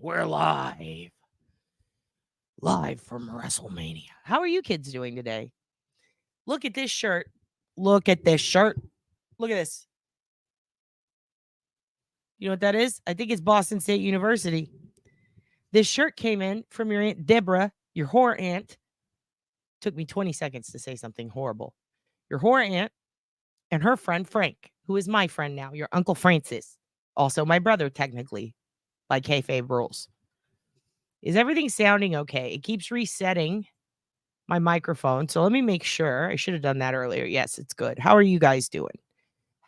We're live. Live from WrestleMania. How are you kids doing today? Look at this shirt. Look at this shirt. Look at this. You know what that is? I think it's Boston State University. This shirt came in from your Aunt Deborah, your whore aunt. Took me 20 seconds to say something horrible. Your whore aunt and her friend Frank, who is my friend now, your Uncle Francis. Also my brother, technically, by kayfabe rules. Is everything sounding okay? It keeps resetting my microphone. So let me make sure. I should have done that earlier. Yes, it's good. How are you guys doing?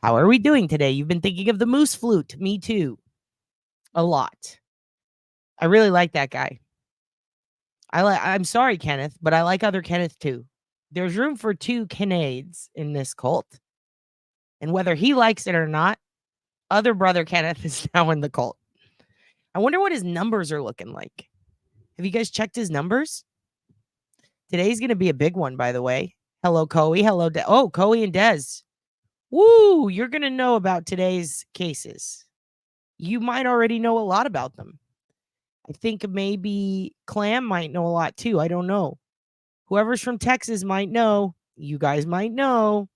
How are we doing today? You've been thinking of the moose flute. Me too. A lot. I really like that guy. I'm sorry, Kenneth, but I like other Kenneth too. There's room for two Kenneds in this cult. And whether he likes it or not, other brother Kenneth is now in the cult. I wonder what his numbers are looking like. Have you guys checked his numbers? Today's going to be a big one, by the way. Hello, Coey. Hello, Coey and Dez. Woo, you're going to know about today's cases. You might already know a lot about them. I think maybe Clam might know a lot too. I don't know. Whoever's from Texas might know. You guys might know.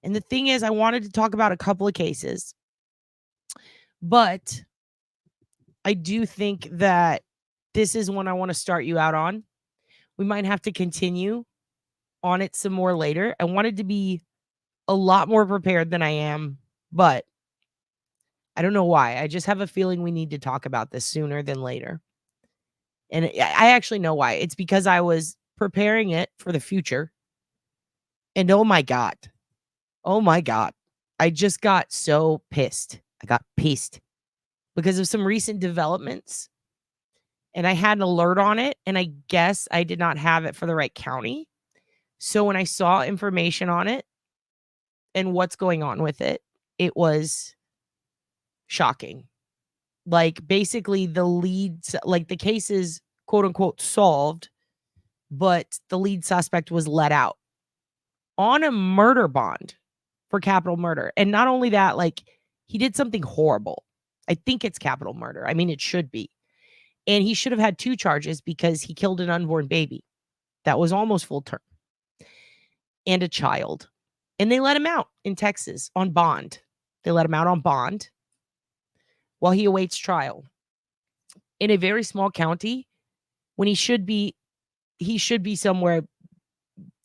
And the thing is, I wanted to talk about a couple of cases. But I do think that this is one I want to start you out on. We might have to continue on it some more later. I wanted to be a lot more prepared than I am, but I don't know why. I just have a feeling we need to talk about this sooner than later. And I actually know why. It's because I was preparing it for the future. And oh my God. Oh my God. I just got so pissed. I got pissed because of some recent developments. And I had an alert on it. And I guess I did not have it for the right county. So when I saw information on it and what's going on with it, it was shocking. Like basically the leads, like the case is quote unquote solved, but the lead suspect was let out on a murder bond for capital murder. And not only that, like he did something horrible. I think it's capital murder. I mean, it should be. And he should have had 2 charges because he killed an unborn baby that was almost full term and a child. And they let him out in Texas on bond. They let him out on bond while he awaits trial in a very small county when he should be somewhere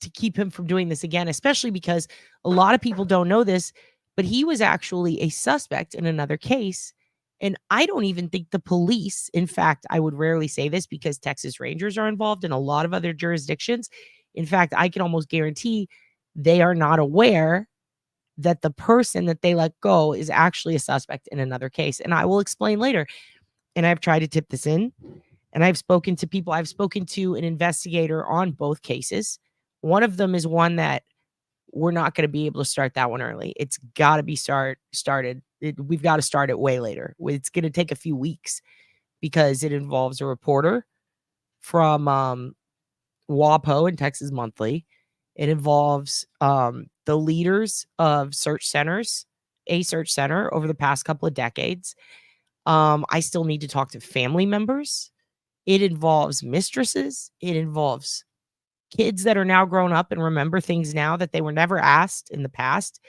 to keep him from doing this again, especially because a lot of people don't know this, but he was actually a suspect in another case. And I don't even think the police, in fact, I would rarely say this because Texas Rangers are involved in a lot of other jurisdictions. In fact, I can almost guarantee they are not aware that the person that they let go is actually a suspect in another case. And I will explain later. And I've tried to tip this in. And I've spoken to people. I've spoken to an investigator on both cases. One of them is one that we're not going to be able to start that one early. It's got to be started. We've got to start it way later. It's going to take a few weeks because it involves a reporter from WAPO and Texas Monthly. It involves the leaders of search centers, a search center over the past couple of decades. I still need to talk to family members. It involves mistresses. It involves kids that are now grown up and remember things now that they were never asked in the past.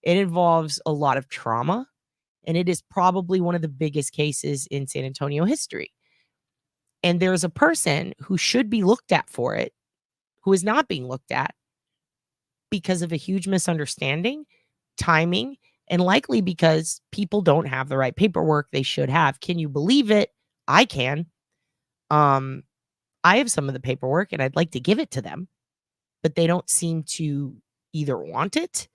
It involves a lot of trauma. And it is probably one of the biggest cases in San Antonio history. And there's a person who should be looked at for it, who is not being looked at because of a huge misunderstanding, timing, and likely because people don't have the right paperwork they should have. Can you believe it? I can. I have some of the paperwork and I'd like to give it to them, but they don't seem to either want it.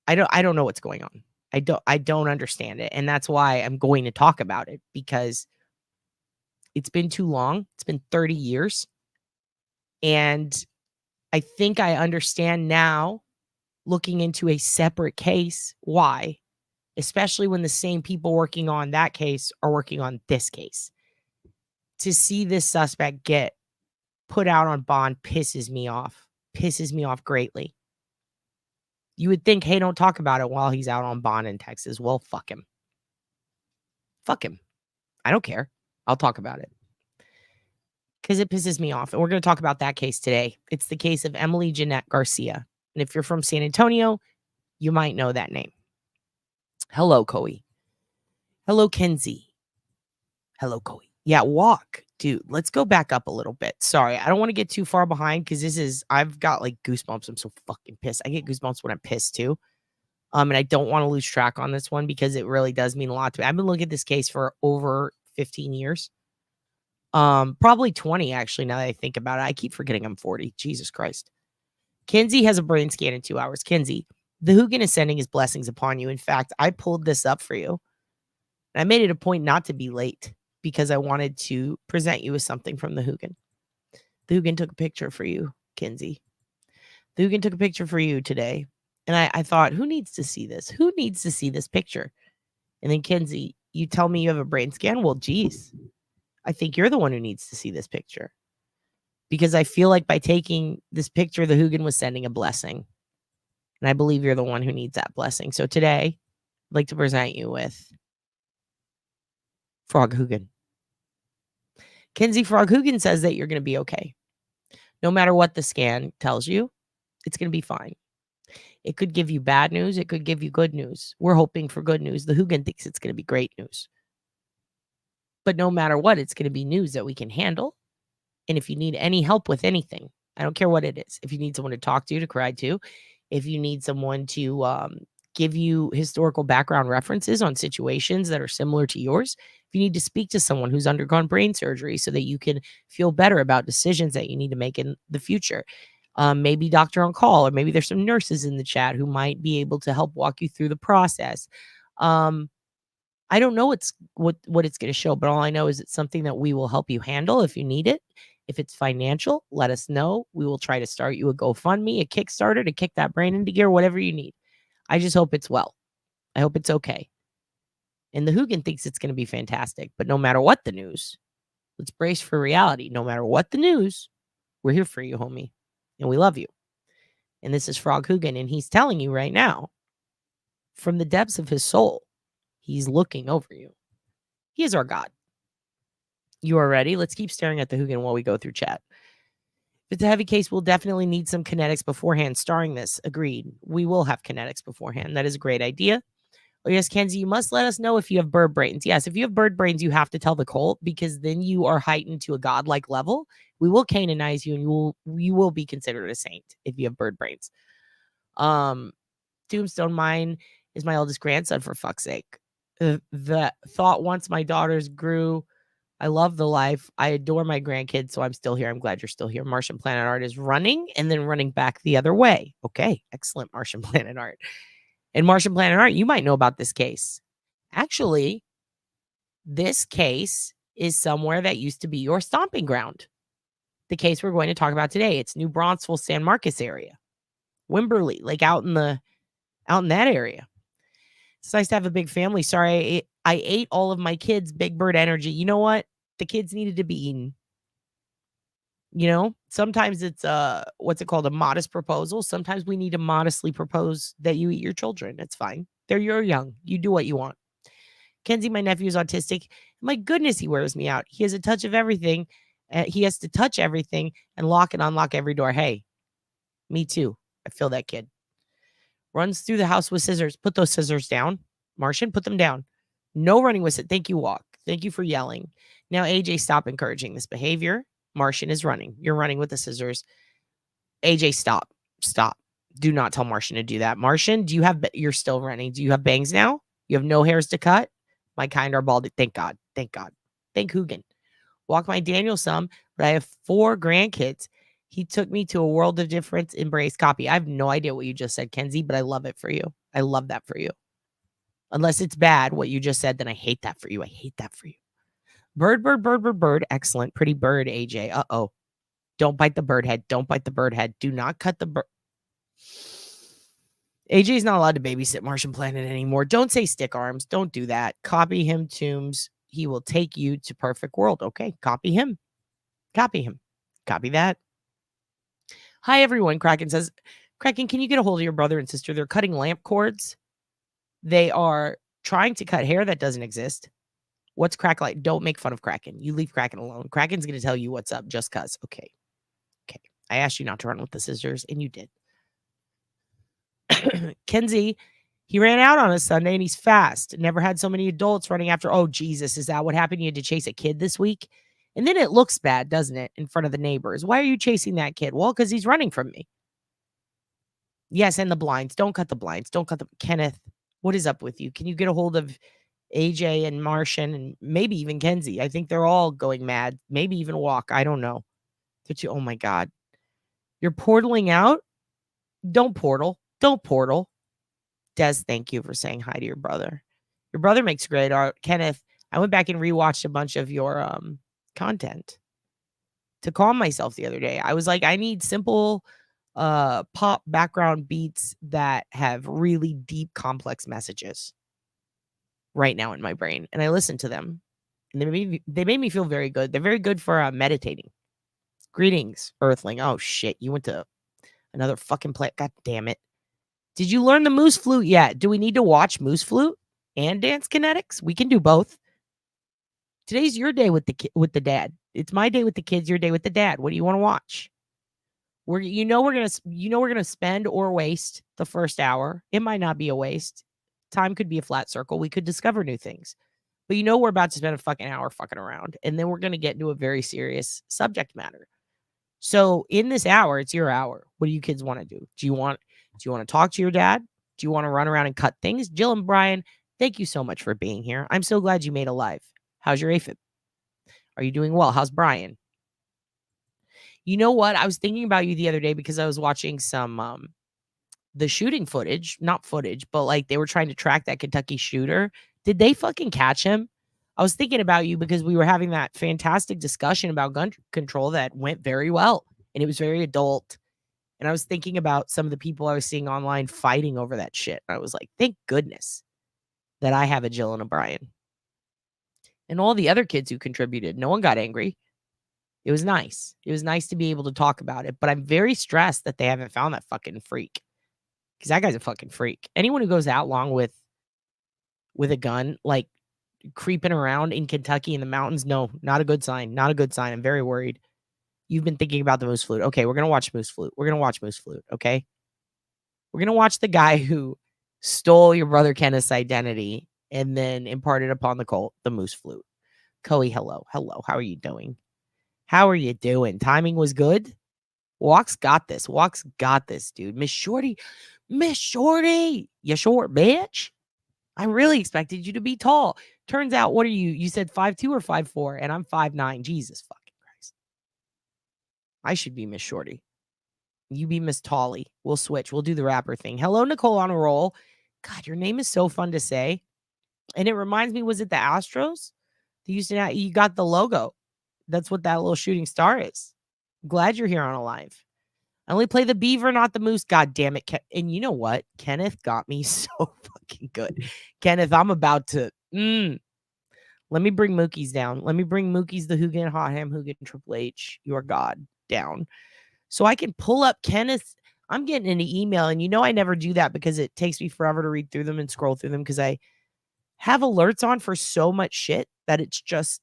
I don't know what's going on. I don't understand it. And that's why I'm going to talk about it because it's been too long. It's been 30 years. And I think I understand now, looking into a separate case, why, especially when the same people working on that case are working on this case. To see this suspect get put out on bond pisses me off greatly. You would think, hey, don't talk about it while he's out on bond in Texas. Well, fuck him. Fuck him. I don't care. I'll talk about it because it pisses me off. And we're going to talk about that case today. It's the case of Emily Garcia. And if you're from San Antonio, you might know that name. Hello, Coey. Hello, Kenzie. Hello, Coey. Yeah, walk. Dude, let's go back up a little bit. Sorry, I don't want to get too far behind because I've got like goosebumps. I'm so fucking pissed. I get goosebumps when I'm pissed too. And I don't want to lose track on this one because it really does mean a lot to me. I've been looking at this case for over 15 years. Probably 20 actually, now that I think about it. I keep forgetting I'm 40. Jesus Christ. Kenzie has a brain scan in 2 hours. Kenzie, the HOOGAN is sending his blessings upon you. In fact, I pulled this up for you. And I made it a point not to be late because I wanted to present you with something from the HOOGAN. The HOOGAN took a picture for you, Kenzie. The HOOGAN took a picture for you today. And I thought, who needs to see this? Who needs to see this picture? And then, Kenzie, you tell me you have a brain scan? Well, geez, I think you're the one who needs to see this picture. Because I feel like by taking this picture, the HOOGAN was sending a blessing. And I believe you're the one who needs that blessing. So today, I'd like to present you with Frog HOOGAN. Kenzie, Frog HOOGAN says that you're going to be okay. No matter what the scan tells you, it's going to be fine. It could give you bad news. It could give you good news. We're hoping for good news. The HOOGAN thinks it's going to be great news. But no matter what, it's going to be news that we can handle. And if you need any help with anything, I don't care what it is. If you need someone to talk to cry to, if you need someone to give you historical background references on situations that are similar to yours, if you need to speak to someone who's undergone brain surgery so that you can feel better about decisions that you need to make in the future, maybe doctor on call, or maybe there's some nurses in the chat who might be able to help walk you through the process. I don't know what it's going to show, but all I know is it's something that we will help you handle if you need it. If it's financial, let us know. We will try to start you a GoFundMe, a Kickstarter to kick that brain into gear, whatever you need. I just hope it's well. I hope it's okay. And the HOOGAN thinks it's going to be fantastic. But no matter what the news, let's brace for reality. No matter what the news, we're here for you, homie. And we love you. And this is Frog HOOGAN. And he's telling you right now, from the depths of his soul, he's looking over you. He is our God. You are ready? Let's keep staring at the HOOGAN while we go through chat. If it's a heavy case, we'll definitely need some kinetics beforehand. Starring this. Agreed. We will have kinetics beforehand. That is a great idea. Oh, yes, Kenzie, you must let us know if you have bird brains. Yes, if you have bird brains, you have to tell the cult because then you are heightened to a godlike level. We will canonize you and you will be considered a saint if you have bird brains. Tombstone, mine is my oldest grandson, for fuck's sake. The thought once my daughters grew, I love the life. I adore my grandkids, so I'm still here. I'm glad you're still here. Martian Planet Art is running and then running back the other way. Okay, excellent, Martian Planet Art. And Martian Planet Art, you might know about this case. Actually, this case is somewhere that used to be your stomping ground. The case we're going to talk about today, it's New Braunfels, San Marcos area. Wimberley, like out in that area. It's nice to have a big family. Sorry, I ate all of my kids' Big Bird energy. You know what? The kids needed to be eaten. You know, sometimes it's what's it called? A modest proposal. Sometimes we need to modestly propose that you eat your children. It's fine. You're young. You do what you want. Kenzie, my nephew, is autistic. My goodness, he wears me out. He has a touch of everything. He has to touch everything and lock and unlock every door. Hey, me too. I feel that kid. Runs through the house with scissors. Put those scissors down. Martian, put them down. No running with it. Thank you, Walk. Thank you for yelling. Now, AJ, stop encouraging this behavior. Martian is running. You're running with the scissors. AJ, stop. Stop. Do not tell Martian to do that. Martian, you're still running. Do you have bangs now? You have no hairs to cut? My kind are bald. Thank God. Thank God. Thank HOOGAN. Walk my Daniel some, but I have 4 grandkids. He took me to a world of difference. Embrace copy. I have no idea what you just said, Kenzie, but I love it for you. I love that for you. Unless it's bad, what you just said, then I hate that for you. I hate that for you. Bird, bird, bird, bird, bird. Excellent. Pretty bird, AJ. Uh-oh. Don't bite the bird head. Don't bite the bird head. Do not cut the bird. AJ's not allowed to babysit Martian Planet anymore. Don't say stick arms. Don't do that. Copy him, Tombs. He will take you to perfect world. Okay, copy him. Copy him. Copy that. Hi, everyone. Kraken says, Kraken, can you get a hold of your brother and sister? They're cutting lamp cords. They are trying to cut hair that doesn't exist. What's crack like? Don't make fun of Kraken. You leave Kraken alone. Kraken's going to tell you what's up just cuz. Okay. I asked you not to run with the scissors, and you did. Kenzie, he ran out on a Sunday, and he's fast. Never had so many adults running after. Oh, Jesus, is that what happened? You had to chase a kid this week? And then it looks bad, doesn't it, in front of the neighbors? Why are you chasing that kid? Well, because he's running from me. Yes, and the blinds. Don't cut the blinds. Don't cut the... Kenneth, what is up with you? Can you get a hold of AJ and Martian and maybe even Kenzie? I think they're all going mad. Maybe even Walk. I don't know. Oh, my God. You're portaling out? Don't portal. Don't portal. Des, thank you for saying hi to your brother. Your brother makes great art. Kenneth, I went back and rewatched a bunch of your content to calm myself the other day. I was like, I need simple pop background beats that have really deep, complex messages right now in my brain. And I listened to them. And they made me feel very good. They're very good for meditating. Greetings, Earthling. Oh, shit. You went to another fucking play. God damn it. Did you learn the moose flute yet? Do we need to watch moose flute and dance kinetics? We can do both. Today's your day with the dad. It's my day with the kids, your day with the dad. What do you want to watch? We're gonna spend or waste the first hour. It might not be a waste. Time could be a flat circle. We could discover new things. But we're about to spend a fucking hour fucking around. And then we're gonna get into a very serious subject matter. So in this hour, it's your hour. What do you kids want to do? Do you want to talk to your dad? Do you want to run around and cut things? Jill and Brian, thank you so much for being here. I'm so glad you made a live. How's your AFib? Are you doing well? How's Brian? You know what? I was thinking about you the other day because I was watching some the shooting footage, not footage, but like they were trying to track that Kentucky shooter. Did they fucking catch him? I was thinking about you because we were having that fantastic discussion about gun control that went very well and it was very adult. And I was thinking about some of the people I was seeing online fighting over that shit. I was like, thank goodness that I have a Jill and a Brian. And all the other kids who contributed, no one got angry. It was nice. It was nice to be able to talk about it. But I'm very stressed that they haven't found that fucking freak. Because that guy's a fucking freak. Anyone who goes out long with a gun, like creeping around in Kentucky in the mountains, no, not a good sign. Not a good sign. I'm very worried. You've been thinking about the moose flute. Okay, we're going to watch moose flute. We're going to watch moose flute, okay? We're going to watch the guy who stole your brother Kenneth's identity and then imparted upon the cult the moose flute. Coey, hello. Hello. How are you doing? How are you doing? Timing was good? Walk's got this. Walk's got this, dude. Miss Shorty. Miss Shorty. You short, bitch. I really expected you to be tall. Turns out, what are you? You said 5'2" or 5'4", and I'm 5'9". Jesus fucking Christ. I should be Miss Shorty. You be Miss Tolly. We'll switch. We'll do the rapper thing. Hello, Nicole on a roll. God, your name is so fun to say. And it reminds me, was it the Astros? The Houston, you got the logo. That's what that little shooting star is. I'm glad you're here on a live. I only play the beaver, not the moose. God damn it. And you know what? Kenneth got me so fucking good. Kenneth, I'm about to... Let me bring Mookie's down. Let me bring Mookie's the HOOGAN, Hot Ham, HOOGAN, Triple H, your God, down. So I can pull up Kenneth. I'm getting an email, and I never do that because it takes me forever to read through them and scroll through them because I have alerts on for so much shit that it's just...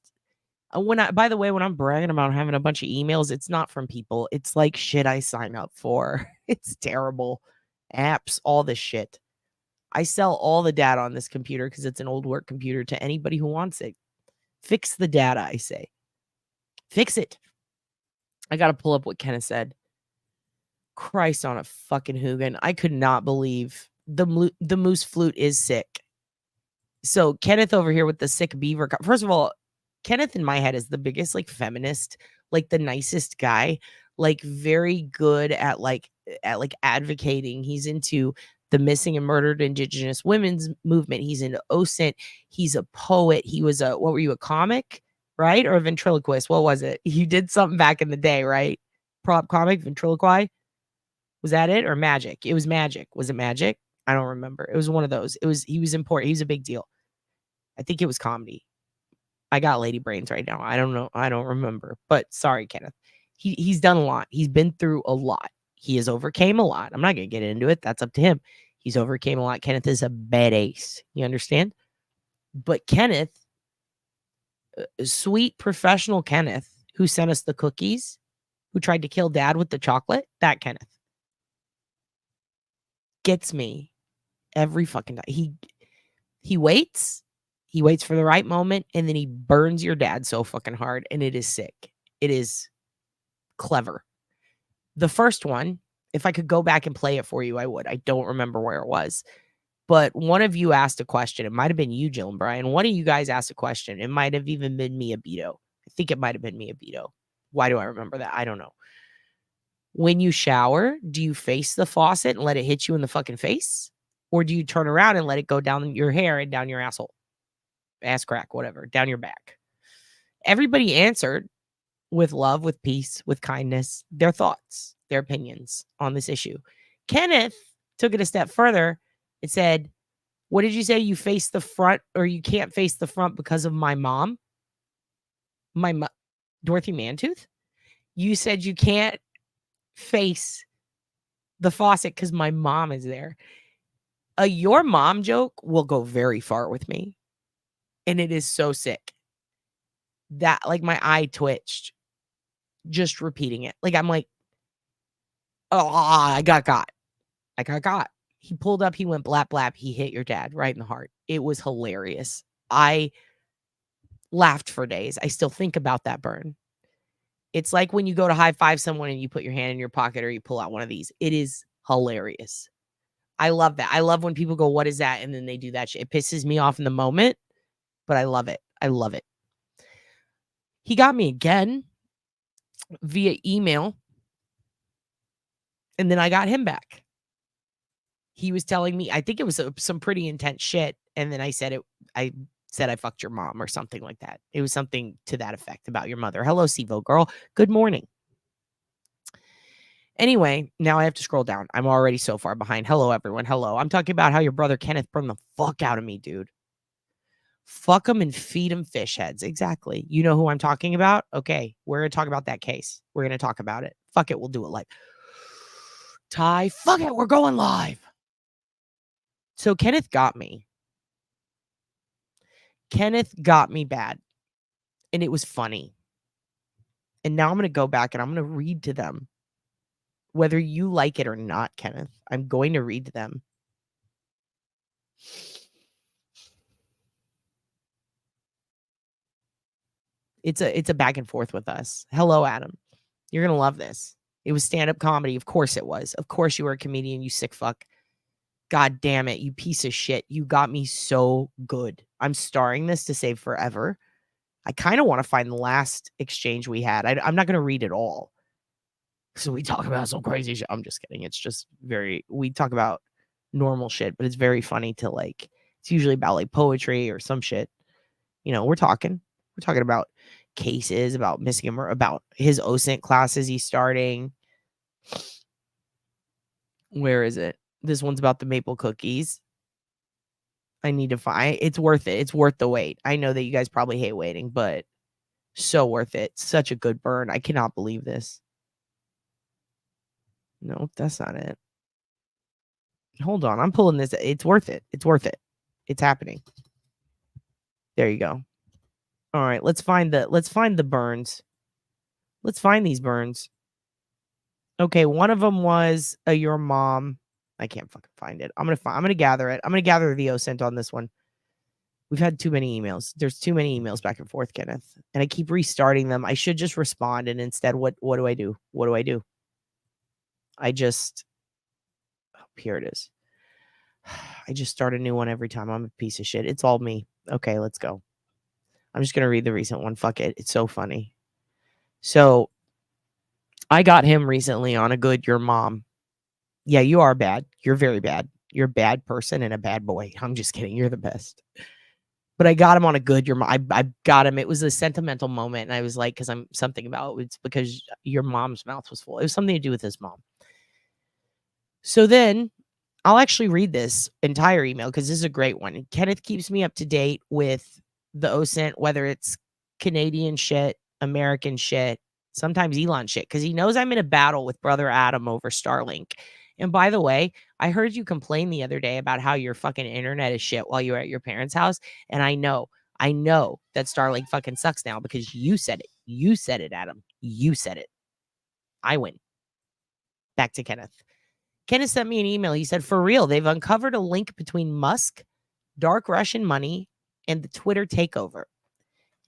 by the way, when I'm bragging about having a bunch of emails, it's not from people. It's like shit I sign up for. It's terrible. Apps, all this shit. I sell all the data on this computer because it's an old work computer to anybody who wants it. Fix the data, I say. Fix it. I got to pull up what Kenneth said. Christ on a fucking HOOGAN. I could not believe the moose flute is sick. So Kenneth over here with the sick beaver. First of all, Kenneth in my head is the biggest feminist, the nicest guy, very good at advocating. He's into the missing and murdered Indigenous women's movement. He's into OSINT. He's a poet. He was what were you, a comic, right? Or a ventriloquist? What was it? You did something back in the day, right? Prop comic, ventriloquy? Was that it? Or magic? It was magic. Was it magic? I don't remember. It was one of those. He was important. He was a big deal. I think it was comedy. I got lady brains right now. I don't know. I don't remember. But sorry, Kenneth. He's done a lot. He's been through a lot. He has overcame a lot. I'm not going to get into it. That's up to him. He's overcame a lot. Kenneth is a badass. You understand? But Kenneth Sweet professional Kenneth, who sent us the cookies, who tried to kill dad with the chocolate, that Kenneth gets me every fucking time. He waits for the right moment, and then he burns your dad so fucking hard, and it is sick. It is clever. The first one, if I could go back and play it for you, I would. I don't remember where it was. But one of you asked a question. It might have been you, Jill and Brian. One of you guys asked a question. It might have even been Mia Beto. I think it might have been Mia Beto. Why do I remember that? I don't know. When you shower, do you face the faucet and let it hit you in the fucking face? Or do you turn around and let it go down your hair and down your asshole? Ass crack, whatever, down your back. Everybody answered with love, with peace, with kindness, their thoughts, their opinions on this issue. Kenneth took it a step further. It said, what did you say? You face the front, or you can't face the front because of my mom? Dorothy Mantooth? You said you can't face the faucet because my mom is there. Your mom joke will go very far with me. And it is so sick that, like, my eye twitched just repeating it. Like, I'm like, oh, I got got. He pulled up, he went blap, blap. He hit your dad right in the heart. It was hilarious. I laughed for days. I still think about that burn. It's like when you go to high five someone and you put your hand in your pocket, or you pull out one of these. It is hilarious. I love that. I love when people go, what is that? And then they do that shit. It pisses me off in the moment, but I love it. I love it. He got me again via email, and then I got him back. He was telling me, I think it was some pretty intense shit, and then I said I fucked your mom or something like that. It was something to that effect about your mother. Hello, Sivo girl. Good morning. Anyway, now I have to scroll down. I'm already so far behind. Hello, everyone. Hello. I'm talking about how your brother Kenneth burned the fuck out of me, dude. Fuck him and feed him fish heads. Exactly. You know who I'm talking about? Okay. We're going to talk about that case. We're going to talk about it. Fuck it. We'll do it live. Ty, fuck it. We're going live. So Kenneth got me. Kenneth got me bad. And it was funny. And now I'm going to go back and I'm going to read to them. Whether you like it or not, Kenneth, I'm going to read to them. It's a back and forth with us. Hello, Adam. You're going to love this. It was stand-up comedy. Of course it was. Of course you were a comedian, you sick fuck. God damn it, you piece of shit. You got me so good. I'm starring this to save forever. I kind of want to find the last exchange we had. I'm not going to read it all. So we talk about some crazy shit. I'm just kidding. It's just we talk about normal shit, but it's very funny to, like, it's usually about like poetry or some shit. You know, we're talking about cases, about missing him, or about his OSINT classes he's starting. Where is it? This one's about the maple cookies. I need to find. It's worth it. It's worth the wait. I know that you guys probably hate waiting, but so worth it. Such a good burn. I cannot believe this. No, that's not it. Hold on. I'm pulling this. It's worth it. It's worth it. It's happening. There you go. All right, let's find the burns. Let's find these burns. Okay, one of them was your mom. I can't fucking find it. I'm gonna gather it. I'm gonna gather the OSINT on this one. We've had too many emails. There's too many emails back and forth, Kenneth, and I keep restarting them. I should just respond, and instead, what do I do? What do I do? I just here it is. I just start a new one every time. I'm a piece of shit. It's all me. Okay, let's go. I'm just going to read the recent one. Fuck it. It's so funny. So I got him recently on a good your mom. Yeah, you are bad. You're very bad. You're a bad person and a bad boy. I'm just kidding. You're the best. But I got him on a good your mom. I got him. It was a sentimental moment. And I was like, because I'm something about it's because your mom's mouth was full. It was something to do with his mom. So then I'll actually read this entire email because this is a great one. Kenneth keeps me up to date with the OSINT, whether it's Canadian shit, American shit, sometimes Elon shit, because he knows I'm in a battle with brother Adam over Starlink. And by the way, I heard you complain the other day about how your fucking internet is shit while you were at your parents' house. And I know I know that Starlink fucking sucks now because you said it. You said it, Adam. You said it. I win. Back to Kenneth. Kenneth sent me an email. He said, for real, they've uncovered a link between Musk, dark Russian money, and the Twitter takeover.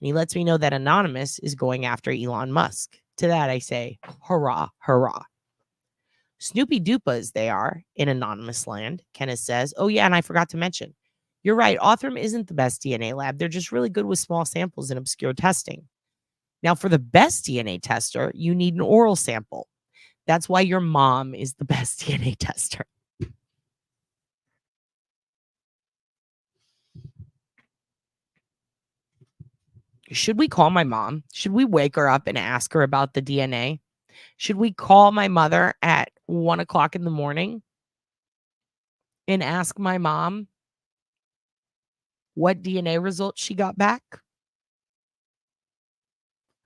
And he lets me know that Anonymous is going after Elon Musk. To that, I say, hurrah, hurrah. SnoopyDupa, as they are in Anonymous land, Kenneth says, oh, yeah, and I forgot to mention, you're right, Othram isn't the best DNA lab. They're just really good with small samples and obscure testing. Now, for the best DNA tester, you need an oral sample. That's why your mom is the best DNA tester. Should we call my mom? Should we wake her up and ask her about the DNA? Should we call my mother at 1 o'clock in the morning and ask my mom what DNA results she got back?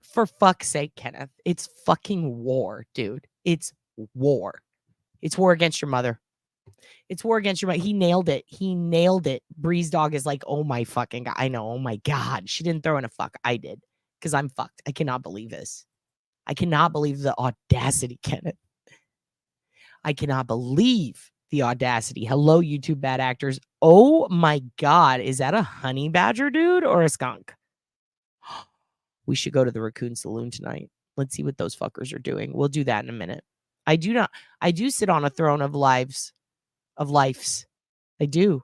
For fuck's sake, Kenneth. It's fucking war, dude. It's war. It's war against your mother. It's war against your mother. He nailed it. He nailed it. Breeze Dog is like, oh my fucking God. I know. Oh my God. She didn't throw in a fuck. I did. Because I'm fucked. I cannot believe this. I cannot believe the audacity, Kenneth. I cannot believe the audacity. Hello, YouTube bad actors. Oh my God. Is that a honey badger dude or a skunk? We should go to the Raccoon Saloon tonight. Let's see what those fuckers are doing. We'll do that in a minute. I do sit on a throne of lives. Of lives. I do.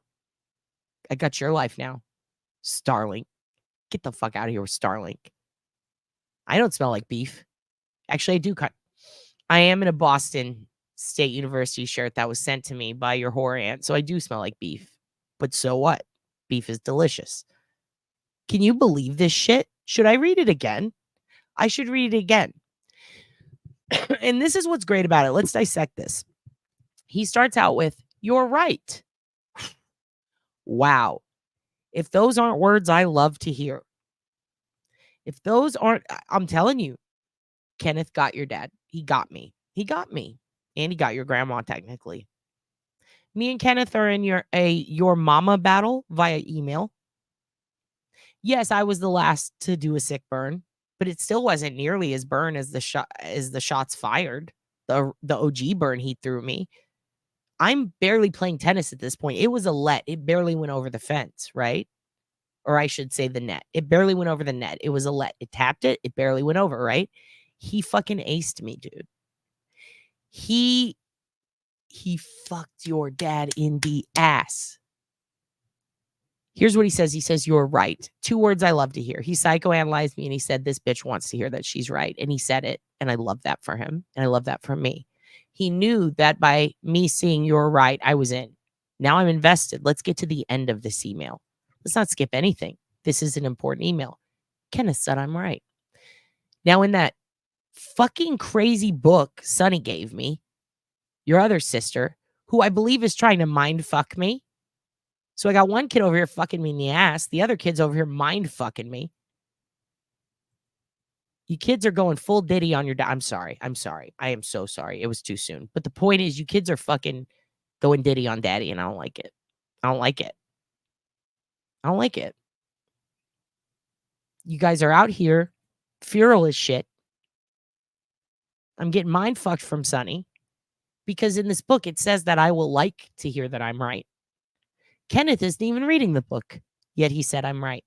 I got your life now. Starlink. Get the fuck out of here with Starlink. I don't smell like beef. Actually, I do. I am in a Boston State University shirt that was sent to me by your whore aunt, so I do smell like beef. But so what? Beef is delicious. Can you believe this shit? Should I read it again? I should read it again. And this is what's great about it. Let's dissect this. He starts out with, you're right. Wow. If those aren't words I love to hear. If those aren't, I'm telling you, Kenneth got your dad. He got me. He got me. And he got your grandma, technically. Me and Kenneth are in your mama battle via email. Yes, I was the last to do a sick burn, but it still wasn't nearly as burn as the shots fired. The OG burn he threw me. I'm barely playing tennis at this point. It was a let. It barely went over the fence, right? Or I should say the net. It barely went over the net. It was a let. It tapped it. It barely went over, right? He fucking aced me, dude. He fucked your dad in the ass. Here's what he says. He says, you're right. 2 words I love to hear. He psychoanalyzed me and he said, this bitch wants to hear that she's right. And he said it. And I love that for him. And I love that for me. He knew that by me seeing you're right, I was in. Now I'm invested. Let's get to the end of this email. Let's not skip anything. This is an important email. Kenneth said I'm right. Now in that fucking crazy book Sonny gave me, your other sister, who I believe is trying to mind fuck me. So I got one kid over here fucking me in the ass. The other kid's over here mind fucking me. You kids are going full Diddy on your dad. I'm sorry. I'm sorry. I am so sorry. It was too soon. But the point is, you kids are fucking going Diddy on daddy, and I don't like it. I don't like it. I don't like it. You guys are out here feral as shit. I'm getting mind fucked from Sonny because in this book, it says that I will like to hear that I'm right. Kenneth isn't even reading the book, yet he said I'm right.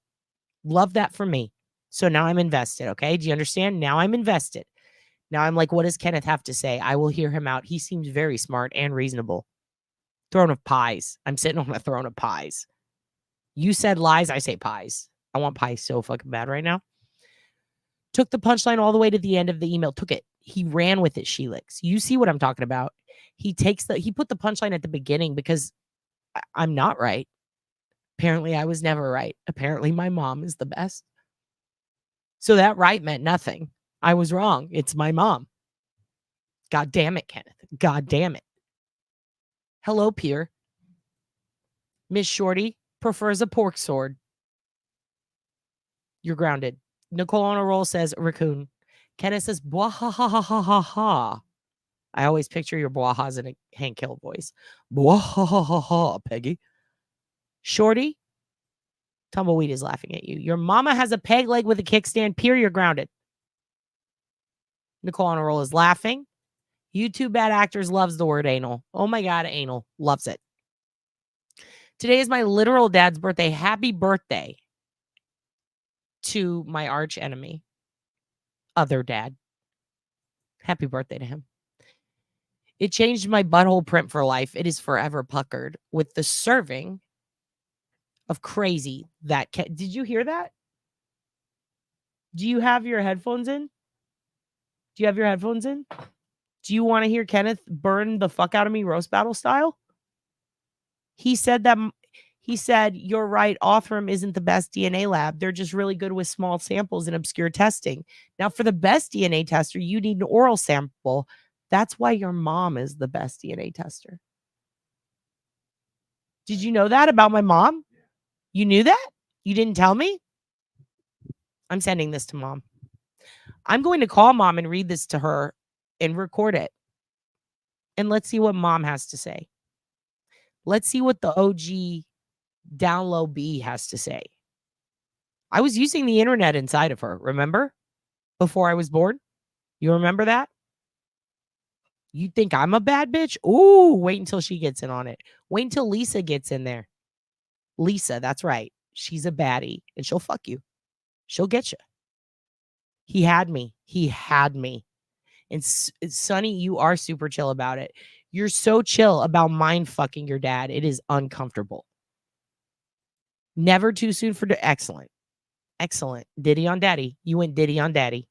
Love that for me. So now I'm invested, okay? Do you understand? Now I'm invested. Now I'm like, what does Kenneth have to say? I will hear him out. He seems very smart and reasonable. Throne of pies. I'm sitting on a throne of pies. You said lies, I say pies. I want pies so fucking bad right now. Took the punchline all the way to the end of the email. Took it. He ran with it, Sheelix. You see what I'm talking about. He put the punchline at the beginning because I'm not right. Apparently, I was never right. Apparently, my mom is the best. So that right meant nothing. I was wrong. It's my mom. God damn it, Kenneth. God damn it. Hello, Pierre. Miss Shorty prefers a pork sword. You're grounded. Nicole on a roll says raccoon. Kenneth says blah ha ha ha ha ha ha. I always picture your bwahas in a Hank Hill voice. Bwah ha ha ha ha, Peggy. Shorty, Tumbleweed is laughing at you. Your mama has a peg leg with a kickstand. You're grounded. Nicole on a roll is laughing. YouTube bad actors loves the word anal. Oh my God, anal. Loves it. Today is my literal dad's birthday. Happy birthday to my arch enemy. Other dad. Happy birthday to him. It changed my butthole print for life. It is forever puckered with the serving of crazy that did you hear that? Do you have your headphones in? Do you have your headphones in? Do you want to hear Kenneth burn the fuck out of me roast battle style? He said, you're right, Othram isn't the best DNA lab. They're just really good with small samples and obscure testing. Now, for the best DNA tester, you need an oral sample. That's why your mom is the best DNA tester. Did you know that about my mom? You knew that? You didn't tell me? I'm sending this to mom. I'm going to call mom and read this to her and record it. And let's see what mom has to say. Let's see what the OG down low B has to say. I was using the internet inside of her, remember? Before I was born? You remember that? You think I'm a bad bitch? Ooh, wait until she gets in on it. Wait until Lisa gets in there. Lisa, that's right. She's a baddie and she'll fuck you. She'll get you. He had me. He had me. And Sonny, you are super chill about it. You're so chill about mind fucking your dad. It is uncomfortable. Never too soon for excellent. Excellent. Diddy on daddy. You went Diddy on daddy.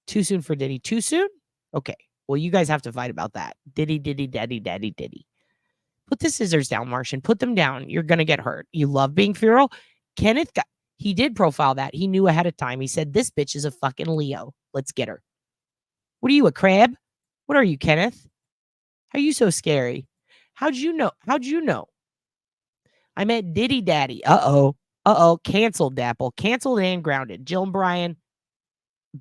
Too soon for Diddy. Too soon? Okay. Well, you guys have to fight about that. Diddy, Diddy, daddy, daddy, Diddy. Put the scissors down, Martian. Put them down. You're going to get hurt. You love being feral. Kenneth, he did profile that. He knew ahead of time. He said, this bitch is a fucking Leo. Let's get her. What are you, a crab? What are you, Kenneth? How are you so scary? How'd you know? How'd you know? I meant Diddy Daddy. Uh-oh. Uh-oh. Canceled, Dapple. Canceled and grounded. Jill and Brian,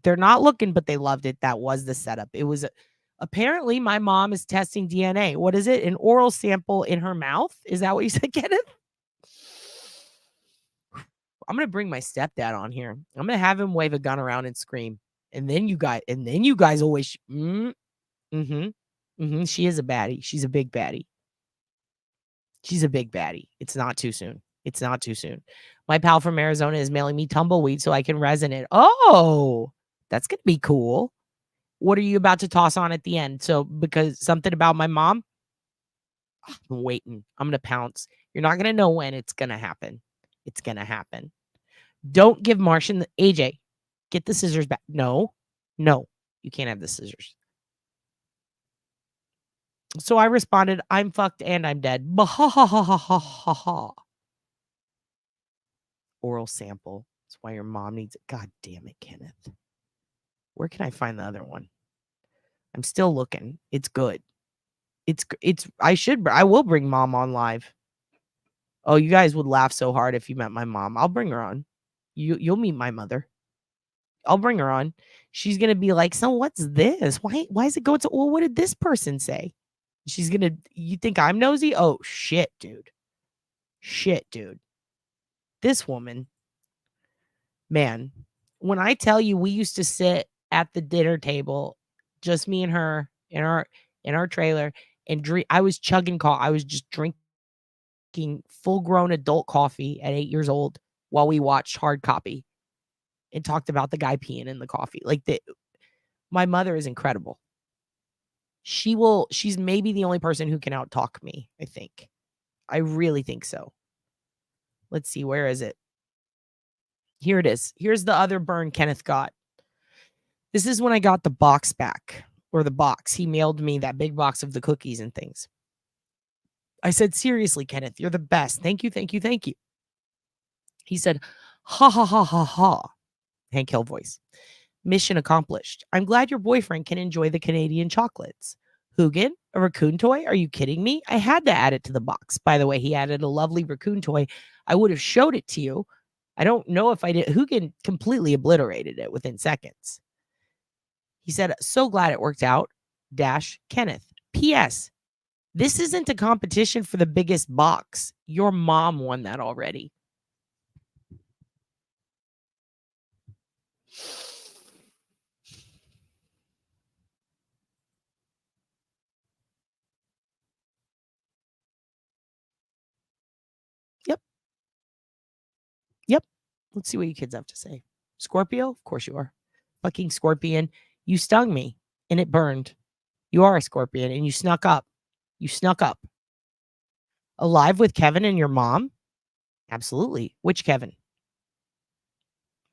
they're not looking, but they loved it. That was the setup. It was apparently my mom is testing DNA. What is it? An oral sample in her mouth? Is that what you said, Kenneth? I'm going to bring my stepdad on here. I'm going to have him wave a gun around and scream. And then you guys always, she is a baddie. She's a big baddie. She's a big baddie. It's not too soon. It's not too soon. My pal from Arizona is mailing me tumbleweed so I can resin it. Oh, that's going to be cool. What are you about to toss on at the end? So, because something about my mom, I'm waiting. I'm going to pounce. You're not going to know when it's going to happen. It's going to happen. Don't give Martian AJ. Get the scissors back. No, you can't have the scissors. So I responded, I'm fucked and I'm dead. Bah-ha-ha-ha-ha-ha-ha. Oral sample. That's why your mom needs it. God damn it, Kenneth. Where can I find the other one? I'm still looking. It's good. I will bring mom on live. Oh, you guys would laugh so hard if you met my mom. I'll bring her on. You'll meet my mother. I'll bring her on. She's going to be like, so what's this? Why is it going to, well, what did this person say? She's going to, you think I'm nosy? Oh, shit, dude. Shit, dude. This woman, man, when I tell you we used to sit at the dinner table, just me and her in our trailer and drink, I was chugging coffee. I was just drinking full-grown adult coffee at 8 years old while we watched Hard Copy and talked about the guy peeing in the coffee. Like my mother is incredible. She's maybe the only person who can out-talk me, I think. I really think so. Let's see, where is it? Here it is. Here's the other burn Kenneth got. This is when I got the box back, or the box. He mailed me that big box of the cookies and things. I said, seriously, Kenneth, you're the best. Thank you, thank you, thank you. He said, ha, ha, ha, ha, ha. Hank Hill voice. Mission accomplished. I'm glad your boyfriend can enjoy the Canadian chocolates. HOOGAN, a raccoon toy? Are you kidding me? I had to add it to the box. By the way, he added a lovely raccoon toy. I would have showed it to you. I don't know if I did. HOOGAN completely obliterated it within seconds. He said, so glad it worked out. Kenneth. P.S. This isn't a competition for the biggest box. Your mom won that already. Let's see what you kids have to say. Scorpio? Of course you are. Fucking scorpion. You stung me and it burned. You are a scorpion and you snuck up. You snuck up. Alive with Kevin and your mom? Absolutely. Which Kevin?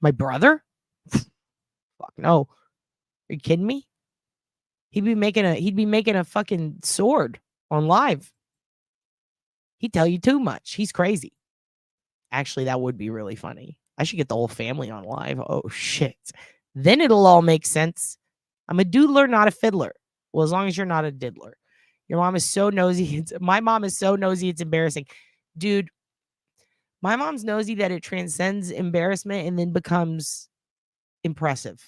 My brother? Fuck no. Are you kidding me? He'd be making a fucking sword on live. He'd tell you too much. He's crazy. Actually, that would be really funny. I should get the whole family on live. Oh shit. Then it'll all make sense. I'm a doodler, not a fiddler. Well, as long as you're not a diddler. Your mom is so nosy. My mom is so nosy, it's embarrassing. Dude, my mom's nosy that it transcends embarrassment and then becomes impressive.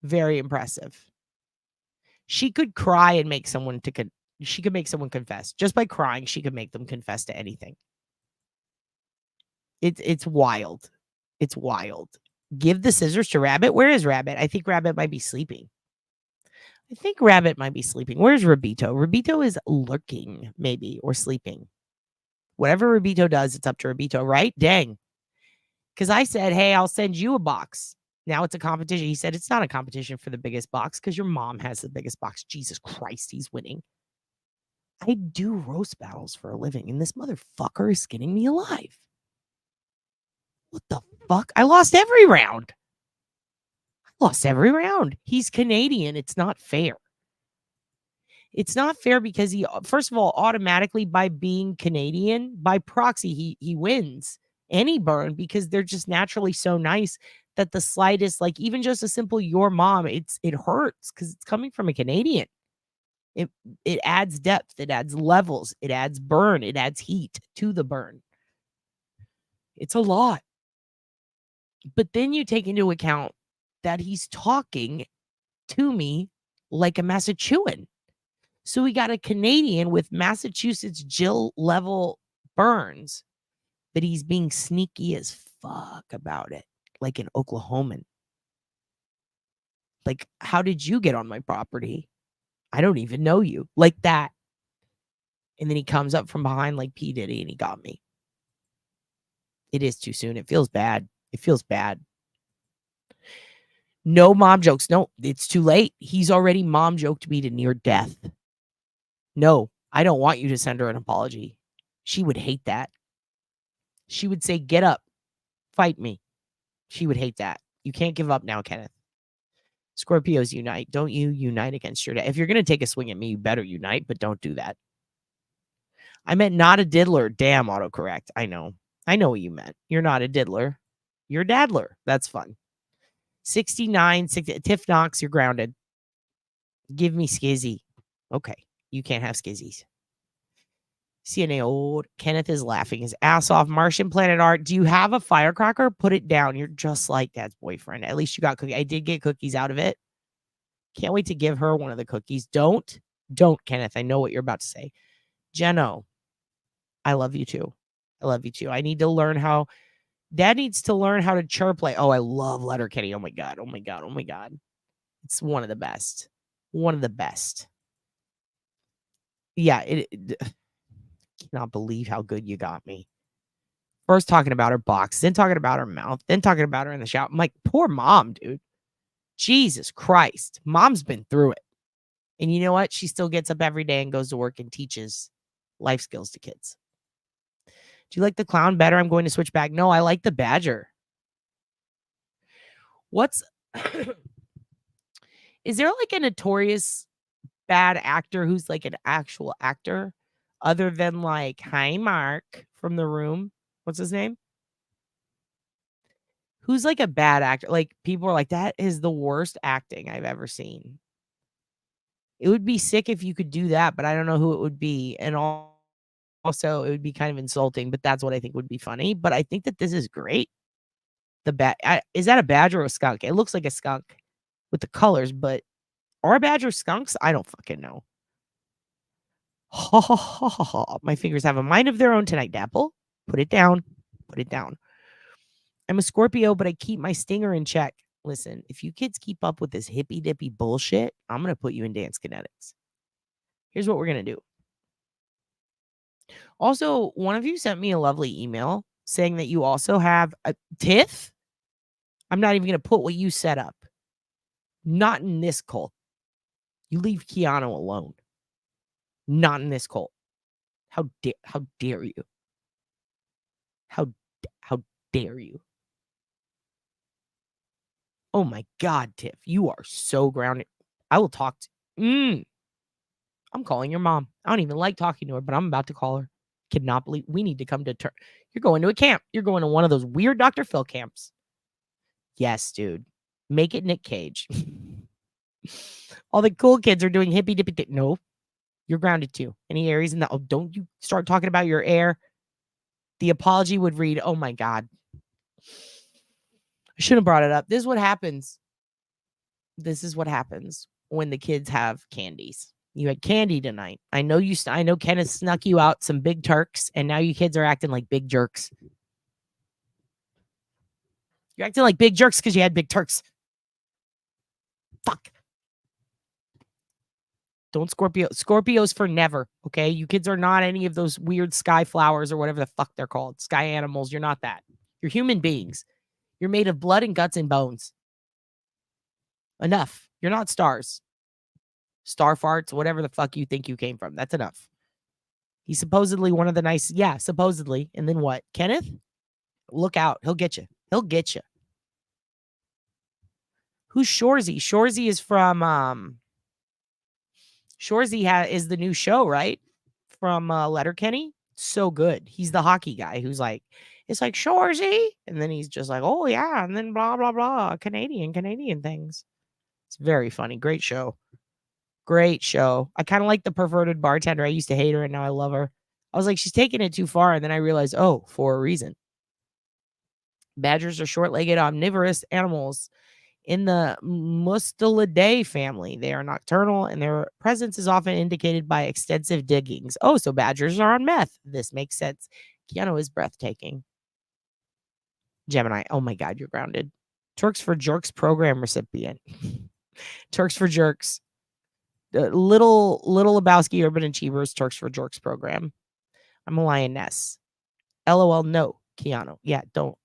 Very impressive. She could cry and make someone she could make someone confess. Just by crying, she could make them confess to anything. It's wild. It's wild. Give the scissors to Rabbit. Where is Rabbit? I think Rabbit might be sleeping. Where's Rabito? Rabito is lurking, maybe, or sleeping. Whatever Rabito does, it's up to Rabito, right? Dang. Because I said, hey, I'll send you a box. Now it's a competition. He said it's not a competition for the biggest box because your mom has the biggest box. Jesus Christ, he's winning. I do roast battles for a living, and this motherfucker is skinning me alive. What the fuck? I lost every round. He's Canadian. It's not fair. It's not fair because he, first of all, automatically by being Canadian, by proxy, he wins any burn because they're just naturally so nice that the slightest, like even just a simple your mom, it hurts because it's coming from a Canadian. It adds depth, it adds levels, it adds burn, it adds heat to the burn. It's a lot. But then you take into account that he's talking to me like a Massachusetts. So we got a Canadian with Massachusetts Jill level burns, but he's being sneaky as fuck about it, like an Oklahoman. Like, how did you get on my property? I don't even know you. Like that. And then he comes up from behind like P. Diddy and he got me. It is too soon. It feels bad. No mom jokes. No, it's too late. He's already mom joked me to near death. No, I don't want you to send her an apology. She would hate that. She would say, get up, fight me. She would hate that. You can't give up now, Kenneth. Scorpios unite. Don't you unite against your dad. If you're going to take a swing at me, you better unite, but don't do that. I meant not a diddler. Damn, autocorrect. I know what you meant. You're not a diddler. You're a daddler. That's fun. 69, 60, Tiff Knox, you're grounded. Give me Skizzy. Okay, you can't have Skizzies. CNA old. Kenneth is laughing his ass off. Martian Planet Art. Do you have a firecracker? Put it down. You're just like Dad's boyfriend. At least you got cookies. I did get cookies out of it. Can't wait to give her one of the cookies. Don't, Kenneth. I know what you're about to say. Jeno, I love you too. I need to learn how. Dad needs to learn how to chirp like. Oh, I love Letterkenny. Oh my god. It's one of the best. Yeah, cannot believe how good you got me. First talking about her box, then talking about her mouth, then talking about her in the shower. I'm like, poor mom, dude. Jesus Christ. Mom's been through it. And you know what? She still gets up every day and goes to work and teaches life skills to kids. Do you like the clown better? I'm going to switch back. No, I like the badger. Is there like a notorious bad actor who's like an actual actor other than like, hi, Mark from The Room? What's his name? Who's like a bad actor? Like people are like, that is the worst acting I've ever seen. It would be sick if you could do that, but I don't know who it would be. And also it would be kind of insulting, but that's what I think would be funny. But I think that this is great. Is that a badger or a skunk? It looks like a skunk with the colors, but are badgers skunks? I don't fucking know. My fingers have a mind of their own tonight, Dapple. Put it down. I'm a Scorpio, but I keep my stinger in check. Listen, if you kids keep up with this hippy dippy bullshit, I'm going to put you in dance kinetics. Here's what we're going to do. Also, one of you sent me a lovely email saying that you also have a Tiff. I'm not even going to put what you set up. Not in this cult. You leave Keanu alone. Not in this cult. How dare you? How dare you? Oh my God, Tiff, you are so grounded. I will talk to. I'm calling your mom. I don't even like talking to her, but I'm about to call her. Cannot believe we need to come to terms. You're going to a camp. You're going to one of those weird Dr. Phil camps. Yes, dude. Make it Nick Cage. All the cool kids are doing hippy dippy. No, you're grounded too. Any Aries in that? Oh, don't you start talking about your air. The apology would read, oh my God. I shouldn't have brought it up. This is what happens. This is what happens when the kids have candies. You had candy tonight. I know I know Kenneth snuck you out some big Turks, and now you kids are acting like big jerks. You're acting like big jerks because you had big Turks. Fuck. Don't Scorpio. Scorpios for never. Okay. You kids are not any of those weird sky flowers or whatever the fuck they're called. Sky animals. You're not that. You're human beings. You're made of blood and guts and bones. Enough. You're not stars. Star farts, whatever the fuck you think you came from. That's enough. He's supposedly one of the nice. Yeah, supposedly. And then what? Kenneth? Look out. He'll get you. He'll get you. Who's Shorzy? Shorzy is from Shorzy is the new show, right? From Letterkenny. So good. He's the hockey guy who's like, it's like Shorzy. And then he's just like, oh yeah. And then blah, blah, blah. Canadian things. It's very funny. Great show. Great show. I kind of like the perverted bartender. I used to hate her and now I love her. I was like, she's taking it too far. And then I realized, oh, for a reason. Badgers are short-legged omnivorous animals in the Mustelidae family. They are nocturnal and their presence is often indicated by extensive diggings. Oh, so badgers are on meth. This makes sense. Keanu is breathtaking. Gemini. Oh my God, you're grounded. Turks for Jerks program recipient. Turks for Jerks. Little Lebowski Urban Achievers Turks for Jerks program. I'm a lioness. LOL. No, Keanu. Yeah, don't.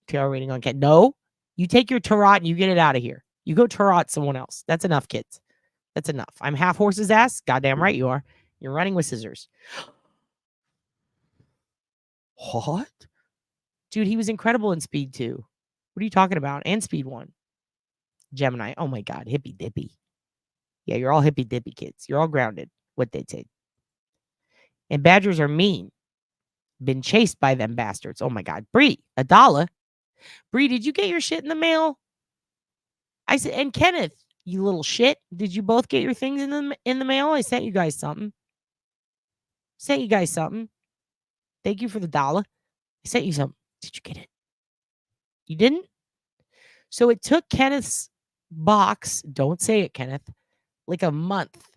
PR rating on Ken. No, you take your tarot and you get it out of here. You go tarot someone else. That's enough, kids. That's enough. I'm half horse's ass. Goddamn right you are. You're running with scissors. What? Dude, he was incredible in Speed 2. What are you talking about? And Speed 1. Gemini. Oh my God. Hippy dippy. Yeah, you're all hippy dippy kids. You're all grounded. What they say. And badgers are mean. Been chased by them bastards. Oh my God. Bree, $1. Bree, did you get your shit in the mail? I said, and Kenneth, you little shit. Did you both get your things in the mail? I sent you guys something. Thank you for the $1. I sent you something. Did you get it? You didn't? So it took Kenneth's box. Don't say it, Kenneth. Like a month.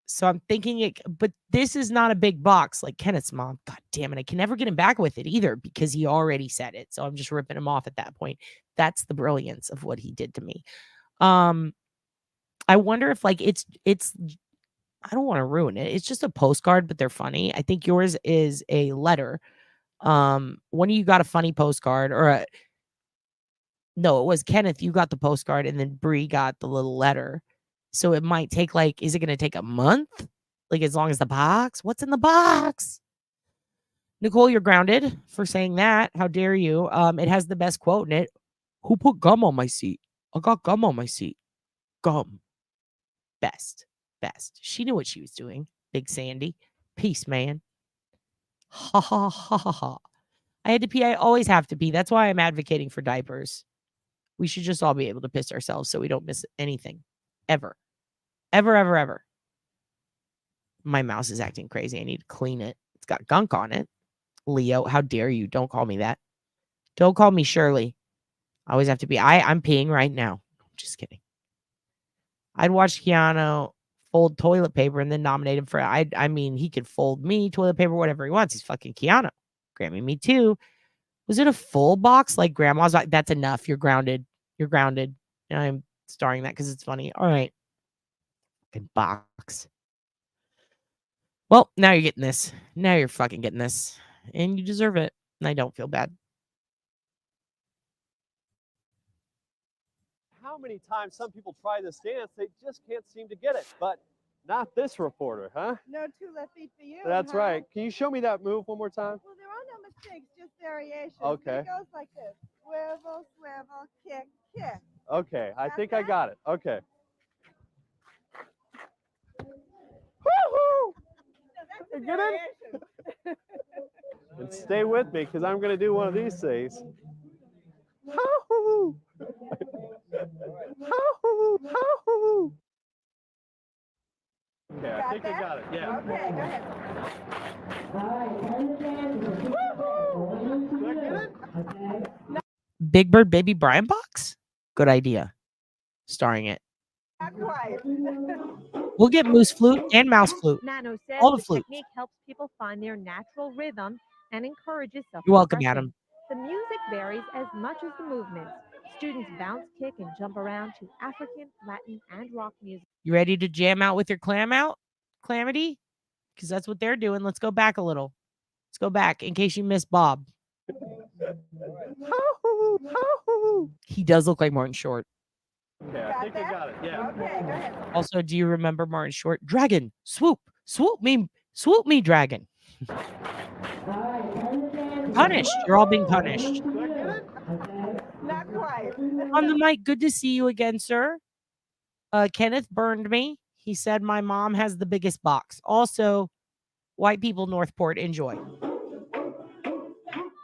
So I'm thinking but this is not a big box like Kenneth's mom. God damn it. I can never get him back with it either because he already said it. So I'm just ripping him off at that point. That's the brilliance of what he did to me. I wonder if like it's I don't want to ruin it. It's just a postcard, but they're funny. I think yours is a letter. One of you got a funny postcard no, it was Kenneth. You got the postcard and then Bree got the little letter. So it might take is it going to take a month? Like as long as the box? What's in the box? Nicole, you're grounded for saying that. How dare you? It has the best quote in it. Who put gum on my seat? I got gum on my seat. Gum. Best. She knew what she was doing. Big Sandy. Peace, man. Ha ha ha ha ha. I had to pee. I always have to pee. That's why I'm advocating for diapers. We should just all be able to piss ourselves so we don't miss anything. Ever. Ever. My mouse is acting crazy. I need to clean it. It's got gunk on it. Leo, how dare you? Don't call me that. Don't call me Shirley. I always have to be. I'm peeing right now. I'm just kidding. I'd watch Keanu fold toilet paper and then nominate him for I mean, he could fold me, toilet paper, whatever he wants. He's fucking Keanu. Grammy, me too. Was it a full box like grandma's? That's enough. You're grounded. And I'm starring that because it's funny. All right. Fucking box. Well, now you're getting this. Now you're fucking getting this. And you deserve it. And I don't feel bad. how many times some people try this dance, they just can't seem to get it. But not this reporter, huh? No 2 left feet for you. That's huh? right. Can you show me that move one more time? Well, there are no mistakes, just variations. Okay. It goes like this: swivel, swivel, kick, kick. Okay, I Got think I that? got it. Okay. Woo-hoo! No, that's You a get it? variation. And stay with me, because I'm going to do one of these things. Hoo-hoo! Hoo-hoo! Hoo-hoo! Okay, I Got think I that? got it. Yeah. Okay, go ahead. Did I get it? Big Bird Baby Brian box? Good idea. Starring it. Not quite. We'll get moose flute and mouse flute. Nano says All the the flutes. technique helps people find their natural rhythm and encourages self-expression. You're welcome, Adam. The music varies as much as the movements. Students bounce, kick, and jump around to African, Latin, and rock music. You ready to jam out with your Calamity? Because that's what they're doing. Let's go back a little. Let's go back in case you missed Bob. He does look like Martin Short. Okay, I think I got it. Yeah. Okay, go ahead. Also, do you remember Martin Short? Dragon, swoop me, dragon. Punished. You're all being punished. Did I get it? Not quite. On the mic, good to see you again, sir. Kenneth burned me. He said my mom has the biggest box. Also, white people Northport, enjoy.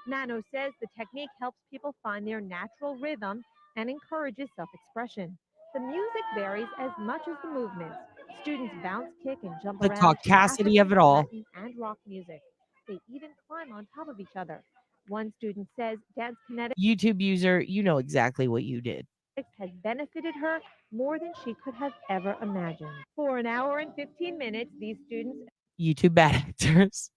Nano says the technique helps people find their natural rhythm and encourages self-expression. The music varies as much as the movements. Students bounce, kick, and jump The around to caucasity of African, it all. Latin, and rock music. They even climb on top of each other. One student says dance kinetics YouTube user, you know exactly what you did. has benefited her more than she could have ever imagined. For an hour and 15 minutes, these students YouTube bad actors.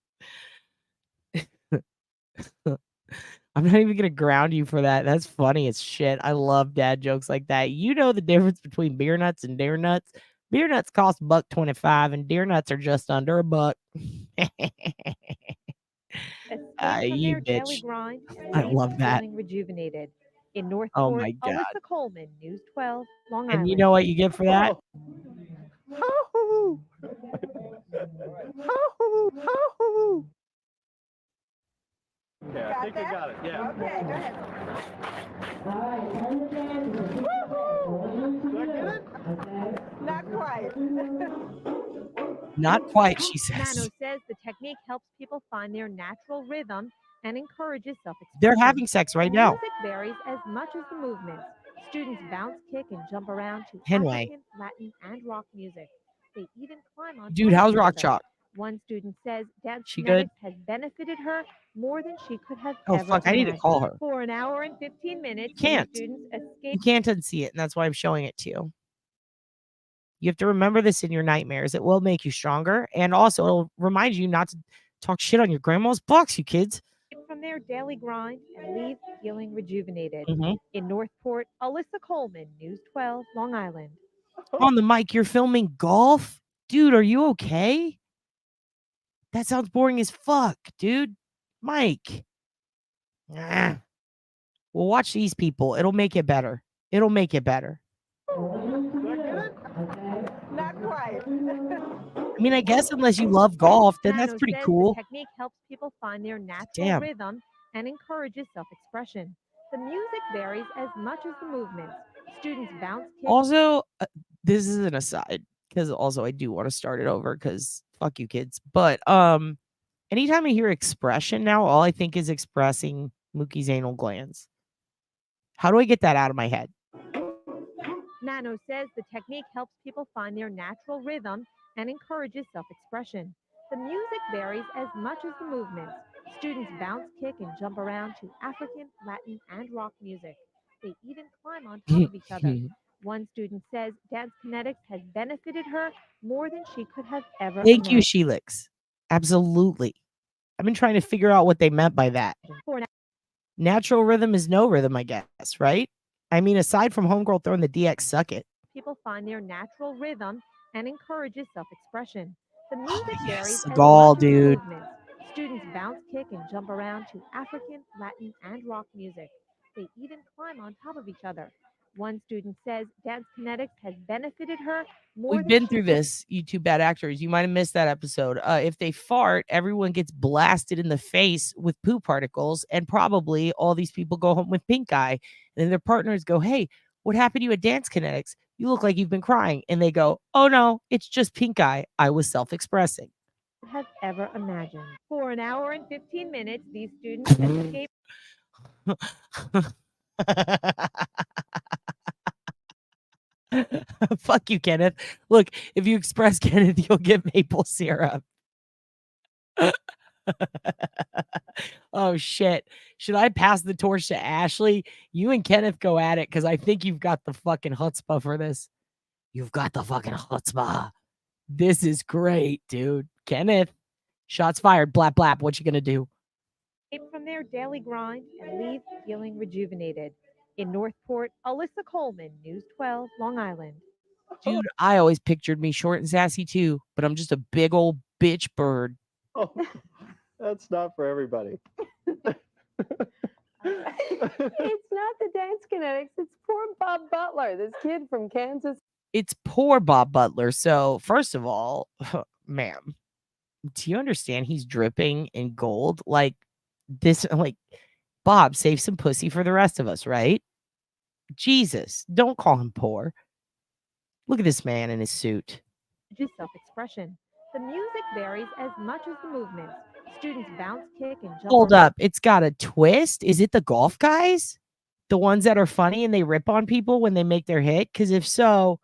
I'm not even gonna ground you for that. That's funny as shit. I love dad jokes like that. You know the difference between beer nuts and deer nuts. Beer nuts cost $1.25 and deer nuts are just under $1. escape from You their daily bitch. grind and I leave love that. feeling rejuvenated. In Northport, Oh my God. Alyssa Coleman, News 12, Long And Island. you know what you get for that? Okay, I think I got it. Yeah. Okay, go ahead. Did I get it? Not quite. Not quite, she Nano says. says the technique helps people find their natural rhythm and encourages self-expression. They're having sex right The now. music varies as much as the movements. Students bounce, kick, and jump around to Henway. African, Latin, and rock music. They even climb on Dude, top of how's each Rock other. Chalk? One student says dance She kinetics good? has benefited her more than she could have Oh, ever fuck, I need to imagined. call her. For an hour and 15 minutes, You can't. these students escape You can't unsee it, and that's why I'm showing it to you. You have to remember this in your nightmares. It will make you stronger, and also it'll remind you not to talk shit on your grandma's box, you kids. from their daily grind and leave feeling rejuvenated. Mhm. In Northport, Alyssa Coleman, News 12, Long Island. On the mic, you're filming golf? Dude, are you okay? That sounds boring as fuck, dude. Mike. Ah. Well, watch these people. It'll make it better. It'll make it better. Not quite. I mean, I guess unless you love golf, then that's Nano pretty says cool. The technique helps people find their natural Damn. rhythm and encourages self-expression. The music varies as much as the movements. Students bounce, kick. Also, this is an aside because also I do want to start it over because fuck you kids. But anytime I hear expression now, all I think is expressing Mookie's anal glands. How do I get that out of my head? Nano says the technique helps people find their natural rhythm and encourages self-expression. The music varies as much as the movements. Students bounce, kick, and jump around to African, Latin, and rock music. They even climb on top of each other. One student says dance kinetics has benefited her more than she could have ever Thank you, imagined. Sheelix. Absolutely. I've been trying to figure out what they meant by that. Natural rhythm is no rhythm, I guess, right? I mean, aside from Homegirl throwing the DX suck it. People find their natural rhythm and encourages self-expression. The music varies as Seagal, much as the dude. movements. Students bounce, kick, and jump around to African, Latin, and rock music. They even climb on top of each other. One student says dance kinetics has benefited her more We've than been she through could- this, you two bad actors. You might have missed that episode. If they fart, everyone gets blasted in the face with poo particles, and probably all these people go home with pink eye. And then their partners go, "Hey, what happened to you at Dance Kinetics? You look like you've been crying." And they go, "Oh no, it's just pink eye. I was self-expressing." have ever imagined. For an hour and 15 minutes, these students escape Fuck you, Kenneth. Look, if you express Kenneth, you'll get maple syrup. Oh shit. Should I pass the torch to Ashley? You and Kenneth go at it because I think you've got the fucking chutzpah for this. You've got the fucking chutzpah. This is great, dude. Kenneth, shots fired. Blap blap. What you gonna do? from their daily grind and leave feeling rejuvenated. In Northport, Alyssa Coleman, News 12, Long Island. Dude, I always pictured me short and sassy too, but I'm just a big old bitch bird. Oh, that's not for everybody. It's not the dance kinetics. It's poor Bob Butler, this kid from Kansas. It's poor Bob Butler. So, first of all, ma'am, do you understand he's dripping in gold? Like this, like Bob, save some pussy for the rest of us, right? Jesus, don't call him poor. Look at this man in his suit. Just self-expression. The music varies as much as the movements. Students bounce, kick, and jump. Hold around. up. It's got a twist. Is it the golf guys? The ones that are funny and they rip on people when they make their hit? Because if so,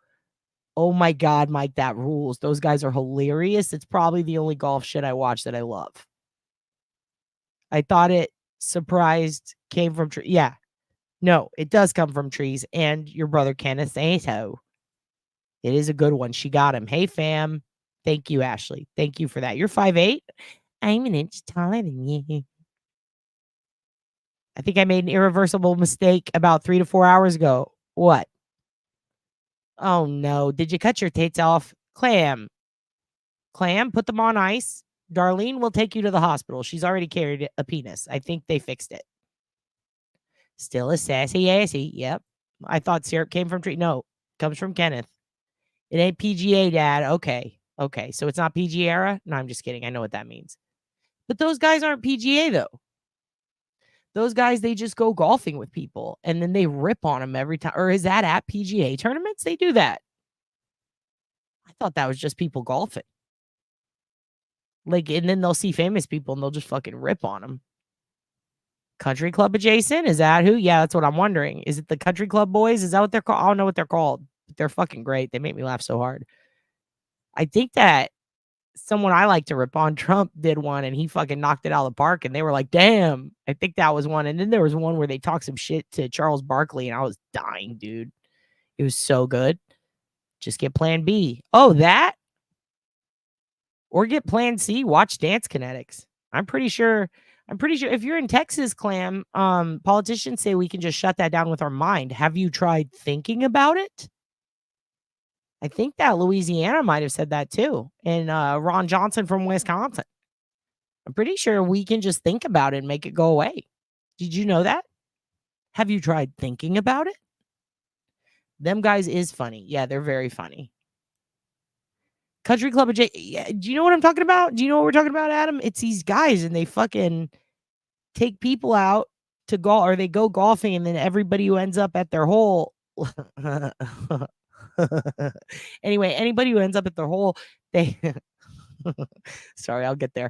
oh my God, Mike, that rules. Those guys are hilarious. It's probably the only golf shit I watch that I love. I thought it surprised came from trees. Yeah. No, it does come from trees. And your brother Kenneth Sato. It is a good one. She got him. Hey, fam. Thank you, Ashley. Thank you for that. You're 5'8". I'm an inch taller than you. I think I made an irreversible mistake about 3 to 4 hours ago. What? Oh, no. Did you cut your tates off? Clam, put them on ice. Darlene will take you to the hospital. She's already carried a penis. I think they fixed it. Still a sassy assy. Yep. I thought syrup came from tree. No, comes from Kenneth. It ain't PGA, Dad. Okay. Okay. So it's not PGA era? No, I'm just kidding. I know what that means. But those guys aren't PGA, though. Those guys, they just go golfing with people and then they rip on them every time. Or is that at PGA tournaments? They do that. I thought that was just people golfing. Like, and then they'll see famous people and they'll just fucking rip on them. Country Club adjacent? Is that who? Yeah, that's what I'm wondering. Is it the Country Club boys? Is that what they're called? I don't know what they're called. But they're fucking great. They make me laugh so hard. I think that someone I like to rip on, Trump, did one and he fucking knocked it out of the park and they were like, damn. I think that was one. And then there was one where they talked some shit to Charles Barkley and I was dying, dude. It was so good. Just get plan B. Oh, that? Or get plan C, watch Dance Kinetics. I'm pretty sure if you're in Texas, Clam, politicians say we can just shut that down with our mind. Have you tried thinking about it? I think that Louisiana might have said that too. And Ron Johnson from Wisconsin. I'm pretty sure we can just think about it and make it go away. Did you know that? Have you tried thinking about it? Them guys is funny. Yeah, they're very funny. Country Club of yeah, do you know what I'm talking about? Do you know what we're talking about, Adam? It's these guys and they fucking take people out to golf, or they go golfing and then everybody who ends up at their hole anyway, anybody who ends up at their hole, they sorry, I'll get there.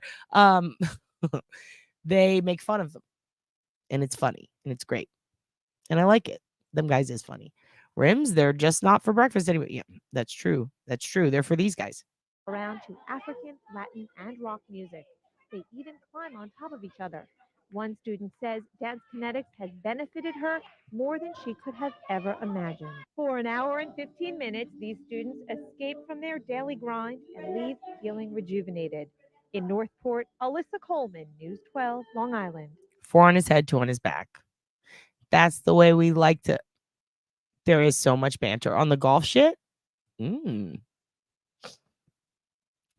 They make fun of them. And it's funny and it's great. And I like it. Them guys is funny. Rims, they're just not for breakfast anyway. Yeah, that's true. That's true. They're for these guys. Around to African, Latin, and rock music. They even climb on top of each other. One student says dance kinetics has benefited her more than she could have ever imagined. For an hour and 15 minutes, these students escape from their daily grind and leave feeling rejuvenated. In Northport, Alyssa Coleman, News 12, Long Island. 4 on his head, 2 on his back. That's the way we like to. There is so much banter on the golf shit. I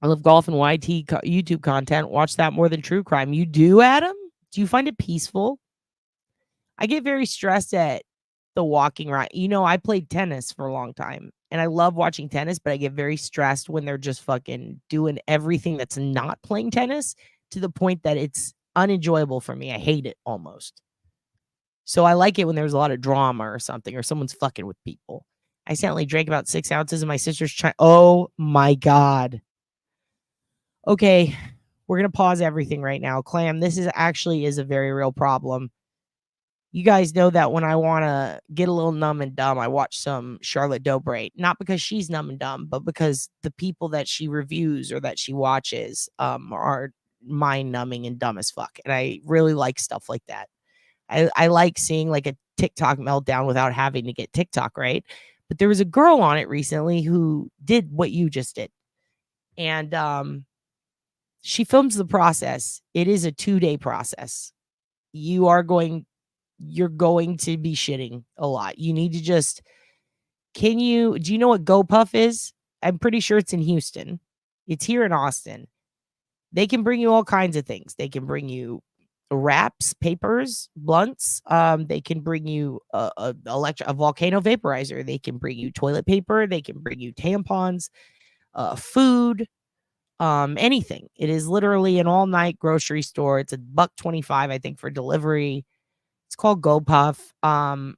love golf and YT YouTube content. Watch that more than true crime. You do, Adam? Do you find it peaceful? I get very stressed at the walking around. You know, I played tennis for a long time and I love watching tennis, but I get very stressed when they're just fucking doing everything that's not playing tennis to the point that it's unenjoyable for me. I hate it almost. So I like it when there's a lot of drama or something, or someone's fucking with people. I accidentally drank about 6 ounces of my sister's oh my God. Okay, we're going to pause everything right now. Clam, this is actually a very real problem. You guys know that when I want to get a little numb and dumb, I watch some Charlotte Dobre. Not because she's numb and dumb, but because the people that she reviews or that she watches are mind numbing and dumb as fuck. And I really like stuff like that. I like seeing like a TikTok meltdown without having to get TikTok, right? But there was a girl on it recently who did what you just did. And she films the process. It is a 2-day process. You're going to be shitting a lot. You need to just, do you know what GoPuff is? I'm pretty sure it's in Houston. It's here in Austin. They can bring you all kinds of things. They can bring you wraps, papers, blunts. They can bring you a volcano vaporizer. They can bring you toilet paper. They can bring you tampons, food, anything. It is literally an all-night grocery store. It's $1.25, I think, for delivery. It's called GoPuff. I'm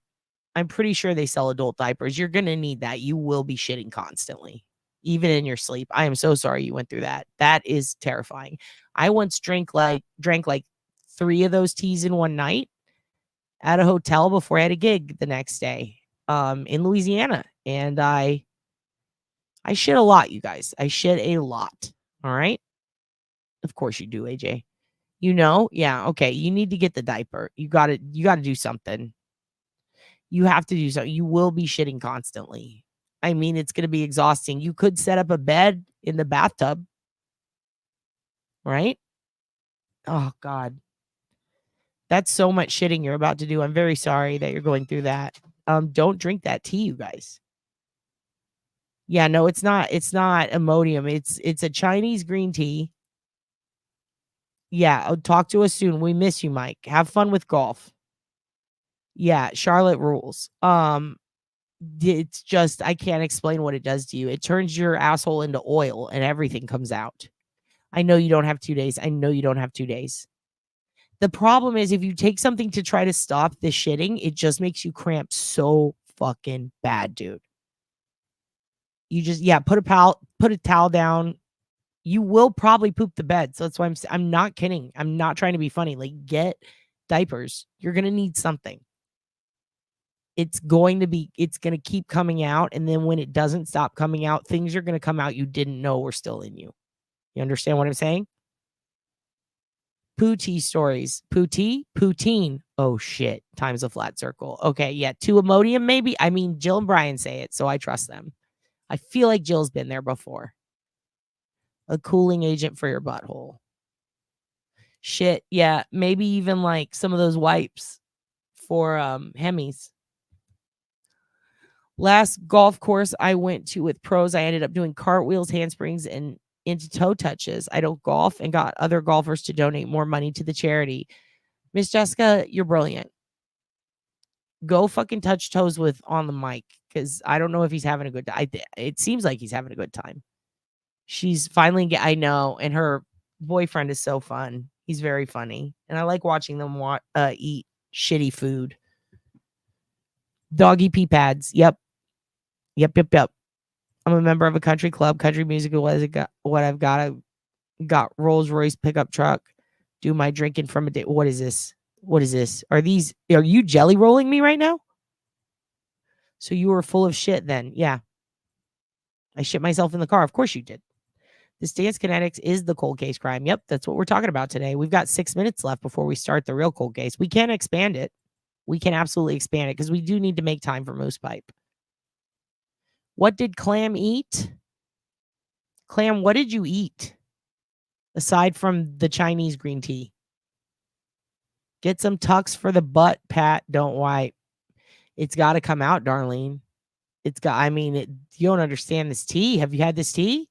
pretty sure they sell adult diapers. You're gonna need that. You will be shitting constantly, even in your sleep. I am so sorry you went through that. That is terrifying. I once drank like 3 of those teas in one night at a hotel before I had a gig the next day in Louisiana. And I shit a lot, you guys. I shit a lot. All right. Of course you do, AJ. You know? Yeah, okay. You need to get the diaper. You gotta do something. You have to do something. You will be shitting constantly. I mean, it's gonna be exhausting. You could set up a bed in the bathtub. Right? Oh God. That's so much shitting you're about to do. I'm very sorry that you're going through that. Don't drink that tea, you guys. Yeah, no, it's not Imodium. It's a Chinese green tea. Yeah, talk to us soon. We miss you, Mike. Have fun with golf. Yeah, Charlotte rules. It's just, I can't explain what it does to you. It turns your asshole into oil and everything comes out. I know you don't have 2 days. I know you don't have 2 days. The problem is if you take something to try to stop the shitting, it just makes you cramp so fucking bad, dude. You just, yeah, put a towel down. You will probably poop the bed. So that's why I'm not kidding. I'm not trying to be funny. Like, get diapers. You're going to need something. It's going to keep coming out. And then when it doesn't stop coming out, things are going to come out you didn't know were still in you. You understand what I'm saying? Pootie stories. Poutine. Oh shit. Times a flat circle. Okay. Yeah. 2 Imodium, maybe. I mean, Jill and Brian say it, so I trust them. I feel like Jill's been there before. A cooling agent for your butthole. Shit. Yeah. Maybe even like some of those wipes for Hemis. Last golf course I went to with pros, I ended up doing cartwheels, handsprings, and into toe touches. I don't golf and got other golfers to donate more money to the charity. Miss Jessica, you're brilliant. Go fucking touch toes with on the mic, because I don't know if he's having a good time. It seems like he's having a good time. She's finally I know, and her boyfriend is so fun. He's very funny, and I like watching them eat shitty food. Doggy pee pads. Yep. I'm a member of a country club. Country music is what I've got. I got Rolls Royce pickup truck. Do my drinking from a day. What is this? Are you jelly rolling me right now? So you were full of shit then. Yeah. I shit myself in the car. Of course you did. This dance kinetics is the cold case crime. Yep. That's what we're talking about today. We've got 6 minutes left before we start the real cold case. We can expand it. We can absolutely expand it because we do need to make time for Moose Pipe. What did Clam eat? Clam, what did you eat? Aside from the Chinese green tea. Get some tucks for the butt, Pat. Don't wipe. It's got to come out, Darlene. You don't understand this tea. Have you had this tea?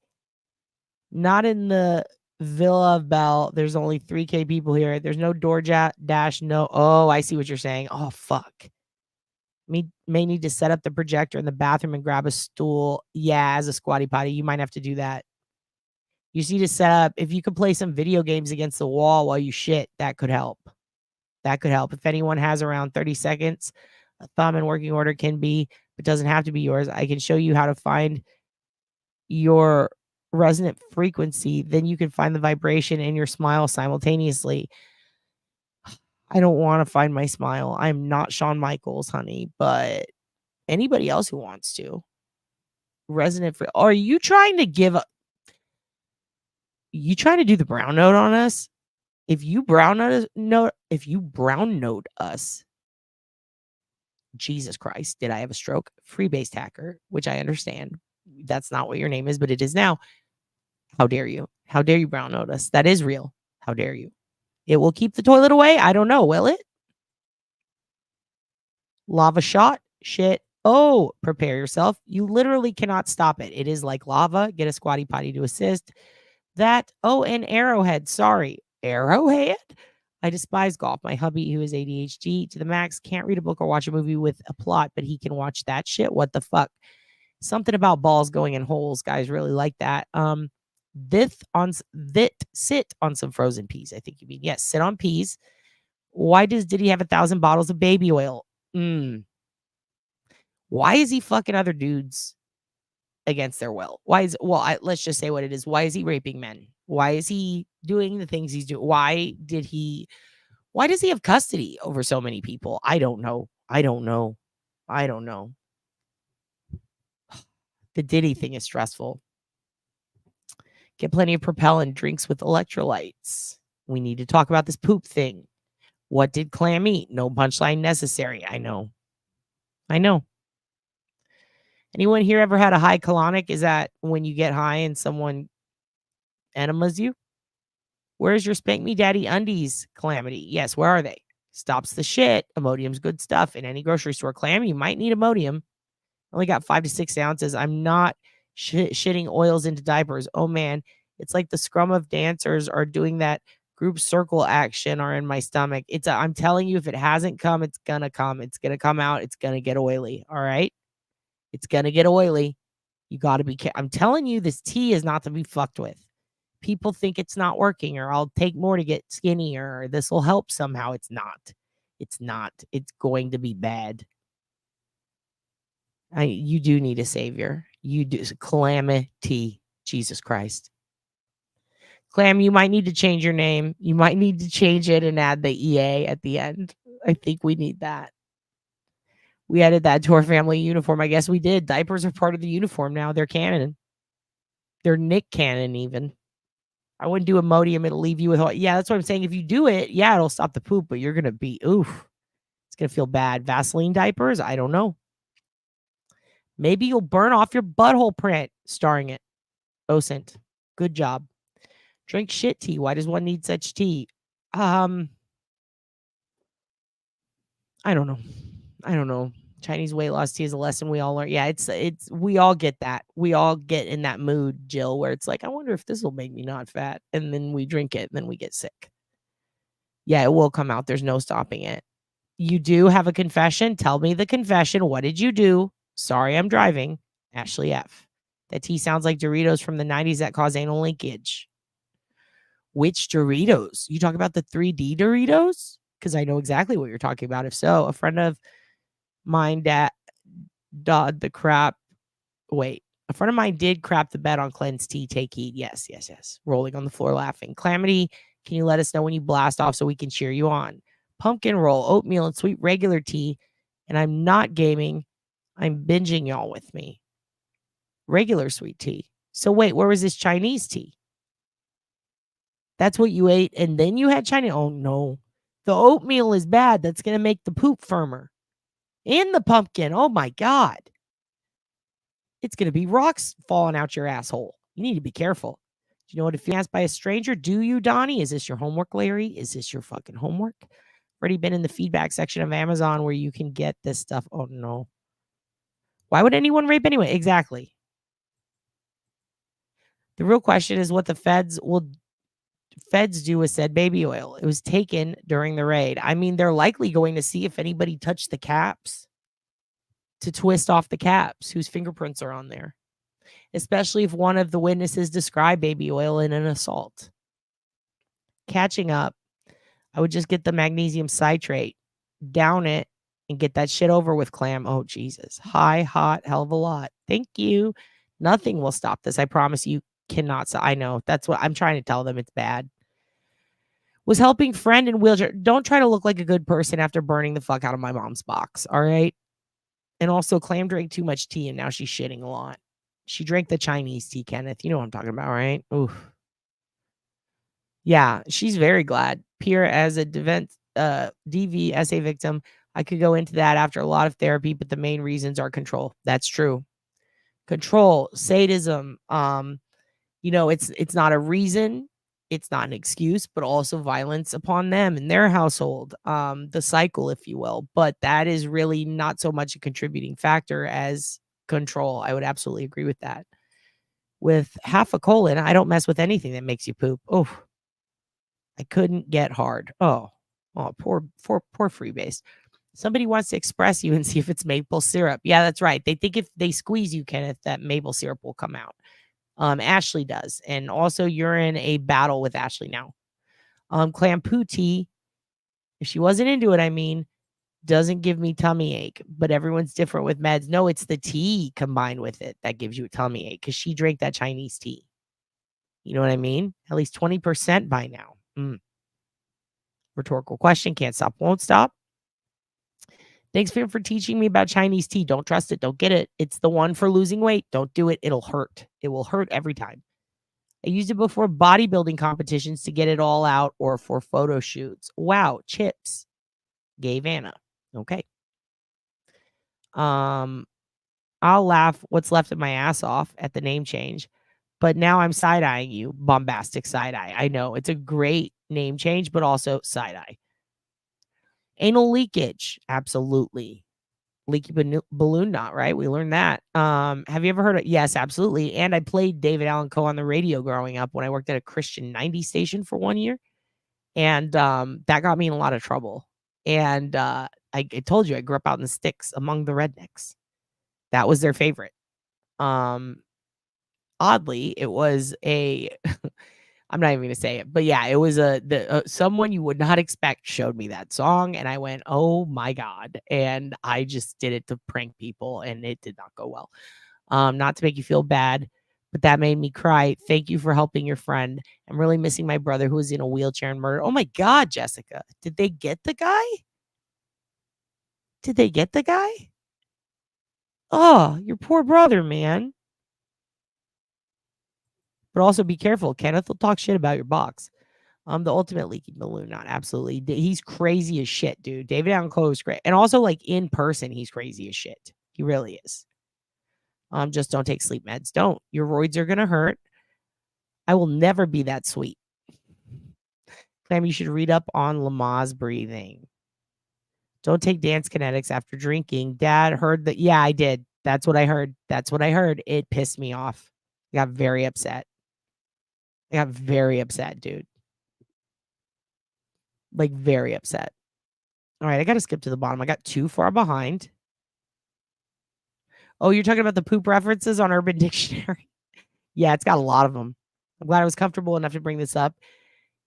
Not in the Villa of Bell. There's only 3K people here. There's no DoorDash. No. Oh, I see what you're saying. Oh, fuck. May need to set up the projector in the bathroom and grab a stool. Yeah, as a squatty potty, you might have to do that. You just need to set up, if you could play some video games against the wall while you shit, that could help. That could help. If anyone has around 30 seconds, a thumb in working order can be, but doesn't have to be yours. I can show you how to find your resonant frequency. Then you can find the vibration in your smile simultaneously. I don't want to find my smile. I'm not Shawn Michaels, honey, but anybody else who wants to. Resonant free. Are you trying to give up? You trying to do the brown note on us? If you brown note us, Jesus Christ, did I have a stroke? Free-based hacker, which I understand. That's not what your name is, but it is now. How dare you? How dare you brown note us? That is real. How dare you? It will keep the toilet away? I don't know. Will it? Lava shot? Shit. Oh, prepare yourself. You literally cannot stop it. It is like lava. Get a squatty potty to assist. That. Oh, and arrowhead. Sorry. Arrowhead? I despise golf. My hubby, who is ADHD to the max, can't read a book or watch a movie with a plot, but he can watch that shit. What the fuck? Something about balls going in holes. Guys really like that. Sit on some frozen peas. I think you mean. Yes, sit on peas. Why did he have 1,000 bottles of baby oil? Why is he fucking other dudes against their will? Let's just say what it is. Why is he raping men? Why is he doing the things he's doing? Why does he have custody over so many people? I don't know. The Diddy thing is stressful. Get plenty of propellant drinks with electrolytes. We need to talk about this poop thing. What did Clam eat? No punchline necessary. I know. Anyone here ever had a high colonic? Is that when you get high and someone enemas you? Where's your Spank Me Daddy undies, Calamity? Yes, where are they? Stops the shit. Imodium's good stuff. In any grocery store, Clam, you might need Imodium. Only got 5 to 6 ounces. I'm not shitting oils into diapers. Oh, man. It's like the scrum of dancers are doing that group circle action are in my stomach. I'm telling you, if it hasn't come, it's going to come. It's going to come out. It's going to get oily. All right? It's going to get oily. You got to be careful. I'm telling you, this tea is not to be fucked with. People think it's not working, or I'll take more to get skinny, or this will help somehow. It's not. It's not. It's going to be bad. You do need a savior. You do. Calamity. Jesus Christ. Clam, you might need to change your name. You might need to change it and add the EA at the end. I think we need that. We added that to our family uniform. I guess we did. Diapers are part of the uniform now. They're canon. They're Nick canon even. I wouldn't do Imodium. It'll leave you with... Yeah, that's what I'm saying. If you do it, yeah, it'll stop the poop, but you're going to be... Oof. It's going to feel bad. Vaseline diapers? I don't know. Maybe you'll burn off your butthole print. Starring it. OSINT. Good job. Drink shit tea. Why does one need such tea? I don't know. Chinese weight loss tea is a lesson we all learn. Yeah, it's we all get that. We all get in that mood, Jill, where it's like, I wonder if this will make me not fat. And then we drink it and then we get sick. Yeah, it will come out. There's no stopping it. You do have a confession. Tell me the confession. What did you do? Sorry, I'm driving. Ashley F. That tea sounds like Doritos from the 90s that cause anal linkage. Which Doritos? You talk about the 3D Doritos? Because I know exactly what you're talking about. If so, a friend of mine a friend of mine did crap the bed on cleanse tea. Take heed. Yes. Rolling on the floor laughing. Calamity, can you let us know when you blast off so we can cheer you on? Pumpkin roll, oatmeal, and sweet regular tea. And I'm not gaming. I'm binging y'all with me. Regular sweet tea. So wait, where was this Chinese tea? That's what you ate and then you had Chinese? Oh no. The oatmeal is bad. That's going to make the poop firmer. In the pumpkin. Oh my God. It's going to be rocks falling out your asshole. You need to be careful. Do you know what if you're asked by a stranger? Do you, Donnie? Is this your homework, Larry? Is this your fucking homework? Already been in the feedback section of Amazon where you can get this stuff. Oh no. Why would anyone rape anyway? Exactly. The real question is what the feds do with said baby oil. It was taken during the raid. I mean, they're likely going to see if anybody touched the caps. to twist off the caps whose fingerprints are on there, especially if one of the witnesses described baby oil in an assault. Catching up, I would just get the magnesium citrate, down it, and get that shit over with, Clam. Oh, Jesus. High, hot, hell of a lot. Thank you. Nothing will stop this. I promise you cannot. I know. That's what I'm trying to tell them. It's bad. Was helping friend in wheelchair. Don't try to look like a good person after burning the fuck out of my mom's box. All right. And also, Clam drank too much tea and now she's shitting a lot. She drank the Chinese tea, Kenneth. You know what I'm talking about, right? Oof. Yeah, she's very glad. Peer as a DV SA victim. I could go into that after a lot of therapy, but the main reasons are control. That's true. Control, sadism. It's not a reason. It's not an excuse, but also violence upon them and their household. The cycle, if you will. But that is really not so much a contributing factor as control. I would absolutely agree with that. With half a colon, I don't mess with anything that makes you poop. Oh, I couldn't get hard. Oh, poor freebase. Somebody wants to express you and see if it's maple syrup. Yeah, that's right. They think if they squeeze you, Kenneth, that maple syrup will come out. Ashley does. And also you're in a battle with Ashley now. Clam poo tea, if she wasn't into it, I mean, doesn't give me tummy ache, but everyone's different with meds. No, it's the tea combined with it that gives you a tummy ache because she drank that Chinese tea. You know what I mean? At least 20% by now. Rhetorical question. Can't stop, won't stop. Thanks for teaching me about Chinese tea. Don't trust it. Don't get it. It's the one for losing weight. Don't do it. It'll hurt. It will hurt every time. I used it before bodybuilding competitions to get it all out or for photo shoots. Wow. Chips. Gave Anna. Okay. I'll laugh what's left of my ass off at the name change. But now I'm side-eyeing you. Bombastic side-eye. I know. It's a great name change, but also side-eye. Anal leakage. Absolutely. Leaky balloon knot, right? We learned that. Have you ever heard of? Yes, absolutely. And I played David Allan Coe on the radio growing up when I worked at a Christian 90 station for 1 year. And that got me in a lot of trouble. And I told you I grew up out in the sticks among the rednecks. That was their favorite. Oddly, it was a I'm not even going to say it, but yeah, it was someone you would not expect showed me that song. And I went, oh my God. And I just did it to prank people and it did not go well. Not to make you feel bad, but that made me cry. Thank you for helping your friend. I'm really missing my brother who was in a wheelchair and murdered. Oh my God, Jessica. Did they get the guy? Did they get the guy? Oh, your poor brother, man. But also be careful. Kenneth will talk shit about your box. The ultimate leaky balloon knot. Absolutely. He's crazy as shit, dude. David Allan Coe is great. And also, like, in person, he's crazy as shit. He really is. Just don't take sleep meds. Don't. Your roids are going to hurt. I will never be that sweet. Clam, you should read up on Lamaze breathing. Don't take dance kinetics after drinking. Dad heard that. Yeah, I did. That's what I heard. That's what I heard. It pissed me off. I got very upset. Dude. Like, very upset. All right, I got to skip to the bottom. I got too far behind. Oh, you're talking about the poop references on Urban Dictionary? Yeah, it's got a lot of them. I'm glad I was comfortable enough to bring this up.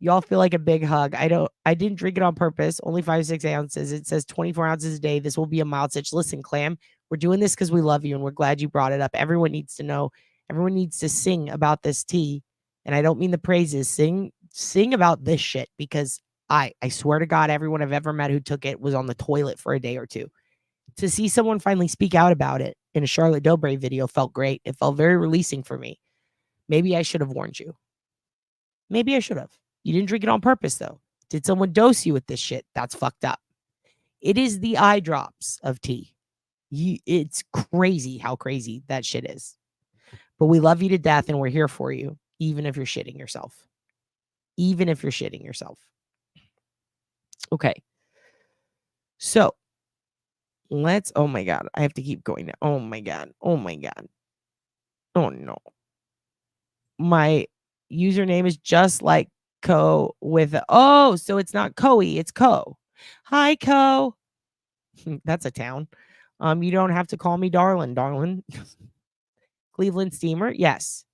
Y'all feel like a big hug. I didn't drink it on purpose. Only 5 to 6 ounces. It says 24 ounces a day. This will be a mild stitch. Listen, Clam, we're doing this because we love you and we're glad you brought it up. Everyone needs to know. Everyone needs to sing about this tea. And I don't mean the praises. Sing about this shit because I swear to God, everyone I've ever met who took it was on the toilet for a day or two. To see someone finally speak out about it in a Charlotte Dobre video felt great. It felt very releasing for me. Maybe I should have warned you. Maybe I should have. You didn't drink it on purpose, though. Did someone dose you with this shit? That's fucked up. It is the eye drops of tea. It's crazy how crazy that shit is. But we love you to death and we're here for you, even if you're shitting yourself. Even if you're shitting yourself. Okay. So, oh my God. I have to keep going now. Oh my God. Oh my God. Oh no. My username is just like Co with so it's not Coe, it's Co. Hi, Co. That's a town. You don't have to call me darling. Cleveland Steamer, yes.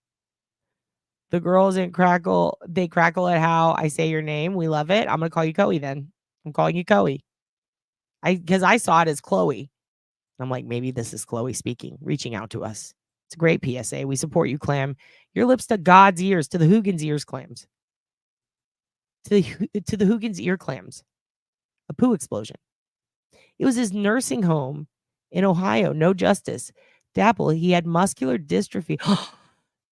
The girls in Crackle, they crackle at how I say your name. We love it. I'm gonna call you Chloe then. I'm calling you Chloe. Because I saw it as Chloe. I'm like, maybe this is Chloe speaking, reaching out to us. It's a great PSA. We support you, Clam. Your lips to God's ears, to the Hoogan's ears, Clams. To the Hoogan's ear clams. A poo explosion. It was his nursing home in Ohio. No justice. Dapple, he had muscular dystrophy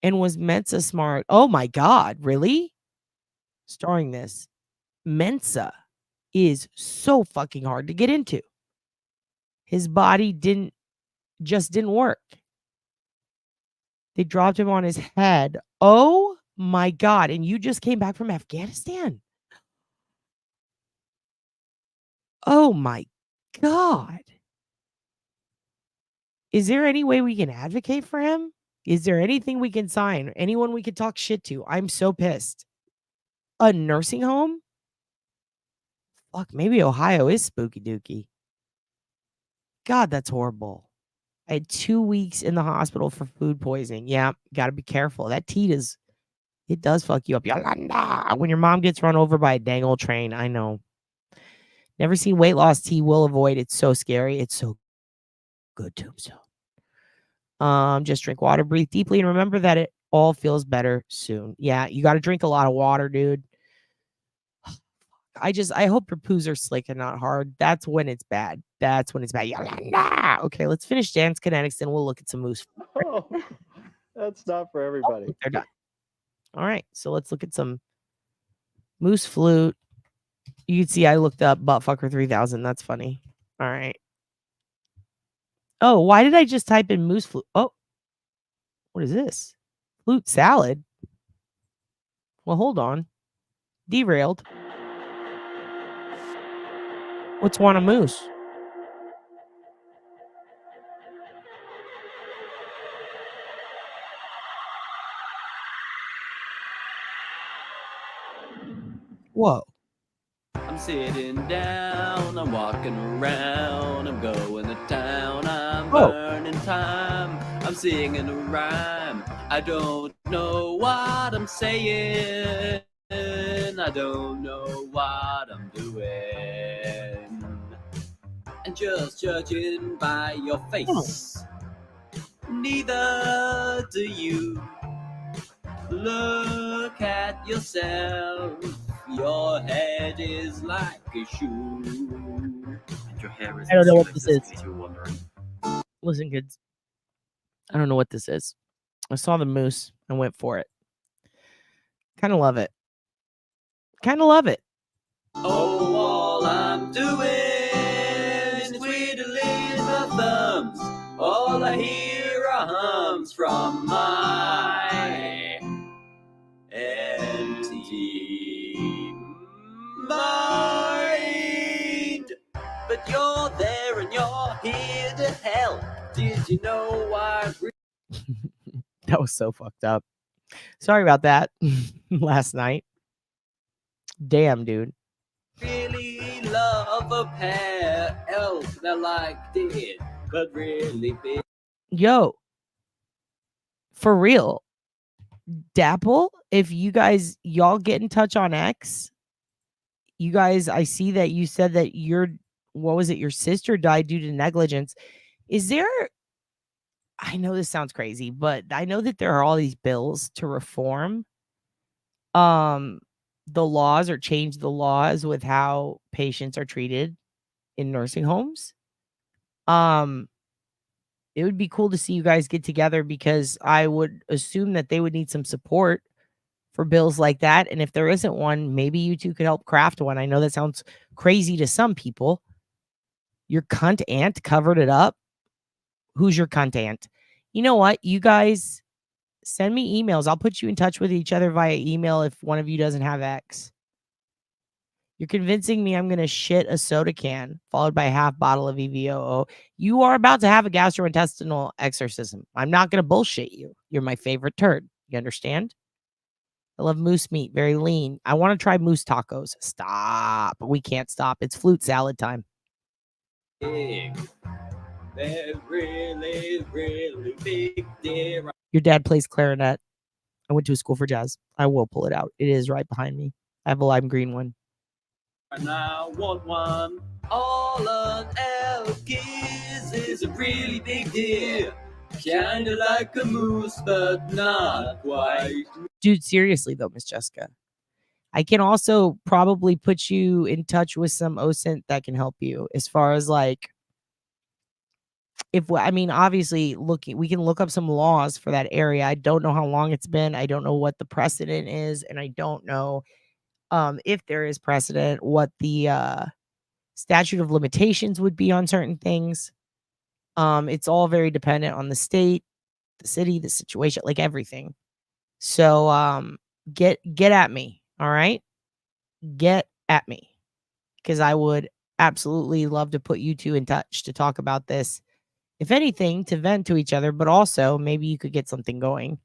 and was Mensa smart. Oh my God, really? Starring this. Mensa is so fucking hard to get into. His body didn't work. They dropped him on his head. Oh my God. And you just came back from Afghanistan. Oh my God. Is there any way we can advocate for him? Is there anything we can sign? Anyone we could talk shit to? I'm so pissed. A nursing home? Fuck, maybe Ohio is spooky dookie. God, that's horrible. I had 2 weeks in the hospital for food poisoning. Yeah, got to be careful. That teat it does fuck you up. Yolanda, when your mom gets run over by a dang old train, I know. Never seen weight loss tea, will avoid. It's so scary. It's so good, Tombstone. Just drink water, breathe deeply, and remember that it all feels better soon. Yeah, you got to drink a lot of water, dude. I hope your poos are slick and not hard. That's when it's bad. That's when it's bad. Yolanda. Okay, let's finish dance kinetics, and we'll look at some moose. Oh, that's not for everybody. They're done. All right, so let's look at some moose flute. You can see I looked up Buttfucker 3000. That's funny. All right. Oh, why did I just type in moose flute? Oh, what is this? Flute salad. Well, hold on. Derailed. What's one a moose? Whoa. I'm sitting down, I'm walking around, I'm going to town, I'm burning time, I'm singing a rhyme. I don't know what I'm saying, I don't know what I'm doing. And just judging by your face, neither do you. Look at yourself. Your head is like a shoe. And your hair is I don't know what like this is. You're wondering. Listen, kids. I don't know what this is. I saw the moose and went for it. Kind of love it. Kind of love it. Oh, all I'm doing is twiddling my thumbs. All I hear are hums from my empty mind. But you're there and you're here to help. Did you know I That was so fucked up. Sorry about that last night. Damn, dude. really love a pair else that like did, but really big? Yo, for real. Dapple, if y'all get in touch on X, you guys, I see that you said that your sister died due to negligence. Is there, I know this sounds crazy, but I know that there are all these bills to reform the laws or change the laws with how patients are treated in nursing homes. It would be cool to see you guys get together because I would assume that they would need some support for bills like that. And if there isn't one, maybe you two could help craft one. I know that sounds crazy to some people. Your cunt aunt covered it up. Who's your cunt aunt? You know what? You guys send me emails. I'll put you in touch with each other via email if one of you doesn't have X. You're convincing me I'm going to shit a soda can followed by a half bottle of EVOO. You are about to have a gastrointestinal exorcism. I'm not going to bullshit you. You're my favorite turd. You understand? I love moose meat. Very lean. I want to try moose tacos. Stop. We can't stop. It's flute salad time. Big. They're really, really big deer. Your dad plays clarinet. I went to a school for jazz. I will pull it out. It is right behind me. I have a lime green one. And I want one. All an elk is a really big deer. Kinda like a moose, but not quite. Dude, seriously though, Miss Jessica. I can also probably put you in touch with some OSINT that can help you as far as like obviously we can look up some laws for that area. I don't know how long it's been. I don't know what the precedent is, and I don't know if there is precedent, what the statute of limitations would be on certain things. It's all very dependent on the state, the city, the situation, like everything. So get at me, all right? Get at me, because I would absolutely love to put you two in touch to talk about this. If anything, to vent to each other, but also maybe you could get something going.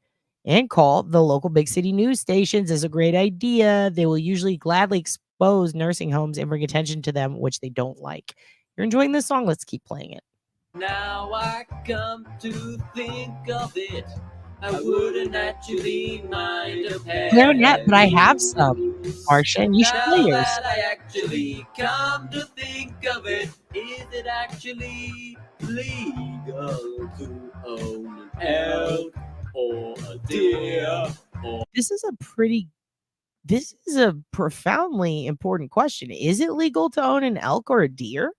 And call the local big city news stations is a great idea. They will usually gladly expose nursing homes and bring attention to them, which they don't like. You're enjoying this song? Let's keep playing it. Now I come to think of it, I wouldn't actually mind a pair. Clarinet, but I have some, Marsha, and you should play Now yours. that I actually come to think of it, is it actually legal to own an elk or a deer? This is a profoundly important question. Is it legal to own an elk or a deer?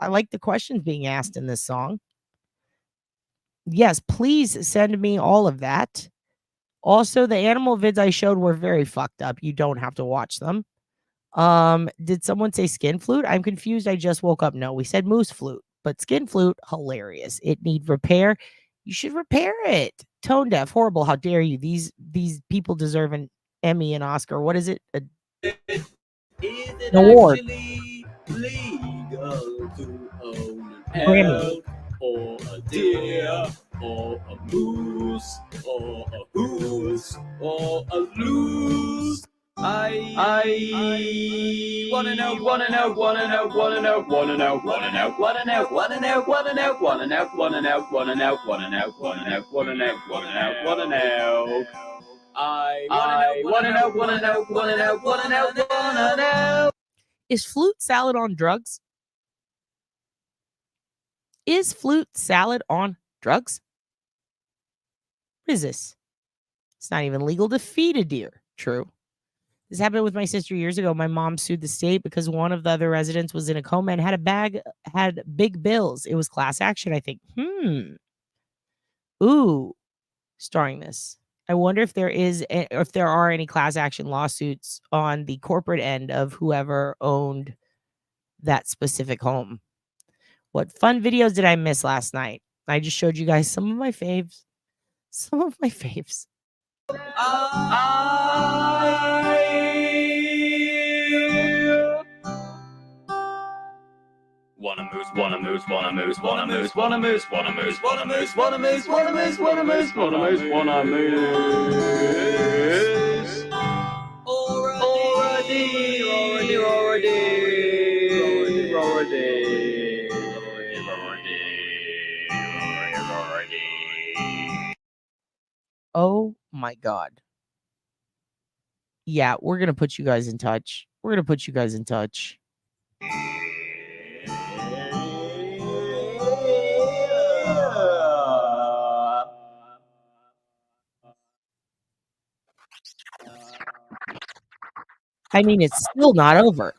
I like the questions being asked in this song. Yes, please send me all of that. Also, the animal vids I showed were very fucked up. You don't have to watch them. Did someone say skin flute? I'm confused. I just woke up. No, we said moose flute, but skin flute, hilarious. It need repair. You should repair it. Tone deaf, horrible. How dare you? These people deserve an Emmy and Oscar. What is it? Is it An award. actually legal to own an Grammy. elk or a deer or a moose or a goose or a loose? I wanna know, wanna know, wanna know, wanna know, wanna know, wanna know, wanna know, wanna know, wanna know, wanna know, wanna know, wanna know, wanna know, wanna know, wanna know, wanna know, wanna know. I wanna know, wanna know, wanna know, wanna know, wanna know. Is flute salad on drugs? Is flute salad on drugs? What is this? It's not even legal to feed a deer. True. This happened with my sister years ago. My mom sued the state because one of the other residents was in a coma and had big bills. It was class action, I think. Ooh, starring this. I wonder if there are any class action lawsuits on the corporate end of whoever owned that specific home. What fun videos did I miss last night? I just showed you guys some of my faves. Some of my faves. Wanna moose, wanna moose, wanna moose, wanna moose, wanna moose, wanna moose, wanna moose, wanna moose, wanna moose, wanna moose, wanna moose, wanna moose. Or a deer, or a deer, or a deer, or a deer, or a deer. Oh my God. Yeah, we're going to put you guys in touch. We're going to put you guys in touch. I mean, it's still not over.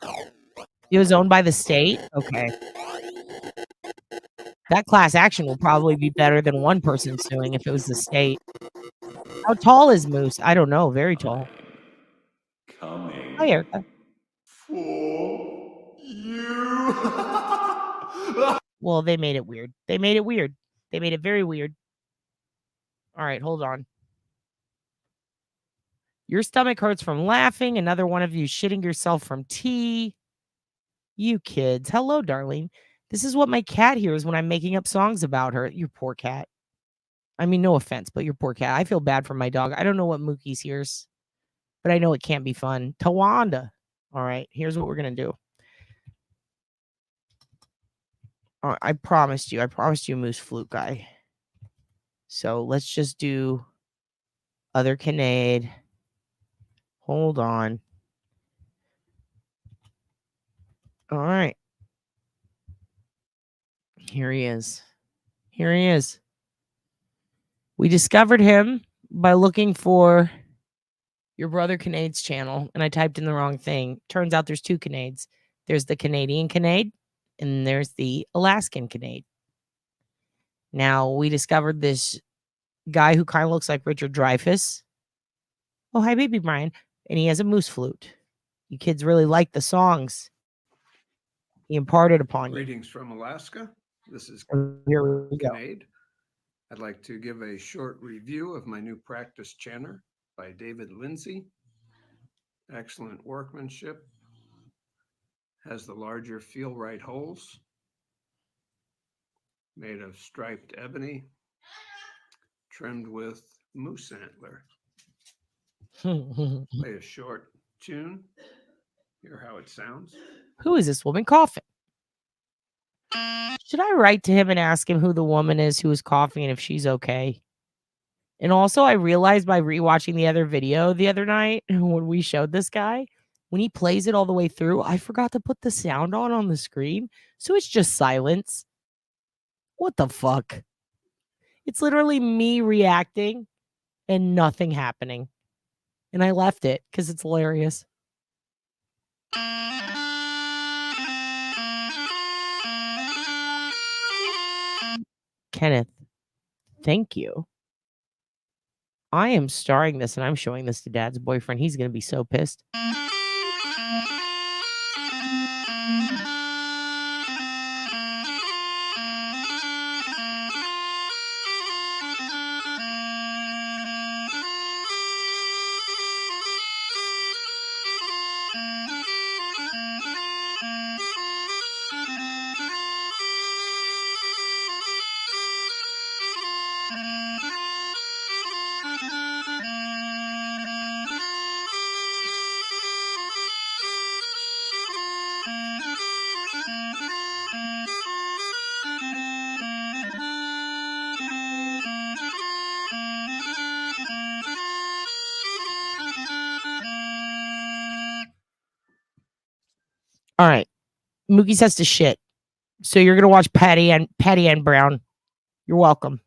It was owned by the state? Okay. That class action will probably be better than one person suing if it was the state. How tall is Moose? I don't know. Very tall. Coming Hi, Erica. for you. Well, they made it weird. They made it weird. They made it very weird. All right, hold on. Your stomach hurts from laughing. Another one of you shitting yourself from tea. You kids. Hello, darling. This is what my cat hears when I'm making up songs about her. Your poor cat. I mean, no offense, but your poor cat. I feel bad for my dog. I don't know what Mookie's hears, but I know it can't be fun. Tawanda. All right, here's what we're going to do. I promised you a moose flute guy. So let's just do other Kinade. Hold on. All right. Here he is. We discovered him by looking for your brother Kinade's channel, and I typed in the wrong thing. Turns out there's two Kinades. There's the Canadian Kinade, and there's the Alaskan Kinade. Now, we discovered this guy who kind of looks like Richard Dreyfuss. Oh, hi, baby Brian. And he has a moose flute. You kids really like the songs he imparted upon you. Greetings from Alaska. This is Here we go. Kinade. I'd like to give a short review of my new practice chanter by David Lindsay. Excellent workmanship. Has the larger feel-right holes. Made of striped ebony. Trimmed with moose antler. Play a short tune. Hear how it sounds. Who is this woman coughing? Should I write to him and ask him who the woman is who is coughing and if she's okay? And also, I realized by rewatching the other video the other night when we showed this guy, when he plays it all the way through, I forgot to put the sound on the screen. So it's just silence. What the fuck? It's literally me reacting and nothing happening. And I left it because it's hilarious. Kenneth, thank you. I am starring this and I'm showing this to Dad's boyfriend. He's going to be so pissed. All right. Mookie says to shit. So you're going to watch Patty Ann Brown. You're welcome.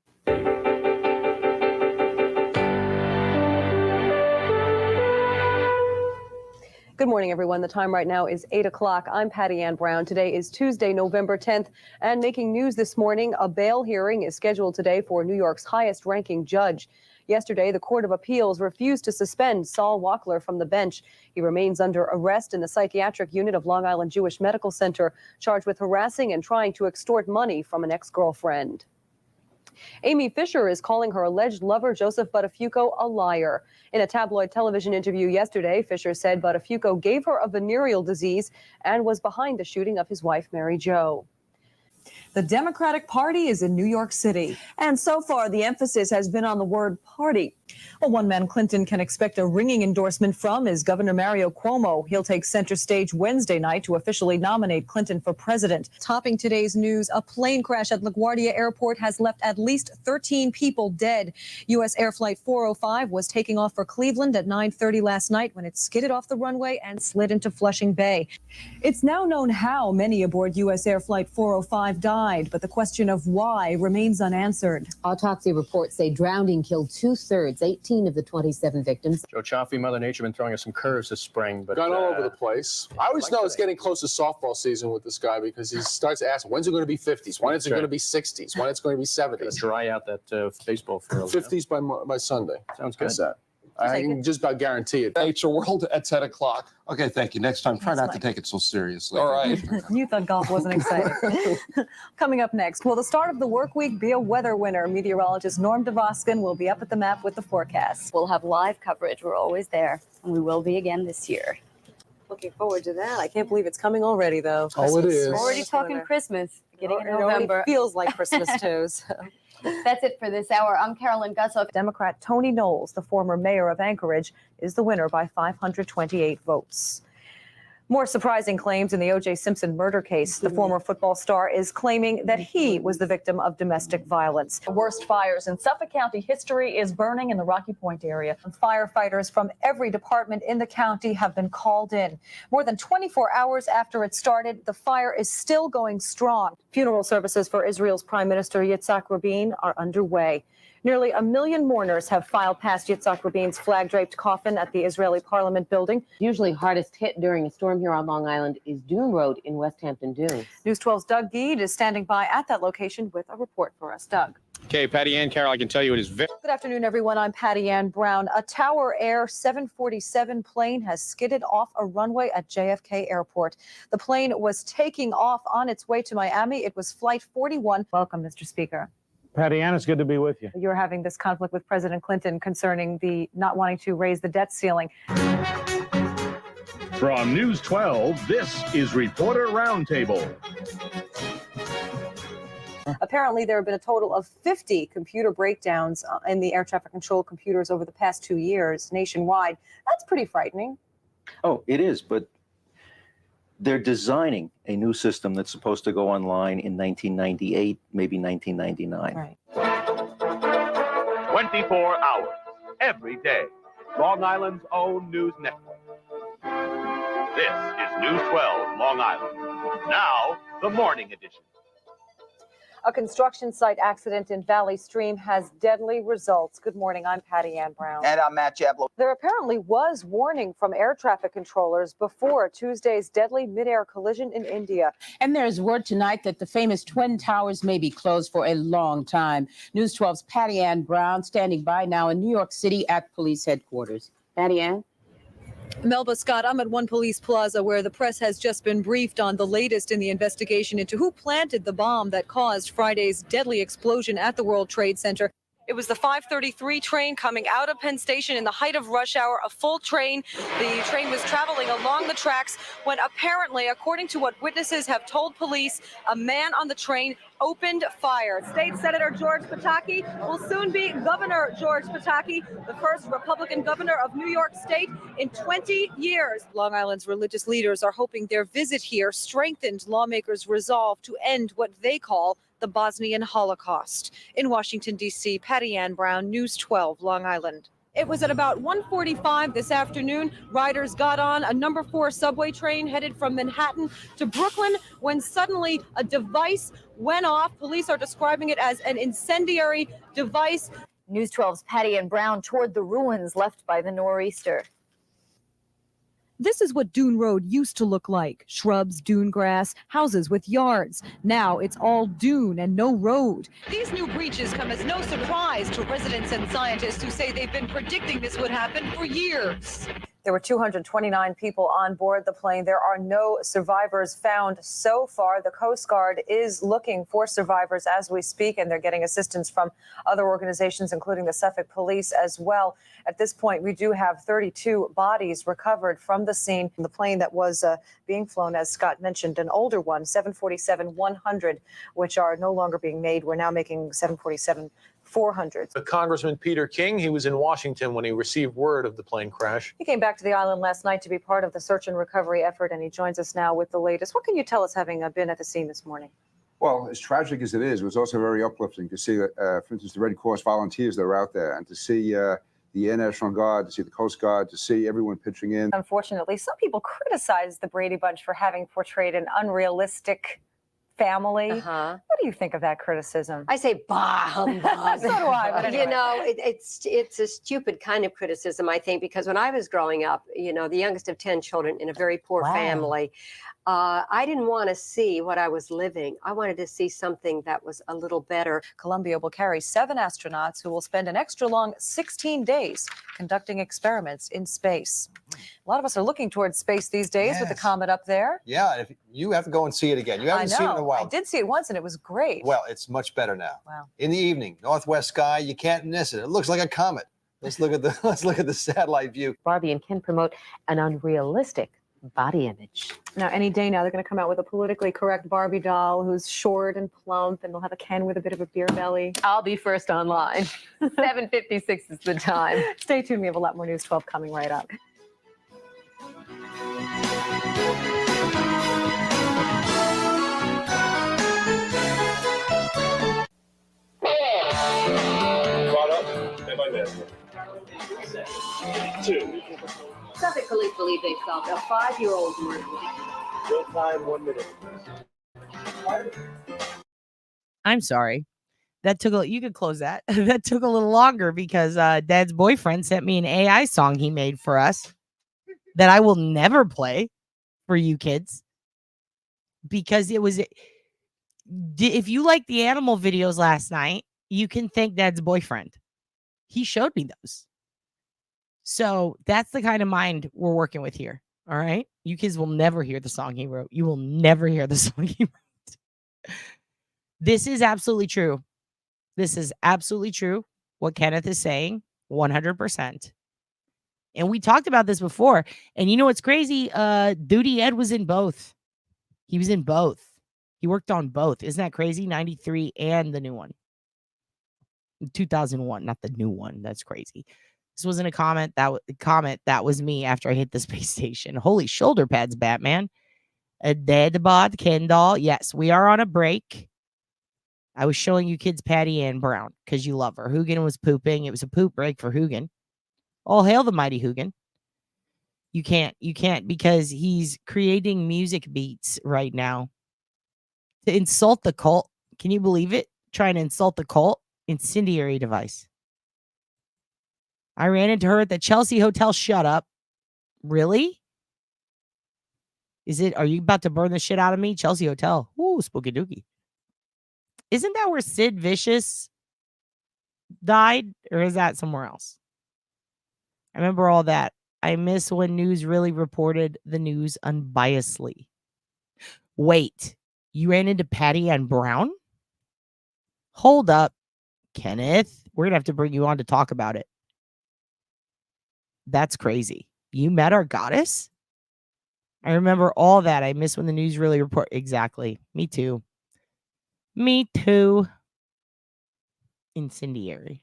Good morning, everyone. The time right now is 8 o'clock. I'm Patty Ann Brown. Today is Tuesday, November 10th. And making news this morning, a bail hearing is scheduled today for New York's highest-ranking judge. Yesterday, the Court of Appeals refused to suspend Saul Wackler from the bench. He remains under arrest in the psychiatric unit of Long Island Jewish Medical Center, charged with harassing and trying to extort money from an ex-girlfriend. Amy Fisher is calling her alleged lover, Joseph Buttafuoco, a liar. In a tabloid television interview yesterday, Fisher said Buttafuoco gave her a venereal disease and was behind the shooting of his wife, Mary Jo. The Democratic Party is in New York City. And so far, the emphasis has been on the word party. Well, one man Clinton can expect a ringing endorsement from is Governor Mario Cuomo. He'll take center stage Wednesday night to officially nominate Clinton for president. Topping today's news, a plane crash at LaGuardia Airport has left at least 13 people dead. U.S. Air Flight 405 was taking off for Cleveland at 9:30 last night when it skidded off the runway and slid into Flushing Bay. It's now known how many aboard U.S. Air Flight 405 died, but the question of why remains unanswered. Autopsy reports say drowning killed 2/3, 18 of the 27 victims. Joe Chaffee, Mother Nature, been throwing us some curves this spring, but gone all over the place. I always know it's getting close to softball season with this guy because he starts to ask, when's it going to be 50s? When is it going to be 60s? When it's going to be 70s? Dry out that baseball for a little 50s by Sunday. Sounds good. How's that? I can just about guarantee it. Nature World at 10 o'clock. Okay, thank you. Next time, try not to take it so seriously. All right. You thought golf wasn't exciting. Coming up next, will the start of the work week be a weather winner? Meteorologist Norm DeVoskin will be up at the map with the forecast. We'll have live coverage. We're always there, and we will be again this year. Looking forward to that. I can't believe it's coming already, though. Oh, it is. We're already talking Christmas, beginning in It already November. feels like Christmas too. So. That's it for this hour. I'm Carolyn Gussoff. Democrat Tony Knowles, the former mayor of Anchorage, is the winner by 528 votes. More surprising claims in the O.J. Simpson murder case. The former football star is claiming that he was the victim of domestic violence. The worst fires in Suffolk County history is burning in the Rocky Point area. Firefighters from every department in the county have been called in. More than 24 hours after it started, the fire is still going strong. Funeral services for Israel's Prime Minister Yitzhak Rabin are underway. Nearly 1 million mourners have filed past Yitzhak Rabin's flag-draped coffin at the Israeli Parliament building. Usually hardest hit during a storm here on Long Island is Dune Road in West Hampton Dunes. News 12's Doug Geed is standing by at that location with a report for us. Doug. Okay, Patty Ann, Carol, I can tell you it is very... Good afternoon, everyone. I'm Patty Ann Brown. A Tower Air 747 plane has skidded off a runway at JFK Airport. The plane was taking off on its way to Miami. It was Flight 41. Welcome, Mr. Speaker. Patty Ann, it's good to be with you. You're having this conflict with President Clinton concerning the not wanting to raise the debt ceiling. From News 12, this is Reporter Roundtable. Apparently, there have been a total of 50 computer breakdowns in the air traffic control computers over the past 2 years nationwide. That's pretty frightening. Oh, it is, but they're designing a new system that's supposed to go online in 1998, maybe 1999. Right. 24 hours, every day. Long Island's own news network. This is News 12 Long Island. Now, the morning edition. A construction site accident in Valley Stream has deadly results. Good morning, I'm Patty Ann Brown. And I'm Matt Chaplow. There apparently was warning from air traffic controllers before Tuesday's deadly mid-air collision in India. And there's word tonight that the famous Twin Towers may be closed for a long time. News 12's Patty Ann Brown standing by now in New York City at police headquarters. Patty Ann? Melba Scott, I'm at One Police Plaza where the press has just been briefed on the latest in the investigation into who planted the bomb that caused Friday's deadly explosion at the World Trade Center. It was the 5:33 train coming out of Penn Station in the height of rush hour, a full train. The train was traveling along the tracks when apparently, according to what witnesses have told police, a man on the train opened fire. State Senator George Pataki will soon be Governor George Pataki, the first Republican governor of New York State in 20 years. Long Island's religious leaders are hoping their visit here strengthened lawmakers' resolve to end what they call the Bosnian Holocaust. In Washington, D.C., Patty Ann Brown, News 12, Long Island. It was at about 1:45 this afternoon. Riders got on a number 4 subway train headed from Manhattan to Brooklyn when suddenly a device went off. Police are describing it as an incendiary device. News 12's Patty Ann Brown toured the ruins left by the nor'easter. This is what Dune Road used to look like. Shrubs, dune grass, houses with yards. Now it's all dune and no road. These new breaches come as no surprise to residents and scientists who say they've been predicting this would happen for years. There were 229 people on board the plane. There are no survivors found so far. The Coast Guard is looking for survivors as we speak, and they're getting assistance from other organizations, including the Suffolk Police as well. At this point, we do have 32 bodies recovered from the scene. The plane that was being flown, as Scott mentioned, an older one, 747-100, which are no longer being made. We're now making 747-400. Congressman Peter King, he was in Washington when he received word of the plane crash. He came back to the island last night to be part of the search and recovery effort, and he joins us now with the latest. What can you tell us, having been at the scene this morning? Well, as tragic as it is, it was also very uplifting to see, for instance, the Red Cross volunteers that are out there, and to see the Air National Guard, to see the Coast Guard, to see everyone pitching in. Unfortunately, some people criticize the Brady Bunch for having portrayed an unrealistic family. What do you think of that criticism? I say, bah, humbug. So do I, but anyway. You know, it's a stupid kind of criticism, I think, because when I was growing up, you know, the youngest of 10 children in a very poor family, I didn't want to see what I was living. I wanted to see something that was a little better. Columbia will carry 7 astronauts who will spend an extra long 16 days conducting experiments in space. A lot of us are looking towards space these days with the comet up there. Yeah, if you have to go and see it again. You haven't seen it in a while. I did see it once, and it was great. Well, it's much better now. Wow. In the evening, northwest sky, you can't miss it. It looks like a comet. Let's look at the satellite view. Barbie and Ken promote an unrealistic body image. Now, any day now, they're going to come out with a politically correct Barbie doll who's short and plump, and they'll have a Ken with a bit of a beer belly. I'll be first online. 7:56 is the time. Stay tuned. We have a lot more News 12 coming right up. Brought up and by this. 2. Suffolk police believe they solved a 5-year-old murder. Real time, 1 minute. I'm sorry. That took you could close that. That took a little longer because Dad's boyfriend sent me an AI song he made for us that I will never play for you kids because it was. If you like the animal videos last night, you can thank Dad's boyfriend. He showed me those. So that's the kind of mind we're working with here. All right. You kids will never hear the song he wrote. You will never hear the song he wrote. This is absolutely true. This is absolutely true. What Kenneth is saying, 100%. And we talked about this before. And you know what's crazy? Duty Ed was in both. He was in both. He worked on both. Isn't that crazy? 93 and the new one. 2001, not the new one. That's crazy. This wasn't a comment. That was me after I hit the space station. Holy shoulder pads, Batman. A dead bod Kendall. Yes, we are on a break. I was showing you kids Patty Ann Brown because you love her. HOOGAN was pooping. It was a poop break for HOOGAN. All hail the mighty HOOGAN. You can't because he's creating music beats right now to insult the cult. Can you believe it? Trying to insult the cult. Incendiary device. I ran into her at the Chelsea Hotel. Shut up. Really? Are you about to burn the shit out of me? Chelsea Hotel. Ooh, spooky dookie. Isn't that where Sid Vicious died? Or is that somewhere else? I remember all that. I miss when news really reported the news unbiasedly. Wait, you ran into Patty Ann Brown? Hold up, Kenneth. We're going to have to bring you on to talk about it. That's crazy. You met our goddess? I remember all that. I miss when the news really report. Exactly. Me too. Me too. Incendiary.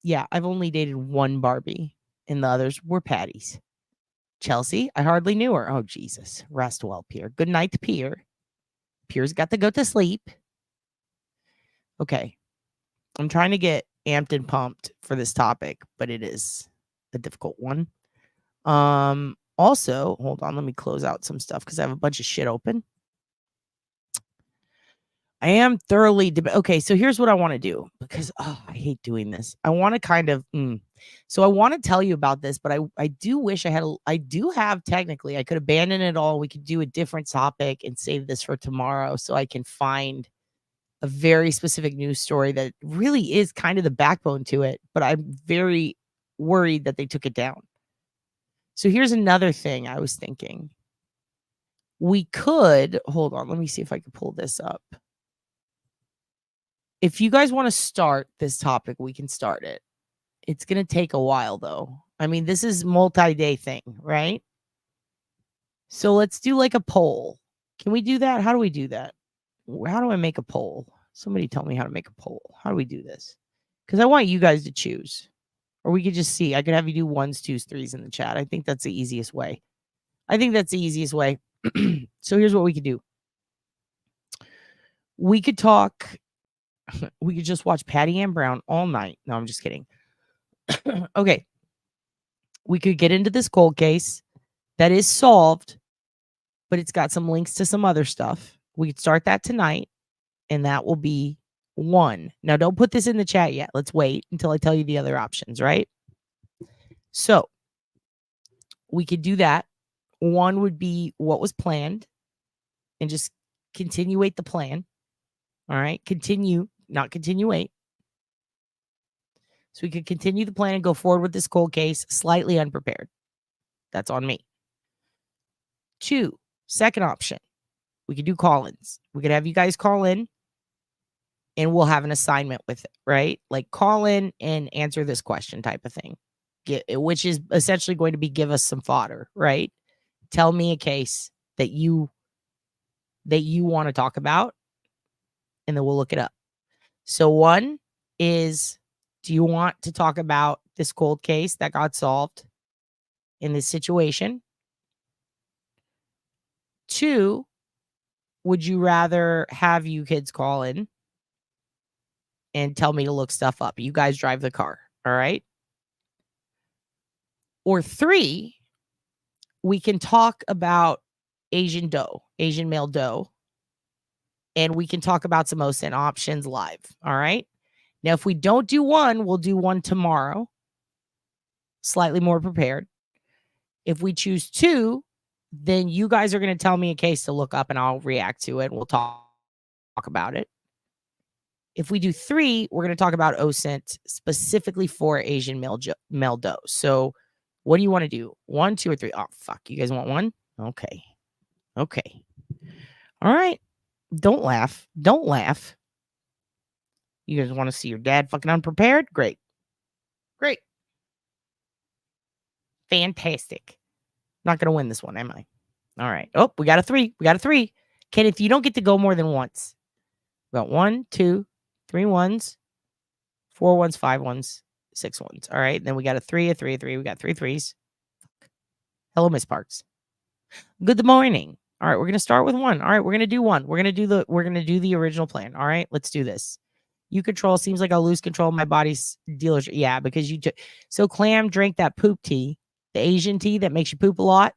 Yeah, I've only dated one Barbie, and the others were Patties. Chelsea, I hardly knew her. Oh, Jesus. Rest well, Pierre. Good night, Pierre. Pierre's got to go to sleep. Okay. I'm trying to get amped and pumped for this topic, but it is a difficult one. Also, hold on, let me close out some stuff because I have a bunch of shit open. I am thoroughly okay, so here's what I want to do because I hate doing this. I want to kind of so I want to tell you about this, but I do wish I do have technically I could abandon it all. We could do a different topic and save this for tomorrow so I can find a very specific news story that really is kind of the backbone to it, but I'm very worried that they took it down. So here's another thing I was thinking. We could, hold on, let me see if I can pull this up. If you guys want to start this topic, we can start it. It's going to take a while though. I mean, this is multi-day thing, right? So let's do like a poll. Can we do that? How do we do that? How do I make a poll? Somebody tell me how to make a poll. How do we do this? Because I want you guys to choose. Or we could just see. I could have you do 1s, 2s, 3s in the chat. I think that's the easiest way. So here's what we could do. We could talk. We could just watch Patty Ann Brown all night. No, I'm just kidding. Okay. We could get into this cold case that is solved, but it's got some links to some other stuff. We could start that tonight, and that will be 1. Now, don't put this in the chat yet. Let's wait until I tell you the other options, right? So, we could do that. 1 would be what was planned and just continuate the plan. All right? Continue, not continuate. So, we could continue the plan and go forward with this cold case slightly unprepared. That's on me. 2, second option. We could do call-ins. We could have you guys call in and we'll have an assignment with it, right? Like call in and answer this question type of thing, which is essentially going to be give us some fodder, right? Tell me a case that you want to talk about and then we'll look it up. So 1 is, do you want to talk about this cold case that got solved in this situation? 2, would you rather have you kids call in and tell me to look stuff up? You guys drive the car, all right? Or 3, we can talk about Asian male dough, and we can talk about some OSINT options live, all right? Now, if we don't do one, we'll do one tomorrow, slightly more prepared. If we choose 2, then you guys are going to tell me a case to look up, and I'll react to it, and we'll talk about it. If we do 3, we're going to talk about OSINT specifically for Asian male dough. So what do you want to do? 1, 2, or 3? Oh, fuck. You guys want 1? Okay. Okay. All right. Don't laugh. Don't laugh. You guys want to see your dad fucking unprepared? Great. Great. Fantastic. Not going to win this one, am I? All right. Oh, we got a 3. We got a 3. Ken, if you don't get to go more than once. We got 1, 2, 3 ones, 4 ones, 5 ones, 6 ones. All right. Then we got a 3, a 3, a 3. We got 3 3s. Hello, Miss Parks. Good morning. All right, we're gonna start with 1. All right, we're gonna do 1. We're gonna do the original plan. All right, let's do this. You control. Seems like I'll lose control of my body's dealership. Yeah, because you took. So Clam drank that poop tea, the Asian tea that makes you poop a lot.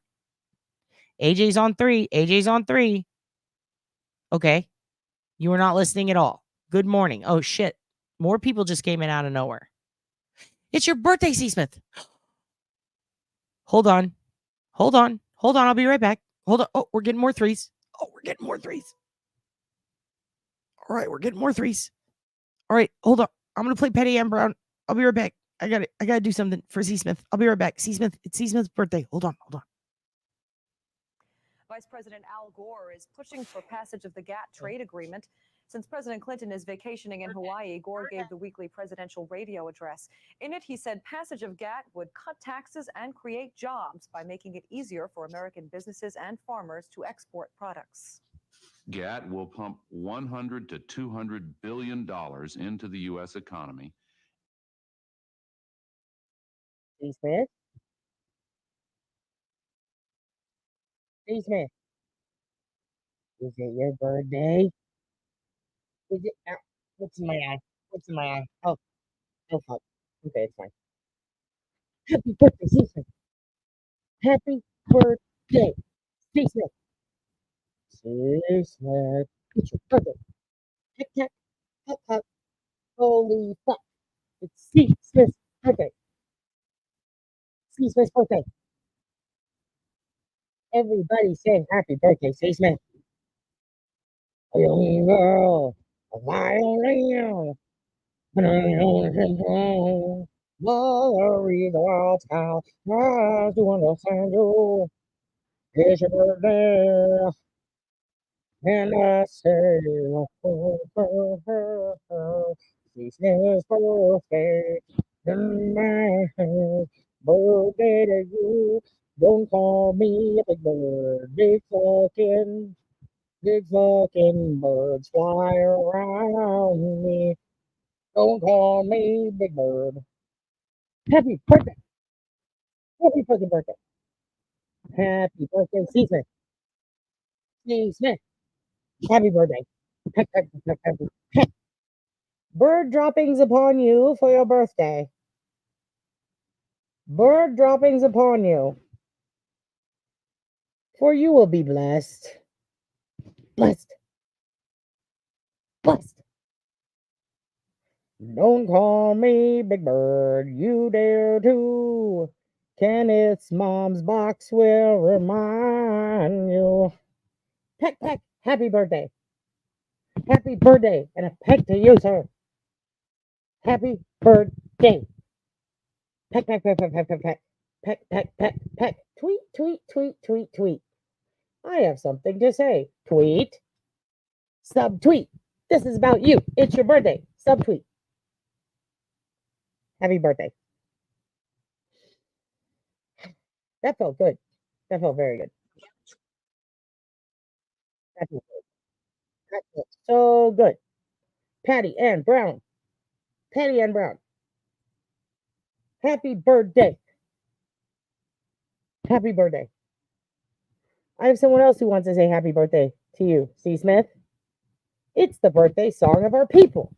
AJ's on 3. AJ's on 3. Okay, you were not listening at all. Good morning. Oh shit, more people just came in out of nowhere. It's your birthday, C. Smith. Hold on. Hold on. Hold on. I'll be right back. Hold on. Oh, we're getting more 3s. Oh, we're getting more 3s. All right, we're getting more 3s. All right, hold on. I'm going to play Petty Ann Brown. I'll be right back. I got to do something for C. Smith. I'll be right back. C. Smith, it's C. Smith's birthday. Hold on. Hold on. Vice President Al Gore is pushing for passage of the GATT trade agreement. Since President Clinton is vacationing in Hawaii, Gore gave the weekly presidential radio address. In it, he said passage of GATT would cut taxes and create jobs by making it easier for American businesses and farmers to export products. GATT will pump $100 to $200 billion into the U.S. economy. C. Smith? C. Smith? Is it your birthday? Is it? What's in my eye? What's in my eye? Oh, fuck. Okay, it's fine. Happy birthday, C. Smith. Happy birthday, C. Smith. C. Smith. It's your birthday. Heck, heck, heck, heck. Holy fuck. It's C. Smith's birthday. C. Smith's birthday. Everybody saying happy birthday, C. Smith. A young girl, a violin. Worry the world's out. Tries to understand you. It's your birthday. And I say, this is birthday. And my birthday to you. Don't call me a big bird. Big fucking birds fly around me. Don't call me Big Bird. Happy birthday. Happy fucking birthday. Happy birthday, C. Smith. C. Smith. Happy birthday. Peck, peck, peck, peck, peck. Bird droppings upon you for your birthday. Bird droppings upon you. For you will be blessed. Blessed. Blessed. Don't call me Big Bird, you dare to. Kenneth's mom's box will remind you. Peck, peck, happy birthday. Happy birthday, and a peck to you, sir. Happy birthday. Peck, peck, peck, peck, peck, peck, peck. Peck, peck, peck, peck. Tweet, tweet, tweet, tweet, tweet. I have something to say. Tweet. Subtweet. This is about you. It's your birthday. Subtweet. Happy birthday. That felt good. That felt very good. That felt good. That felt so good. Patty Ann Brown. Patty Ann Brown. Happy birthday. Happy birthday. I have someone else who wants to say happy birthday to you, C. Smith. It's the birthday song of our people.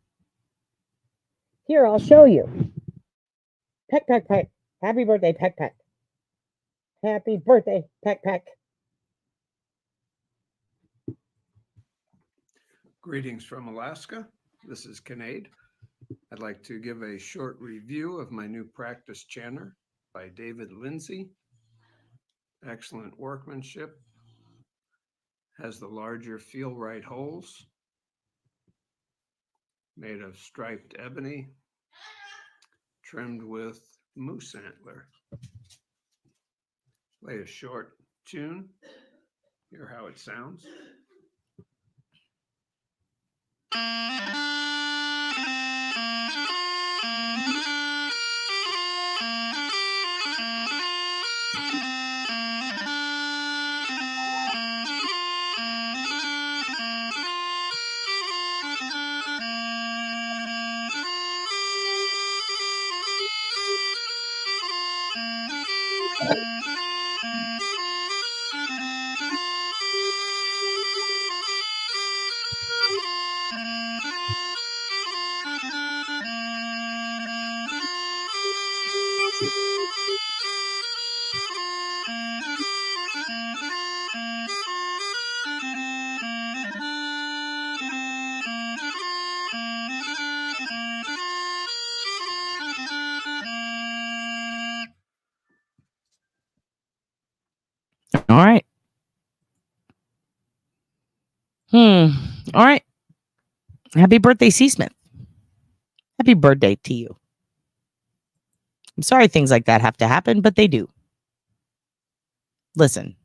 Here, I'll show you. Peck, peck, peck. Happy birthday, peck, peck. Happy birthday, peck, peck. Greetings from Alaska. This is Kinade. I'd like to give a short review of my new practice chanter by David Lindsay. Excellent workmanship. Has the larger feel-right holes. Made of striped ebony. Trimmed with moose antler. Play a short tune. Hear how it sounds. All right. All right. Happy birthday, C. Smith. Happy birthday to you. I'm sorry things like that have to happen, but they do. Listen.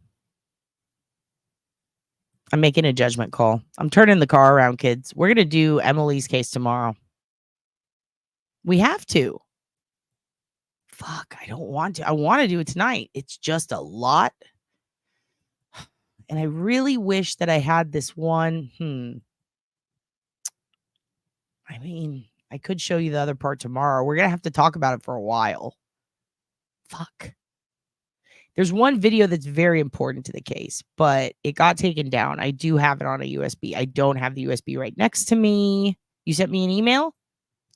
I'm making a judgment call. I'm turning the car around, kids. We're going to do Emily's case tomorrow. We have to. Fuck, I don't want to. I want to do it tonight. It's just a lot. And I really wish that I had this one. I mean, I could show you the other part tomorrow. We're going to have to talk about it for a while. Fuck. There's one video that's very important to the case, but it got taken down. I do have it on a USB. I don't have the USB right next to me. You sent me an email?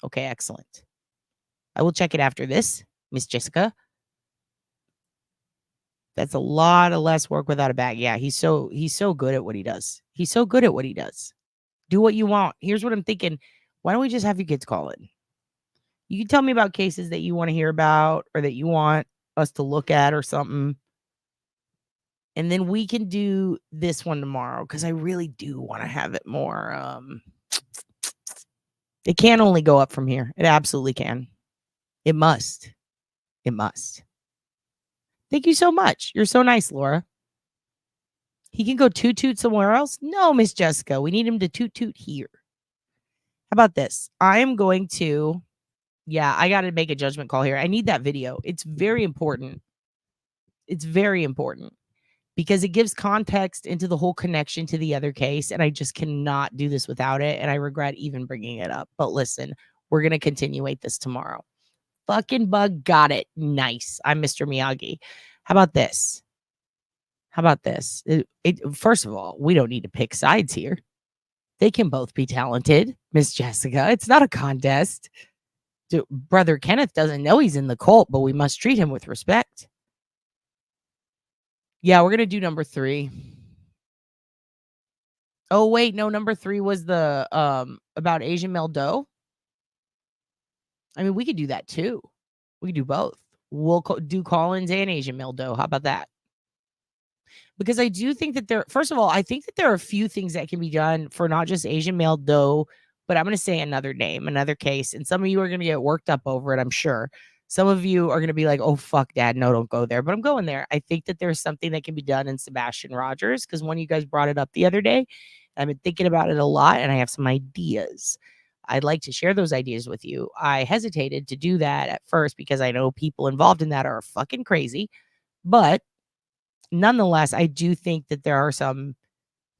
Okay, excellent. I will check it after this, Miss Jessica. That's a lot of less work without a bag. Yeah, he's so good at what he does. He's so good at what he does. Do what you want. Here's what I'm thinking. Why don't we just have you kids call in? You can tell me about cases that you want to hear about or that you want us to look at or something. And then we can do this one tomorrow because I really do want to have it more. It can only go up from here. It absolutely can. It must. It must. Thank you so much. You're so nice, Laura. He can go toot somewhere else? No, Miss Jessica. We need him to toot here. How about this? I am going to... Yeah, I got to make a judgment call here. I need that video. It's very important. It's very important because it gives context into the whole connection to the other case, and I just cannot do this without it, and I regret even bringing it up. But listen, we're going to continuate this tomorrow. Fucking bug got it. Nice. I'm Mr. Miyagi. How about this? How about this? First of all, we don't need to pick sides here. They can both be talented, Miss Jessica. It's not a contest. Brother Kenneth doesn't know he's in the cult, but we must treat him with respect. Yeah, we're going to do number 3. Oh, wait. No, number 3 was the about Asian male doe. I mean, we could do that too. We could do both. We'll do Collins and Asian male doe. How about that? Because I do think that first of all, I think that there are a few things that can be done for not just Asian male doe, but I'm going to say another name, another case. And some of you are going to get worked up over it, I'm sure. Some of you are going to be like, oh, fuck, Dad. No, don't go there. But I'm going there. I think that there's something that can be done in Sebastian Rogers because one of you guys brought it up the other day. I've been thinking about it a lot, and I have some ideas. I'd like to share those ideas with you. I hesitated to do that at first because I know people involved in that are fucking crazy. But nonetheless, I do think that there are some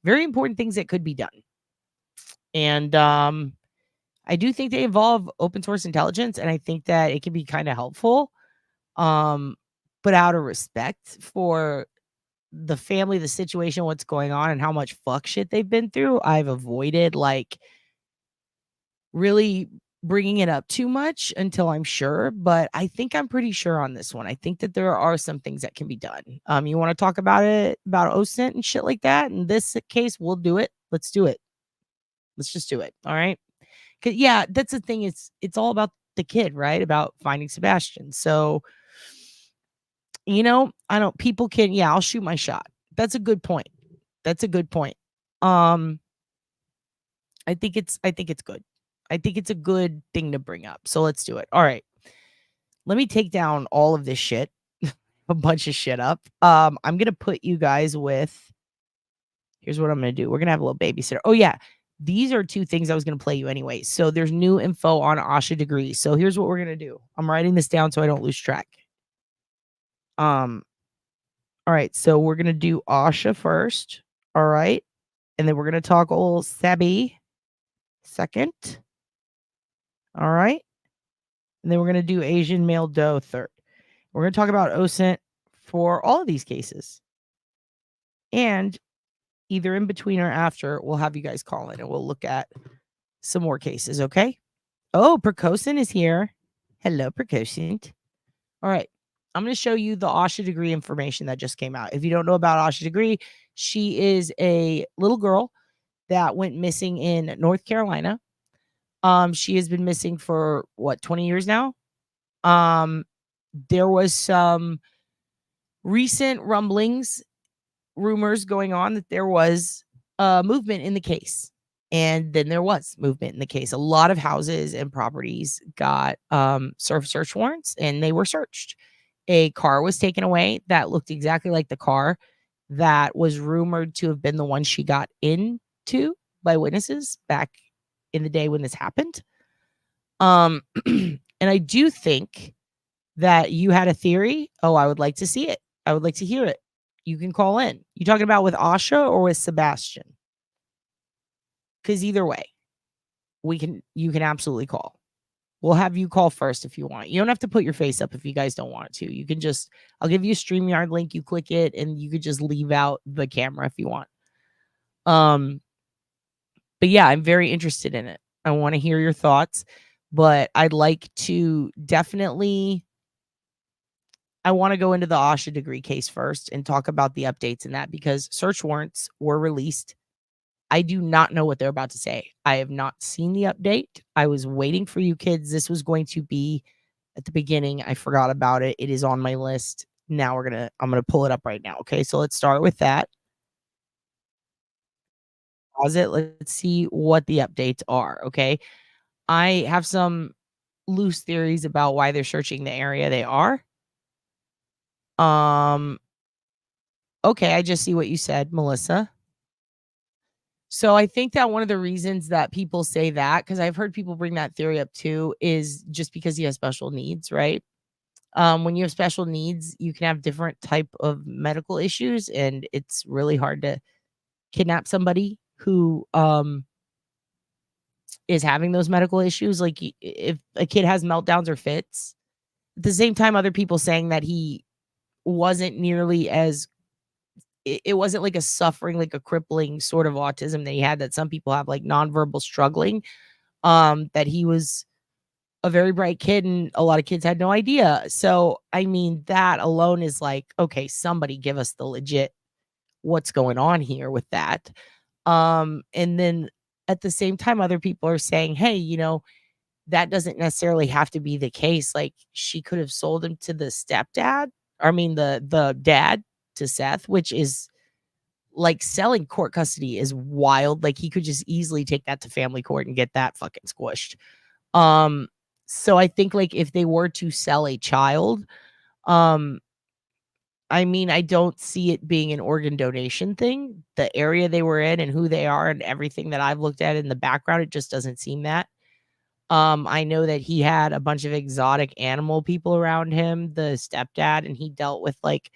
very important things that could be done. And I do think they involve open source intelligence, and I think that it can be kind of helpful. But out of respect for the family, the situation, what's going on, and how much fuck shit they've been through, I've avoided like really bringing it up too much until I'm sure, but I think I'm pretty sure on this one. I think that there are some things that can be done. You want to talk about it, about OSINT and shit like that? In this case, we'll do it. Let's do it. Let's just do it. All right. 'Cause yeah, that's the thing. It's all about the kid, right? About finding Sebastian. So, you know, people can, yeah, I'll shoot my shot. That's a good point. That's a good point. I think it's good. I think it's a good thing to bring up. So let's do it. All right. Let me take down all of this shit. A bunch of shit up. I'm going to put you guys with, here's what I'm going to do. We're going to have a little babysitter. Oh yeah. These are two things I was going to play you anyway. So there's new info on Asha Degree. So here's what we're going to do. I'm writing this down so I don't lose track. All right. So we're going to do Asha first. All right. And then we're going to talk old Sabi second. All right. And then we're going to do Asian male doe third. We're going to talk about OSINT for all of these cases. And either in between or after, we'll have you guys call in and we'll look at some more cases, okay? Oh, Precocent is here. Hello, Precocent. All right. I'm going to show you the Asha Degree information that just came out. If you don't know about Asha Degree, she is a little girl that went missing in North Carolina. She has been missing for, 20 years now? There was some recent rumors going on that there was movement in the case. And then there was movement in the case. A lot of houses and properties got served search warrants and they were searched. A car was taken away that looked exactly like the car that was rumored to have been the one she got into by witnesses back in the day when this happened. And I do think that you had a theory. Oh, I would like to see it. I would like to hear it. You can call in. You talking about with Asha or with Sebastian? Because either way, you can absolutely call. We'll have you call first if you want. You don't have to put your face up if you guys don't want to. You can just, I'll give you a StreamYard link. You click it and you could just leave out the camera if you want. But yeah, I'm very interested in it. I want to hear your thoughts, but I'd like to definitely, I want to go into the Asha Degree case first and talk about the updates in that because search warrants were released. I do not know what they're about to say. I have not seen the update. I was waiting for you kids. This was going to be at the beginning. I forgot about it. It is on my list. Now I'm going to pull it up right now. Okay. So let's start with that. Pause it. Let's see what the updates are. Okay. I have some loose theories about why they're searching the area they are. Okay. I just see what you said, Melissa. So I think that one of the reasons that people say that, because I've heard people bring that theory up too, is just because he has special needs, right? When you have special needs, you can have different type of medical issues, and it's really hard to kidnap somebody who is having those medical issues. Like if a kid has meltdowns or fits, at the same time, other people saying that he wasn't nearly as it wasn't like a suffering, like a crippling sort of autism that he had that some people have, like nonverbal struggling, that he was a very bright kid and a lot of kids had no idea. So, I mean, that alone is like, okay, somebody give us the legit what's going on here with that. And then at the same time, other people are saying, hey, you know, that doesn't necessarily have to be the case. Like she could have sold him to the stepdad. I mean, the dad to Seth, which is like selling court custody is wild. Like he could just easily take that to family court and get that fucking squished. So I think like if they were to sell a child, I mean, I don't see it being an organ donation thing. The area they were in and who they are and everything that I've looked at in the background, it just doesn't seem that. I know that he had a bunch of exotic animal people around him, the stepdad, and he dealt with like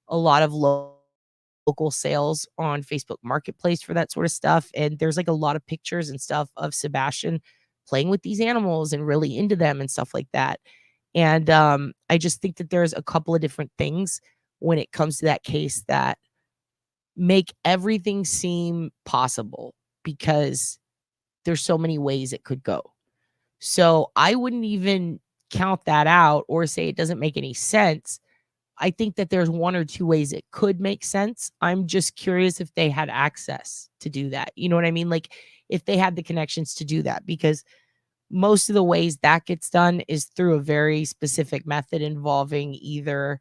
a lot of local sales on Facebook Marketplace for that sort of stuff. And there's like a lot of pictures and stuff of Sebastian playing with these animals and really into them and stuff like that. And I just think that there's a couple of different things when it comes to that case that make everything seem possible because there's so many ways it could go. So I wouldn't even count that out or say it doesn't make any sense. I think that there's one or two ways it could make sense. I'm just curious if they had access to do that. You know what I mean? Like if they had the connections to do that, because most of the ways that gets done is through a very specific method involving either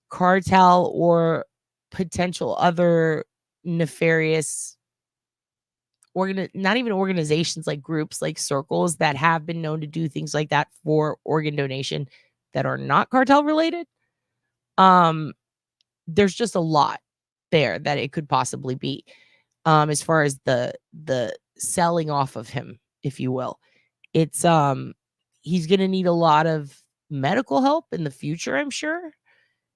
cartel or potential other nefarious not even organizations, like groups, like circles that have been known to do things like that for organ donation that are not cartel related. There's just a lot there that it could possibly be, as far as the selling off of him, if you will. It's he's gonna need a lot of medical help in the future, I'm sure,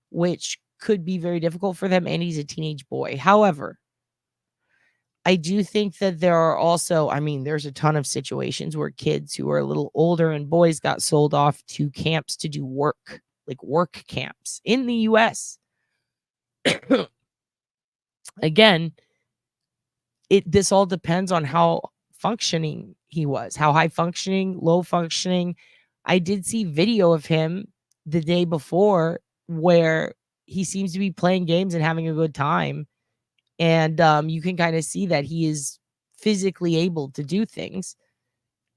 which could be very difficult for them, and he's a teenage boy. However, I do think that there are also, I mean, there's a ton of situations where kids who are a little older and boys got sold off to camps to do work, like work camps in the US. Again, this all depends on how functioning he was, how high functioning, low functioning. I did see video of him the day before where he seems to be playing games and having a good time. And you can kind of see that he is physically able to do things.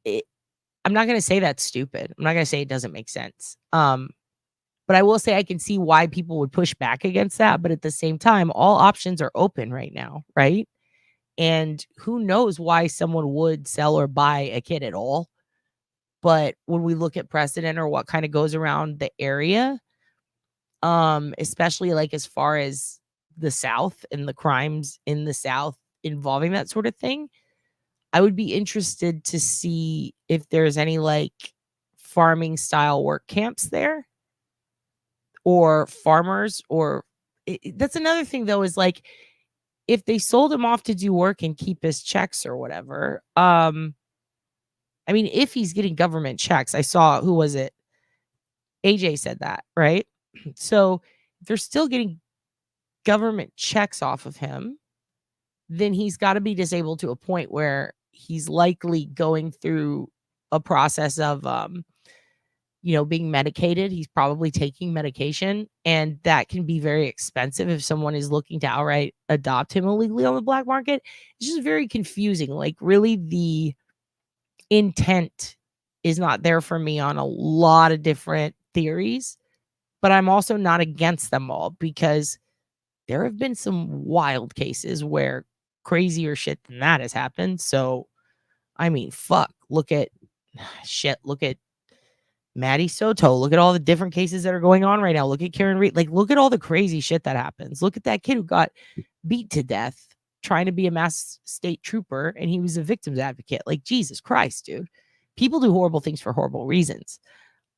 I'm not going to say that's stupid. I'm not going to say it doesn't make sense. But I will say I can see why people would push back against that. But at the same time, all options are open right now, right? And who knows why someone would sell or buy a kid at all. But when we look at precedent or what kind of goes around the area, especially like as far as the South and the crimes in the South involving that sort of thing, I would be interested to see if there's any like farming style work camps there or farmers or that's another thing though, is like if they sold him off to do work and keep his checks or whatever. I mean, if he's getting government checks, I saw, who was it? AJ said that, right? So if they're still getting government checks off of him, then he's got to be disabled to a point where he's likely going through a process of being medicated. He's probably taking medication, and that can be very expensive if someone is looking to outright adopt him illegally on the black market. It's just very confusing. Like, really, the intent is not there for me on a lot of different theories, but I'm also not against them all because there have been some wild cases where crazier shit than that has happened. So, I mean, fuck, look at Maddie Soto. Look at all the different cases that are going on right now. Look at Karen Reed. Like, look at all the crazy shit that happens. Look at that kid who got beat to death trying to be a mass state trooper, and he was a victim's advocate. Like, Jesus Christ, dude. People do horrible things for horrible reasons.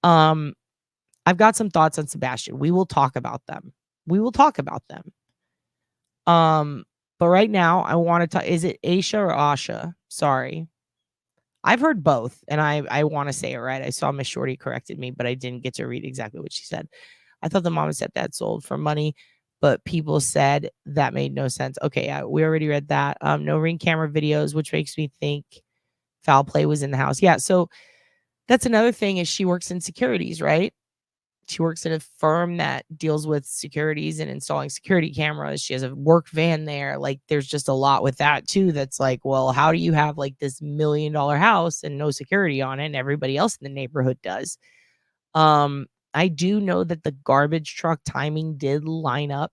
I've got some thoughts on Sebastian. We will talk about them. But right now I want to talk. Is it Asha or Asha? Sorry. I've heard both, and I want to say it right. I saw Miss Shorty corrected me, but I didn't get to read exactly what she said. I thought the mom and stepdad sold for money, but people said that made no sense. Okay, yeah, we already read that. No ring camera videos, which makes me think foul play was in the house. Yeah, so that's another thing is she works in securities, right? She works at a firm that deals with securities and installing security cameras. She has a work van there. Like, there's just a lot with that too. That's like, well, how do you have like this $1 million house and no security on it, and everybody else in the neighborhood does? I do know that the garbage truck timing did line up.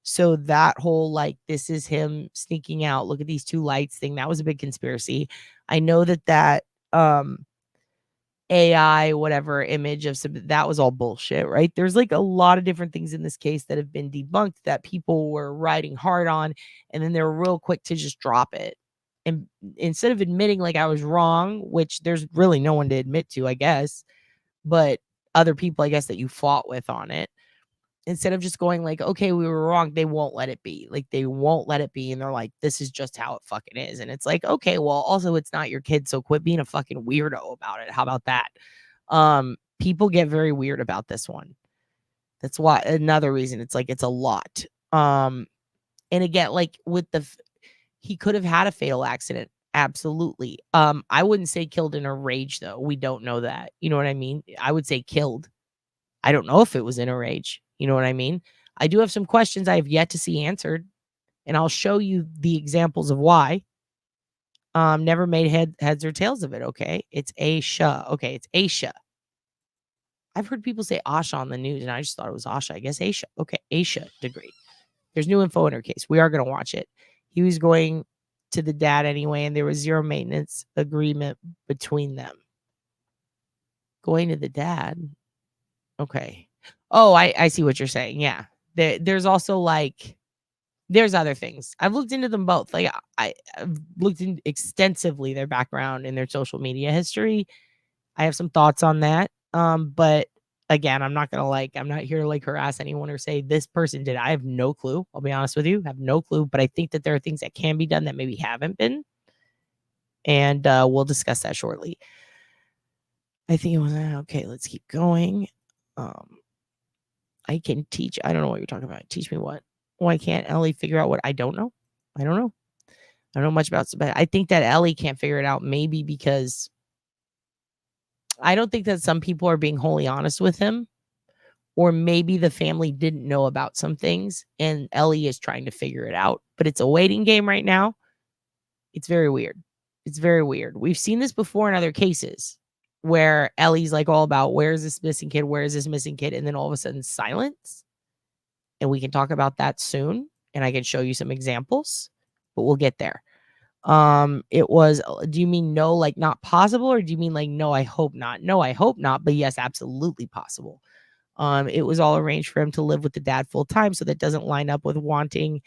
So that whole like, this is him sneaking out, look at these two lights thing, that was a big conspiracy. I know that AI, whatever image of that was all bullshit, right? There's like a lot of different things in this case that have been debunked that people were riding hard on, and then they were real quick to just drop it. And instead of admitting like I was wrong, which there's really no one to admit to, I guess, but other people, I guess, that you fought with on it, instead of just going like, okay, we were wrong, they won't let it be. Like, they won't let it be. And they're like, this is just how it fucking is. And it's like, okay, well, also it's not your kid, so quit being a fucking weirdo about it. How about that? People get very weird about this one. That's why, another reason it's like, it's a lot. And again, like with he could have had a fatal accident. Absolutely. I wouldn't say killed in a rage though. We don't know that. You know what I mean? I would say killed. I don't know if it was in a rage. You know what I mean? I do have some questions I have yet to see answered, and I'll show you the examples of why. Never made heads or tails of it. Okay. It's Asha. Okay. It's Asha. I've heard people say Asha on the news, and I just thought it was Asha. I guess Asha. Okay. Asha Degree. There's new info in her case. We are going to watch it. He was going to the dad anyway, and there was zero maintenance agreement between them. Going to the dad. Okay. Oh, I see what you're saying. Yeah. There's also like, there's other things. I've looked into them both. Like I've looked in extensively their background and their social media history. I have some thoughts on that. But again, I'm not here to like harass anyone or say this person did. I have no clue. I'll be honest with you. I have no clue. But I think that there are things that can be done that maybe haven't been. And we'll discuss that shortly. I think it was okay. Let's keep going. I can teach. I don't know what you're talking about. Teach me what? Why can't Ellie figure out what? I don't know. I don't know much about it, but I think that Ellie can't figure it out. Maybe because I don't think that some people are being wholly honest with him, or maybe the family didn't know about some things and Ellie is trying to figure it out. But it's a waiting game right now. It's very weird. It's very weird. We've seen this before in other cases where Ellie's like all about where is this missing kid? Where is this missing kid? And then all of a sudden silence. And we can talk about that soon. And I can show you some examples, but we'll get there. It was, do you mean no, like not possible? Or do you mean like, no, I hope not? No, I hope not. But yes, absolutely possible. It was all arranged for him to live with the dad full time. So that doesn't line up with wanting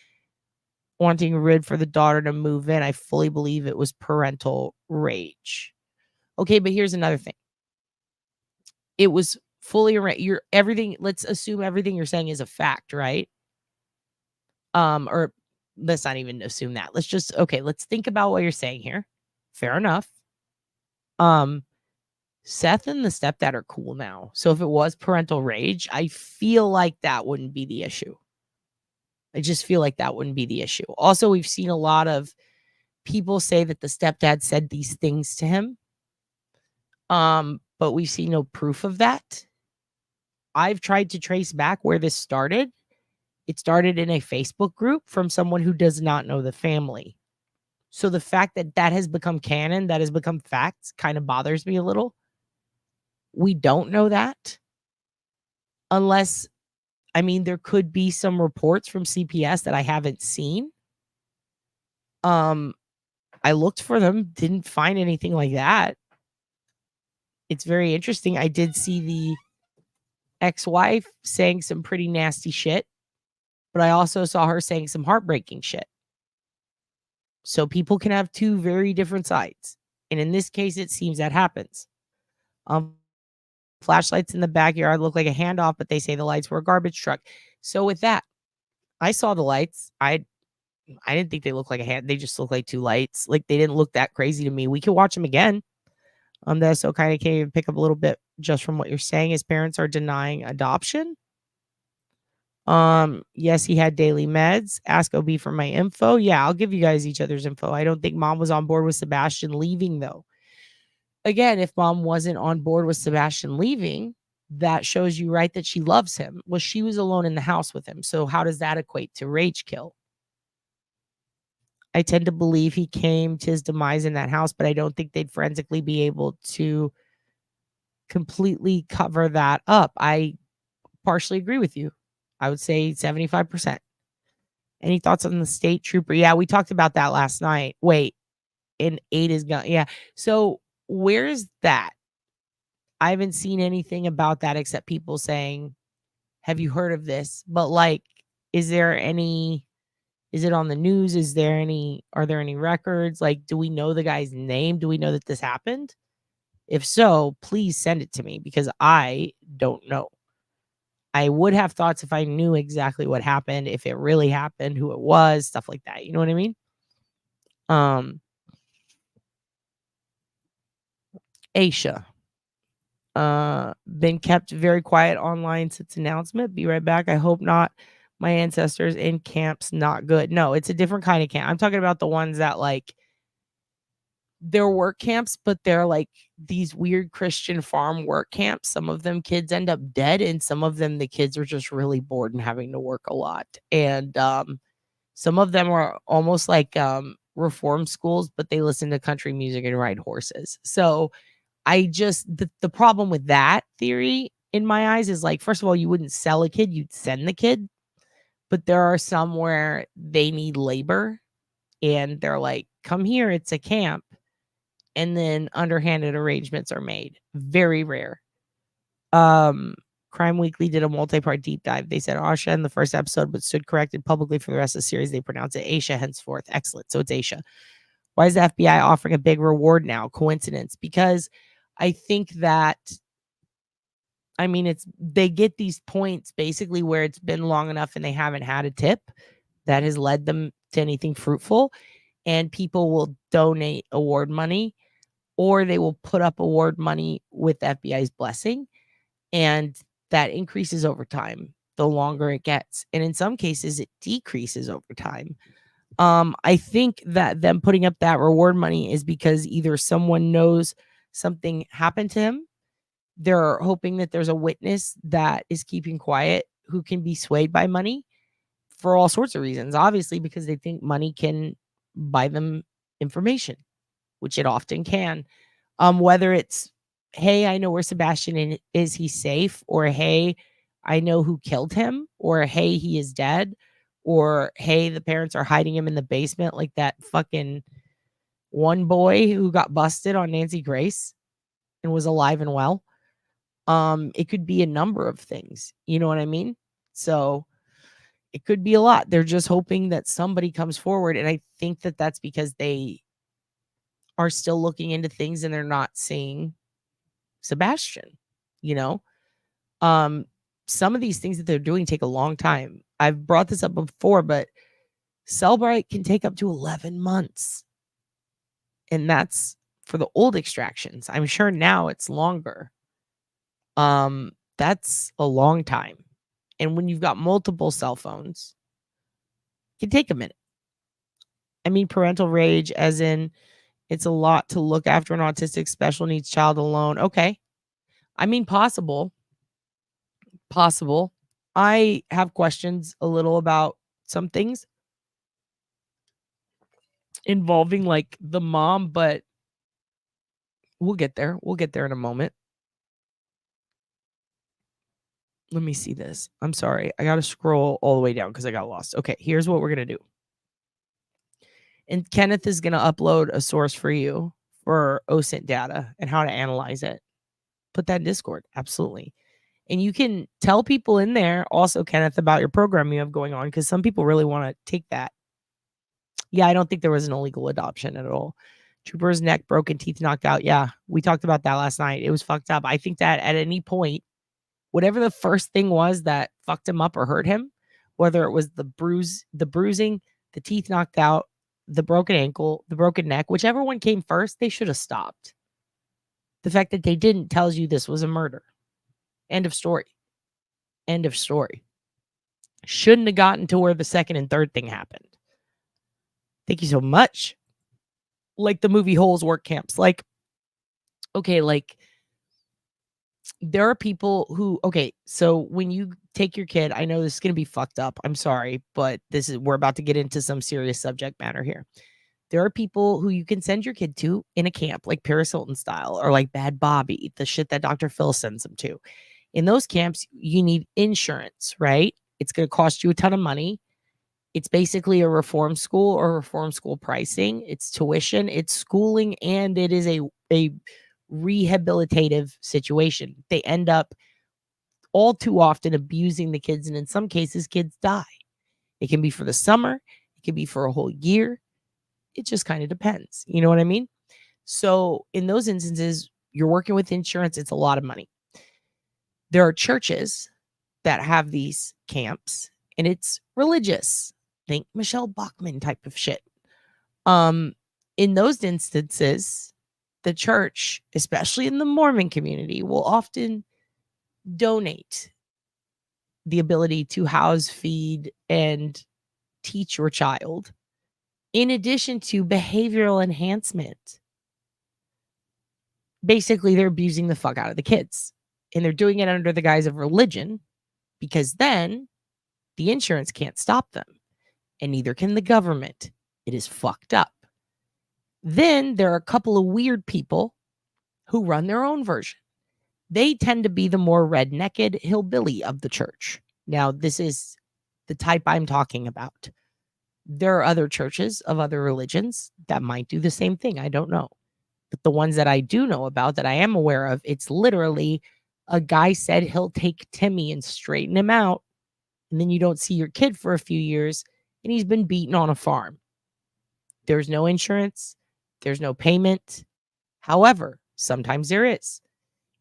Rid for the daughter to move in. I fully believe it was parental rage. Okay, but here's another thing. It was fully arranged. Let's assume everything you're saying is a fact, right? Or let's not even assume that. Let's think about what you're saying here. Fair enough. Seth and the stepdad are cool now. So if it was parental rage, I feel like that wouldn't be the issue. I just feel like that wouldn't be the issue. Also, we've seen a lot of people say that the stepdad said these things to him. But we see no proof of that. I've tried to trace back where this started. It started in a Facebook group from someone who does not know the family. So the fact that that has become canon, that has become facts, kind of bothers me a little. We don't know that. Unless, there could be some reports from CPS that I haven't seen. I looked for them, didn't find anything like that. It's very interesting. I did see the ex-wife saying some pretty nasty shit, but I also saw her saying some heartbreaking shit. So people can have two very different sides. And in this case, it seems that happens. Flashlights in the backyard look like a handoff, but they say the lights were a garbage truck. So with that, I saw the lights. I didn't think they looked like a hand. They just look like two lights. Like they didn't look that crazy to me. We can watch them again. That so kind of can even pick up a little bit just from what you're saying. His parents are denying adoption. Yes, he had daily meds. Ask OB for my info. Yeah, I'll give you guys each other's info. I don't think mom was on board with Sebastian leaving, though. Again, if mom wasn't on board with Sebastian leaving, that shows you right that she loves him. Well, she was alone in the house with him. So how does that equate to rage kill? I tend to believe he came to his demise in that house, but I don't think they'd forensically be able to completely cover that up. I partially agree with you. I would say 75%. Any thoughts on the state trooper? Yeah, we talked about that last night. Wait, and 8 is gone. Yeah. So where's that? I haven't seen anything about that except people saying, have you heard of this? But like, is it on the news? Are there any records? Like, do we know the guy's name? Do we know that this happened? If so, please send it to me because I don't know. I would have thoughts if I knew exactly what happened, if it really happened, who it was, stuff like that. You know what I mean? Asha. Been kept very quiet online since announcement. Be right back. I hope not. My ancestors in camps, not good. No, it's a different kind of camp. I'm talking about the ones that like they're work camps, but they're like these weird Christian farm work camps. Some of them kids end up dead, and some of them the kids are just really bored and having to work a lot. And some of them are almost like reform schools, but they listen to country music and ride horses. So I just the problem with that theory in my eyes is like, first of all, you wouldn't sell a kid, you'd send the kid. But there are some where they need labor and they're like, come here, it's a camp. And then underhanded arrangements are made. Very rare. Crime Weekly did a multi-part deep dive. They said Asha in the first episode, but stood corrected publicly for the rest of the series. They pronounce it Asha henceforth. Excellent. So it's Asha. Why is the FBI offering a big reward now? Coincidence? Because I think that, I mean, they get these points basically where it's been long enough and they haven't had a tip that has led them to anything fruitful. And people will donate award money, or they will put up award money with the FBI's blessing. And that increases over time the longer it gets. And in some cases, it decreases over time. I think that them putting up that reward money is because either someone knows something happened to him. They're hoping that there's a witness that is keeping quiet who can be swayed by money for all sorts of reasons. Obviously, because they think money can buy them information, which it often can. Whether it's, hey, I know where Sebastian is, he's safe, or hey, I know who killed him, or hey, he is dead, or hey, the parents are hiding him in the basement, like that fucking one boy who got busted on Nancy Grace and was alive and well. It could be a number of things. You know what I mean? So it could be a lot. They're just hoping that somebody comes forward. And I think that that's because they are still looking into things and they're not seeing Sebastian, you know? Some of these things that they're doing take a long time. I've brought this up before, but Cellbrite can take up to 11 months. And that's for the old extractions. I'm sure now it's longer. That's a long time. And when you've got multiple cell phones, it can take a minute. I mean, parental rage, as in it's a lot to look after an autistic special needs child alone. Okay. I mean, possible. I have questions a little about some things involving like the mom, but we'll get there. We'll get there in a moment. Let me see this. I'm sorry. I got to scroll all the way down because I got lost. Okay, here's what we're going to do. And Kenneth is going to upload a source for you for OSINT data and how to analyze it. Put that in Discord. Absolutely. And you can tell people in there also, Kenneth, about your program you have going on, because some people really want to take that. Yeah, I don't think there was an illegal adoption at all. Trooper's neck broken, teeth knocked out. Yeah, we talked about that last night. It was fucked up. I think that at any point, whatever the first thing was that fucked him up or hurt him, whether it was the bruising, the teeth knocked out, the broken ankle, the broken neck, whichever one came first, they should have stopped. The fact that they didn't tells you this was a murder. End of story. End of story. Shouldn't have gotten to where the second and third thing happened. Thank you so much. Like the movie Holes work camps. Like, okay, like there are people who, okay, so when you take your kid, I know this is going to be fucked up. I'm sorry, but we're about to get into some serious subject matter here. There are people who you can send your kid to in a camp, like Paris Hilton style, or like Bad Bobby, the shit that Dr. Phil sends them to. In those camps, you need insurance, right? It's going to cost you a ton of money. It's basically a reform school or reform school pricing. It's tuition, it's schooling, and it is a rehabilitative situation. They end up all too often abusing the kids, and in some cases, kids die. It can be for the summer. It can be for a whole year. It just kind of depends. You know what I mean? So in those instances, you're working with insurance. It's a lot of money. There are churches that have these camps, and it's religious. Think Michelle Bachmann type of shit. In those instances, the church, especially in the Mormon community, will often donate the ability to house, feed, and teach your child, in addition to behavioral enhancement. Basically, they're abusing the fuck out of the kids. And they're doing it under the guise of religion, because then the insurance can't stop them. And neither can the government. It is fucked up. Then there are a couple of weird people who run their own version. They tend to be the more rednecked hillbilly of the church. Now, this is the type I'm talking about. There are other churches of other religions that might do the same thing. I don't know. But the ones that I do know about, that I am aware of, it's literally a guy said he'll take Timmy and straighten him out. And then you don't see your kid for a few years, and he's been beaten on a farm. There's no insurance. There's no payment. However, sometimes there is.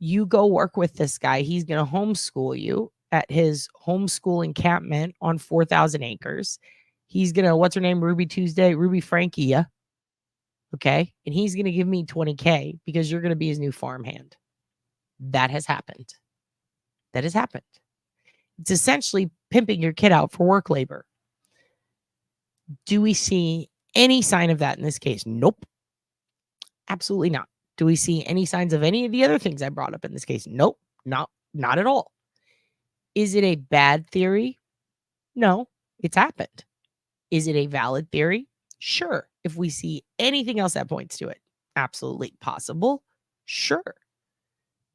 You go work with this guy. He's going to homeschool you at his homeschool encampment on 4,000 acres. He's going to, what's her name? Ruby Tuesday, Ruby Frankie. Yeah. Okay. And he's going to give me $20K because you're going to be his new farmhand. That has happened. That has happened. It's essentially pimping your kid out for work labor. Do we see any sign of that in this case? Nope. Absolutely not. Do we see any signs of any of the other things I brought up in this case? Nope. Not at all. Is it a bad theory? No, it's happened. Is it a valid theory? Sure. If we see anything else that points to it, absolutely possible. Sure.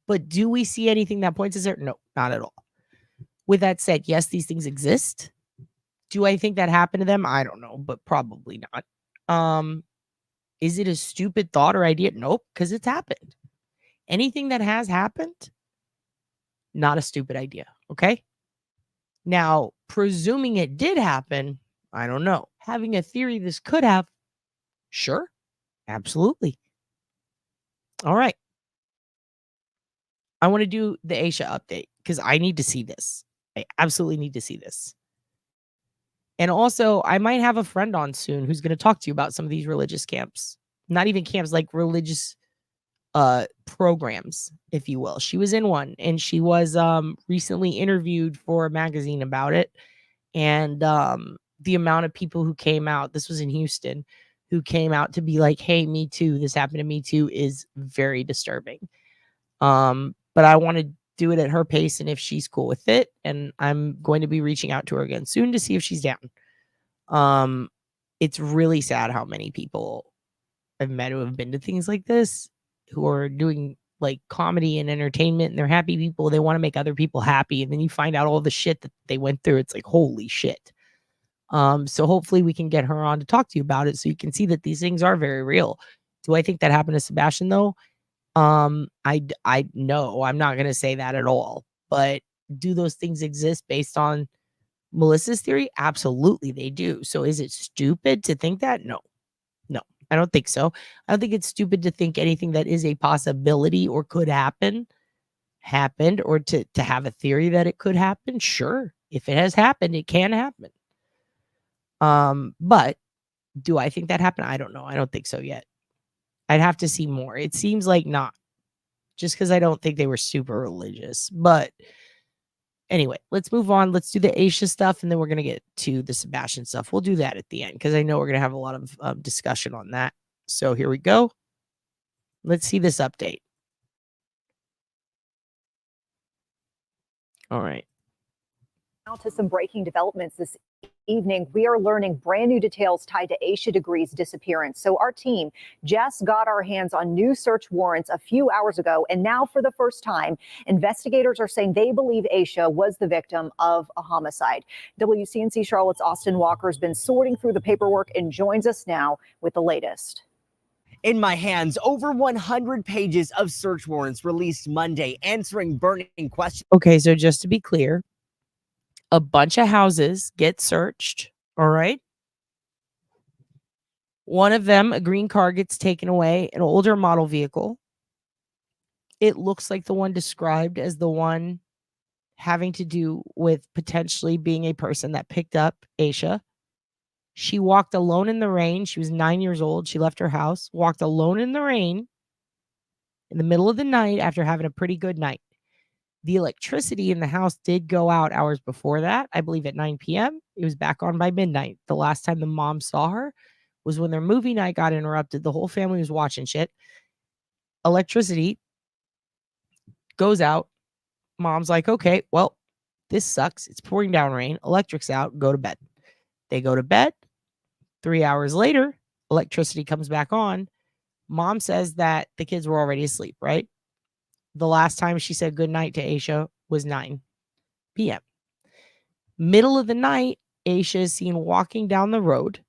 But do we see anything that points to it? No, not at all. With that said, yes, these things exist. Do I think that happened to them? I don't know, but probably not. Is it a stupid thought or idea? Nope, because it's happened. Anything that has happened, not a stupid idea. Okay. Now, presuming it did happen, I don't know. Having a theory this could have, sure, absolutely. All right. I want to do the Asha update because I need to see this. I absolutely need to see this. And also, I might have a friend on soon who's going to talk to you about some of these religious camps. Not even camps, like religious programs, if you will. She was in one, and she was recently interviewed for a magazine about it. And the amount of people who came out, this was in Houston, who came out to be like, hey, me too, this happened to me too, is very disturbing. But I want to do it at her pace and if she's cool with it. And I'm going to be reaching out to her again soon to see if she's down. It's really sad how many people I've met who have been to things like this, who are doing like comedy and entertainment, and they're happy people. They want to make other people happy. And then you find out all the shit that they went through. It's like, holy shit. So hopefully we can get her on to talk to you about it so you can see that these things are very real. Do I think that happened to Sebastian though? I know I'm not going to say that at all, but do those things exist based on Melissa's theory? Absolutely they do. So is it stupid to think that? No, I don't think so. I don't think it's stupid to think anything that is a possibility or could happen happened, or to have a theory that it could happen. Sure. If it has happened, it can happen. But do I think that happened? I don't know. I don't think so yet. I'd have to see more. It seems like not, just because I don't think they were super religious. But anyway, let's move on. Let's do the Asha stuff, and then we're going to get to the Sebastian stuff. We'll do that at the end because I know we're going to have a lot of discussion on that. So here we go. Let's see this update. All right. Now to some breaking developments this evening. We are learning brand new details tied to Asha Degree's disappearance. So our team just got our hands on new search warrants a few hours ago. And now for the first time, investigators are saying they believe Asha was the victim of a homicide. WCNC Charlotte's Austin Walker has been sorting through the paperwork and joins us now with the latest. In my hands, over 100 pages of search warrants released Monday, answering burning questions. Okay, so just to be clear, a bunch of houses get searched, all right? One of them, a green car, gets taken away, an older model vehicle. It looks like the one described as the one having to do with potentially being a person that picked up Asha. She walked alone in the rain. She was 9 years old. She left her house, walked alone in the rain in the middle of the night after having a pretty good night. The electricity in the house did go out hours before that. I believe at 9 p.m. It was back on by midnight. The last time the mom saw her was when their movie night got interrupted. The whole family was watching shit. Electricity goes out. Mom's like, okay, well, this sucks. It's pouring down rain. Electric's out. Go to bed. They go to bed. 3 hours later, electricity comes back on. Mom says that the kids were already asleep, right? The last time she said goodnight to Asha was 9 p.m. Middle of the night, Asha is seen walking down the road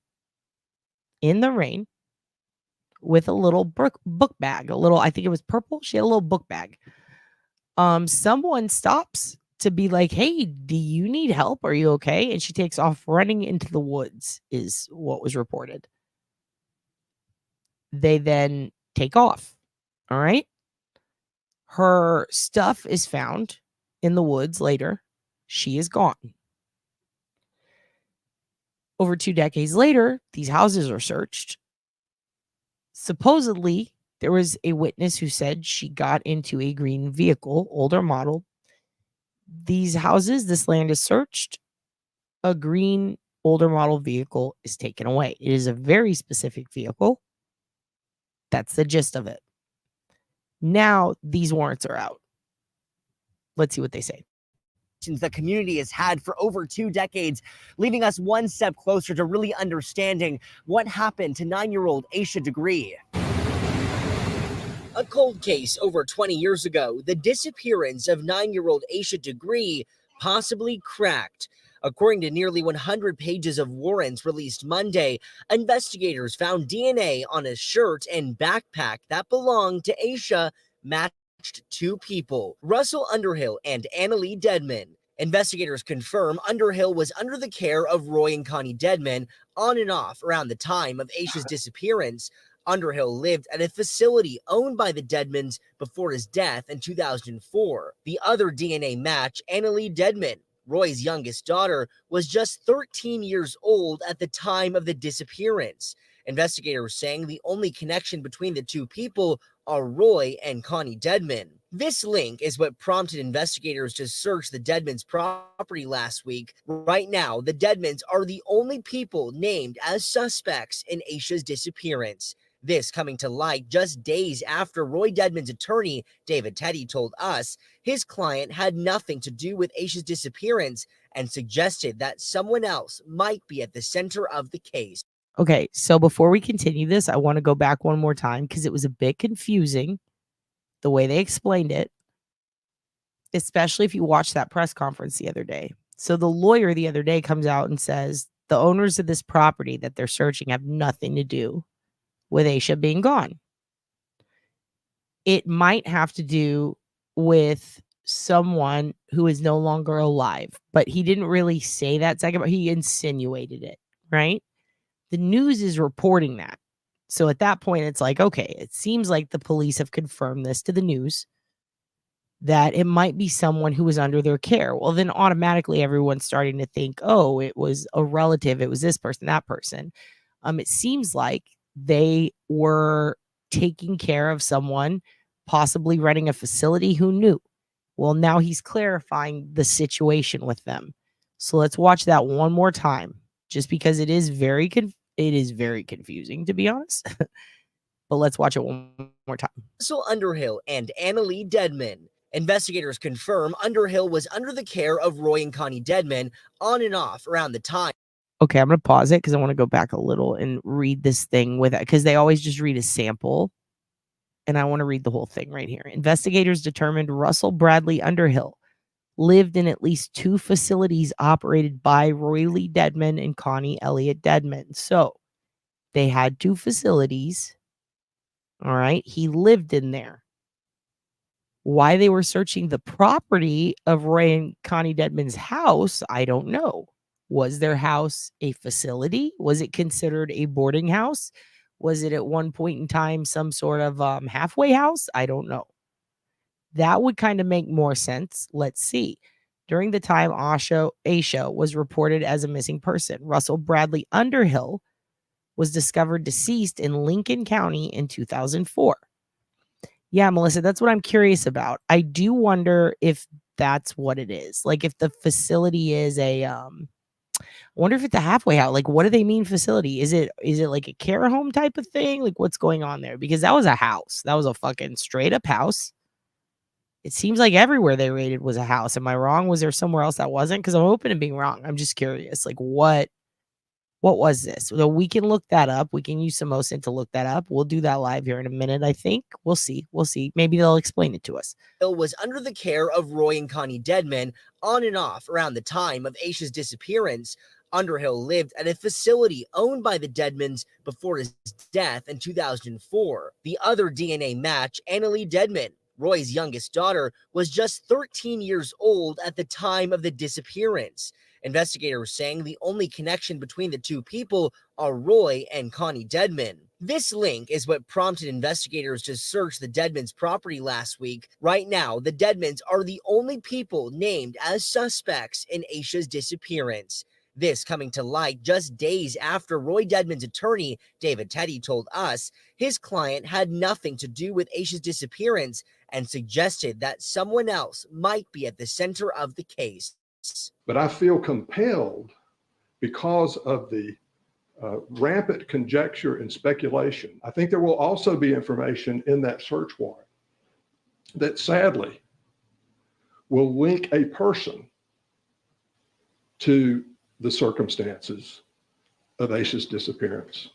in the rain with a little book bag, I think it was purple. She had a little book bag. Someone stops to be like, hey, do you need help? Are you okay? And she takes off running into the woods, is what was reported. They then take off. All right. Her stuff is found in the woods later. She is gone. Over 2 decades later, these houses are searched. Supposedly, there was a witness who said she got into a green vehicle, older model. These houses, this land is searched. A green, older model vehicle is taken away. It is a very specific vehicle. That's the gist of it. Now, these warrants are out. Let's see what they say. The community has had for over 2 decades, leaving us one step closer to really understanding what happened to 9-year-old Asha Degree. A cold case over 20 years ago, the disappearance of 9-year-old Asha Degree possibly cracked. According to nearly 100 pages of warrants released Monday, investigators found DNA on a shirt and backpack that belonged to Asha, matched 2 people, Russell Underhill and Annalee Deadman. Investigators confirm Underhill was under the care of Roy and Connie Deadman on and off around the time of Asha's disappearance. Underhill lived at a facility owned by the Deadmans before his death in 2004. The other DNA match, Annalee Deadman, Roy's youngest daughter, was just 13 years old at the time of the disappearance. Investigators saying the only connection between the 2 people are Roy and Connie Deadman. This link is what prompted investigators to search the Deadmans' property last week. Right now, the Deadmans are the only people named as suspects in Asha's disappearance. This coming to light just days after Roy Deadman's attorney, David Teddy, told us his client had nothing to do with Asha's disappearance and suggested that someone else might be at the center of the case. Okay, so before we continue this, I want to go back one more time because it was a bit confusing the way they explained it, especially if you watched that press conference the other day. So the lawyer the other day comes out and says the owners of this property that they're searching have nothing to do with Asha being gone. It might have to do with someone who is no longer alive, but he didn't really say that second, but he insinuated it, right? The news is reporting that. So at that point, it's like, okay, it seems like the police have confirmed this to the news that it might be someone who was under their care. Well, then automatically everyone's starting to think, oh, it was a relative. It was this person, that person. It seems like they were taking care of someone, possibly running a facility who knew. Well, now he's clarifying the situation with them. So let's watch that one more time, just because it is very confusing, to be honest. But let's watch it one more time. Russell Underhill and Annalee Deadman. Investigators confirm Underhill was under the care of Roy and Connie Deadman on and off around the time. Okay, I'm going to pause it because I want to go back a little and read this thing with it, because they always just read a sample. And I want to read the whole thing right here. Investigators determined Russell Bradley Underhill lived in at least 2 facilities operated by Roy Lee Deadman and Connie Elliott Deadman. So they had 2 facilities. All right. He lived in there. Why they were searching the property of Roy and Connie Deadman's house, I don't know. Was their house a facility? Was it considered a boarding house? Was it at one point in time some sort of halfway house? I don't know. That would kind of make more sense. Let's see. During the time Asha was reported as a missing person, Russell Bradley Underhill was discovered deceased in Lincoln County in 2004. Yeah, Melissa, that's what I'm curious about. I do wonder if that's what it is. Like if the facility is a I wonder if it's a halfway house. Like, what do they mean facility? Is it like a care home type of thing? Like, what's going on there? Because that was a house. That was a fucking straight up house. It seems like everywhere they raided was a house. Am I wrong? Was there somewhere else that wasn't? Because I'm open to being wrong. I'm just curious. Like, what was this? So we can look that up. We can use Samosin to look that up. We'll do that live here in a minute, I think. We'll see. We'll see. Maybe they'll explain it to us. Hill was under the care of Roy and Connie Deadman on and off around the time of Aisha's disappearance. Underhill lived at a facility owned by the Deadmans before his death in 2004. The other DNA match, Annalie Deadman, Roy's youngest daughter, was just 13 years old at the time of the disappearance. Investigators saying the only connection between the two people are Roy and Connie Deadman. This link is what prompted investigators to search the Deadmans' property last week. Right now, the Deadmans are the only people named as suspects in Aisha's disappearance. This coming to light just days after Roy Deadman's attorney, David Teddy, told us his client had nothing to do with Aisha's disappearance and suggested that someone else might be at the center of the case. But I feel compelled because of the rampant conjecture and speculation. I think there will also be information in that search warrant that sadly will link a person to the circumstances of Aisha's disappearance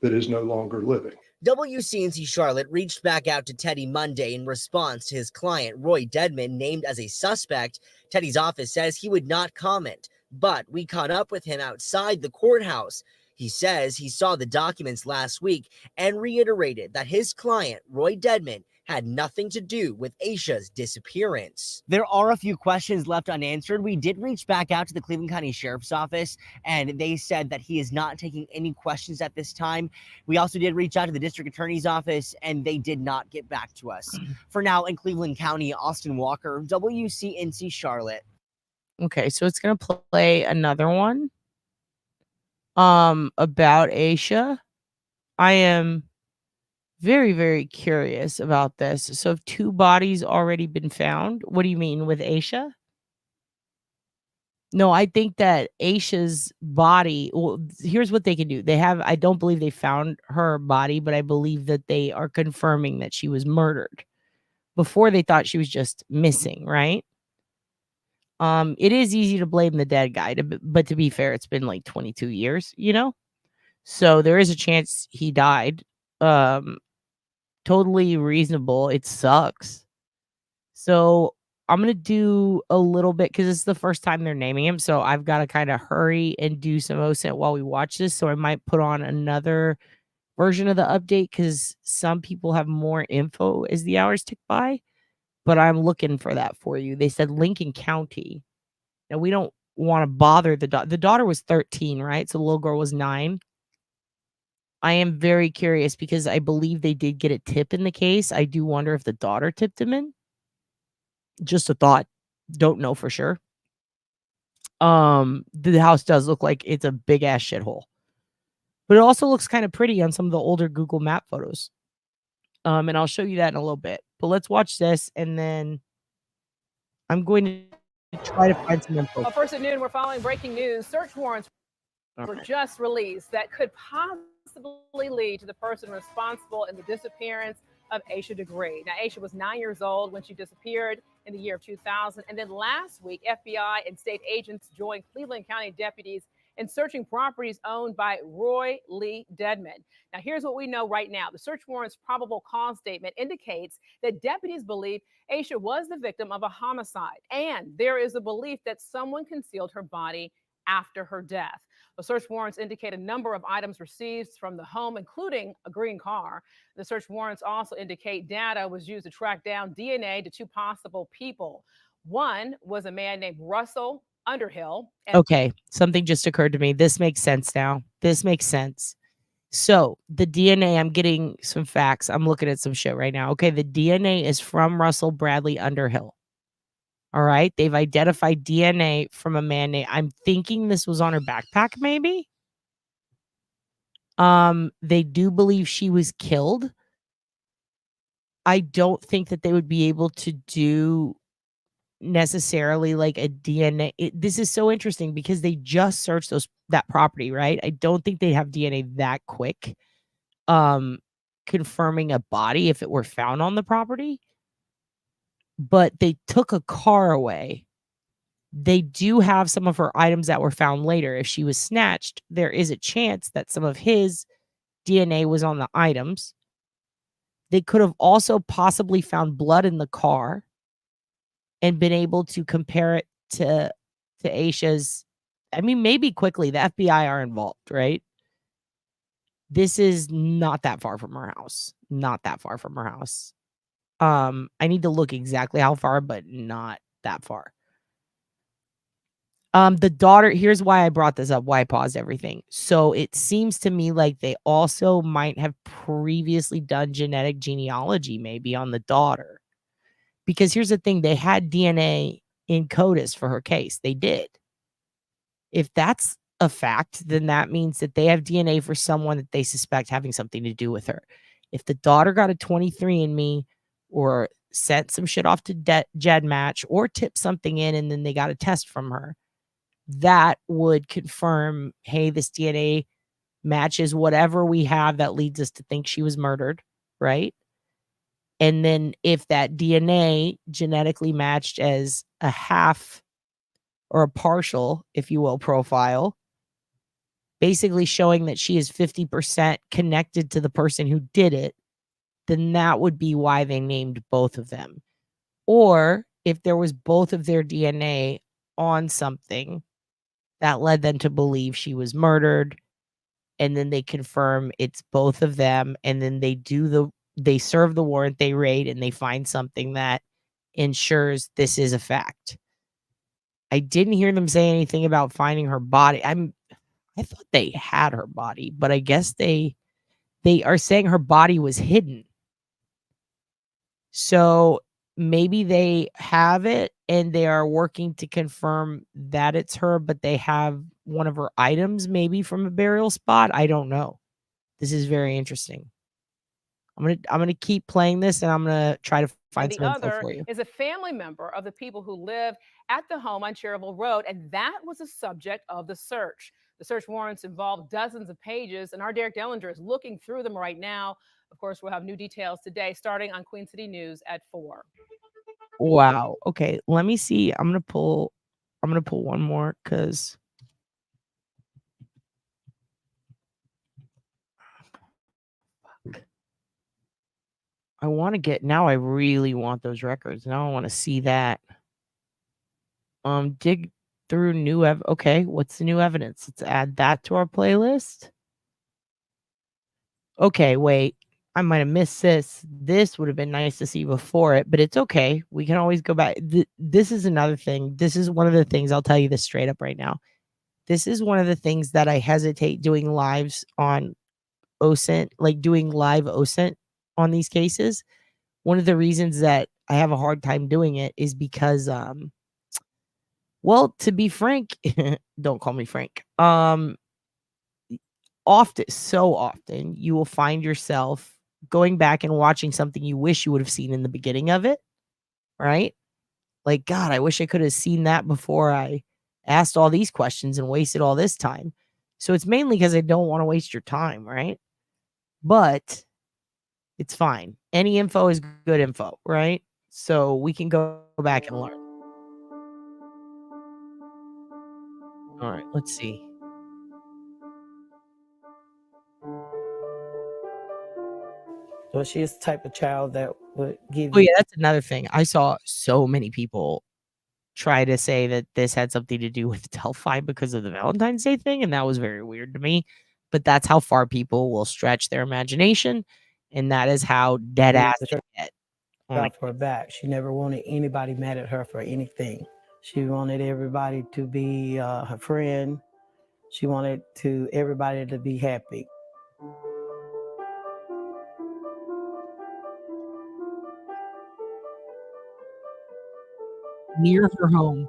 that is no longer living. WCNC Charlotte reached back out to Teddy Monday in response to his client, Roy Deadman, named as a suspect. Teddy's office says he would not comment, but we caught up with him outside the courthouse. He says he saw the documents last week and reiterated that his client, Roy Deadman, had nothing to do with Aisha's disappearance. There are a few questions left unanswered. We did reach back out to the Cleveland County Sheriff's Office, and they said that he is not taking any questions at this time. We also did reach out to the District Attorney's Office, and they did not get back to us. For now, in Cleveland County, Austin Walker, WCNC Charlotte. Okay, so it's going to play another one about Aisha. I am very, very curious about this. So have 2 bodies already been found? What do you mean with Aisha? No, I think that Aisha's body, well, here's what they can do. I don't believe they found her body, but I believe that they are confirming that she was murdered. Before they thought she was just missing, right? It is easy to blame the dead guy, but to be fair, it's been like 22 years, you know? So there is a chance he died. Totally reasonable. It sucks. So I'm going to do a little bit because it's the first time they're naming him. So I've got to kind of hurry and do some OSINT while we watch this. So I might put on another version of the update because some people have more info as the hours tick by. But I'm looking for that for you. They said Lincoln County. Now, we don't want to bother the daughter. The daughter was 13, right? So the little girl was 9. I am very curious because I believe they did get a tip in the case. I do wonder if the daughter tipped him in. Just a thought. Don't know for sure. The house does look like it's a big ass shithole. But it also looks kind of pretty on some of the older Google Map photos. And I'll show you that in a little bit. But let's watch this and then I'm going to try to find some info. Well, first at noon, we're following breaking news. Search warrants were just released that could possibly lead to the person responsible in the disappearance of Asha Degree. Now, Aisha was 9 years old when she disappeared in the year of 2000. And then last week, FBI and state agents joined Cleveland County deputies in searching properties owned by Roy Lee Deadman. Now, here's what we know right now. The search warrant's probable cause statement indicates that deputies believe Aisha was the victim of a homicide, and there is a belief that someone concealed her body after her death. The search warrants indicate a number of items received from the home, including a green car. The search warrants also indicate data was used to track down DNA to 2 possible people. One was a man named Russell Underhill. Okay, something just occurred to me. This makes sense now. This makes sense. So the DNA, I'm getting some facts. I'm looking at some shit right now. Okay, the DNA is from Russell Bradley Underhill. All right, they've identified DNA from a man named, I'm thinking this was on her backpack, maybe. They do believe she was killed. I don't think that they would be able to do necessarily like a DNA. This is so interesting because they just searched that property, right? I don't think they'd have DNA that quick, confirming a body if it were found on the property. But they took a car away. They do have some of her items that were found later. If she was snatched, there is a chance that some of his DNA was on the items. They could have also possibly found blood in the car and been able to compare it to Asha's. I mean, maybe quickly. The FBI are involved, right? This is not that far from her house. Not that far from her house. I need to look exactly how far, but not that far. The daughter, here's why I brought this up, why I paused everything. So it seems to me like they also might have previously done genetic genealogy maybe on the daughter. Because here's the thing, they had DNA in CODIS for her case. They did. If that's a fact, then that means that they have DNA for someone that they suspect having something to do with her. If the daughter got a 23andMe or sent some shit off to GEDmatch or tipped something in and then they got a test from her, that would confirm, hey, this DNA matches whatever we have that leads us to think she was murdered, right? And then if that DNA genetically matched as a half or a partial, if you will, profile, basically showing that she is 50% connected to the person who did it, then that would be why they named both of them. Or if there was both of their DNA on something that led them to believe she was murdered, and then they confirm it's both of them, and then they serve the warrant, they raid, and they find something that ensures this is a fact. I didn't hear them say anything about finding her body. I thought they had her body, but I guess they are saying her body was hidden. So maybe they have it and they are working to confirm that it's her, but they have one of her items maybe from a burial spot. I don't know. This is very interesting. I'm gonna keep playing this and I'm gonna try to find some info for you. Is a family member of the people who live at the home on Cherryville Road, and that was the subject of the search. The search warrants involved dozens of pages, and our Derek Dellinger is looking through them right now. Of course, we'll have new details today, starting on Queen City News at 4. Wow. Okay, let me see. I'm gonna pull one more because I want to get now. I really want those records. Now I want to see that. Dig through new okay, what's the new evidence? Let's add that to our playlist. Okay, wait. I might have missed this. This would have been nice to see before it, but it's okay. We can always go back. This is another thing. This is one of the things, I'll tell you this straight up right now. This is one of the things that I hesitate doing lives on OSINT, like doing live OSINT on these cases. One of the reasons that I have a hard time doing it is because, well, to be frank, don't call me Frank. So often you will find yourself going back and watching something you wish you would have seen in the beginning of it, right? Like, God, I wish I could have seen that before I asked all these questions and wasted all this time. So it's mainly because I don't want to waste your time, right? But it's fine. Any info is good info, right? So we can go back and learn. All right, let's see. So she is the type of child that would give Oh you. yeah, that's another thing. I saw so many people try to say that this had something to do with Delphi because of the Valentine's Day thing, and that was very weird to me. But that's how far people will stretch their imagination, and that is how dead ass they get. Off her back. She never wanted anybody mad at her for anything. She wanted everybody to be her friend. She wanted everybody to be happy. Near her home.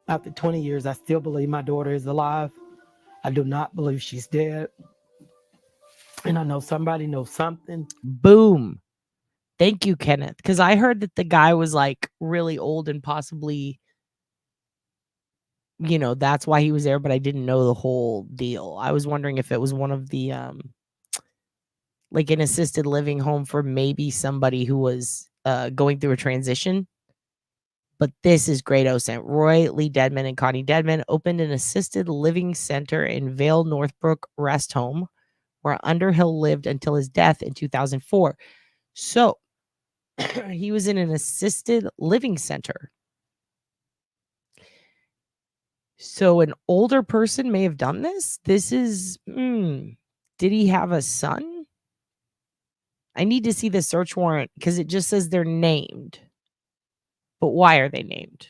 After 20 years, I still believe my daughter is alive. I do not believe she's dead. And I know somebody knows something. Boom. Thank you, Kenneth. Because I heard that the guy was like really old and possibly, you know, that's why he was there, but I didn't know the whole deal. I was wondering if it was one of the like an assisted living home for maybe somebody who was going through a transition. But this is great. OSENT. Roy Lee Deadman and Connie Deadman opened an assisted living center in Vale Northbrook Rest Home, where Underhill lived until his death in 2004. So he was in an assisted living center. So an older person may have done this. This is, did he have a son? I need to see the search warrant because it just says they're named. But why are they named?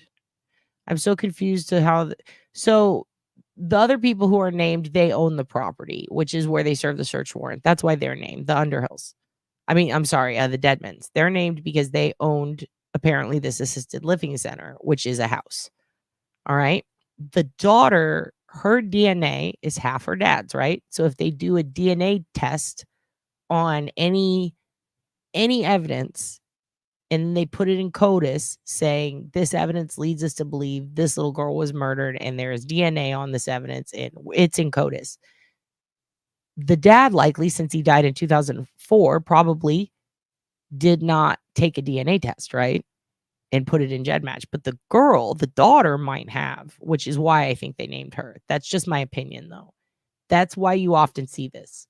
I'm so confused to how. So the other people who are named, they own the property, which is where they serve the search warrant. That's why they're named, the Underhills. I mean, I'm sorry, the Deadmans. They're named because they owned apparently this assisted living center, which is a house. All right. The daughter, her DNA is half her dad's, right? So if they do a DNA test on any evidence and they put it in CODIS saying this evidence leads us to believe this little girl was murdered and there is DNA on this evidence and it's in CODIS. The dad likely, since he died in 2004, probably did not take a DNA test, right? And put it in GEDmatch. But the girl, the daughter might have, which is why I think they named her. That's just my opinion, though. That's why you often see this.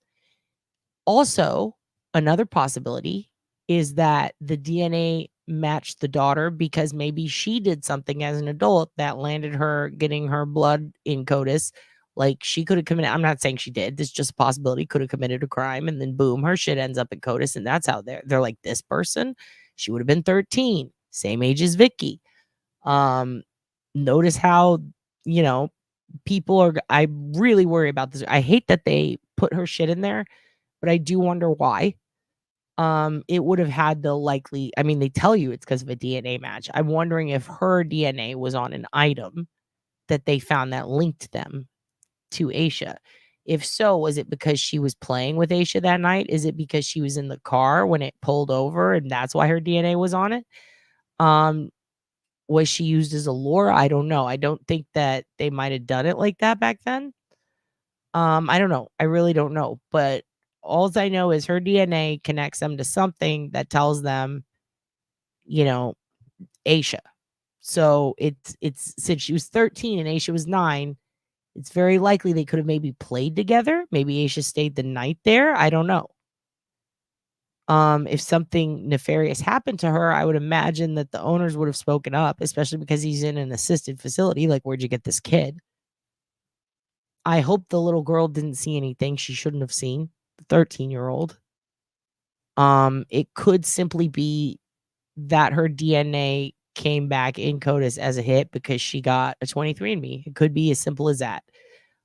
Also, another possibility is that the DNA matched the daughter because maybe she did something as an adult that landed her getting her blood in CODIS. Like she could have committed, I'm not saying she did, this is just a possibility, could have committed a crime and then boom, her shit ends up in CODIS. And that's how they're like, this person, she would have been 13, same age as Vicky. Notice how, you know, people are, I really worry about this. I hate that they put her shit in there, but I do wonder why. It would have had the likely, I mean, they tell you it's because of a DNA match. I'm wondering if her DNA was on an item that they found that linked them to Asha. If so, was it because she was playing with Asha that night? Is it because she was in the car when it pulled over and that's why her DNA was on it? Was she used as a lure? I don't know. I don't think that they might have done it like that back then. I don't know. I really don't know. But all I know is her DNA connects them to something that tells them, you know, Asha. So it's since she was 13 and Asha was 9, it's very likely they could have maybe played together. Maybe Asha stayed the night there. I don't know. If something nefarious happened to her, I would imagine that the owners would have spoken up, especially because he's in an assisted facility. Like, where'd you get this kid? I hope the little girl didn't see anything she shouldn't have seen. The 13-year-old. It could simply be that her DNA came back in CODIS as a hit because she got a 23andMe. It could be as simple as that.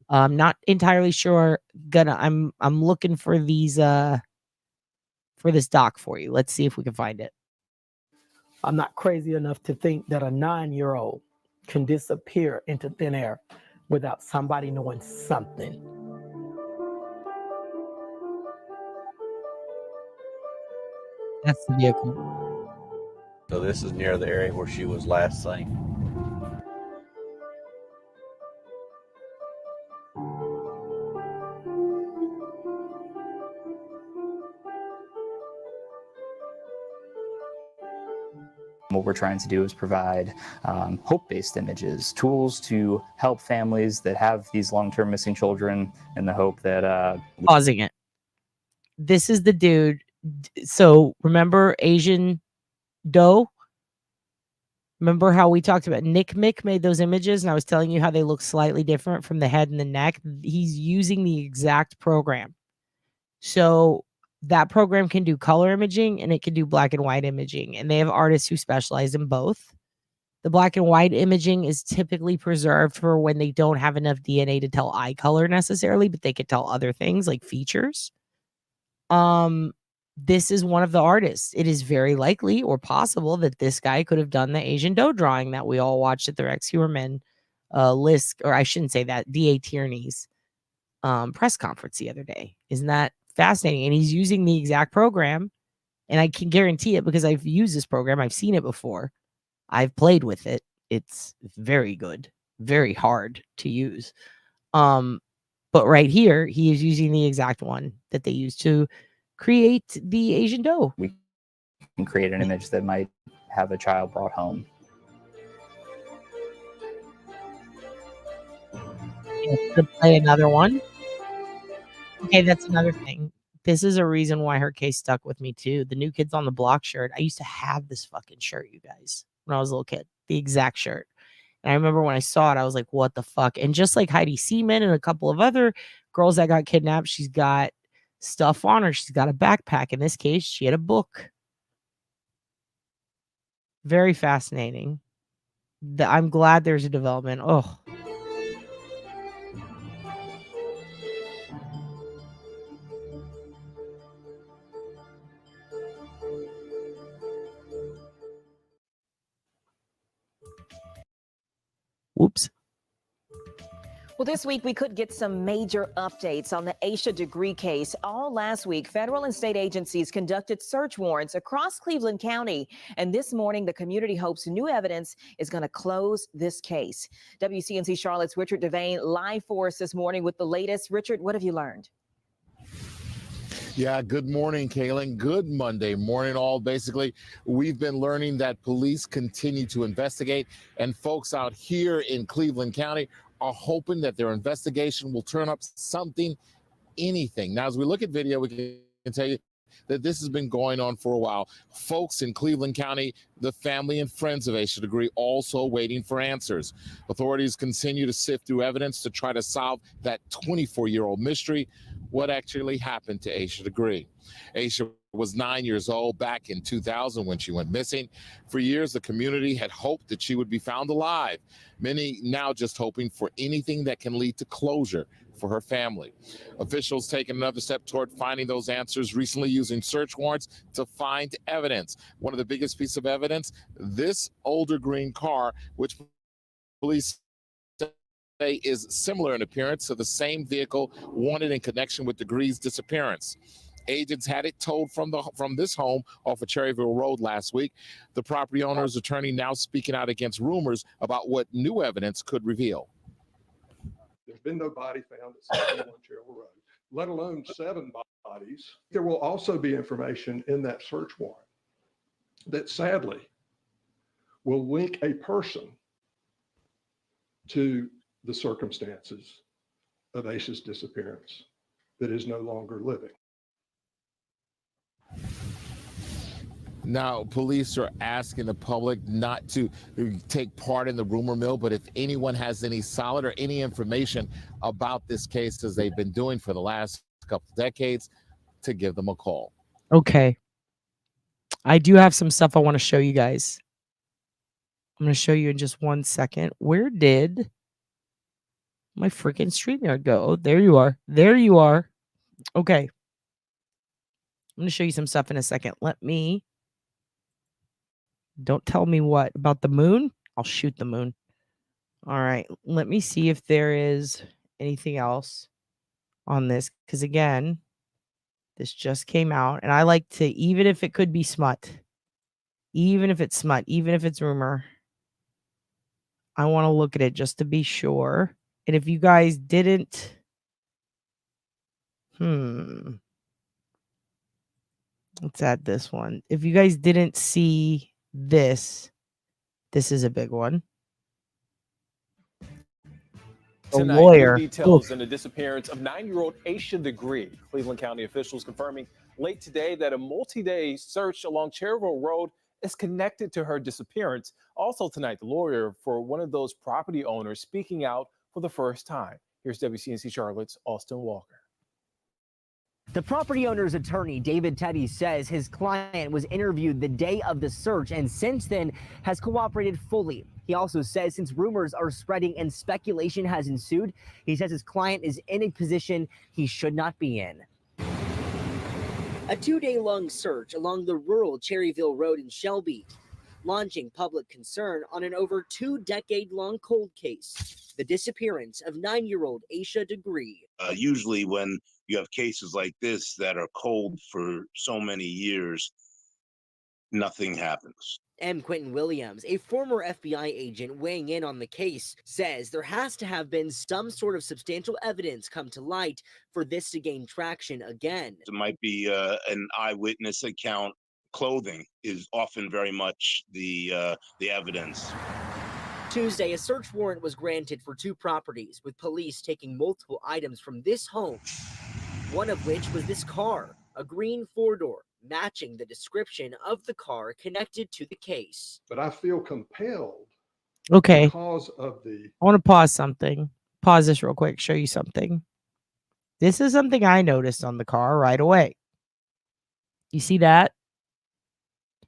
I'm not entirely sure. I'm looking for these for this doc for you. Let's see if we can find it. I'm not crazy enough to think that a 9-year-old can disappear into thin air without somebody knowing something. That's the vehicle. So this is near the area where she was last seen. What we're trying to do is provide hope-based images, tools to help families that have these long-term missing children in the hope that... Pausing it. This is the dude. So remember Asian Doe? Remember how we talked about Nick Mick made those images and I was telling you how they look slightly different from the head and the neck? He's using the exact program. So that program can do color imaging and it can do black and white imaging. And they have artists who specialize in both. The black and white imaging is typically preserved for when they don't have enough DNA to tell eye color necessarily, but they could tell other things like features. This is one of the artists. It is very likely or possible that this guy could have done the Asian Doe drawing that we all watched at the Rex Heuermann list, or I shouldn't say that, D.A. Tierney's press conference the other day. Isn't that fascinating? And he's using the exact program And I can guarantee it because I've used this program. I've seen it before. I've played with it. It's very good, very hard to use. But right here, he is using the exact one that they used to create the Asian dough. We can create an image that might have a child brought home. To play another one. Okay, that's another thing. This is a reason why her case stuck with me too. The New Kids on the Block shirt. I used to have this fucking shirt, you guys, when I was a little kid. The exact shirt. And I remember when I saw it, I was like, what the fuck? And just like Heidi Seaman and a couple of other girls that got kidnapped, she's got stuff on her. She's got a backpack. In this case, she had a book. Very fascinating. I'm glad there's a development. Oh. Whoops. Well, this week we could get some major updates on the Asha Degree case. All last week, federal and state agencies conducted search warrants across Cleveland County. And this morning, the community hopes new evidence is going to close this case. WCNC Charlotte's Richard Devane live for us this morning with the latest. Richard, what have you learned? Yeah, good morning, Kaylin. Good Monday morning, all. Basically, we've been learning that police continue to investigate, and folks out here in Cleveland County are hoping that their investigation will turn up something, anything. Now, as we look at video, we can tell you that this has been going on for a while. Folks in Cleveland County, the family and friends of Asha Degree, also waiting for answers. Authorities continue to sift through evidence to try to solve that 24-year-old mystery. What actually happened to Asha Degree? Asha was 9 years old back in 2000 when she went missing. For years, the community had hoped that she would be found alive. Many now just hoping for anything that can lead to closure for her family. Officials taking another step toward finding those answers, recently using search warrants to find evidence. One of the biggest pieces of evidence, this older green car, which police say is similar in appearance to the same vehicle wanted in connection with Degree's disappearance. Agents had it towed from this home off of Cherryville Road last week. The property owner's attorney now speaking out against rumors about what new evidence could reveal. There's been no body found at 71 Cherryville Road, let alone 7 bodies. There will also be information in that search warrant that sadly will link a person to the circumstances of Asha's disappearance that is no longer living. Now, police are asking the public not to take part in the rumor mill, but if anyone has any solid or any information about this case, as they've been doing for the last couple of decades, to give them a call. Okay. I do have some stuff I want to show you guys. I'm going to show you in just 1 second. Where did my freaking StreamYard go? Oh, there you are. There you are. Okay. I'm going to show you some stuff in a second. Don't tell me what about the moon. I'll shoot the moon. All right. Let me see if there is anything else on this. Because again, this just came out. And I like to, even if it could be smut, even if it's rumor, I want to look at it just to be sure. And if you guys didn't, let's add this one. If you guys didn't see this is a big one. Tonight, lawyer. new details in the disappearance of 9-year-old Asha Degree. Cleveland County officials confirming late today that a multi-day search along Cherryville Road is connected to her disappearance. Also tonight, the lawyer for one of those property owners speaking out for the first time. Here's WCNC Charlotte's Austin Walker. The property owner's attorney, David Teddy, says his client was interviewed the day of the search and since then has cooperated fully. He also says since rumors are spreading and speculation has ensued, he says his client is in a position he should not be in. A 2-day-long search along the rural Cherryville Road in Shelby, launching public concern on an over 2-decade-long cold case, the disappearance of 9-year-old Asha Degree. Usually when you have cases like this that are cold for so many years, nothing happens. M. Quentin Williams, a former FBI agent weighing in on the case, says there has to have been some sort of substantial evidence come to light for this to gain traction again. It might be an eyewitness account. Clothing is often very much the evidence. Tuesday, a search warrant was granted for 2 properties, with police taking multiple items from this home, one of which was this car, a green 4-door, matching the description of the car connected to the case. But I feel compelled Okay. because of the I want to pause something. Pause this real quick, show you something. This is something I noticed on the car right away. You see that?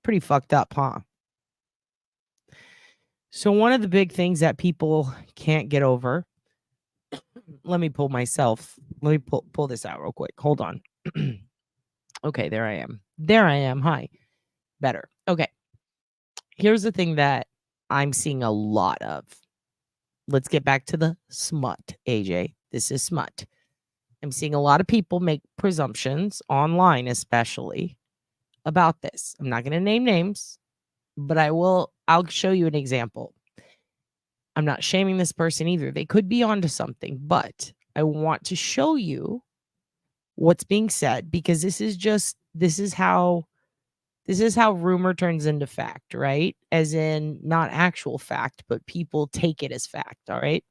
Pretty fucked up, huh? So one of the big things that people can't get over, let me pull this out real quick. Hold on. Okay, there I am. There I am. Hi. Better. Okay. Here's the thing that I'm seeing a lot of. Let's get back to the smut, AJ. This is smut. I'm seeing a lot of people make presumptions online, especially about this. I'm not going to name names, but I'll show you an example. I'm not shaming this person either. They could be onto something, but I want to show you what's being said, because this is how rumor turns into fact, right? As in not actual fact, but people take it as fact, all right?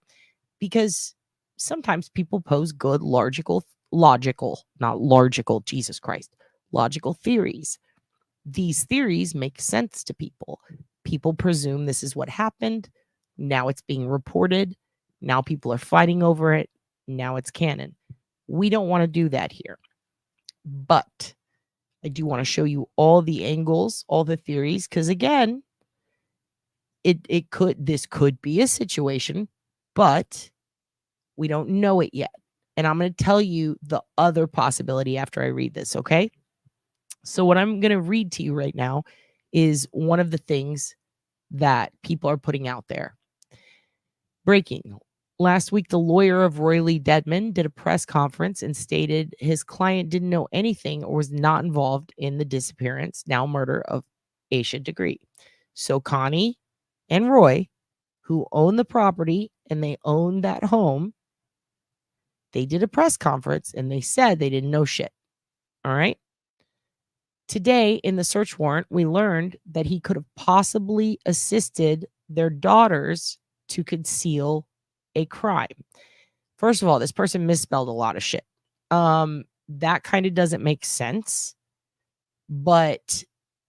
Because sometimes people pose good logical, Jesus Christ, logical theories. These theories make sense to people. People presume this is what happened. Now it's being reported. Now people are fighting over it. Now it's canon. We don't want to do that here. But I do want to show you all the angles, all the theories, because again, this could be a situation, but we don't know it yet. And I'm going to tell you the other possibility after I read this, okay? So what I'm going to read to you right now is one of the things that people are putting out there. Breaking. Last week, the lawyer of Roy Lee Deadman did a press conference and stated his client didn't know anything or was not involved in the disappearance, now murder, of Asha Degree. So Connie and Roy, who own the property and they own that home, they did a press conference and they said they didn't know shit. All right. Today, in the search warrant, we learned that he could have possibly assisted their daughters to conceal a crime. First of all, this person misspelled a lot of shit. That kind of doesn't make sense. But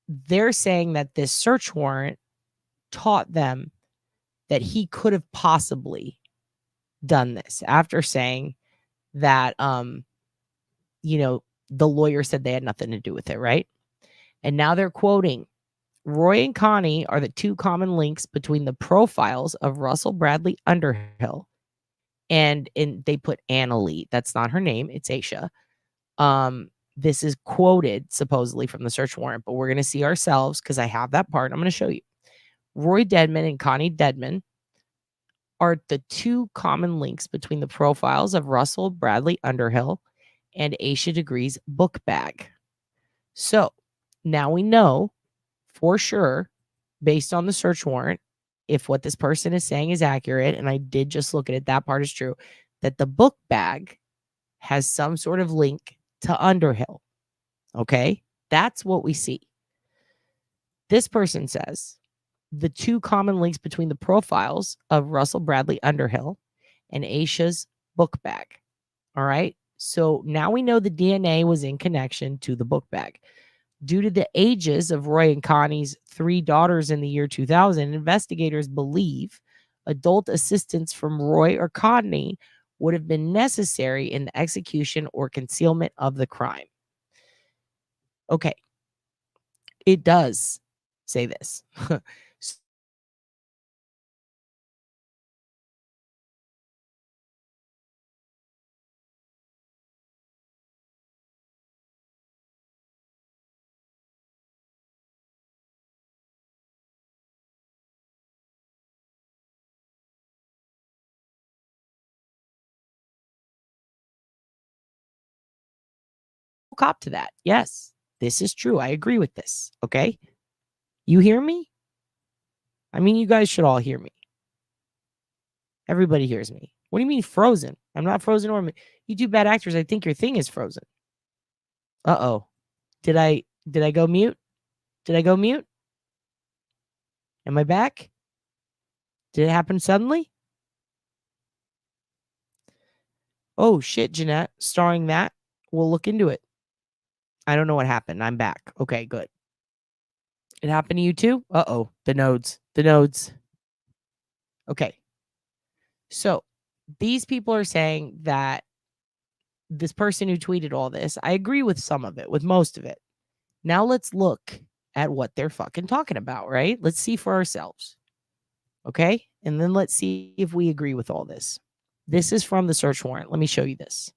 they're saying that this search warrant taught them that he could have possibly done this, after saying that, the lawyer said they had nothing to do with it, right? And now they're quoting, Roy and Connie are the 2 common links between the profiles of Russell Bradley Underhill and they put Annalie. That's not her name. It's Asha. This is quoted supposedly from the search warrant, but we're going to see ourselves because I have that part. I'm going to show you. Roy Deadman and Connie Deadman are the 2 common links between the profiles of Russell Bradley Underhill and Asha Degree's book bag. So now we know for sure, based on the search warrant, if what this person is saying is accurate, and I did just look at it, that part is true, that the book bag has some sort of link to Underhill. Okay? That's what we see. This person says the 2 common links between the profiles of Russell Bradley Underhill and Asha's book bag. All right? So now we know the DNA was in connection to the book bag. Due to the ages of Roy and Connie's 3 daughters in the year 2000, investigators believe adult assistance from Roy or Connie would have been necessary in the execution or concealment of the crime. Okay. It does say this. Cop to that. Yes, this is true. I agree with this. Okay. You hear me? I mean, you guys should all hear me. Everybody hears me. What do you mean frozen? I'm not frozen or you two bad actors. I think your thing is frozen. Uh-oh. Did I go mute? Did I go mute? Am I back? Did it happen suddenly? Oh shit, Jeanette, starring that. We'll look into it. I don't know what happened. I'm back. Okay, good. It happened to you too? Uh-oh. The nodes. The nodes. Okay. So these people are saying that this person who tweeted all this, I agree with some of it, with most of it. Now let's look at what they're fucking talking about, right? Let's see for ourselves. Okay? And then let's see if we agree with all this. This is from the search warrant. Let me show you this.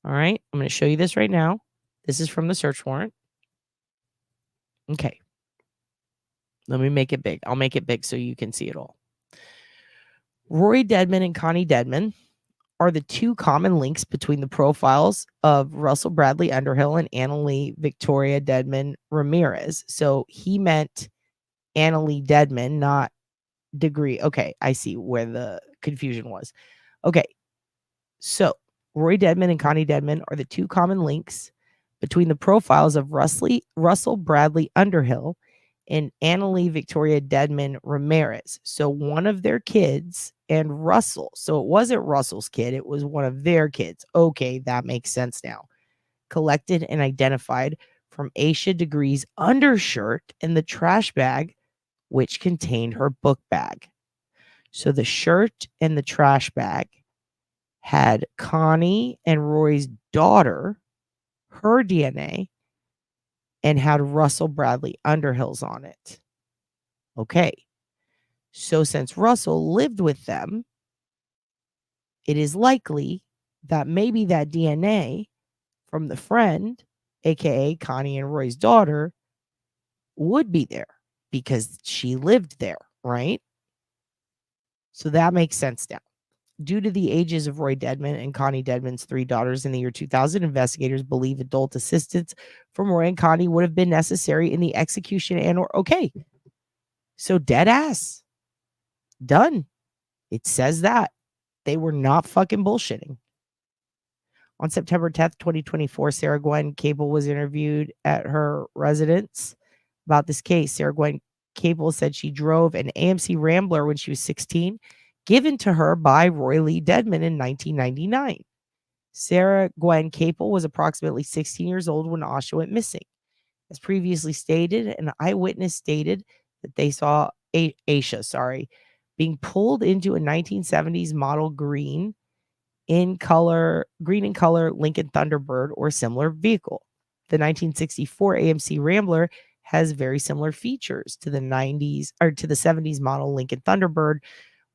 All right? I'm going to show you this right now. This is from the search warrant. Okay. Let me make it big. I'll make it big so you can see it all. Rory Deadman and Connie Deadman are the two common links between the profiles of Russell Bradley Underhill and Annalee Victoria Deadman Ramirez. So he meant Annalee Deadman, not Degree. Okay, I see where the confusion was. Okay, so Rory Deadman and Connie Deadman are the two common links between the profiles of Russell Bradley Underhill and Annalee Victoria Deadman Ramirez. So one of their kids and Russell. So it wasn't Russell's kid. It was one of their kids. Okay, that makes sense now. Collected and identified from Asha Degree's undershirt in the trash bag, which contained her book bag. So the shirt and the trash bag had Connie and Roy's daughter, her DNA, and had Russell Bradley Underhill's on it. Okay. So since Russell lived with them, it is likely that maybe that DNA from the friend, aka Connie and Roy's daughter, would be there because she lived there, right? So that makes sense now. Due to the ages of Roy Deadman and Connie Deadman's 3 daughters in the year 2000, investigators believe adult assistance from Roy and Connie would have been necessary in the execution and or okay. So dead ass. Done. It says that. They were not fucking bullshitting. On September 10th, 2024, Sarah Gwen Cable was interviewed at her residence about this case. Sarah Gwen Cable said she drove an AMC Rambler when she was 16, given to her by Roy Lee Deadman in 1999. Sarah Gwen Cable was approximately 16 years old when Asha went missing. As previously stated, an eyewitness stated that they saw Asha, being pulled into a 1970s model green in color Lincoln Thunderbird or similar vehicle. The 1964 AMC Rambler has very similar features to the 70s model Lincoln Thunderbird.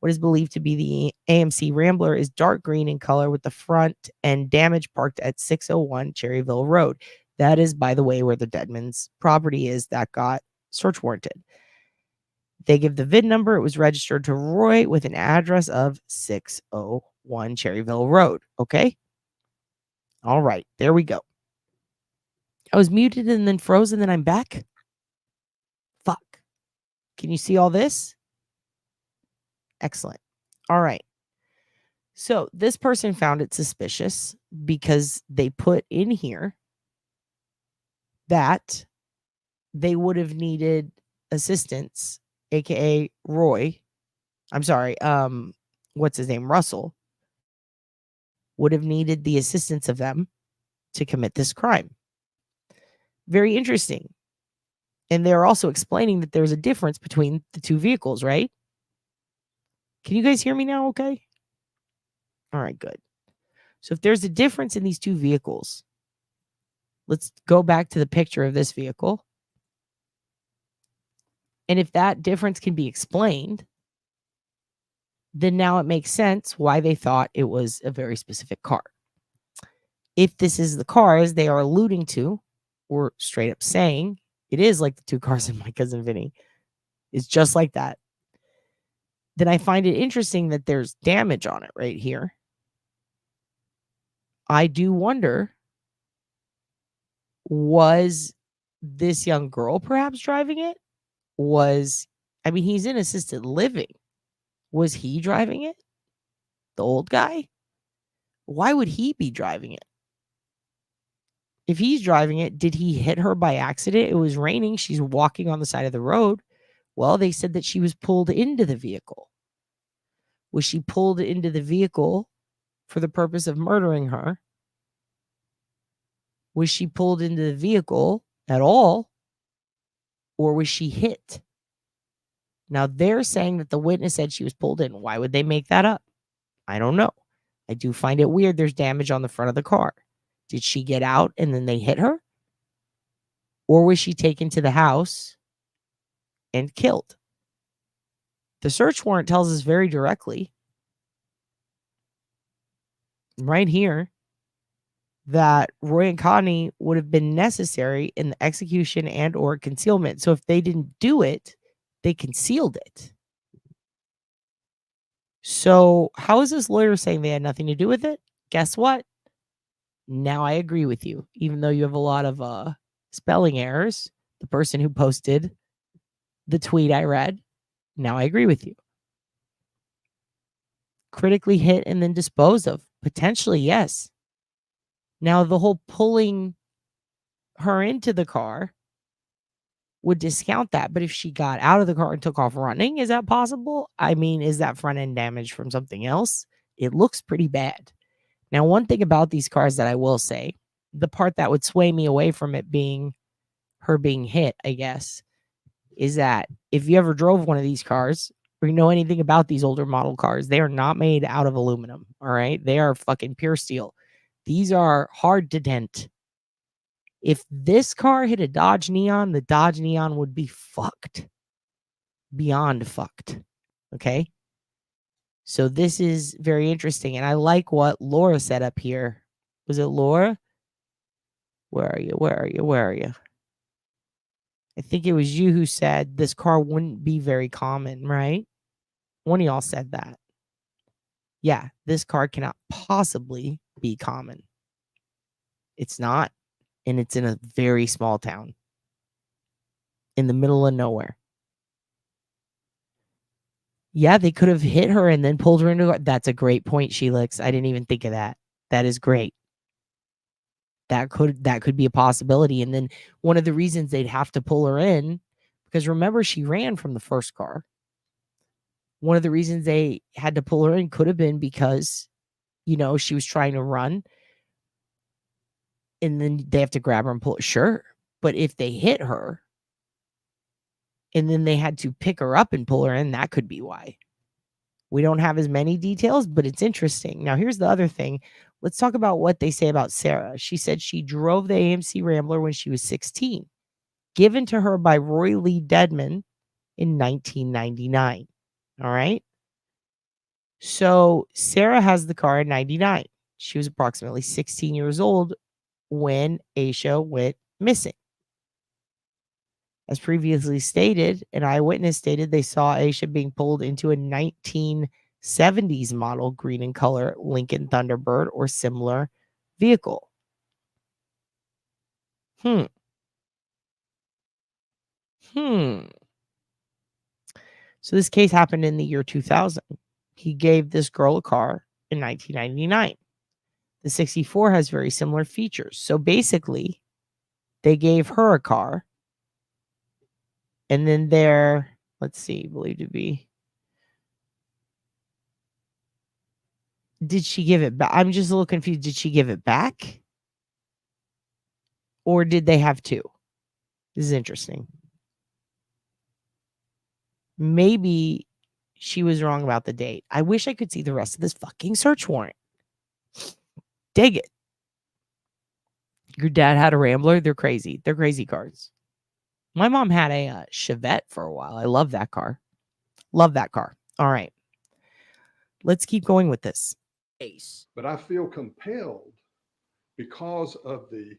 What is believed to be the AMC Rambler is dark green in color with the front end damage, parked at 601 Cherryville Road. That is, by the way, where the Deadman's property is that got search warranted. They give the VIN number. It was registered to Roy with an address of 601 Cherryville Road. Okay. All right. There we go. I was muted and then frozen, then I'm back. Fuck. Can you see all this? Excellent. All right. So this person found it suspicious because they put in here that they would have needed assistance, aka Roy. I'm sorry. What's his name? Russell would have needed the assistance of them to commit this crime. Very interesting. And they're also explaining that there's a difference between the two vehicles, right? Can you guys hear me now? Okay. All right, good. So if there's a difference in these two vehicles, let's go back to the picture of this vehicle. And if that difference can be explained, then now it makes sense why they thought it was a very specific car. If this is the cars they are alluding to, or straight up saying, it is like the two cars in My Cousin Vinny, it's just like that, then I find it interesting that there's damage on it right here. I do wonder, was this young girl perhaps driving it? was, I mean, he's in assisted living. Was he driving it? The old guy? Why would he be driving it? If he's driving it, did he hit her by accident? It was raining. She's walking on the side of the road. Well, they said that she was pulled into the vehicle. Was she pulled into the vehicle for the purpose of murdering her? Was she pulled into the vehicle at all? Or was she hit? Now, they're saying that the witness said she was pulled in. Why would they make that up? I don't know. I do find it weird there's damage on the front of the car. Did she get out and then they hit her? Or was she taken to the house and killed? The search warrant tells us very directly, right here, that Roy and Connie would have been necessary in the execution and or concealment. So if they didn't do it, they concealed it. So how is this lawyer saying they had nothing to do with it? Guess what? Now I agree with you, even though you have a lot of spelling errors. The person who posted the tweet I read, now I agree with you. Critically hit and then disposed of. Potentially, yes. Now, the whole pulling her into the car would discount that. But if she got out of the car and took off running, is that possible? I mean, is that front end damage from something else? It looks pretty bad. Now, one thing about these cars that I will say, the part that would sway me away from it being her being hit, I guess, is that if you ever drove one of these cars or you know anything about these older model cars, they are not made out of aluminum. All right. They are fucking pure steel. These are hard to dent. If this car hit a Dodge Neon, the Dodge Neon would be fucked. Beyond fucked. Okay. So this is very interesting. And I like what Laura set up here. Was it Laura? Where are you? Where are you? Where are you? I think it was you who said this car wouldn't be very common, right? One of y'all said that. Yeah, this car cannot possibly be common. It's not. And it's in a very small town. In the middle of nowhere. Yeah, they could have hit her and then pulled her into. That's a great point, Sheelix. I didn't even think of that. That is great. That could be a possibility. And then one of the reasons they'd have to pull her in, because remember, she ran from the first car. One of the reasons they had to pull her in could have been because, you know, she was trying to run. And then they have to grab her and pull her. Sure. But if they hit her and then they had to pick her up and pull her in, that could be why. We don't have as many details, but it's interesting. Now, here's the other thing. Let's talk about what they say about Sarah. She said she drove the AMC Rambler when she was 16, given to her by Roy Lee Deadman in 1999. All right. So Sarah has the car in 99. She was approximately 16 years old when Asha went missing. As previously stated, an eyewitness stated they saw Asha being pulled into a 1970s model green in color Lincoln Thunderbird or similar vehicle. So this case happened in the year 2000. He gave this girl a car in 1999. The 64 has very similar features. So basically, they gave her a car. And then they're, let's see, believed to be. Did she give it back? I'm just a little confused. Did she give it back? Or did they have two? This is interesting. Maybe she was wrong about the date. I wish I could see the rest of this fucking search warrant. Dig it. Your dad had a Rambler? They're crazy. They're crazy cars. My mom had a Chevette for a while. I love that car. Love that car. All right. Let's keep going with this. But I feel compelled because of the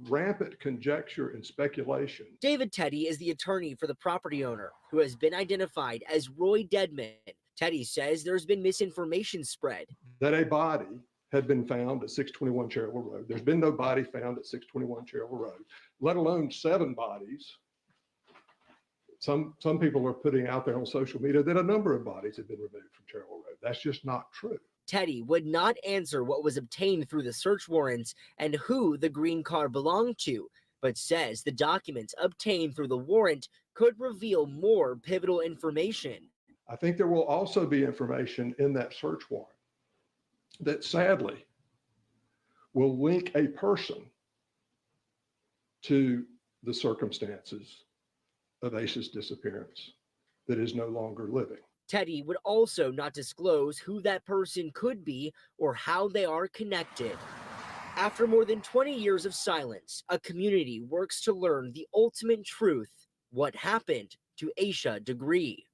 rampant conjecture and speculation. David Teddy is the attorney for the property owner who has been identified as Roy Deadman. Teddy says there's been misinformation spread. That a body had been found at 621 Cherryville Road. There's been no body found at 621 Cherryville Road, let alone 7 bodies some people are putting out there on social media that a number of bodies have been removed from Cherwell Road. That's just not true. Teddy would not answer what was obtained through the search warrants and who the green car belonged to, but says the documents obtained through the warrant could reveal more pivotal information. I think there will also be information in that search warrant that sadly will link a person to the circumstances of Asha's disappearance that is no longer living. Teddy would also not disclose who that person could be or how they are connected. After more than 20 years of silence, a community works to learn the ultimate truth, what happened to Asha Degree.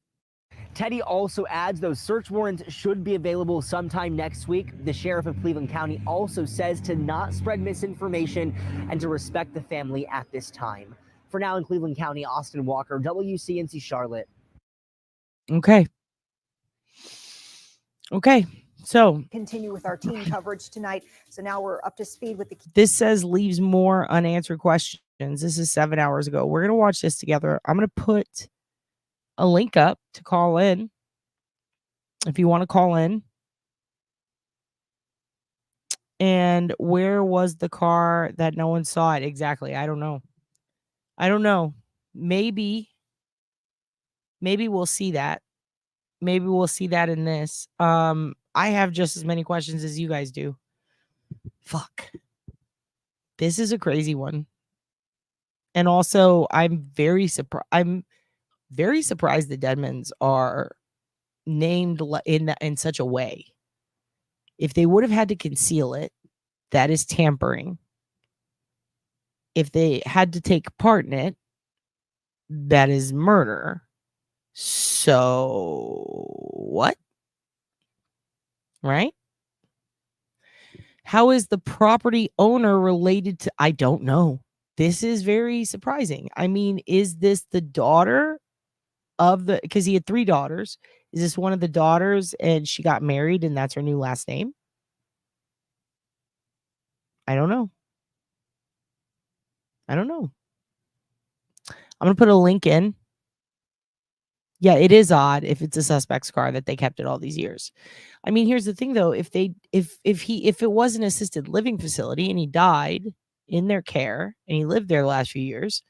Teddy also adds those search warrants should be available sometime next week. The sheriff of Cleveland County also says to not spread misinformation and to respect the family at this time. For now in Cleveland County, Austin Walker, WCNC Charlotte. Okay. Okay. So Continue with our team coverage tonight. So now we're up to speed with the this says leaves more unanswered questions. This is 7 hours ago. We're going to watch this together. I'm going to put a link up to call in. If you want to call in. And where was the car that no one saw it? Exactly. I don't know. Maybe we'll see that. Maybe we'll see that in this. I have just as many questions as you guys do. Fuck. This is a crazy one. And also, I'm very surprised the Deadmans are named in such a way. If they would have had to conceal it, that is tampering. If they had to take part in it, that is murder. So what? Right? How is the property owner related to? I don't know. This is very surprising. I mean, is this the daughter of the, because he had 3 daughters. Is this one of the daughters and she got married and that's her new last name? I don't know. I'm going to put a link in. Yeah, it is odd if it's a suspect's car that they kept it all these years. I mean, here's the thing though, if it was an assisted living facility and he died in their care and he lived there the last few years,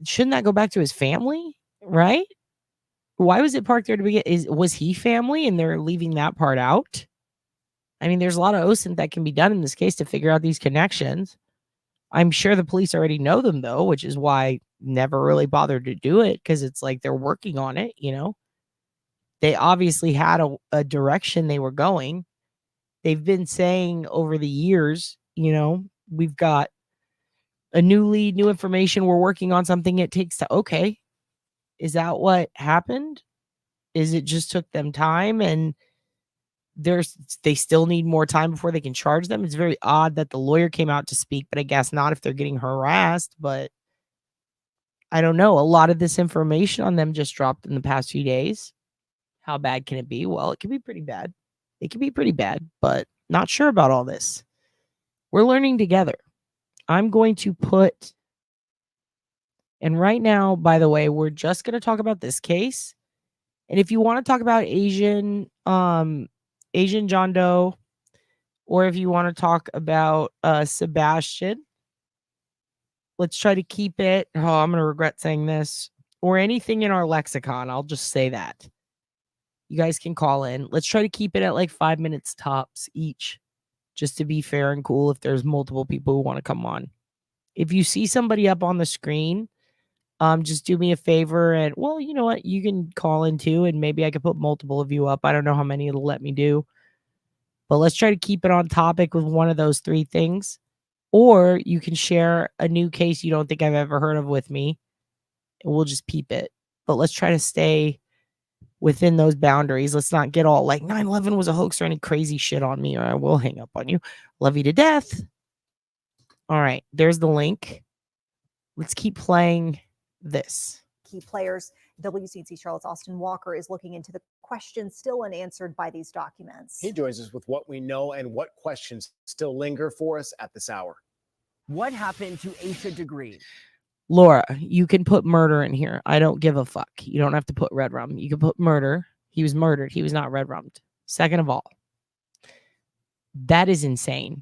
shouldn't that go back to his family, right? Why was it parked there to begin? Was he family and they're leaving that part out? I mean, there's a lot of OSINT that can be done in this case to figure out these connections. I'm sure the police already know them though, which is why never really bothered to do it, because it's like they're working on it, you know. They obviously had a direction they were going. They've been saying over the years, you know, we've got a new lead, new information, we're working on something. It takes to, okay, is that what happened? Is it just took them time and they still need more time before they can charge them? It's very odd that the lawyer came out to speak, but I guess not if they're getting harassed. But I don't know. A lot of this information on them just dropped in the past few days. How bad can it be? Well, it can be pretty bad. It can be pretty bad, but not sure about all this. We're learning together. I'm going to put, and right now, by the way, we're just going to talk about this case. And if you want to talk about Asian John Doe, or if you want to talk about Sebastian, let's try to keep it. Oh, I'm going to regret saying this, or anything in our lexicon. I'll just say that. You guys can call in. Let's try to keep it at like 5 minutes tops each, just to be fair and cool if there's multiple people who want to come on. If you see somebody up on the screen, just do me a favor and, well, you know what? You can call in too, and maybe I could put multiple of you up. I don't know how many it'll let me do. But let's try to keep it on topic with one of those 3 things. Or you can share a new case you don't think I've ever heard of with me, and we'll just peep it. But let's try to stay within those boundaries. Let's not get all like 9/11 was a hoax or any crazy shit on me, or I will hang up on you. Love you to death. All right, there's the link. Let's keep playing this. Key players. WCNC Charlotte's Austin Walker is looking into the questions still unanswered by these documents. He joins us with what we know and what questions still linger for us at this hour. What happened to Asha Degree? Laura, you can put murder in here. I don't give a fuck. You don't have to put red rum. You can put murder. He was murdered. He was not red rummed. Second of all, that is insane.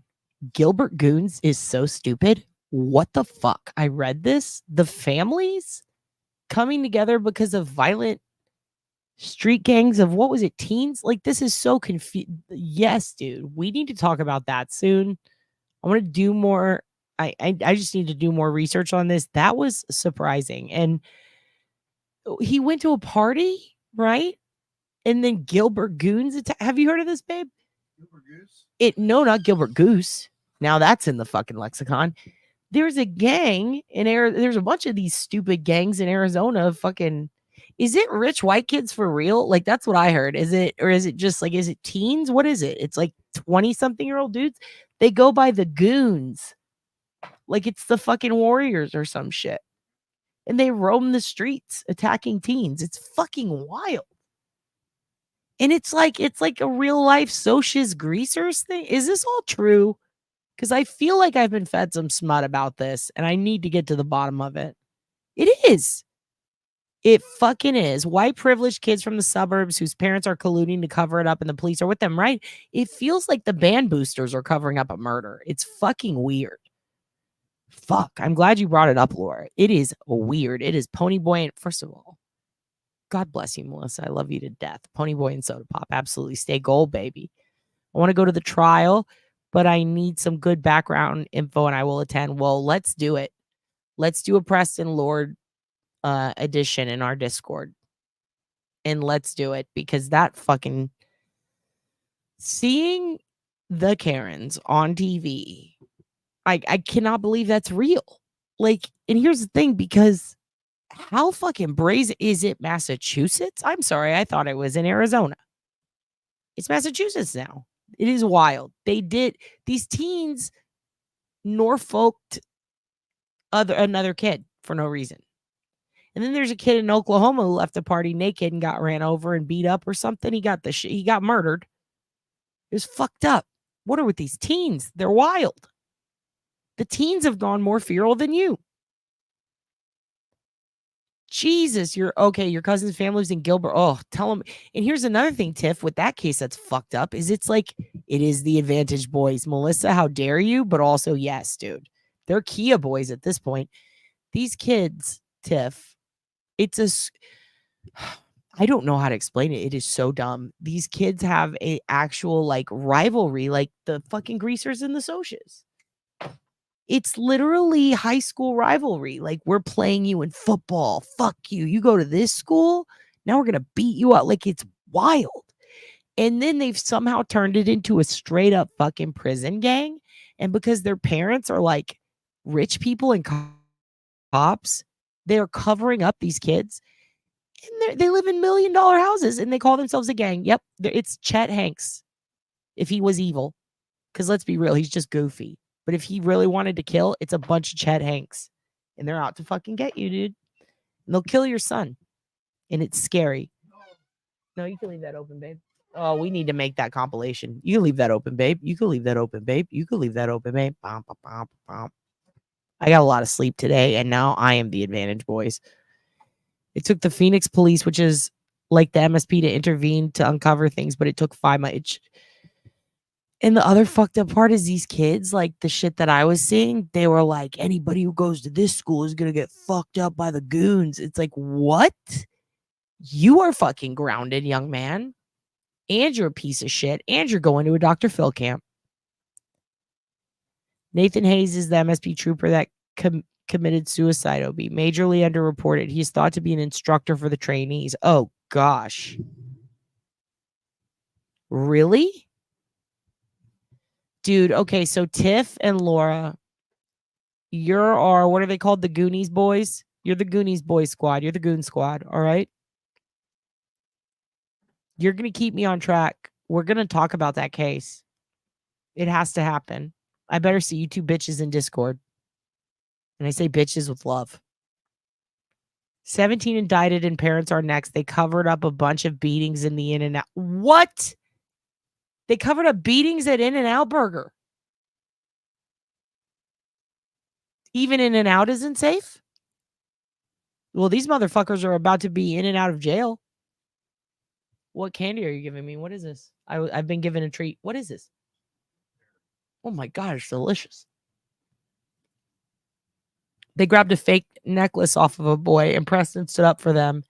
Gilbert Goons is so stupid. What the fuck? I read this. The families coming together because of violent street gangs of, what was it, teens? Like, this is so confusing. Yes, dude. We need to talk about that soon. I want to do more. I just need to do more research on this. That was surprising. And he went to a party, right? And then Gilbert Goons have you heard of this, babe? Gilbert Goose? No, not Gilbert Goose. Now that's in the fucking lexicon. There's a gang in there's a bunch of these stupid gangs in Arizona. Fucking, is it rich white kids for real? Like, that's what I heard. Is it, or is it just like, is it teens? What is it? It's like 20-something-year-old dudes. They go by the Goons. Like it's the fucking Warriors or some shit. And they roam the streets attacking teens. It's fucking wild. And it's like a real life socialist greasers thing. Is this all true? Because I feel like I've been fed some smut about this and I need to get to the bottom of it. It is. It fucking is. White privileged kids from the suburbs whose parents are colluding to cover it up and the police are with them, right? It feels like the band boosters are covering up a murder. It's fucking weird. Fuck. I'm glad you brought it up, Laura. It is weird. It is Ponyboy. And first of all, God bless you, Melissa. I love you to death. Ponyboy and Soda Pop. Absolutely. Stay gold, baby. I want to go to the trial, but I need some good background info and I will attend. Well, let's do it. Let's do a Preston Lord edition in our Discord. And let's do it, because that fucking seeing the Karens on TV, I cannot believe that's real. Like, and here's the thing, because how fucking brazen is it? Massachusetts? I'm sorry, I thought it was in Arizona. It's Massachusetts now. It is wild. They did, these teens Norfolked another kid for no reason. And then there's a kid in Oklahoma who left the party naked and got ran over and beat up or something. He got murdered. It was fucked up. What are with these teens? They're wild. The teens have gone more feral than you. Jesus, you're okay. Your cousin's family lives in Gilbert. Oh, tell them. And here's another thing, Tiff, with that case that's fucked up is it's like, it is the Advantage boys. Melissa, how dare you? But also, yes, dude. They're Kia boys at this point. These kids, Tiff, I don't know how to explain it. It is so dumb. These kids have a actual like rivalry, like the fucking greasers and the socias. It's literally high school rivalry. Like, we're playing you in football. Fuck you. You go to this school. Now we're going to beat you up. Like, it's wild. And then they've somehow turned it into a straight up fucking prison gang. And because their parents are like rich people and cops, they're covering up these kids. And they live in $1 million houses and they call themselves a gang. Yep. It's Chet Hanks. If he was evil. Because let's be real, he's just goofy. But if he really wanted to kill, it's a bunch of Chet Hanks. And they're out to fucking get you, dude. And they'll kill your son. And it's scary. No, you can leave that open, babe. Oh, we need to make that compilation. You can leave that open, babe. You can leave that open, babe. You can leave that open, babe. Bom, bom, bom, bom. I got a lot of sleep today, and now I am the Advantage boys. It took the Phoenix police, which is like the MSP, to intervene to uncover things, but it took 5 months. And the other fucked up part is these kids, like the shit that I was seeing, they were like, anybody who goes to this school is going to get fucked up by the goons. It's like, what? You are fucking grounded, young man. And you're a piece of shit. And you're going to a Dr. Phil camp. Nathan Hayes is the MSP trooper that committed suicide, OB. Majorly underreported. He's thought to be an instructor for the trainees. Oh, gosh. Really? Dude, okay, so Tiff and Laura, what are they called? The Goonies boys? You're the Goonies boys squad. You're the Goon squad, all right? You're going to keep me on track. We're going to talk about that case. It has to happen. I better see you two bitches in Discord. And I say bitches with love. 17 indicted and parents are next. They covered up a bunch of beatings in the In-N-Out. What? They covered up beatings at In-N-Out Burger. Even In-N-Out isn't safe? Well, these motherfuckers are about to be in and out of jail. What candy are you giving me? What is this? I've been given a treat. What is this? Oh my God, it's delicious. They grabbed a fake necklace off of a boy and Preston stood up for them.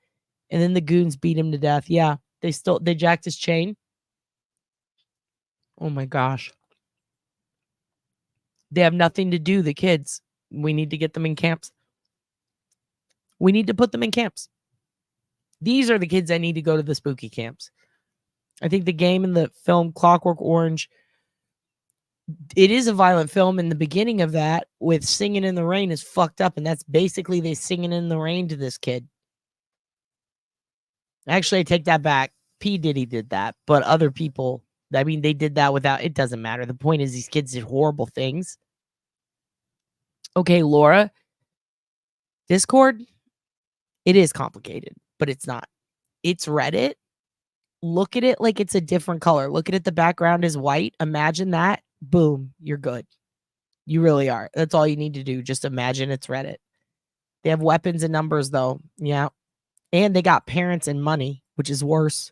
And then the goons beat him to death. Yeah, they jacked his chain. Oh my gosh. They have nothing to do, the kids. We need to get them in camps. We need to put them in camps. These are the kids that need to go to the spooky camps. I think the game in the film Clockwork Orange, it is a violent film, and the beginning of that with Singing in the Rain is fucked up, and that's basically they singing in the rain to this kid. Actually, I take that back. P. Diddy did that, but other people, I mean, they did that without, it doesn't matter. The point is these kids did horrible things. Okay, Laura, Discord, it is complicated, but it's not. It's Reddit. Look at it like it's a different color. Look at it, the background is white. Imagine that. Boom, you're good. You really are. That's all you need to do. Just imagine it's Reddit. They have weapons and numbers, though. Yeah. And they got parents and money, which is worse.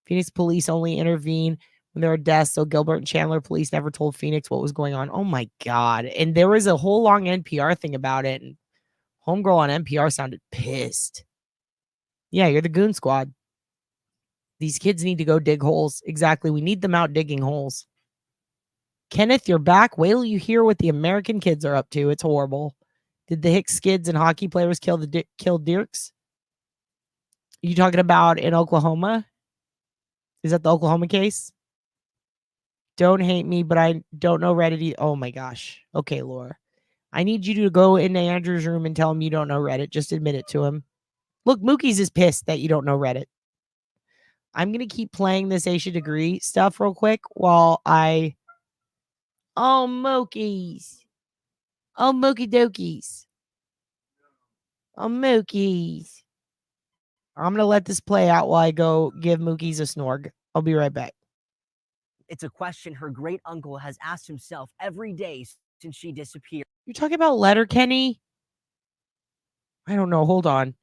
Phoenix police only intervene when there are deaths, so Gilbert and Chandler police never told Phoenix what was going on. Oh my God. And there was a whole long NPR thing about it, and homegirl on NPR sounded pissed. Yeah, you're the goon squad. These kids need to go dig holes. Exactly. We need them out digging holes. Kenneth, you're back. Wait till you hear what the American kids are up to. It's horrible. Did the Hicks kids and hockey players kill Dirks? Are you talking about in Oklahoma? Is that the Oklahoma case? Don't hate me, but I don't know Reddit. Oh my gosh. Okay, Laura. I need you to go into Andrew's room and tell him you don't know Reddit. Just admit it to him. Look, Mookie's is pissed that you don't know Reddit. I'm going to keep playing this Asha Degree stuff real quick while I... Oh, Mokies. Oh, Mookie Dokies. Oh, Mookies. I'm going to let this play out while I go give Mookie's a snorg. I'll be right back. It's a question her great uncle has asked himself every day since she disappeared. You're talking about Letterkenny? I don't know. Hold on.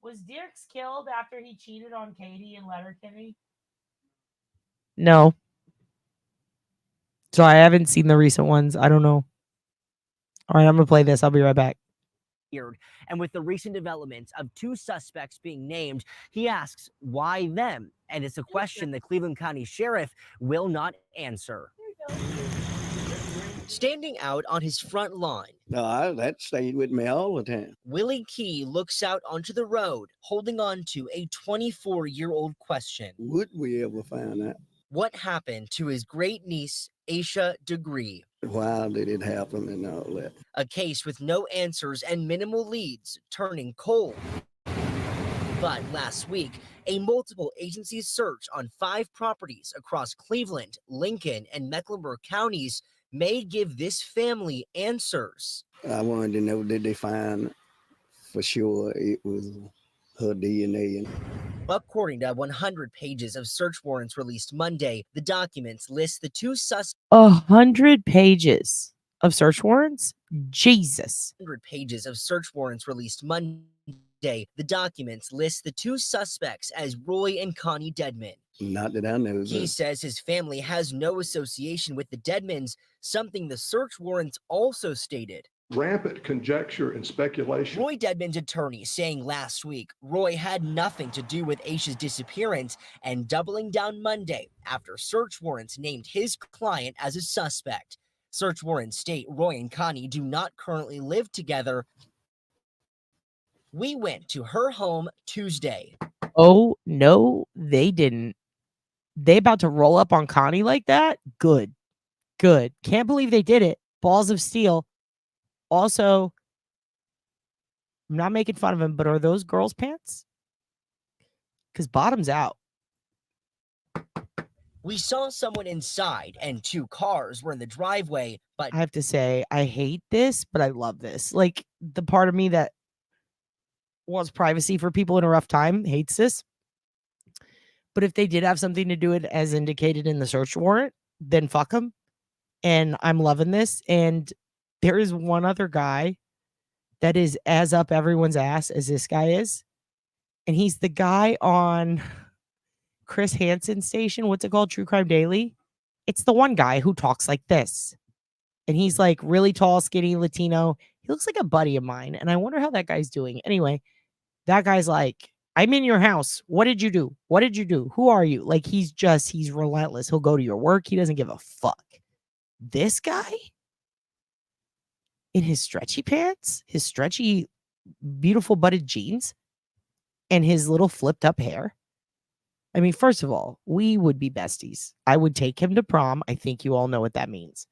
Was Dirks killed after he cheated on Katie in Letterkenny? No. So I haven't seen the recent ones. I don't know. All right, I'm going to play this. I'll be right back. And with the recent developments of 2 suspects being named, he asks, why them? And it's a question the Cleveland County Sheriff will not answer. Standing out on his front lawn, No, that stayed with me all the time. Willie Key looks out onto the road, holding on to a 24-year-old question. Would we ever find out? What happened to his great niece, Asha Degree? Why did it happen and all that? A case with no answers and minimal leads, turning cold. But last week, a multiple agency search on 5 properties across Cleveland, Lincoln, and Mecklenburg counties may give this family answers. I wanted to know, did they find for sure it was her DNA? According to 100 pages of search warrants released Monday, the documents list the 2 suspects. 100 pages of search warrants? Jesus. 100 pages of search warrants released Monday. The documents list the 2 suspects as Roy and Connie Deadman. Not that I know. He says his family has no association with the Deadmans, something the search warrants also stated. Rampant conjecture and speculation. Roy Deadman's attorney saying last week Roy had nothing to do with Asha's disappearance, and doubling down Monday after search warrants named his client as a suspect. Search warrants state Roy and Connie do not currently live together. We went to her home Tuesday. Oh, no, they didn't. They about to roll up on Connie like that? Good. Good. Can't believe they did it. Balls of steel. Also, I'm not making fun of him, but are those girls' pants? Because bottom's out. We saw someone inside and 2 cars were in the driveway, but I have to say, I hate this, but I love this. Like, the part of me that wants privacy for people in a rough time hates this. But if they did have something to do it as indicated in the search warrant, then fuck them. And I'm loving this. And there is one other guy that is as up everyone's ass as this guy is. And he's the guy on Chris Hansen's station. What's it called? True Crime Daily. It's the one guy who talks like this. And he's like really tall, skinny, Latino. He looks like a buddy of mine. And I wonder how that guy's doing. Anyway, that guy's like, I'm in your house. What did you do? What did you do? Who are you? Like, he's relentless. He'll go to your work. He doesn't give a fuck. This guy in his stretchy pants, his stretchy, beautiful butted jeans, and his little flipped up hair. I mean, first of all, we would be besties. I would take him to prom. I think you all know what that means.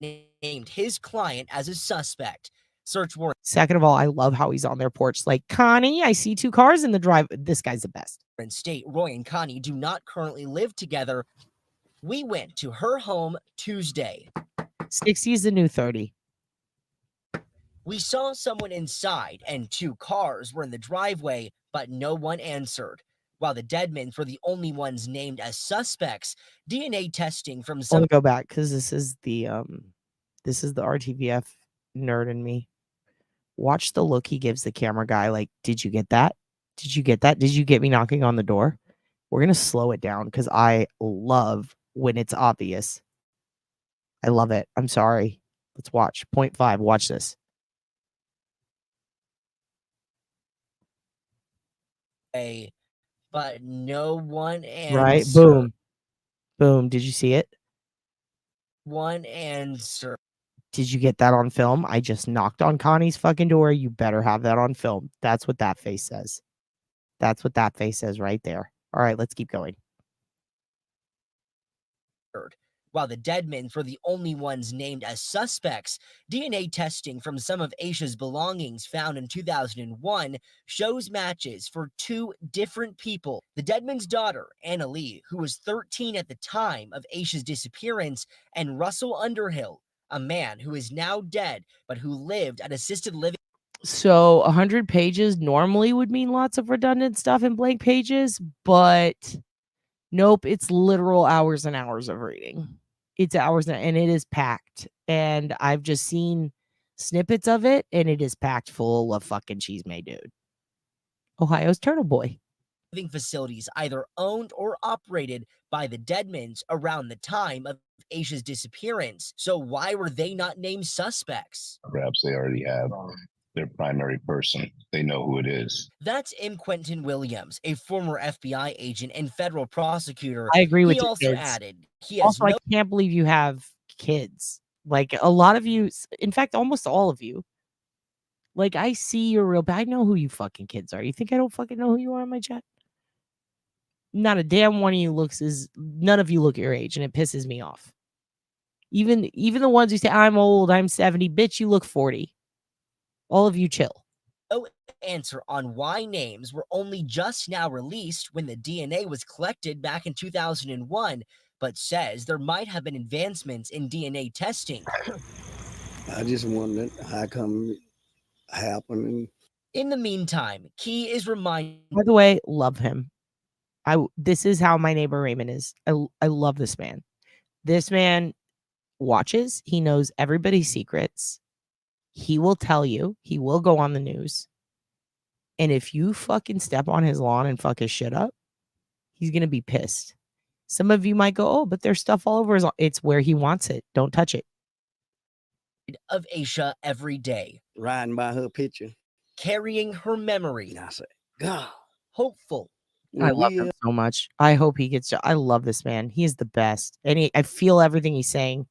Named his client as a suspect. Search warrant. Second of all, I love how he's on their porch. Like, Connie, I see 2 cars in the drive. This guy's the best. State Roy and Connie do not currently live together. We went to her home Tuesday. 60 is the new 30. We saw someone inside and 2 cars were in the driveway, but no one answered. While the Deadmans were the only ones named as suspects, DNA testing from I some want to go back because this is the RTVF nerd in me. Watch the look he gives the camera guy. Like, did you get that? Did you get that? Did you get me knocking on the door? We're gonna slow it down because I love when it's obvious. I love it. I'm sorry. Let's watch. 0.5. Watch this. but no one answered. Right? Boom. Boom. Did you see it? One answer. Did you get that on film? I just knocked on Connie's fucking door. You better have that on film. That's what that face says. That's what that face says right there. All right, let's keep going. While the Deadmans were the only ones named as suspects, DNA testing from some of Asha's belongings found in 2001 shows matches for 2 different people. The Deadman's daughter, Anna Lee, who was 13 at the time of Asha's disappearance, and Russell Underhill, a man who is now dead, but who lived at assisted living. So 100 pages normally would mean lots of redundant stuff in blank pages, but nope, it's literal hours and hours of reading. It's hours and it is packed. And I've just seen snippets of it, and it is packed full of fucking cheese-made dude. Ohio's Turtle Boy. Living facilities either owned or operated by the Deadmans around the time of Asha's disappearance. So why were they not named suspects? Perhaps they already have their primary person. They know who it is. That's M. Quentin Williams, a former FBI agent and federal prosecutor. I agree with He you. also Kids. added, he has Also, no I can't believe you have kids. Like, a lot of you, in fact, almost all of you. Like, I see your real, I know who you fucking kids are. You think I don't fucking know who you are on my chat? Not a damn one of you none of you look your age, and it pisses me off. Even the ones who say, I'm old, I'm 70, bitch, you look 40. All of you chill. no answer on why names were only just now released when the DNA was collected back in 2001, but says there might have been advancements in DNA testing. I just wondered how come it happened. In the meantime, Key is reminding. By the way, love him. This is how my neighbor Raymond is. I love this man. This man watches. He knows everybody's secrets. He will tell you. He will go on the news. And if you fucking step on his lawn and fuck his shit up, he's going to be pissed. Some of you might go, oh, but there's stuff all over his lawn. It's where he wants it. Don't touch it. Of Asha every day. Riding by her picture. Carrying her memory. And I said, God. Hopeful. I love him so much. I hope he gets I love this man. He is the best. And I feel everything he's saying.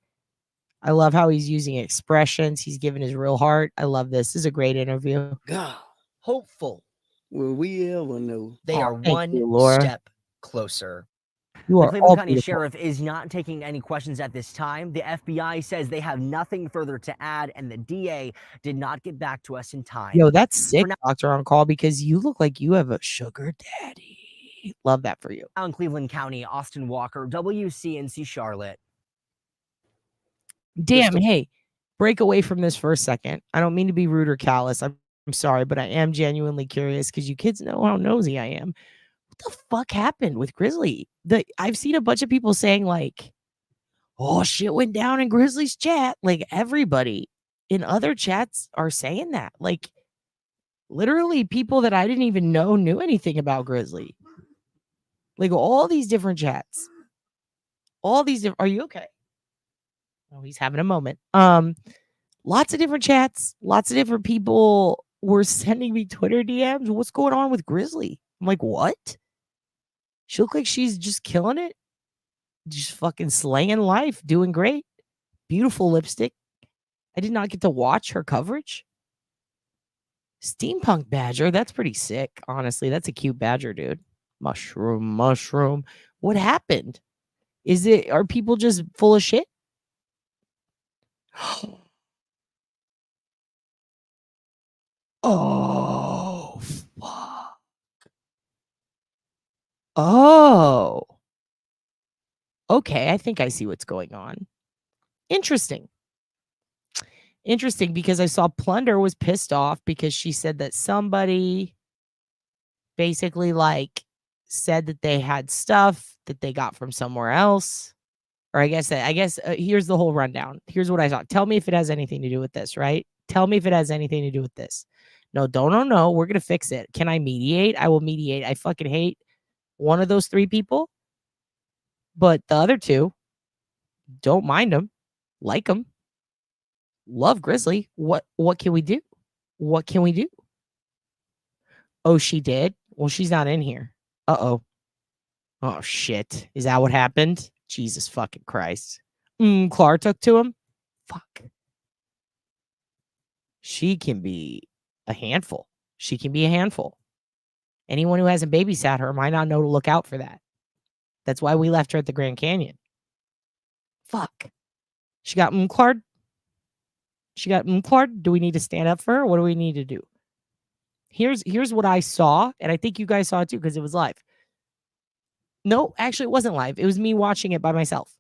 I love how he's using expressions. He's giving his real heart. I love this. This is a great interview. God. Hopeful. Will we ever know? They are one step closer. You The are all Cleveland County beautiful. Sheriff is not taking any questions at this time. The FBI says they have nothing further to add, and the DA did not get back to us in time. Yo, that's sick, doctor on call, because you look like you have a sugar daddy. Love that for you. Now in Cleveland County, Austin Walker, WCNC Charlotte. Damn, hey, break away from this for a second. I don't mean to be rude or callous. I'm sorry, but I am genuinely curious because you kids know how nosy I am. What the fuck happened with Grizzly? I've seen a bunch of people saying like, oh, shit went down in Grizzly's chat. Like everybody. in other chats are saying that. Like, literally people that I didn't even know knew anything about Grizzly. Like, all these different chats. All these different... Are you okay? Oh, he's having a moment. Lots of different chats. Lots of different people were sending me Twitter DMs. What's going on with Grizzly? I'm like, what? She looked like she's just killing it. Just fucking slaying life. Doing great. Beautiful lipstick. I did not get to watch her coverage. Steampunk badger. That's pretty sick. Honestly, that's a cute badger, dude. Mushroom. What happened? Are people just full of shit? Oh, fuck. Oh. Okay, I think I see what's going on. Interesting. Interesting, because I saw Plunder was pissed off because she said that somebody basically like said that they had stuff that they got from somewhere else. Or I guess here's the whole rundown. Here's what I saw. Tell me if it has anything to do with this, right? Tell me if it has anything to do with this. No, no. We're going to fix it. Can I mediate? I will mediate. I fucking hate one of those three people. But the other two, don't mind them. Like them. Love Grizzly. What can we do? What can we do? Oh, she did? Well, she's not in here. Uh-oh. Oh, shit. Is that what happened? Jesus fucking Christ. Clark took to him? Fuck. She can be a handful. She can be a handful. Anyone who hasn't babysat her might not know to look out for that. That's why we left her at the Grand Canyon. Fuck. She got Clark? She got Clark? Do we need to stand up for her? What do we need to do? Here's what I saw, and I think you guys saw it too because it was live. No, actually, it wasn't live. It was me watching it by myself.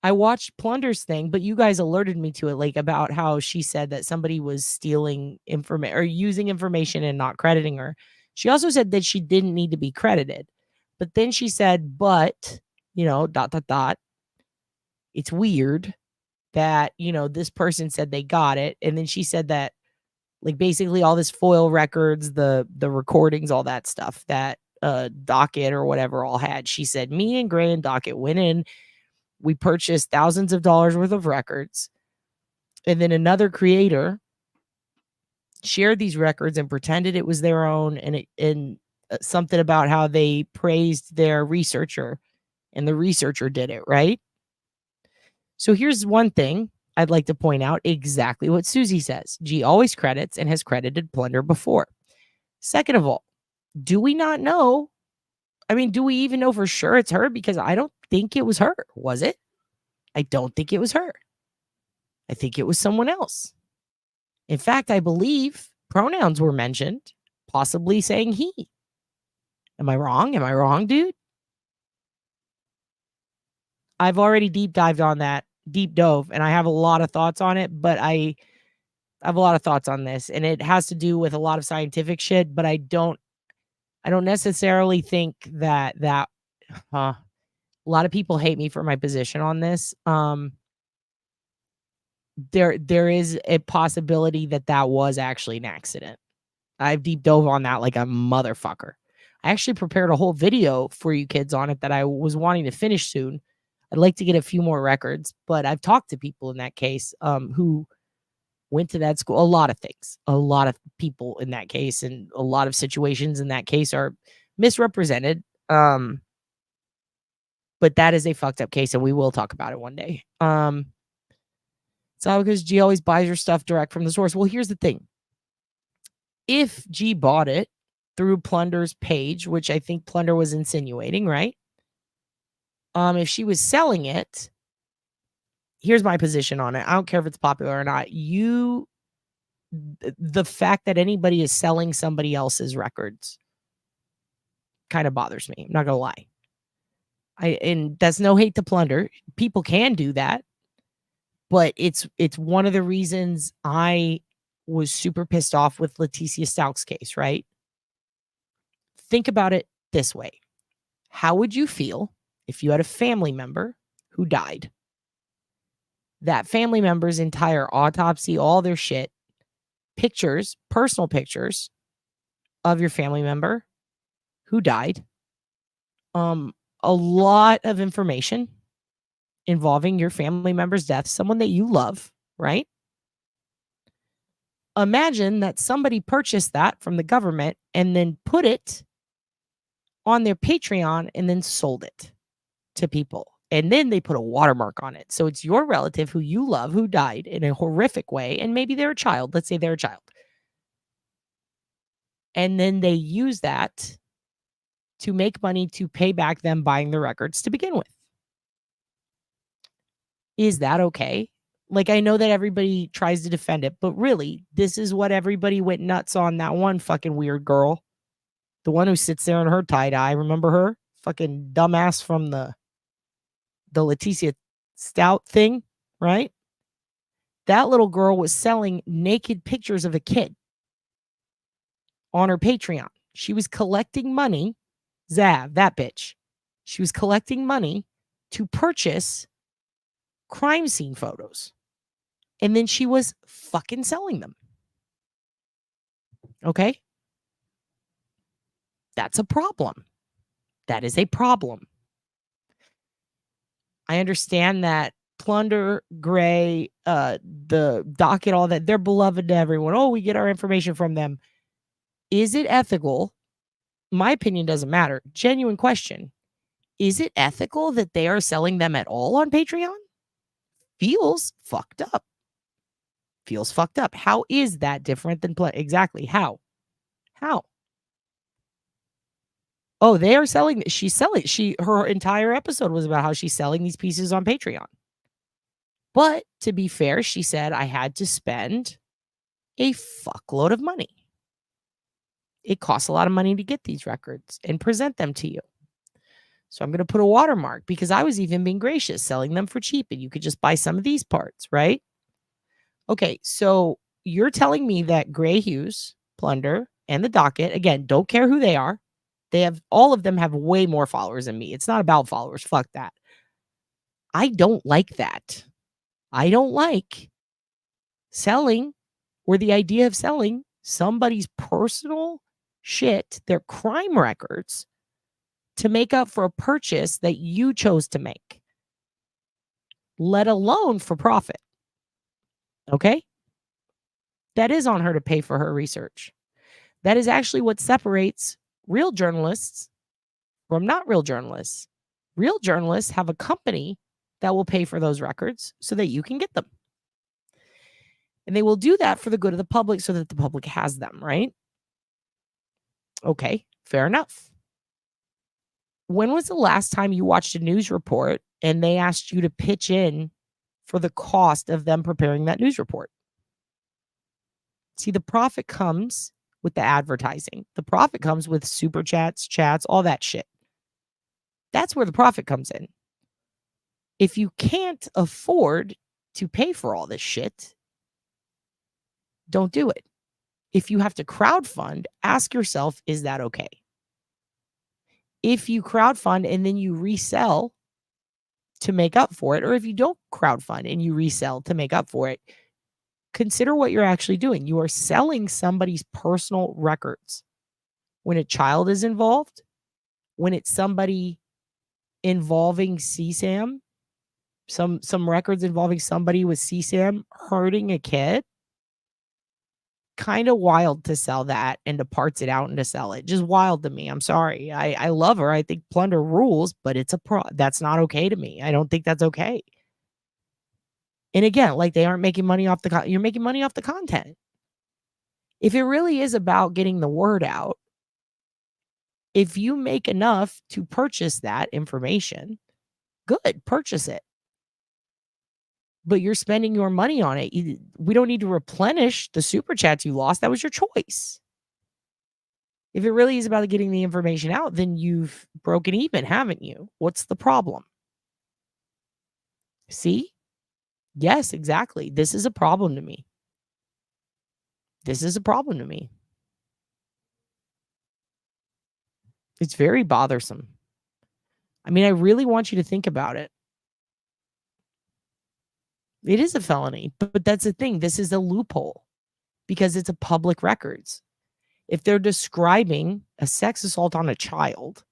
I watched Plunder's thing, but you guys alerted me to it, like about how she said that somebody was stealing information or using information and not crediting her. She also said that she didn't need to be credited. But then she said, but, it's weird that, this person said they got it. And then she said that, like, basically all this FOIL records, the recordings, all that stuff that Docket or whatever all had. She said, me and Gray and Docket went in. We purchased thousands of dollars worth of records. And then another creator shared these records and pretended it was their own. And something about how they praised their researcher. And the researcher did it, right? So here's one thing I'd like to point out, exactly what Susie says. G always credits and has credited Plunder before. Second of all, do we not know? I mean, do we even know for sure it's her? Because I don't think it was her. Was it? I don't think it was her. I think it was someone else. In fact, I believe pronouns were mentioned, possibly saying he. Am I wrong? Am I wrong, dude? I've already deep dived on that, deep dove, and I have a lot of thoughts on it, but I have a lot of thoughts on this, and it has to do with a lot of scientific shit, but I don't necessarily think that a lot of people hate me for my position on this. There is a possibility that was actually an accident. I've deep dove on that like a motherfucker. I actually prepared a whole video for you kids on it that I was wanting to finish soon. I'd like to get a few more records, but I've talked to people in that case who went to that school. A lot of things. A lot of people in that case and a lot of situations in that case are misrepresented. But that is a fucked up case, and we will talk about it one day. It's all because G always buys her stuff direct from the source. Well, here's the thing. If G bought it through Plunder's page, which I think Plunder was insinuating, right? If she was selling it, here's my position on it. I don't care if it's popular or not. The fact that anybody is selling somebody else's records kind of bothers me. I'm not gonna lie. And that's no hate to Plunder. People can do that, but it's one of the reasons I was super pissed off with Leticia Stauch's case, right? Think about it this way. How would you feel if you had a family member who died that family member's entire autopsy, all their shit, pictures, personal pictures of your family member who died, a lot of information involving your family member's death, someone that you love, right? Imagine that somebody purchased that from the government and then put it on their Patreon and then sold it to people. And then they put a watermark on it. So it's your relative who you love who died in a horrific way. And maybe they're a child. Let's say they're a child. And then they use that to make money to pay back them buying the records to begin with. Is that okay? Like, I know that everybody tries to defend it, but really, this is what everybody went nuts on. That one fucking weird girl, the one who sits there in her tie-dye. Remember her? Fucking dumbass from the Leticia Stout thing, right? That little girl was selling naked pictures of a kid on her Patreon. She was collecting money. Zav, that bitch. She was collecting money to purchase crime scene photos. And then she was fucking selling them. Okay? That's a problem. That is a problem. I understand that Plunder, Gray, the docket, all that, they're beloved to everyone. Oh, we get our information from them. Is it ethical? My opinion doesn't matter. Genuine question. Is it ethical that they are selling them at all on Patreon? Feels fucked up. Feels fucked up. How is that different than exactly? How? Oh, they are selling. She's selling. Her entire episode was about how she's selling these pieces on Patreon. But to be fair, she said I had to spend a fuckload of money. It costs a lot of money to get these records and present them to you. So I'm going to put a watermark because I was even being gracious, selling them for cheap, and you could just buy some of these parts, right? Okay, so you're telling me that Gray Hughes, Plunder, and the docket, again, don't care who they are. All of them have way more followers than me. It's not about followers. Fuck that. I don't like that. I don't like selling, or the idea of selling somebody's personal shit, their crime records, to make up for a purchase that you chose to make, let alone for profit. Okay? That is on her to pay for her research. That is actually what separates real journalists from not real journalists. Real journalists have a company that will pay for those records so that you can get them. And they will do that for the good of the public so that the public has them, right? Okay, fair enough. When was the last time you watched a news report and they asked you to pitch in for the cost of them preparing that news report? See, the profit comes with the advertising. The profit comes with super chats, all that shit. That's where the profit comes in. If you can't afford to pay for all this shit, don't do it. If you have to crowdfund, ask yourself, is that okay? If you crowdfund and then you resell to make up for it, or if you don't crowdfund and you resell to make up for it, consider what you're actually doing. You are selling somebody's personal records. When a child is involved, when it's somebody involving CSAM, some records involving somebody with CSAM hurting a kid, kind of wild to sell that and to parts it out and to sell it. Just wild to me. I'm sorry. I love her. I think Plunder rules, but that's not okay to me. I don't think that's okay. And again, like, they aren't making money off you're making money off the content. If it really is about getting the word out, if you make enough to purchase that information, good, purchase it. But you're spending your money on it. We don't need to replenish the super chats you lost. That was your choice. If it really is about getting the information out, then you've broken even, haven't you? What's the problem? See? Yes, exactly. This is a problem to me. This is a problem to me. It's very bothersome. I mean, I really want you to think about it. It is a felony, but that's the thing. This is a loophole because it's a public records. If they're describing a sex assault on a child,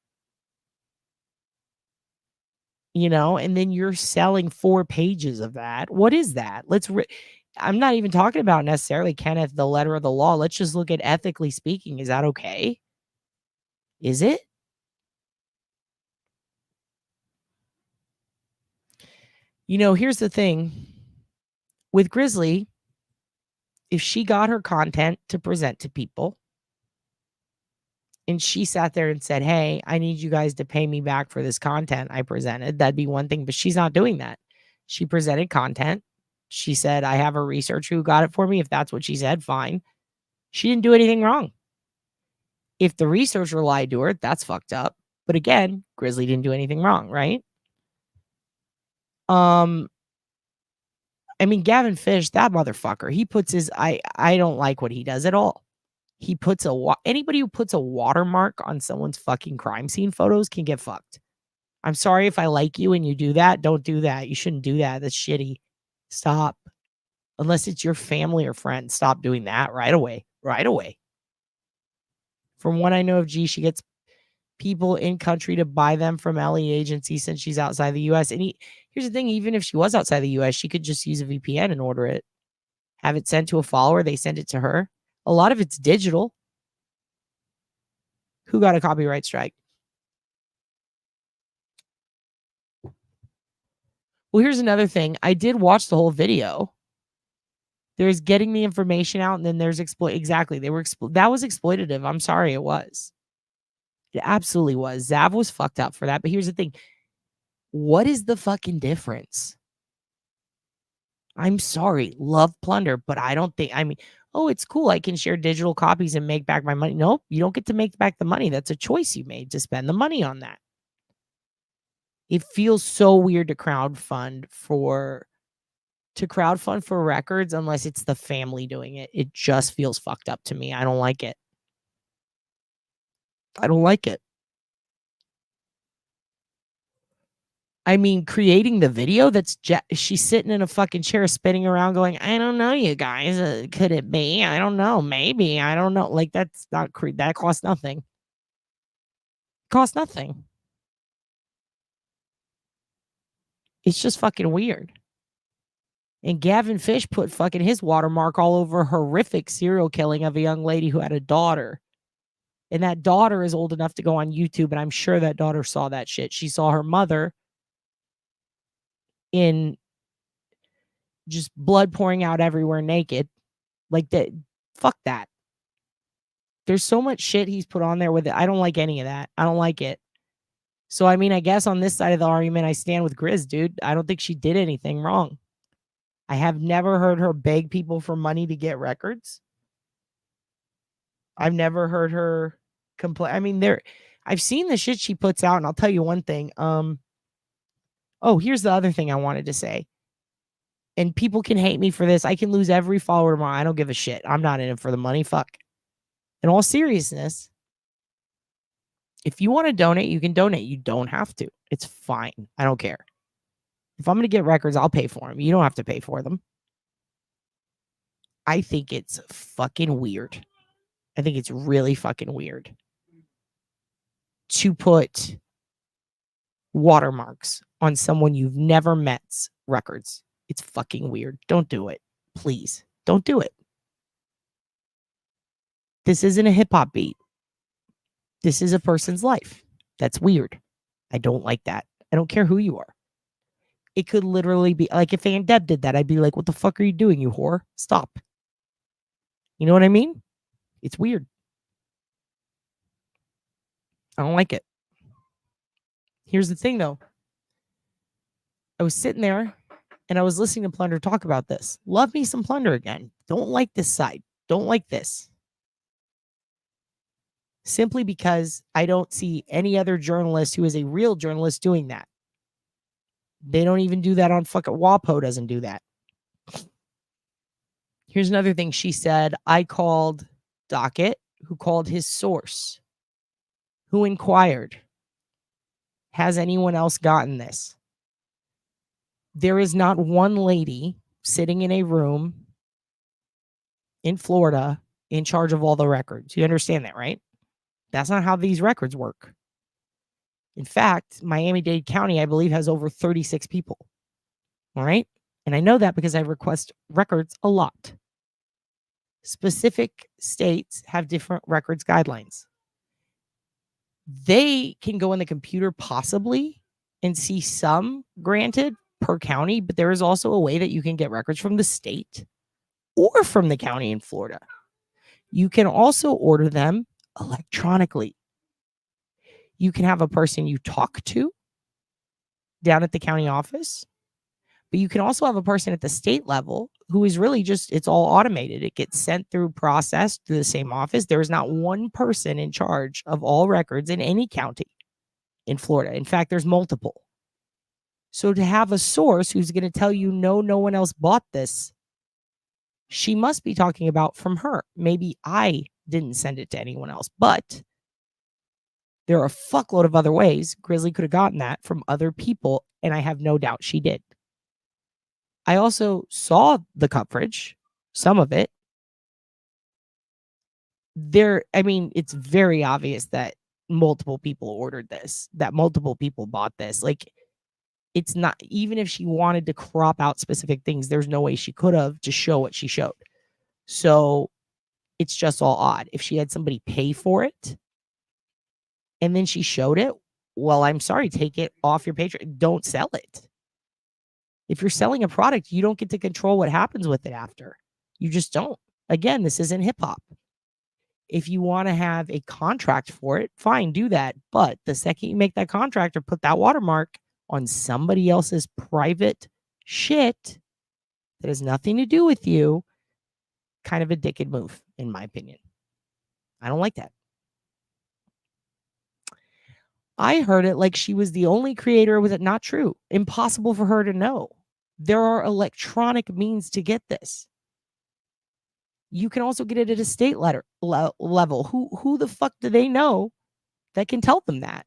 you know, and then you're selling 4 pages of that, what is that? I'm not even talking about necessarily, Kenneth, the letter of the law. Let's just look at ethically speaking. Is that okay? Is it? You know, here's the thing. With Grizzly, if she got her content to present to people, and she sat there and said, hey, I need you guys to pay me back for this content I presented, that'd be one thing, but she's not doing that. She presented content. She said, I have a researcher who got it for me. If that's what she said, fine. She didn't do anything wrong. If the researcher lied to her, that's fucked up. But again, Grizzly didn't do anything wrong, right? I mean, Gavin Fish, that motherfucker, he puts his, I don't like what he does at all. He puts anybody who puts a watermark on someone's fucking crime scene photos can get fucked. I'm sorry if I like you and you do that. Don't do that. You shouldn't do that. That's shitty. Stop. Unless it's your family or friends, stop doing that right away. Right away. From what I know of G, she gets people in country to buy them from LE agency since she's outside the US. And here's the thing, even if she was outside the US, she could just use a VPN and order it. Have it sent to a follower, they send it to her. A lot of it's digital. Who got a copyright strike? Well, here's another thing. I did watch the whole video. There's getting the information out, and then there's exactly. That was exploitative. I'm sorry, it was. It absolutely was. Zav was fucked up for that. But here's the thing. What is the fucking difference? I'm sorry. Love plunder, but I don't think, oh, it's cool. I can share digital copies and make back my money. Nope, you don't get to make back the money. That's a choice you made to spend the money on that. It feels so weird to crowdfund for records unless it's the family doing it. It just feels fucked up to me. I don't like it. I don't like it. I mean, creating the video, she's sitting in a fucking chair spinning around going, I don't know, you guys. Could it be? I don't know. Maybe. I don't know. Like, that's not, that costs nothing. Costs nothing. It's just fucking weird. And Gavin Fish put fucking his watermark all over horrific serial killing of a young lady who had a daughter. And that daughter is old enough to go on YouTube, and I'm sure that daughter saw that shit. She saw her mother in just blood pouring out everywhere naked. Like that. Fuck that. There's so much shit he's put on there with it. I don't like any of that. I don't like it. So, I mean, I guess on this side of the argument, I stand with Grizz, dude. I don't think she did anything wrong. I have never heard her beg people for money to get records. I've never heard her complain. I mean, I've seen the shit she puts out, and I'll tell you one thing. Oh, here's the other thing I wanted to say. And people can hate me for this. I can lose every follower tomorrow. I don't give a shit. I'm not in it for the money. Fuck. In all seriousness, if you want to donate, you can donate. You don't have to. It's fine. I don't care. If I'm going to get records, I'll pay for them. You don't have to pay for them. I think it's fucking weird. I think it's really fucking weird to put watermarks on someone you've never met's records. It's fucking weird. Don't do it. Please. Don't do it. This isn't a hip hop beat. This is a person's life. That's weird. I don't like that. I don't care who you are. It could literally be like if Aunt Deb did that, I'd be like, what the fuck are you doing, you whore? Stop. You know what I mean? It's weird. I don't like it. Here's the thing, though. I was sitting there and I was listening to Plunder talk about this. Love me some Plunder again. Don't like this side. Don't like this. Simply because I don't see any other journalist who is a real journalist doing that. They don't even do that on fucking WAPO doesn't do that. Here's another thing she said. I called Docket, who called his source, who inquired, has anyone else gotten this? There is not one lady sitting in a room in Florida in charge of all the records. You understand that, right? That's not how these records work. In fact, Miami-Dade County, I believe, has over 36 people. All right? And I know that because I request records a lot. Specific states have different records guidelines. They can go in the computer possibly and see some granted per county, but there is also a way that you can get records from the state or from the county in Florida. You can also order them electronically. You can have a person you talk to down at the county office, but you can also have a person at the state level who is really just, it's all automated. It gets sent through, processed through the same office. There is not one person in charge of all records in any county in Florida. In fact, there's multiple. So to have a source who's going to tell you, no one else bought this, she must be talking about from her. Maybe I didn't send it to anyone else, but there are a fuckload of other ways Grizzly could have gotten that from other people, and I have no doubt she did. I also saw the coverage, some of it. It's very obvious that multiple people ordered this, that multiple people bought this. Like, it's not, even if she wanted to crop out specific things, there's no way she could have to show what she showed. So it's just all odd. If she had somebody pay for it and then she showed it, well, I'm sorry, take it off your Patreon. Don't sell it. If you're selling a product, you don't get to control what happens with it after. You just don't. Again, this isn't hip hop. If you want to have a contract for it, fine, do that. But the second you make that contract or put that watermark on somebody else's private shit that has nothing to do with you, kind of a dickhead move, in my opinion. I don't like that. I heard it like she was the only creator. Was it not true? Impossible for her to know. There are electronic means to get this. You can also get it at a state level. Who the fuck do they know that can tell them that?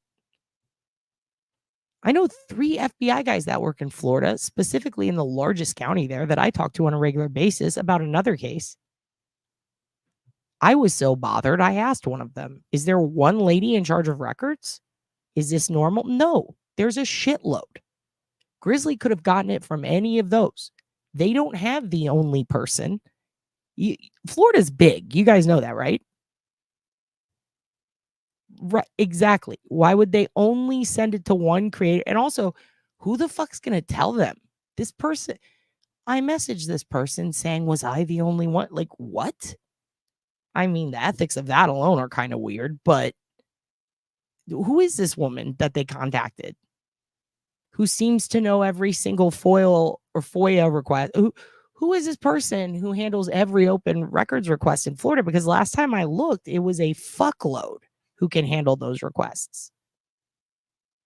I know 3 FBI guys that work in Florida, specifically in the largest county there, that I talk to on a regular basis about another case. I was so bothered, I asked one of them, is there one lady in charge of records? Is this normal? No, there's a shitload. Grizzly could have gotten it from any of those. They don't have the only person. Florida's big. You guys know that, right? Right, exactly. Why would they only send it to one creator? And also, who the fuck's going to tell them? This person, I messaged this person saying, was I the only one? Like, what? I mean, the ethics of that alone are kind of weird, but who is this woman that they contacted who seems to know every single FOIL or FOIA request? Who is this person who handles every open records request in Florida? Because last time I looked, it was a fuckload who can handle those requests.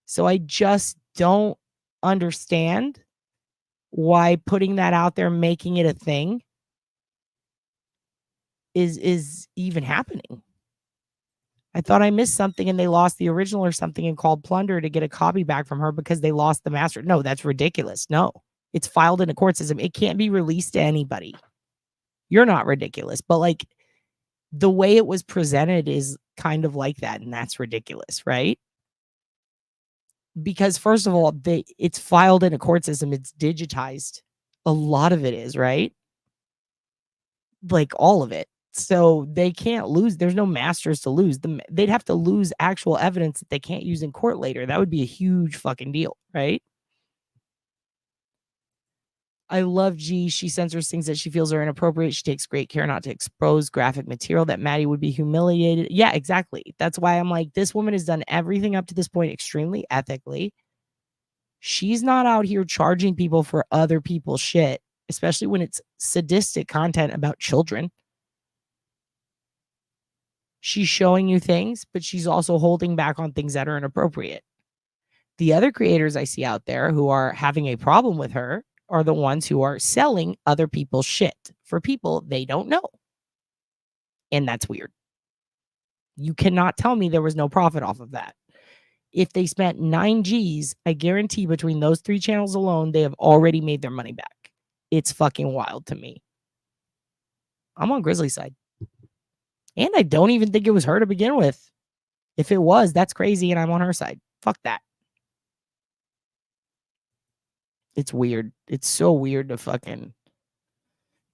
So I just don't understand why putting that out there, making it a thing, is even happening. I thought I missed something and they lost the original or something and called Plunder to get a copy back from her because they lost the master. No, that's ridiculous. No, it's filed in a court system. It can't be released to anybody. You're not ridiculous, but like the way it was presented is kind of like that, and that's ridiculous, right? Because first of all, it's filed in a court system. It's digitized. A lot of it is, right? Like all of it. So they can't lose. There's no masters to lose. They'd have to lose actual evidence that they can't use in court later. That would be a huge fucking deal, right? I love G. She censors things that she feels are inappropriate. She takes great care not to expose graphic material that Maddie would be humiliated. Yeah, exactly. That's why I'm like, this woman has done everything up to this point extremely ethically. She's not out here charging people for other people's shit, especially when it's sadistic content about children. She's showing you things, but she's also holding back on things that are inappropriate. The other creators I see out there who are having a problem with her are the ones who are selling other people's shit for people they don't know. And that's weird. You cannot tell me there was no profit off of that. if they spent 9 G's, I guarantee between those 3 channels alone, they have already made their money back. It's fucking wild to me. I'm on Grizzly's side. And I don't even think it was her to begin with. If it was, that's crazy, and I'm on her side. Fuck that. It's weird. It's so weird to fucking...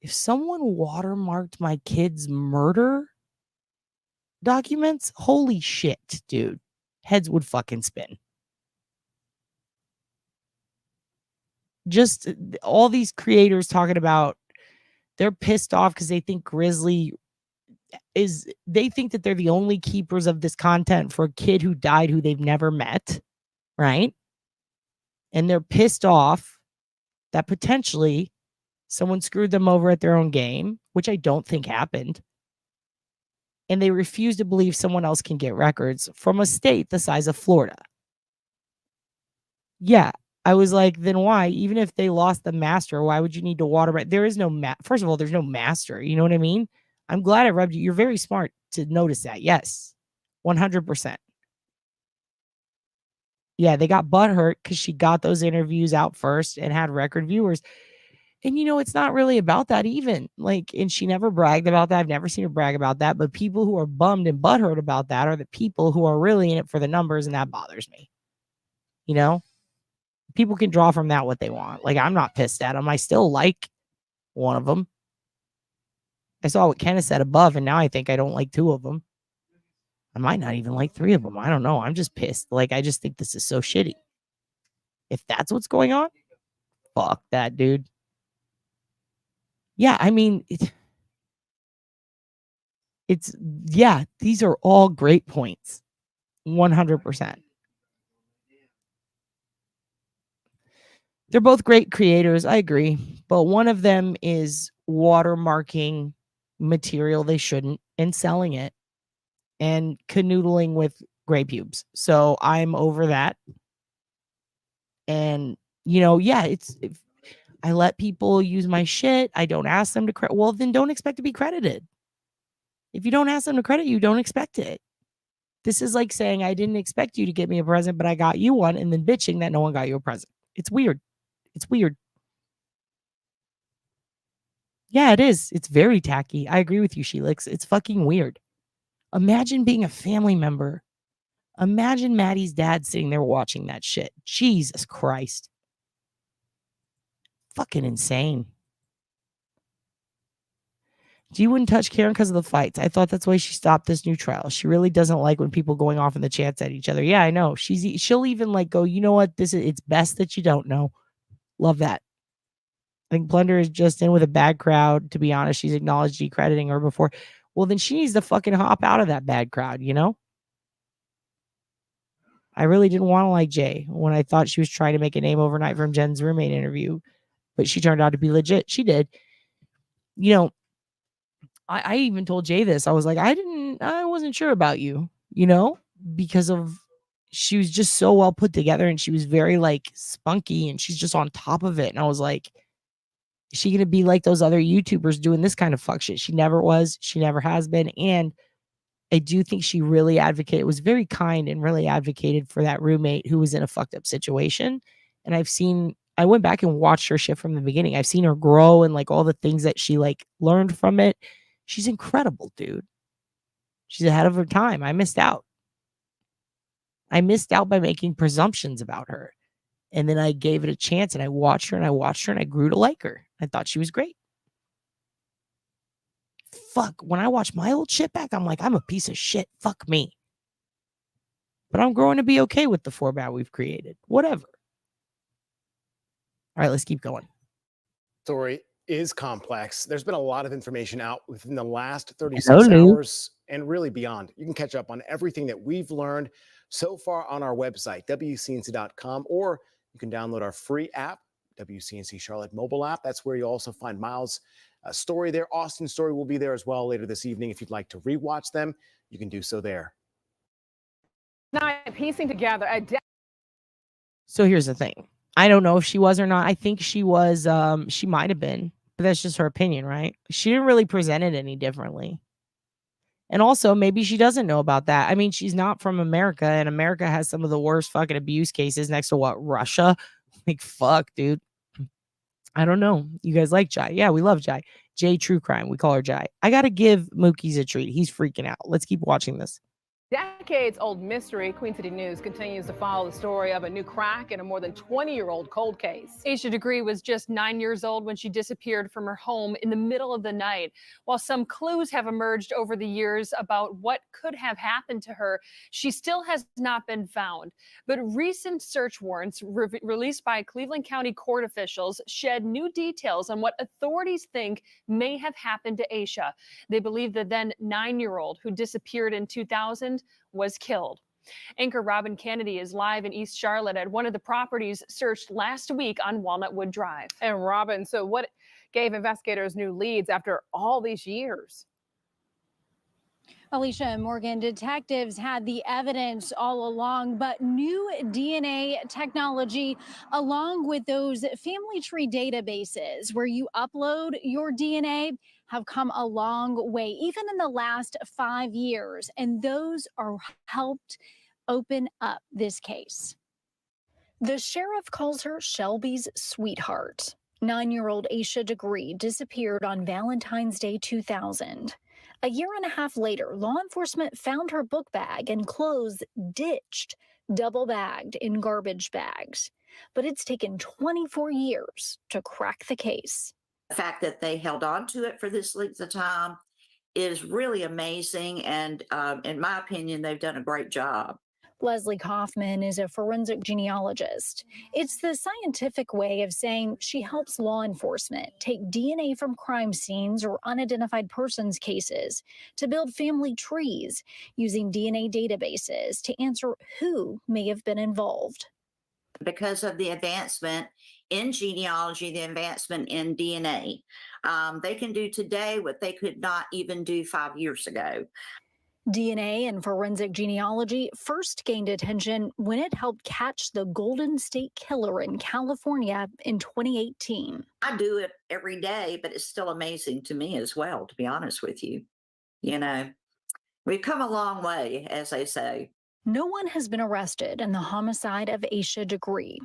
If someone watermarked my kid's murder documents, holy shit, dude. Heads would fucking spin. Just all these creators talking about they're pissed off because they think Grizzly they think that they're the only keepers of this content for a kid who died who they've never met, right? And they're pissed off that potentially someone screwed them over at their own game, which I don't think happened. And they refuse to believe someone else can get records from a state the size of Florida. Yeah, I was like, then why? Even if they lost the master, why would you need to watermark? There is no first of all, there's no master. You know what I mean? I'm glad I rubbed you. You're very smart to notice that. Yes, 100%. Yeah, they got butthurt because she got those interviews out first and had record viewers. And, you know, it's not really about that even. Like, and she never bragged about that. I've never seen her brag about that. But people who are bummed and butthurt about that are the people who are really in it for the numbers, and that bothers me. You know? People can draw from that what they want. Like, I'm not pissed at them. I still like one of them. I saw what Kenneth said above, and now I think I don't like 2 of them. I might not even like 3 of them. I don't know. I'm just pissed. Like, I just think this is so shitty. If that's what's going on, fuck that, dude. Yeah, I mean, it's yeah, these are all great points. 100%. They're both great creators. I agree. But one of them is watermarking material they shouldn't and selling it and canoodling with gray pubes. So I'm over that. And, you know, yeah, if I let people use my shit, I don't ask them to credit. Well, then don't expect to be credited. If you don't ask them to credit you, don't expect it. This is like saying, I didn't expect you to get me a present, but I got you one, and then bitching that no one got you a present. It's weird. It's weird. Yeah, it is. It's very tacky. I agree with you, Sheelix. It's fucking weird. Imagine being a family member. Imagine Maddie's dad sitting there watching that shit. Jesus Christ. Fucking insane. G wouldn't touch Karen because of the fights. I thought that's why she stopped this new trial. She really doesn't like when people going off in the chats at each other. Yeah, I know. She'll even like go, you know what? It's best that you don't know. Love that. I think Plunder is just in with a bad crowd. To be honest, she's acknowledged decrediting her before. Well, then she needs to fucking hop out of that bad crowd, you know? I really didn't want to like Jay when I thought she was trying to make a name overnight from Jen's roommate interview, but she turned out to be legit. She did. You know, I even told Jay this. I was like, I wasn't sure about you, you know, because of she was just so well put together and she was very like spunky and she's just on top of it. And I was like, is she going to be like those other YouTubers doing this kind of fuck shit? She never was. She never has been. And I do think she really advocated, was very kind and really advocated for that roommate who was in a fucked up situation. And I went back and watched her shit from the beginning. I've seen her grow and like all the things that she like learned from it. She's incredible, dude. She's ahead of her time. I missed out. I missed out by making presumptions about her. And then I gave it a chance and I watched her and I grew to like her. I thought she was great. Fuck, when I watch my old shit back, I'm like, I'm a piece of shit. Fuck me. But I'm growing to be okay with the format we've created. Whatever. All right, let's keep going. Story is complex. There's been a lot of information out within the last 36 Hello. hours and really beyond. You can catch up on everything that we've learned so far on our website, WCNC.com, or you can download our free app, WCNC Charlotte mobile app. That's where you also find Miles' story there. Austin's story will be there as well later this evening. If you'd like to rewatch them, you can do so there. Piecing together a So here's the thing. I don't know if she was or not. I think she was, she might have been, but that's just her opinion, right? She didn't really present it any differently. And also, maybe she doesn't know about that. I mean, she's not from America, and America has some of the worst fucking abuse cases next to what? Russia? Like, fuck, dude. I don't know. You guys like Jai? Yeah, we love Jai. Jay True Crime. We call her Jai. I got to give Mookie's a treat. He's freaking out. Let's keep watching this. Decades-old mystery, Queen City News continues to follow the story of a new crack in a more than 20-year-old cold case. Asha Degree was just 9 years old when she disappeared from her home in the middle of the night. While some clues have emerged over the years about what could have happened to her, she still has not been found. But recent search warrants released by Cleveland County court officials shed new details on what authorities think may have happened to Asha. They believe the then 9-year-old who disappeared in 2000 was killed. Anchor Robin Kennedy is live in East Charlotte at one of the properties searched last week on Walnutwood Drive. And Robin, so what gave investigators new leads after all these years? Alicia and Morgan, detectives had the evidence all along, but new DNA technology, along with those family tree databases where you upload your DNA, have come a long way, even in the last 5 years. And those are helped open up this case. The sheriff calls her Shelby's sweetheart. 9-year-old Asha Degree disappeared on Valentine's Day 2000. A year and a half later, law enforcement found her book bag and clothes ditched, double-bagged in garbage bags. But it's taken 24 years to crack the case. The fact that they held on to it for this length of time is really amazing. And in my opinion, they've done a great job. Leslie Kaufman is a forensic genealogist. It's the scientific way of saying she helps law enforcement take DNA from crime scenes or unidentified persons cases to build family trees using DNA databases to answer who may have been involved. Because of the advancement in genealogy, the advancement in DNA, they can do today what they could not even do 5 years ago. DNA and forensic genealogy first gained attention when it helped catch the Golden State Killer in California in 2018. I do it every day, but it's still amazing to me as well, to be honest with you. You know, we've come a long way, as they say. No one has been arrested in the homicide of Asha Degree.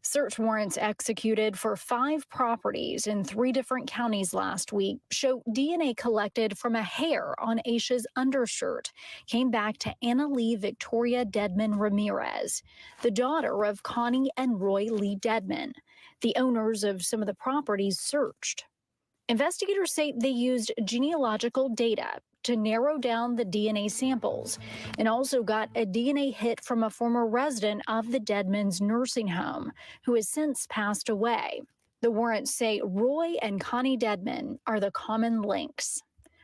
Search warrants executed for 5 properties in 3 different counties last week show DNA collected from a hair on Asha's undershirt came back to Anna Lee Victoria Deadman Ramirez, the daughter of Connie and Roy Lee Deadman, the owners of some of the properties searched. Investigators say they used genealogical data to narrow down the DNA samples and also got a DNA hit from a former resident of the Deadman's nursing home who has since passed away. The warrants say Roy and Connie Deadman are the common links.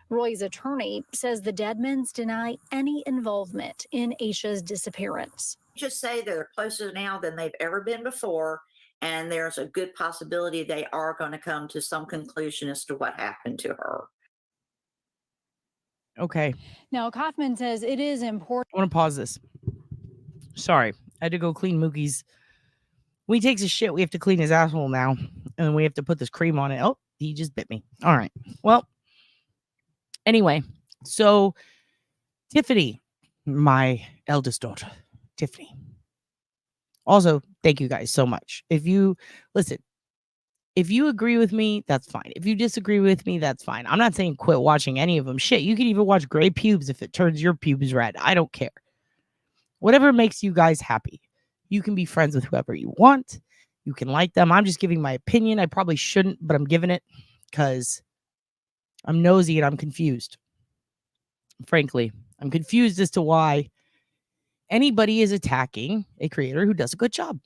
Roy's attorney says the Deadmans deny any involvement in Asha's disappearance. Just say they're closer now than they've ever been before, and there's a good possibility they are going to come to some conclusion as to what happened to her. Okay. Now, Kaufman says it is important. I want to pause this. Sorry. I had to go clean Mookie's. When he takes his shit, we have to clean his asshole now. And we have to put this cream on it. Oh, he just bit me. All right. Well, anyway. So, Tiffany, my eldest daughter, Tiffany. Also, thank you guys so much. If you agree with me, that's fine. If you disagree with me, that's fine. I'm not saying quit watching any of them. Shit, you can even watch Gray Pubes if it turns your pubes red. I don't care. Whatever makes you guys happy. You can be friends with whoever you want. You can like them. I'm just giving my opinion. I probably shouldn't, but I'm giving it because I'm nosy and I'm confused. Frankly, I'm confused as to why anybody is attacking a creator who does a good job.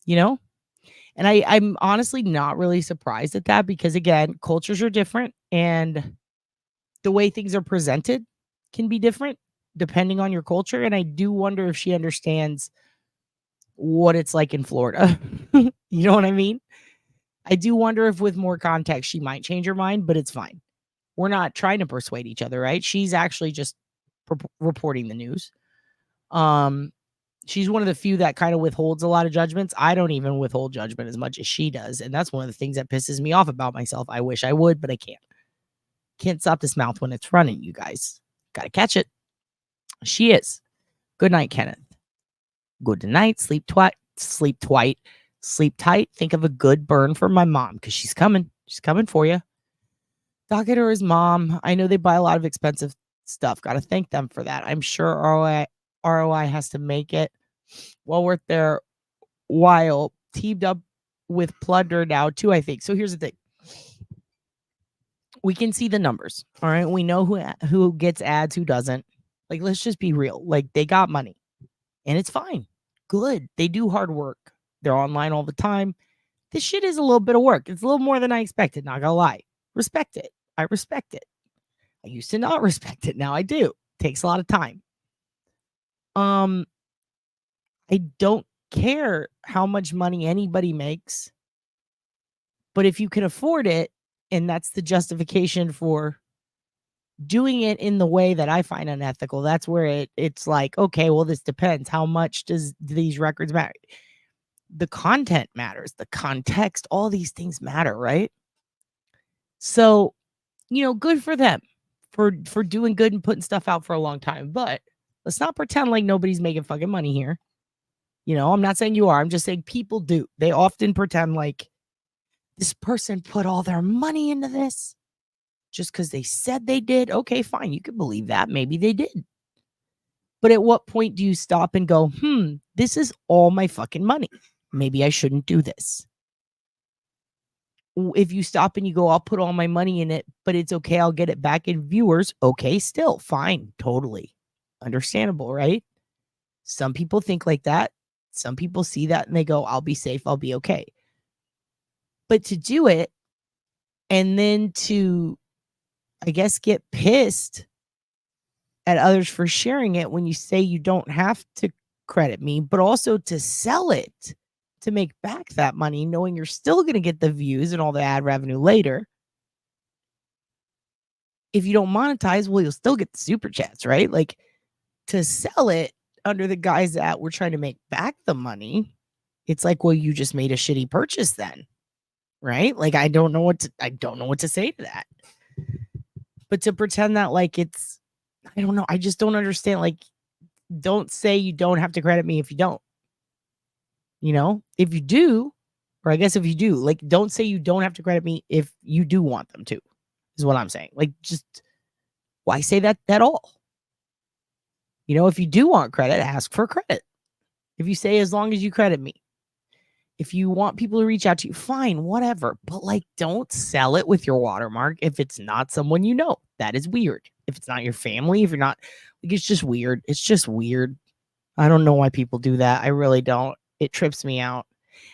You know? And I'm honestly not really surprised at that because, again, cultures are different and the way things are presented can be different depending on your culture. And I do wonder if she understands what it's like in Florida. You know what I mean? I do wonder if with more context, she might change her mind, but it's fine. We're not trying to persuade each other, right? She's actually just reporting the news. She's one of the few that kind of withholds a lot of judgments. I don't even withhold judgment as much as she does. And that's one of the things that pisses me off about myself. I wish I would, but I can't. Can't stop this mouth when it's running, you guys. Gotta catch it. She is. Good night, Kenneth. Good night. Sleep tight. Sleep tight. Sleep tight. Think of a good burn for my mom because she's coming. She's coming for you. Docket or his mom. I know they buy a lot of expensive stuff. Got to thank them for that. I'm sure ROI has to make it well worth their while. Teamed up with Plunder now too, I think. So here's the thing. We can see the numbers. All right. We know who gets ads, who doesn't. Like, let's just be real. Like, they got money and it's fine. Good. They do hard work. They're online all the time. This shit is a little bit of work. It's a little more than I expected. Not gonna lie. Respect it. I respect it. I used to not respect it. Now I do. Takes a lot of time. I don't care how much money anybody makes, but if you can afford it, and that's the justification for doing it in the way that I find unethical, that's where it's like, okay, well, this depends. How much do these records matter? The content matters, the context, all these things matter, right? So, good for them for doing good and putting stuff out for a long time. But let's not pretend like nobody's making fucking money here. I'm not saying you are. I'm just saying people do. They often pretend like this person put all their money into this just because they said they did. Okay, fine. You can believe that. Maybe they did. But at what point do you stop and go, this is all my fucking money. Maybe I shouldn't do this. If you stop and you go, I'll put all my money in it, but it's okay. I'll get it back in viewers. Okay, still fine. Totally understandable, right? Some people think like that. Some people see that and they go, I'll be safe. I'll be okay. But to do it and then to, I guess, get pissed at others for sharing it when you say you don't have to credit me, but also to sell it to make back that money, knowing you're still going to get the views and all the ad revenue later. If you don't monetize, well, you'll still get the super chats, right? Like, to sell it under the guise that we're trying to make back the money, it's like, well, you just made a shitty purchase then, right? Like, I don't know what to say to that. But to pretend that like it's, I don't know, I just don't understand. Like, don't say you don't have to credit me if you don't. If you do, or I guess if you do, like, don't say you don't have to credit me if you do want them to, is what I'm saying. Like, just why say that at all? If you do want credit, ask for credit. If you say, as long as you credit me, if you want people to reach out to you, fine, whatever. But like, don't sell it with your watermark if it's not someone you know. That is weird. If it's not your family, if you're not, like, it's just weird. It's just weird. I don't know why people do that. I really don't. It trips me out.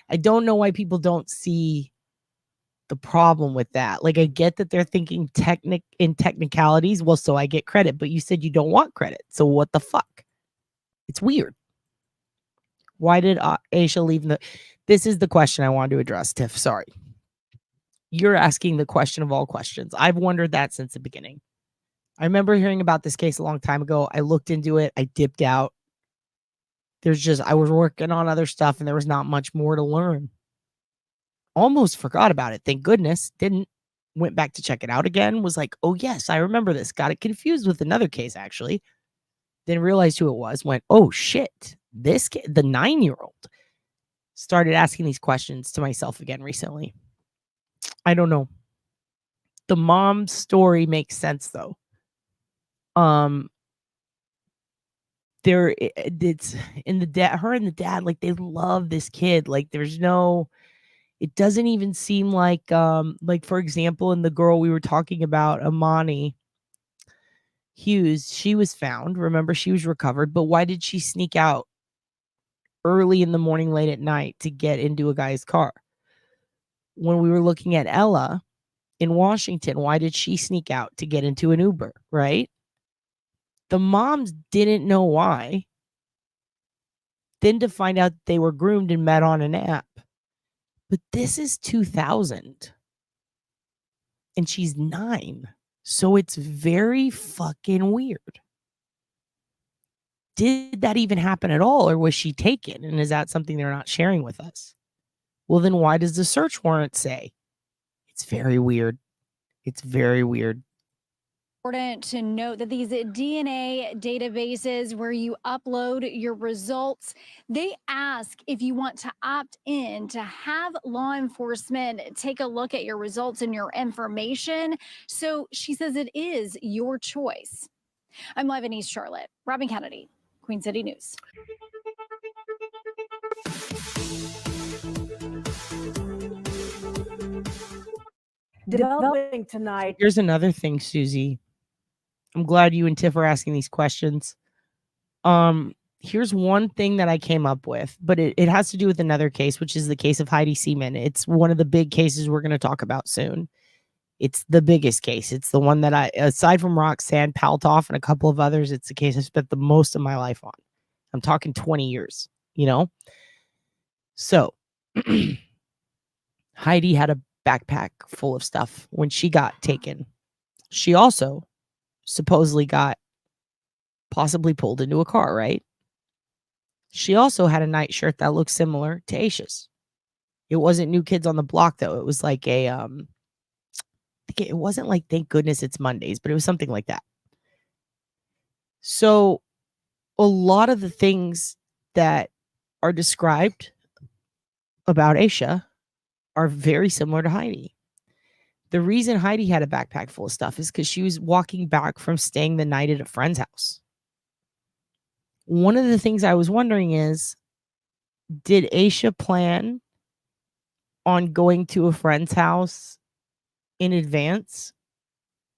I don't know why people don't see the problem with that. Like, I get that they're thinking technicalities. Well, so I get credit, but you said you don't want credit. So what the fuck? It's weird. Why did Asha leave This is the question I wanted to address, Tiff. Sorry. You're asking the question of all questions. I've wondered that since the beginning. I remember hearing about this case a long time ago. I looked into it. I dipped out. I was working on other stuff and there was not much more to learn. Almost forgot about it. Thank goodness. Didn't. Went back to check it out again. Was like, oh yes, I remember this. Got it confused with another case actually. Then realized who it was. Went, oh shit. This kid, the 9-year-old, started asking these questions to myself again recently. I don't know. The mom's story makes sense though. It's in the dad, her and the dad, like, they love this kid. Like, it doesn't even seem like for example, in the girl we were talking about, Amani Hughes, she was found. Remember, she was recovered, but why did she sneak out early in the morning, late at night to get into a guy's car? When we were looking at Ella in Washington, why did she sneak out to get into an Uber, right? The moms didn't know why. Then to find out they were groomed and met on an app. But this is 2000. And she's 9. So it's very fucking weird. Did that even happen at all? Or was she taken? And is that something they're not sharing with us? Well, then why does the search warrant say? It's very weird. It's very weird. Important to note that these DNA databases where you upload your results, they ask if you want to opt in to have law enforcement take a look at your results and your information. So she says it is your choice. I'm live in East Charlotte. Robin Kennedy, Queen City News. Developing tonight. Here's another thing, Susie. I'm glad you and Tiff are asking these questions. Here's one thing that I came up with, but it has to do with another case, which is the case of Heidi Seaman. It's one of the big cases we're going to talk about soon. It's the biggest case. It's the one that aside from Roxanne Paltoff and a couple of others, it's the case I spent the most of my life on. I'm talking 20 years, you know? So Heidi had a backpack full of stuff when she got taken. She also supposedly got possibly pulled into a car, right? She also had a nightshirt that looked similar to Aisha's. It wasn't New Kids on the Block, though. It was like a, it wasn't like Thank Goodness It's Mondays, but it was something like that. So a lot of the things that are described about Aisha are very similar to Heidi. The reason Heidi had a backpack full of stuff is because she was walking back from staying the night at a friend's house. One of the things I was wondering is, did Aisha plan on going to a friend's house in advance?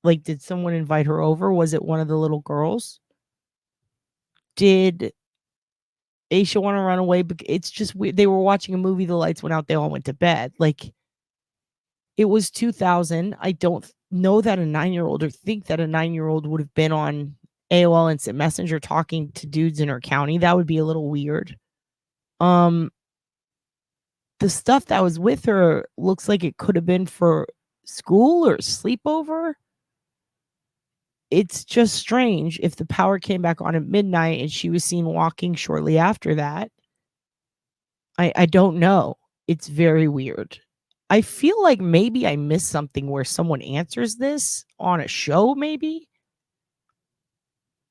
Like, did someone invite her over? Was it one of the little girls? Did Aisha want to run away? It's just weird. They were watching a movie. The lights went out. They all went to bed. Like, it was 2000. I don't know that a 9-year-old or think that a 9-year-old would have been on AOL Instant Messenger talking to dudes in her county. That would be a little weird. The stuff that was with her looks like it could have been for school or sleepover. It's just strange if the power came back on at midnight and she was seen walking shortly after that. I don't know. It's very weird. I feel like maybe I missed something where someone answers this on a show, maybe.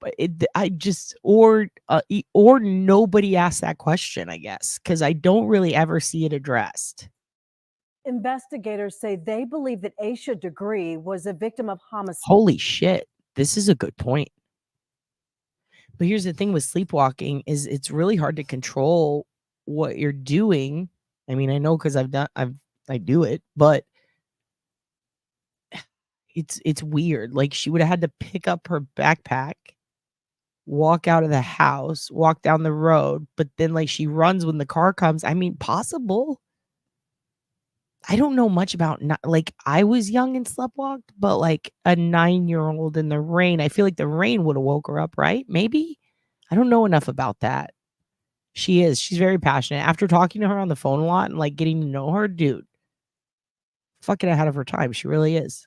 But or nobody asked that question, I guess, because I don't really ever see it addressed. Investigators say they believe that Asha Degree was a victim of homicide. Holy shit. This is a good point. But here's the thing with sleepwalking is it's really hard to control what you're doing. I mean, I know because I do it, but it's weird. Like, she would have had to pick up her backpack, walk out of the house, walk down the road, but then like she runs when the car comes. I mean, possible. I don't know much about like I was young and sleptwalked, but like a 9-year-old in the rain, I feel like the rain would have woke her up, right? Maybe. I don't know enough about that. She's very passionate. After talking to her on the phone a lot and like getting to know her, dude, fucking ahead of her time. She really is.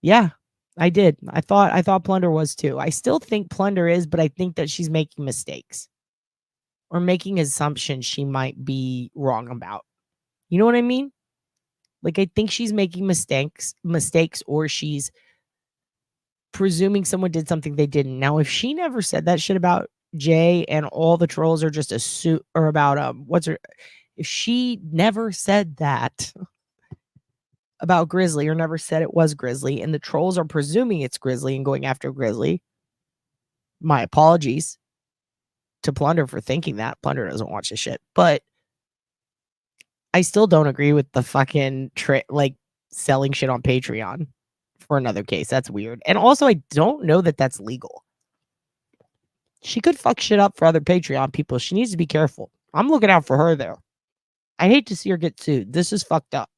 Yeah, I did. I thought Plunder was too. I still think Plunder is, but I think that she's making mistakes or making assumptions she might be wrong about. You know what I mean? Like, I think she's making mistakes, or she's presuming someone did something they didn't. Now, if she never said that shit about Jay and all the trolls are just a suit, or about if she never said that about Grizzly, or never said it was Grizzly, and the trolls are presuming it's Grizzly and going after Grizzly, my apologies to Plunder for thinking that. Plunder doesn't watch this shit, but I still don't agree with the fucking like selling shit on Patreon for another case. That's weird. And also, I don't know that that's legal. She could fuck shit up for other Patreon people. She needs to be careful. I'm looking out for her there. I hate to see her get sued. This is fucked up.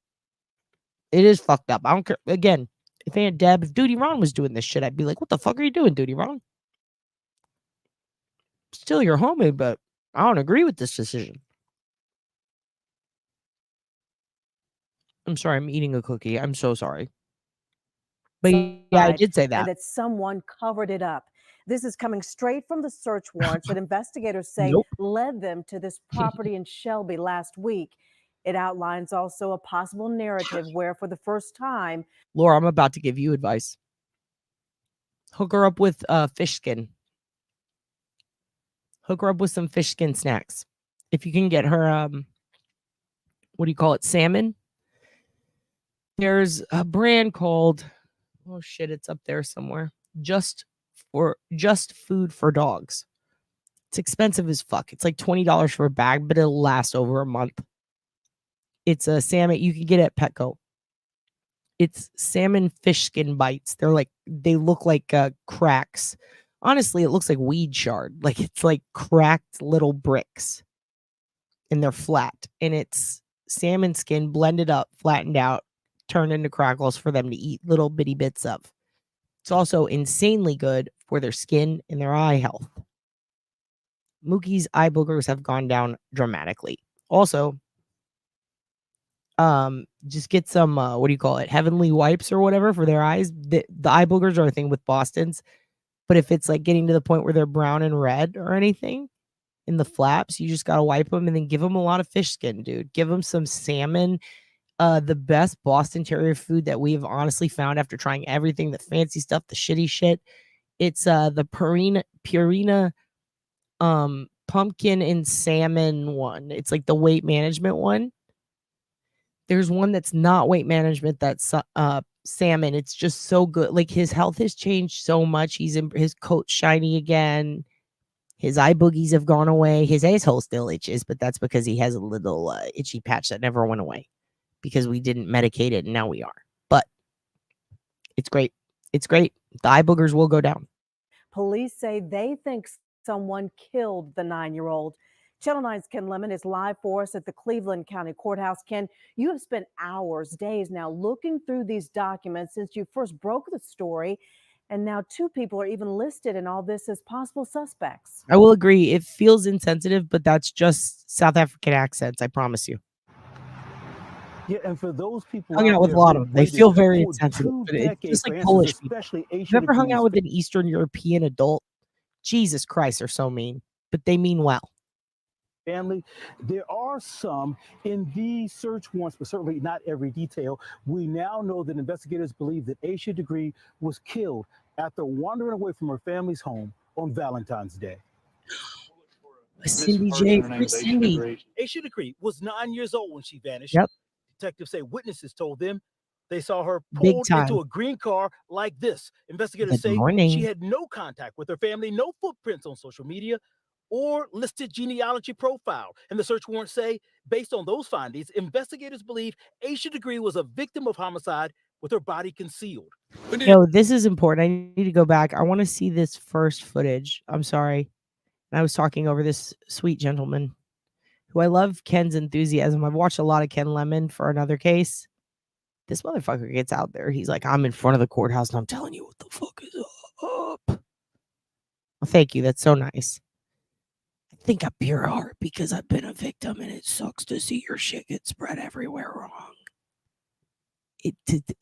It is fucked up. I don't care. Again, if Aunt Deb, if Duty Ron was doing this shit, I'd be like, what the fuck are you doing, Duty Ron? Still your homie, but I don't agree with this decision. I'm sorry, I'm eating a cookie. I'm so sorry. But yeah, I did say that. And that someone covered it up. This is coming straight from the search warrants that investigators say led them to this property in Shelby last week. It outlines also a possible narrative where, for the first time, Laura, I'm about to give you advice. Hook her up with fish skin. Hook her up with some fish skin snacks. If you can get her, what do you call it? Salmon. There's a brand called, oh shit, it's up there somewhere. Just food for dogs. It's expensive as fuck. It's like $20 for a bag, but it'll last over a month. It's a salmon you can get at Petco. It's salmon fish skin bites. They look like cracks. Honestly, it looks like weed shard. Like it's like cracked little bricks. And they're flat. And it's salmon skin blended up, flattened out, turned into crackles for them to eat little bitty bits of. It's also insanely good for their skin and their eye health. Mookie's eye boogers have gone down dramatically. Also, just get some what do you call it? Heavenly wipes or whatever for their eyes. The eye boogers are a thing with Boston's, but if it's like getting to the point where they're brown and red or anything in the flaps, you just gotta wipe them and then give them a lot of fish skin, dude. Give them some salmon. The best Boston Terrier food that we have honestly found after trying everything, the fancy stuff, the shitty shit. It's the Purina pumpkin and salmon one. It's like the weight management one. There's one that's not weight management, that's salmon. It's just so good. Like his health has changed so much. His coat's shiny again. His eye boogies have gone away. His asshole still itches, but that's because he has a little itchy patch that never went away because we didn't medicate it and now we are. But it's great. It's great. The eye boogers will go down. police say they think someone killed the 9-year-old. Channel 9's Ken Lemon is live for us at the Cleveland County Courthouse. Ken, you have spent hours, days now looking through these documents since you first broke the story. And now 2 people are even listed in all this as possible suspects. I will agree. It feels insensitive, but that's just South African accents. I promise you. Yeah, and for those people Hung out with a lot of them. They feel very insensitive. But it's just like Polish people. Have you ever hung out with an Eastern European adult? Jesus Christ, they're so mean, but they mean well. Family, there are some in these search warrants, but certainly not every detail. We now know that investigators believe that Asha Degree was killed after wandering away from her family's home on Valentine's Day. Cindy J. Where's Cindy? Asha Degree was 9 years old when she vanished. Yep. Detectives say witnesses told them they saw her Big pulled time. into a green car like this. Investigators Good say morning. she had no contact with her family, no footprints on social media, or listed genealogy profile. And the search warrants say, based on those findings, investigators believe Asha Degree was a victim of homicide with her body concealed. No, this is important. I need to go back. I want to see this first footage. I'm sorry. I was talking over this sweet gentleman who I love Ken's enthusiasm. I've watched a lot of Ken Lemon for another case. This motherfucker gets out there. He's like, I'm in front of the courthouse and I'm telling you what the fuck is up. Well, thank you. That's so nice. I think I'm pure heart because I've been a victim and it sucks to see your shit get spread everywhere wrong.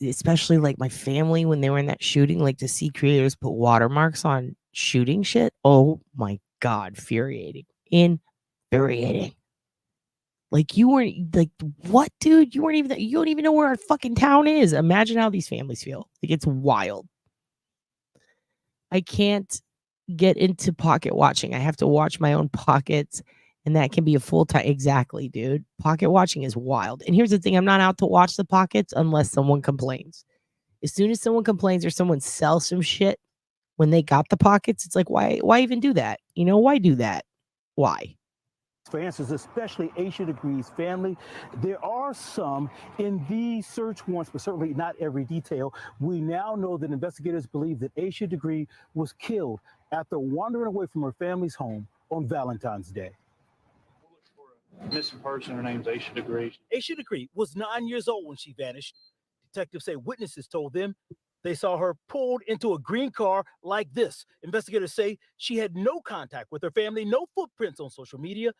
Especially like my family when they were in that shooting, like to see creators put watermarks on shooting shit. Oh my God, infuriating. Infuriating. Like you weren't like, what, dude? You don't even know where our fucking town is. Imagine how these families feel. Like it's wild. I can't get into pocket watching. I have to watch my own pockets, and that can be a full-time. Exactly, dude. Pocket watching is wild. And here's the thing: I'm not out to watch the pockets unless someone complains. As soon as someone complains or someone sells some shit when they got the pockets, it's like, why even do that? You know, why do that? Why? For answers, especially Asha Degree's family, there are some in these search warrants, but certainly not every detail. We now know that investigators believe that Asha Degree was killed after wandering away from her family's home on Valentine's Day. Missing person, her name's Asha Degree. Asha Degree was 9 years old when she vanished. Detectives say witnesses told them they saw her pulled into a green car like this. Investigators say she had no contact with her family, no footprints on social media,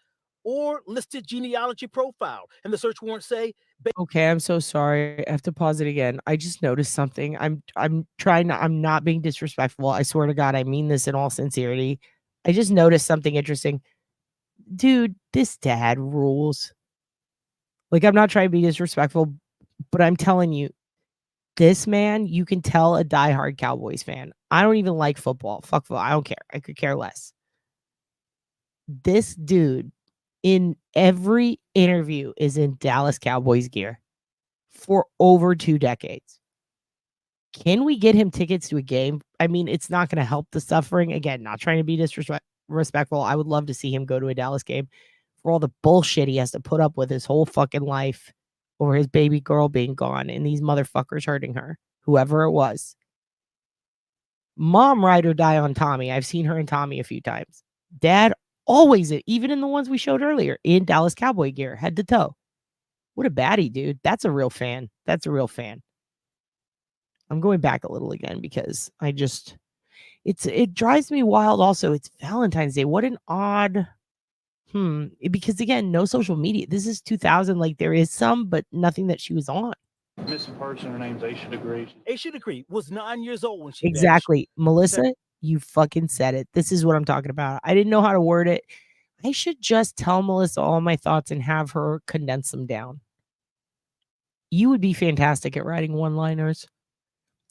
or listed genealogy profile. And the search warrants say, Okay, I'm so sorry. I have to pause it again. I just noticed something. I'm not being disrespectful. I swear to God, I mean this in all sincerity. I just noticed something interesting. Dude, this dad rules. Like, I'm not trying to be disrespectful, but I'm telling you, this man, you can tell a diehard Cowboys fan. I don't even like football. Fuck football. I don't care. I could care less. This dude in every interview is in Dallas Cowboys gear for over 2 decades. Can we get him tickets to a game? I mean, it's not going to help the suffering. Again, not trying to be disrespectful. I would love to see him go to a Dallas game for all the bullshit he has to put up with his whole fucking life over his baby girl being gone and these motherfuckers hurting her, whoever it was. Mom ride or die on Tommy. I've seen her and Tommy a few times. Dad always, even in the ones we showed earlier, in Dallas Cowboy gear, head to toe. What a baddie, dude. That's a real fan. That's a real fan. I'm going back a little again because it drives me wild. Also, it's Valentine's Day. What an odd, because again, no social media. This is 2000. Like, there is some, but nothing that she was on. Missing person, her name's Asha Degree. Asha Degree was 9 years old when she Exactly. Melissa, you fucking said it. This is what I'm talking about. I didn't know how to word it. I should just tell Melissa all my thoughts and have her condense them down. You would be fantastic at writing one-liners.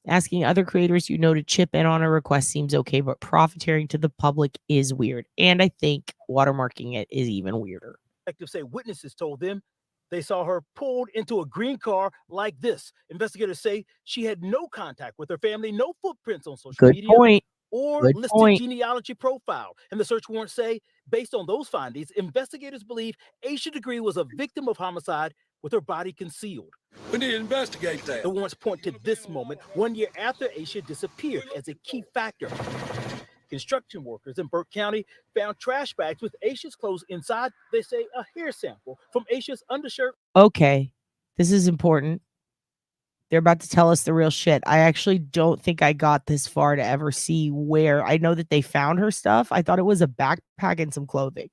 Asking other creators you know to chip in on a request seems okay, but profiteering to the public is weird. And I think watermarking it is even weirder. Detectives say witnesses told them they saw her pulled into a green car like this. Investigators say she had no contact with her family, no footprints on social Good media point. or Good listed point. genealogy profile. And the search warrants say, based on those findings, investigators believe Asha Degree was a victim of homicide with her body concealed. We need to investigate that. The warrants point to this moment, 1 year after Asha disappeared, as a key factor. Construction workers in Burke County found trash bags with Asha's clothes inside. They say a hair sample from Asha's undershirt. Okay, this is important. They're about to tell us the real shit. I actually don't think I got this far to ever see where. I know that they found her stuff. I thought it was a backpack and some clothing.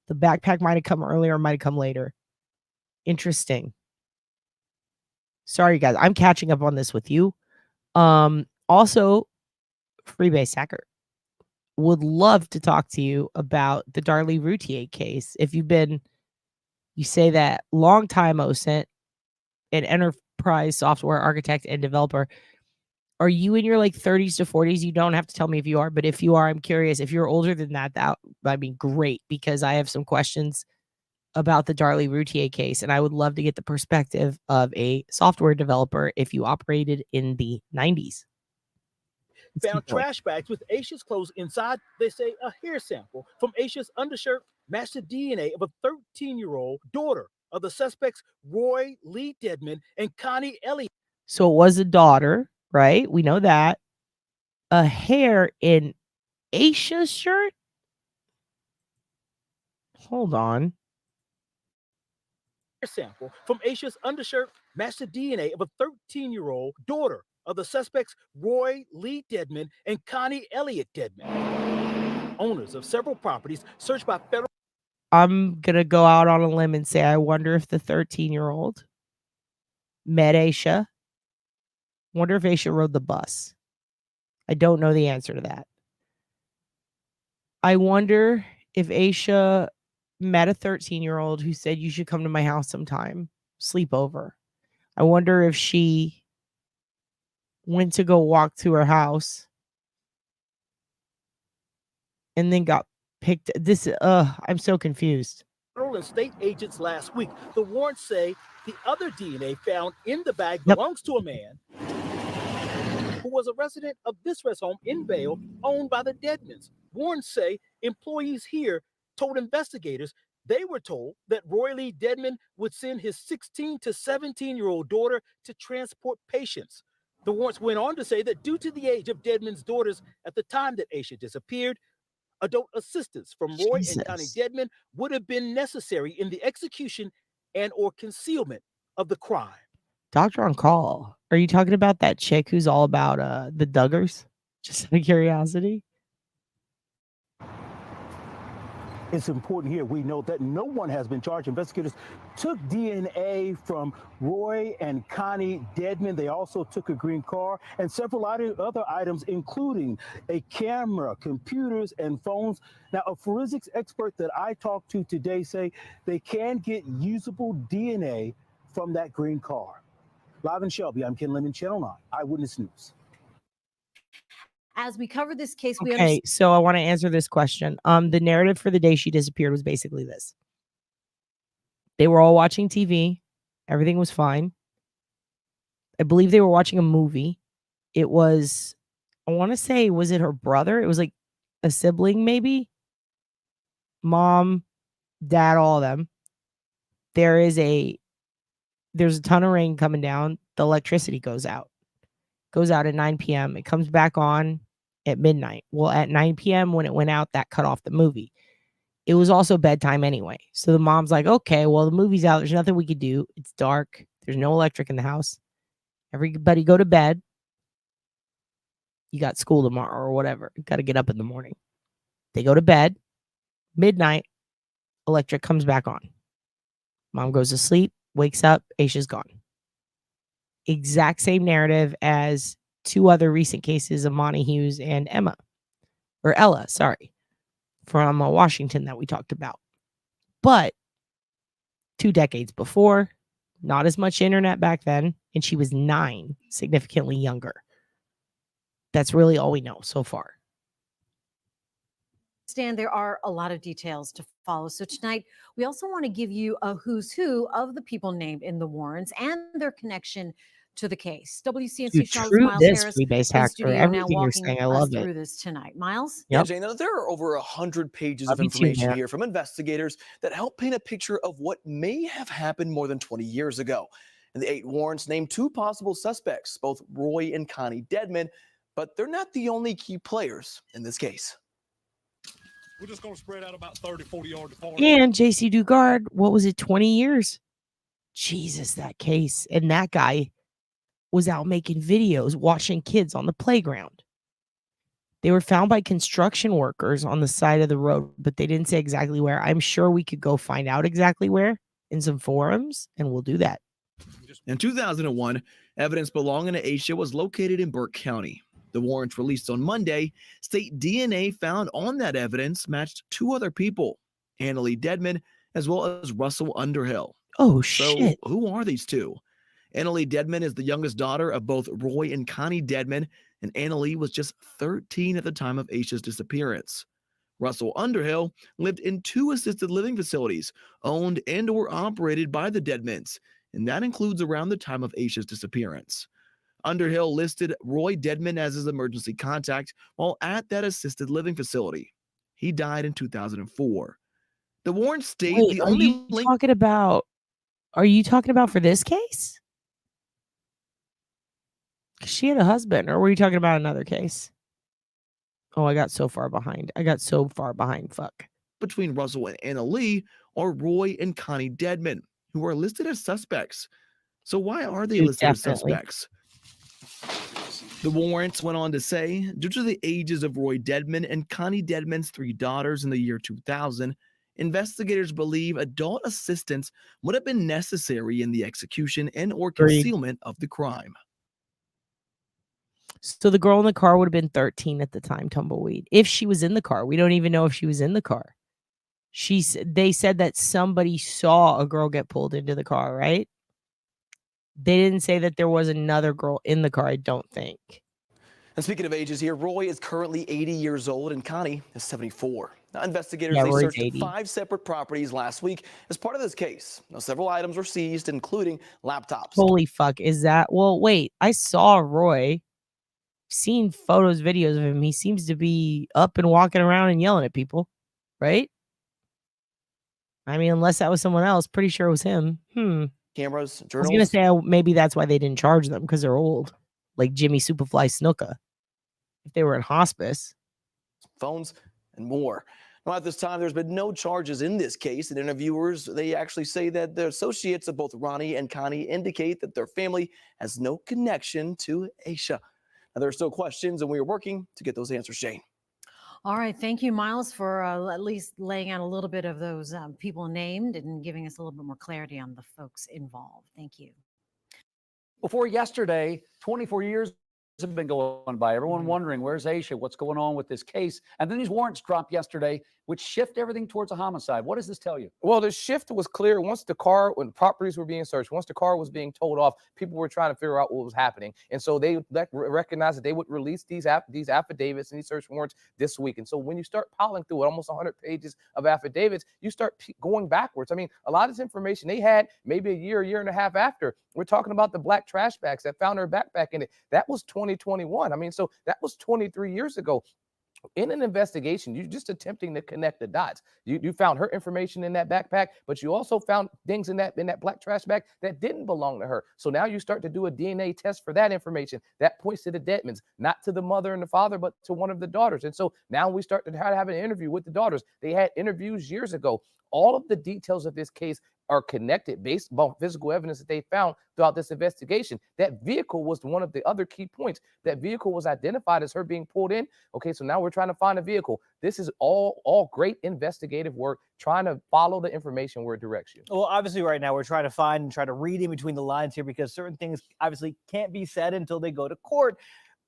The backpack might have come earlier, might have come later. Interesting. Sorry, guys. I'm catching up on this with you. Also, Freebase Hacker would love to talk to you about the Darlie Routier case. If you've been, you say that long time OSINT, an enterprise software architect and developer. Are you in your like 30s to 40s? You don't have to tell me if you are, but if you are, I'm curious. If you're older than that, that'd be great, because I have some questions about the Darlie Routier case, and I would love to get the perspective of a software developer if you operated in the 90s. Found trash bags with Asha's clothes inside. They say a hair sample from Asha's undershirt matched the DNA of a 13-year-old daughter of the suspects Roy Lee Deadman and Connie Elliott. So it was a daughter, right? We know that. A hair in Asha's shirt? Hold on. Sample from Asha's undershirt matched the DNA of a 13-year-old daughter of the suspects Roy Lee Deadman and Connie Elliott Deadman, owners of several properties searched by federal. I'm going to go out on a limb and say I wonder if the 13-year-old met Asha. Wonder if Asha rode the bus. I don't know the answer to that. I wonder if Asha met a 13-year-old who said, you should come to my house sometime, sleep over. I wonder if she went to go walk to her house and then got picked. I'm so confused. Federal and state agents last week. The warrants say the other DNA found in the bag belongs to a man who was a resident of this rest home in Vail, owned by the Deadmans. Warrants say employees here told investigators they were told that Roy Lee Deadman would send his 16 to 17-year-old daughter to transport patients. The warrants went on to say that due to the age of Deadman's daughters at the time that Asha disappeared, adult assistance from Roy and Connie Deadman would have been necessary in the execution and or concealment of the crime. Doctor on call. Are you talking about that chick who's all about the Duggars? Just out of curiosity. It's important here we know that no one has been charged. Investigators took DNA from Roy and Connie Deadman. They also took a green car and several other items, including a camera, computers, and phones. Now, a forensics expert that I talked to today say they can get usable DNA from that green car. Live in Shelby, I'm Ken Lemon, Channel 9 Eyewitness News. As we cover this case, we Okay, so I want to answer this question. The narrative for the day she disappeared was basically this. They were all watching TV. Everything was fine. I believe they were watching a movie. It was, I want to say, was it her brother? It was like a sibling, maybe? Mom, dad, all of them. There's a ton of rain coming down. The electricity goes out. Goes out at 9 p.m. It comes back on at midnight. Well, at 9 p.m. when it went out, that cut off the movie. It was also bedtime anyway. So the mom's like, okay, well, the movie's out. There's nothing we could do. It's dark. There's no electric in the house. Everybody go to bed. You got school tomorrow or whatever. You got to get up in the morning. They go to bed. Midnight, electric comes back on. Mom goes to sleep, wakes up, Aisha's gone. Exact same narrative as two other recent cases of Monty Hughes and Ella, from Washington that we talked about. But 2 decades before, not as much internet back then, and she was 9, significantly younger. That's really all we know so far. understand there are a lot of details to follow. So tonight, we also want to give you a who's who of the people named in the warrants and their connection to the case. WCNC Charlotte's Miles Harris in studio now walking us through this tonight. Miles? Yeah, Jane, there are over 100 pages of information here from investigators that help paint a picture of what may have happened more than 20 years ago. And the 8 warrants named 2 possible suspects, both Roy and Connie Deadman, but they're not the only key players in this case. We're just going to spread out about 30, 40 yards apart. And JC Dugard, what was it, 20 years? Jesus, that case. And that guy was out making videos, watching kids on the playground. They were found by construction workers on the side of the road, but they didn't say exactly where. I'm sure we could go find out exactly where in some forums, and we'll do that. In 2001, evidence belonging to Aisha was located in Burke County. The warrants released on Monday state DNA found on that evidence matched 2 other people, Emily Deadman as well as Russell Underhill. Oh, so shit. Who are these 2? Emily Deadman is the youngest daughter of both Roy and Connie Deadman, and Emily was just 13 at the time of Aisha's disappearance. Russell Underhill lived in 2 assisted living facilities owned and or operated by the Deadmans, and that includes around the time of Aisha's disappearance. Underhill listed Roy Deadman as his emergency contact while at that assisted living facility. He died in 2004. The warrant state Wait, the are only you link. talking about for this case? She had a husband, or were you talking about another case? Oh, I got so far behind. Fuck. Between Russell and Anna Lee are Roy and Connie Deadman, who are listed as suspects. So why are they listed as suspects? The warrants went on to say, due to the ages of Roy Deadman and Connie Deadman's 3 daughters in the year 2000, investigators believe adult assistance would have been necessary in the execution and or concealment of the crime. So the girl in the car would have been 13 at the time, Tumbleweed. If she was in the car, we don't even know if she was in the car. They said that somebody saw a girl get pulled into the car, right? They didn't say that there was another girl in the car, I don't think. And speaking of ages here, Roy is currently 80 years old and Connie is 74. Now, investigators they Roy's searched 80. 5 separate properties last week as part of this case. Now, several items were seized, including laptops. Holy fuck, is that? Well, wait, I saw Roy. Seen photos, videos of him. He seems to be up and walking around and yelling at people, right? I mean, unless that was someone else, pretty sure it was him. Cameras, I was journals. gonna say maybe that's why they didn't charge them, because they're old, like Jimmy Superfly Snuka. If they were in hospice, phones, and more. Now, at this time, there's been no charges in this case, and interviewers, they actually say that the associates of both Ronnie and Connie indicate that their family has no connection to Aisha. Now, there are still questions, and we are working to get those answers, Shane. All right. Thank you, Miles, for at least laying out a little bit of those people named and giving us a little bit more clarity on the folks involved. Thank you. Before yesterday, 24 years have been going by. Everyone wondering, where's Asha? What's going on with this case? And then these warrants dropped yesterday, which shift everything towards a homicide. What does this tell you? Well, the shift was clear once when properties were being searched, once the car was being told off, people were trying to figure out what was happening. And so they recognized that they would release these affidavits and these search warrants this week. And so when you start piling through it, almost 100 pages of affidavits, you start going backwards. I mean, a lot of this information they had maybe a year and a half after. We're talking about the black trash bags that found her backpack in it. That was 2021. I mean, so that was 23 years ago. In an investigation, you're just attempting to connect the dots. You found her information in that backpack, but you also found things in that black trash bag that didn't belong to her. So now you start to do a DNA test for that information. That points to the Deadmans, not to the mother and the father, but to one of the daughters. And so now we start to try to have an interview with the daughters. They had interviews years ago. All of the details of this case are connected based on physical evidence that they found throughout this investigation. That vehicle was one of the other key points. That vehicle was identified as her being pulled in. Okay, so now we're trying to find a vehicle. This is all great investigative work, trying to follow the information where it directs you. Well, obviously right now we're trying to find and try to read in between the lines here because certain things obviously can't be said until they go to court.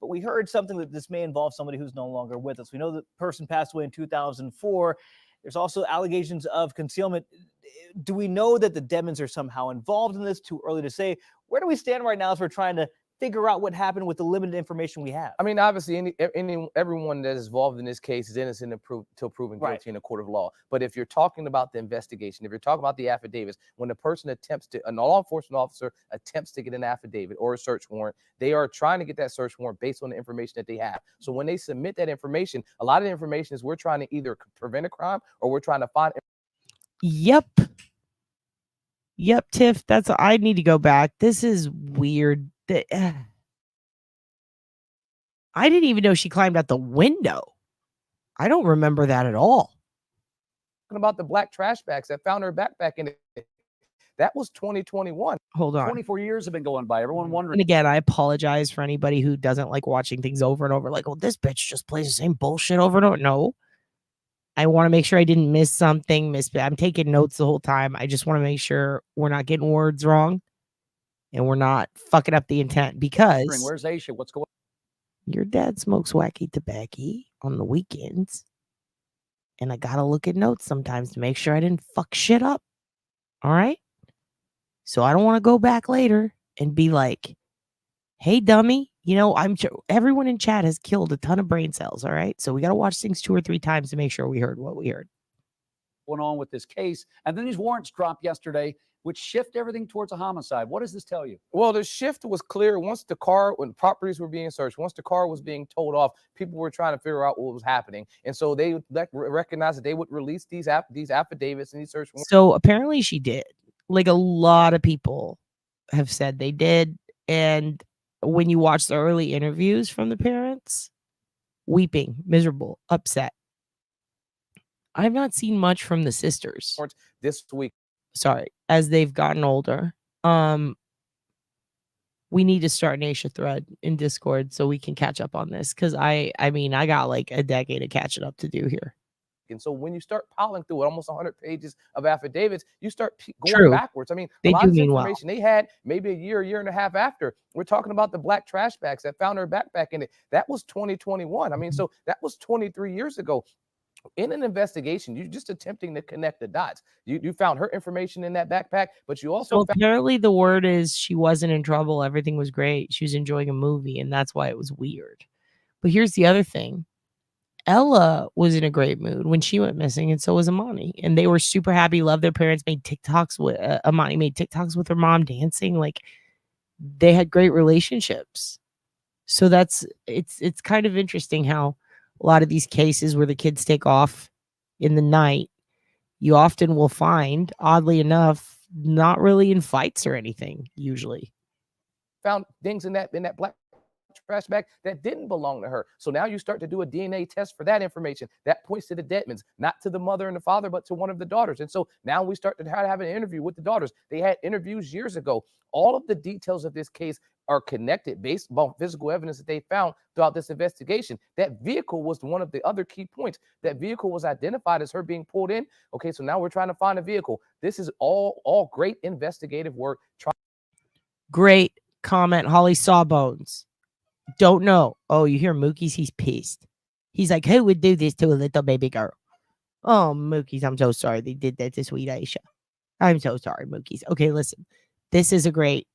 But we heard something that this may involve somebody who's no longer with us. We know the person passed away in 2004. There's also allegations of concealment. Do we know that the Deadmans are somehow involved in this? Too early to say. Where do we stand right now as we're trying to figure out what happened with the limited information we have? I mean, obviously, everyone that is involved in this case is innocent until proven guilty in a court of law. But if you're talking about the investigation, if you're talking about the affidavits, when a person a law enforcement officer attempts to get an affidavit or a search warrant, they are trying to get that search warrant based on the information that they have. So when they submit that information, a lot of the information is we're trying to either prevent a crime or we're trying to find. Yep, Tiff. I need to go back. This is weird. I didn't even know she climbed out the window. I don't remember that at all. Talking about the black trash bags that found her backpack in it. That was 2021. Hold on. 24 years have been going by. Everyone wondering. And again, I apologize for anybody who doesn't like watching things over and over. Like, oh, this bitch just plays the same bullshit over and over. No. I want to make sure I didn't miss something. I'm taking notes the whole time. I just want to make sure we're not getting words wrong and we're not fucking up the intent because where's Asha? What's going on? Your dad smokes wacky tobacco on the weekends. And I got to look at notes sometimes to make sure I didn't fuck shit up. All right. So I don't want to go back later and be like, hey, dummy, I'm sure everyone in chat has killed a ton of brain cells. All right. So we got to watch things 2 or 3 times to make sure we heard what we heard. Going on with this case. And then these warrants dropped yesterday, which shift everything towards a homicide. What does this tell you? Well, the shift was clear once when properties were being searched, once the car was being told off, people were trying to figure out what was happening. And so they recognized that they would release these affidavits and these search warrants. So apparently she did. Like a lot of people have said they did. And when you watch the early interviews from the parents, weeping, miserable, upset. I've not seen much from the sisters this week. Sorry, as they've gotten older. We need to start an Asha thread in Discord so we can catch up on this. Cause I got like a decade of catching up to do here. And so when you start piling through it, almost 100 pages of affidavits, you start going backwards. I mean, a lot of this information they had maybe a year and a half after. We're talking about the black trash bags that found her backpack in it. That was 2021. I mean, so that was 23 years ago. In an investigation, you're just attempting to connect the dots. You found her information in that backpack, but you also apparently the word is she wasn't in trouble. Everything was great. She was enjoying a movie, and that's why it was weird. But here's the other thing. Ella was in a great mood when she went missing, and so was Amani. And they were super happy, loved their parents, made TikToks with Amani made TikToks with her mom dancing. Like they had great relationships. So it's kind of interesting how a lot of these cases where the kids take off in the night, you often will find, oddly enough, not really in fights or anything, usually. Found things in that black trash bag that didn't belong to her. So now you start to do a DNA test for that information. That points to the Deadmans, not to the mother and the father, but to one of the daughters. And so now we start to have an interview with the daughters. They had interviews years ago. All of the details of this case are connected based on physical evidence that they found throughout this investigation. That vehicle was one of the other key points. That vehicle was identified as her being pulled in. Okay, so now we're trying to find a vehicle. This is all great investigative work. Great comment, Holly Sawbones. Don't know. Oh, you hear Mookie's? He's pissed. He's like, who would do this to a little baby girl? Oh, Mookie's, I'm so sorry they did that to sweet Aisha. I'm so sorry, Mookie's. Okay, listen. This is a great.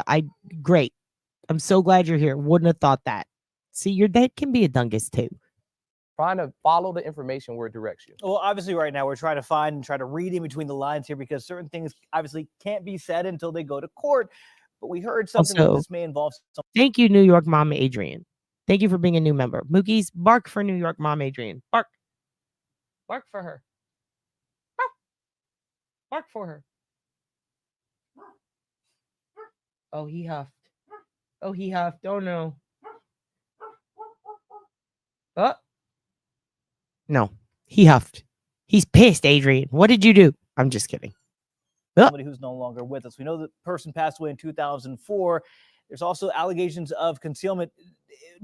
I'm so glad you're here. Wouldn't have thought that. See, your dad can be a dungus too. Trying to follow the information where it directs you. Well, obviously right now we're trying to find and try to read in between the lines here because certain things obviously can't be said until they go to court. But we heard something that Also, this may involve some. Thank you, New York Mom Adrian. Thank you for being a new member. Mookie's, bark for New York Mom Adrian. Bark. Bark for her. Bark. Bark for her. Oh, he huffed. Oh, he huffed. Oh, no. Oh. No, he huffed. He's pissed, Adrian. What did you do? I'm just kidding. Somebody who's no longer with us. We know the person passed away in 2004. There's also allegations of concealment.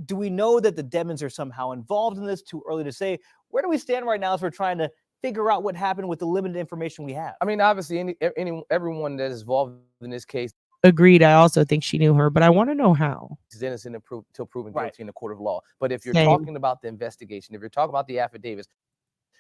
Do we know that the Deadmans are somehow involved in this? Too early to say. Where do we stand right now as we're trying to figure out what happened with the limited information we have? I mean, obviously, everyone that is involved in this case Agreed. I also think she knew her, but I want to know how. is innocent until proven guilty in the court of law. But if you're Same. talking about the investigation, if you're talking about the affidavits,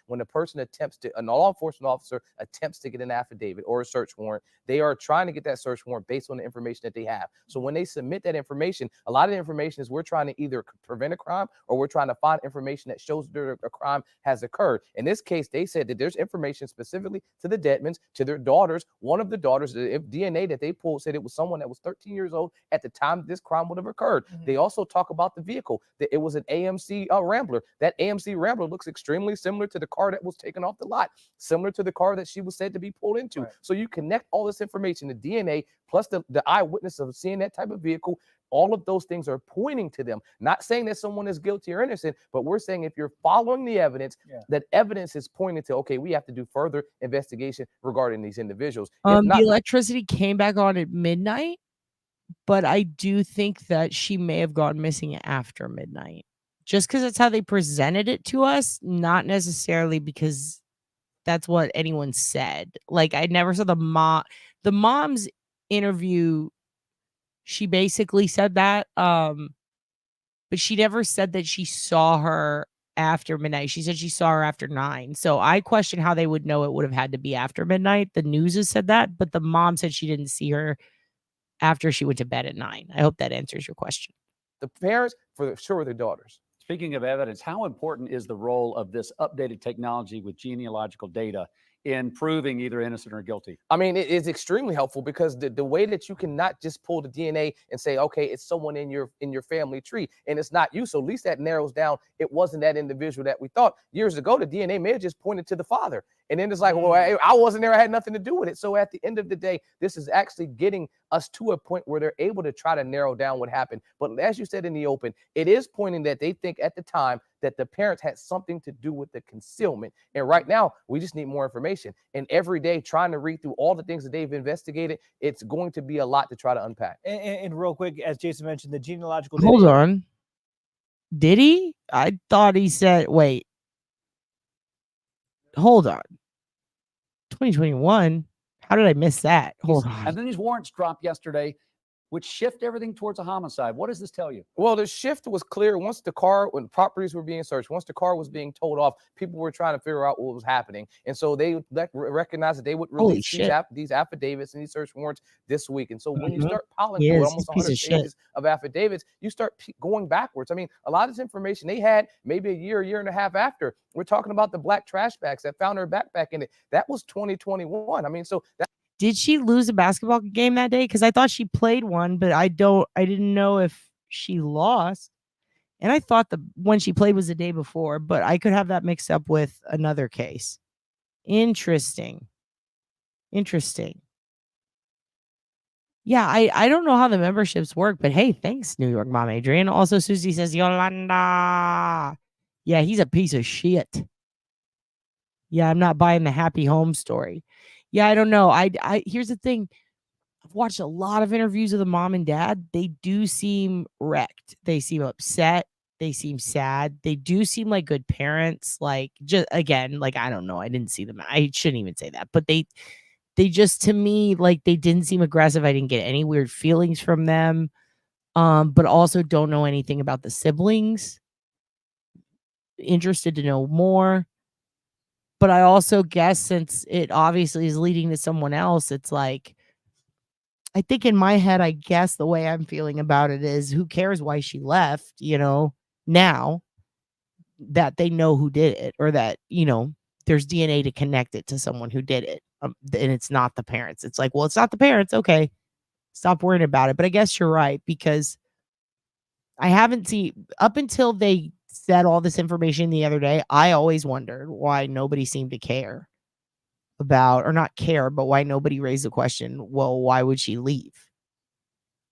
when a person attempts to, a law enforcement officer attempts to get an affidavit or a search warrant, they are trying to get that search warrant based on the information that they have. So when they submit that information, a lot of the information is we're trying to either prevent a crime or we're trying to find information that shows that a crime has occurred. In this case, they said that there's information specifically to the Deadmans, to their daughters. One of the daughters, the DNA that they pulled said it was someone that was 13 years old at the time this crime would have occurred. They also talk about the vehicle, that it was an AMC Rambler. That AMC Rambler looks extremely similar to the car that was taken off the lot, similar to the car that she was said to be pulled into. So you connect all this information, the DNA plus the eyewitness of seeing that type of vehicle. All of those things are pointing to them. Not saying that someone is guilty or innocent, but we're saying if you're following the evidence, that evidence is pointing to, okay, we have to do further investigation regarding these individuals. If not, The electricity came back on at midnight, but I do think that she may have gone missing after midnight. Just because that's how they presented it to us, not necessarily because that's what anyone said. Like, I never saw the mom's interview. She basically said that, but she never said that she saw her after midnight. She said she saw her after 9. So I question how they would know it would have had to be after midnight. The news has said that, but the mom said she didn't see her after she went to bed at 9. I hope that answers your question. the parents, for sure, their daughters. Speaking of evidence, how important is the role of this updated technology with genealogical data in proving either innocent or guilty? I mean, it is extremely helpful because the way that you can not just pull the DNA and say, okay, it's someone in your family tree and it's not you. So at least that narrows down. It wasn't that individual that we thought. Years ago, the DNA may have just pointed to the father. And then it's like, well, I wasn't there. I had nothing to do with it. So at the end of the day, this is actually getting us to a point where they're able to try to narrow down what happened. But as you said in the open, it is pointing that they think at the time that the parents had something to do with the concealment. And right now, we just need more information. And every day, trying to read through all the things that they've investigated, it's going to be a lot to try to unpack. And real quick, as Jason mentioned, the genealogical Hold data. on. Did he? I thought he said, wait. Hold on. 2021? How did I miss that? Hold on. And then these warrants dropped yesterday, which shift everything towards a homicide. What does this tell you? Well, the shift was clear once when properties were being searched, once the car was being towed off, people were trying to figure out what was happening. And so they recognized that they would release these affidavits and these search warrants this week. And so when you start piling through almost 100 pages of affidavits, you start going backwards. I mean, a lot of this information they had maybe a year and a half after. We're talking about the black trash bags that found her backpack in it. That was 2021. I mean, so that. Did she lose a basketball game that day? Because I thought she played one, but I didn't know if she lost. And I thought the when she played was the day before, but I could have that mixed up with another case. Interesting. Yeah, I don't know how the memberships work, but hey, thanks, New York Mom Adrian. Also, Susie says, Yolanda. Yeah, he's a piece of shit. Yeah, I'm not buying the happy home story. Yeah, I don't know. I here's the thing. I've watched a lot of interviews with the mom and dad. They do seem wrecked. They seem upset. They seem sad. They do seem like good parents. Like, just again, like, I don't know. I didn't see them. I shouldn't even say that, but they just, to me, like, they didn't seem aggressive. I didn't get any weird feelings from them. But also don't know anything about the siblings. Interested to know more. But I also guess since it obviously is leading to someone else, it's like, I think in my head, I guess the way I'm feeling about it is, who cares why she left, now that they know who did it, or that, there's DNA to connect it to someone who did it. And it's not the parents. It's like, well, it's not the parents. Okay. Stop worrying about it. But I guess you're right, because I haven't seen, up until they said all this information the other day, I always wondered why nobody seemed to care about, or not care, but why nobody raised the question, well, why would she leave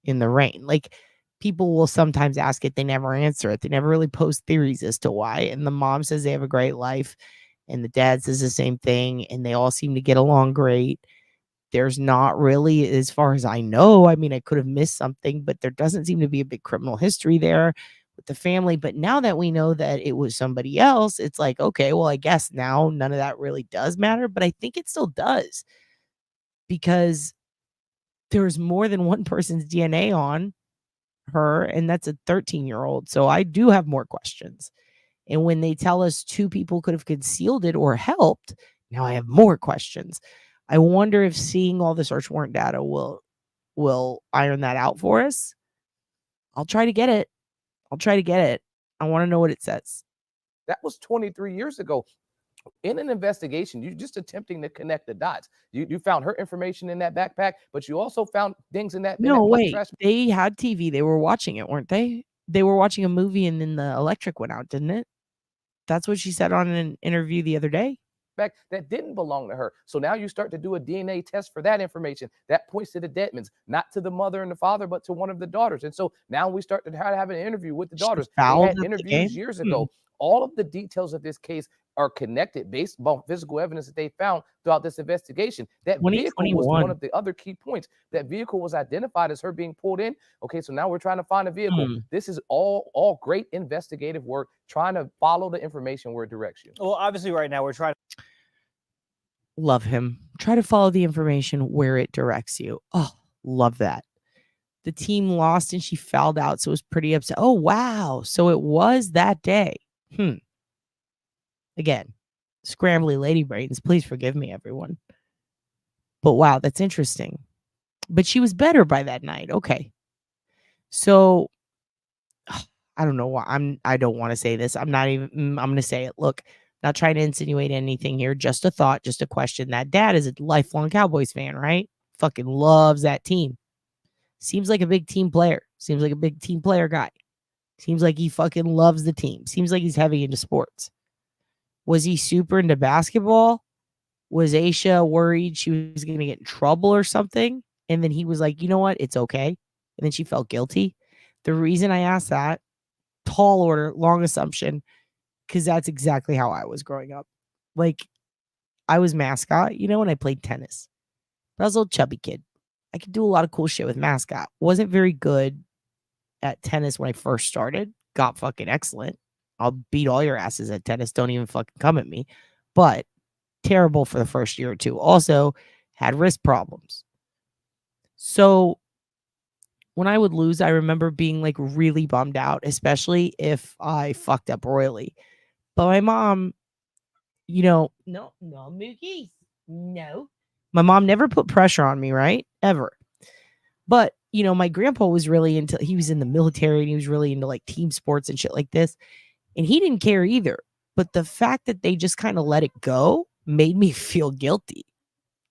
in the rain? Like, people will sometimes ask it, they never answer it. They never really post theories as to why. And the mom says they have a great life, and the dad says the same thing, and they all seem to get along great. There's not really, as far as I know, I mean, I could have missed something, but there doesn't seem to be a big criminal history there with the family. But now that we know that it was somebody else, it's like, okay, well, I guess now none of that really does matter, but I think it still does, because there's more than one person's DNA on her, and that's a 13-year-old. So I do have more questions. And when they tell us two people could have concealed it or helped, now I have more questions. I wonder if seeing all the search warrant data will iron that out for us. I'll try to get it. I want to know what it says. That was 23 years ago. In an investigation, you're just attempting to connect the dots. You found her information in that backpack, but you also found things in that. No, black wait. trash. They had TV. They were watching it, weren't they? They were watching a movie, and then the electric went out, didn't it? That's what she said on an interview the other day. That didn't belong to her. So now you start to do a DNA test for that information. That points to the Deadmans, not to the mother and the father, but to one of the daughters. And so now we start to try to have an interview with the daughters. They had interviews years ago. All of the details of this case are connected based on physical evidence that they found throughout this investigation. That vehicle was one of the other key points. That vehicle was identified as her being pulled in. Okay, so now we're trying to find a vehicle. This is all great investigative work, trying to follow the information where it directs you. Well, obviously right now we're trying to love him. Try to follow the information where it directs you. Oh, love that. The team lost and she fouled out, so it was pretty upset. Oh, wow. So it was that day. Again, scrambly lady brains. Please forgive me, everyone. But wow, that's interesting. But she was better by that night. Okay. So I don't know why I don't want to say this. I'm going to say it. Look, not trying to insinuate anything here. Just a thought, just a question. That dad is a lifelong Cowboys fan, right? Fucking loves that team. Seems like a big team player. Seems like a big team player guy. Seems like he fucking loves the team. Seems like he's heavy into sports. Was he super into basketball? Was Asha worried she was going to get in trouble or something? And then he was like, you know what? It's okay. And then she felt guilty. The reason I asked that, tall order, long assumption, because that's exactly how I was growing up. Like, I was mascot, when I played tennis. But I was a little chubby kid. I could do a lot of cool shit with mascot. Wasn't very good at tennis when I first started. Got fucking excellent. I'll beat all your asses at tennis. Don't even fucking come at me. But terrible for the first year or two. Also, had wrist problems. So when I would lose, I remember being like really bummed out, especially if I fucked up royally. But my mom, no, Mookies. No. My mom never put pressure on me, right? Ever. But, my grandpa was really he was in the military and he was really into like team sports and shit like this. And he didn't care either. But the fact that they just kind of let it go made me feel guilty.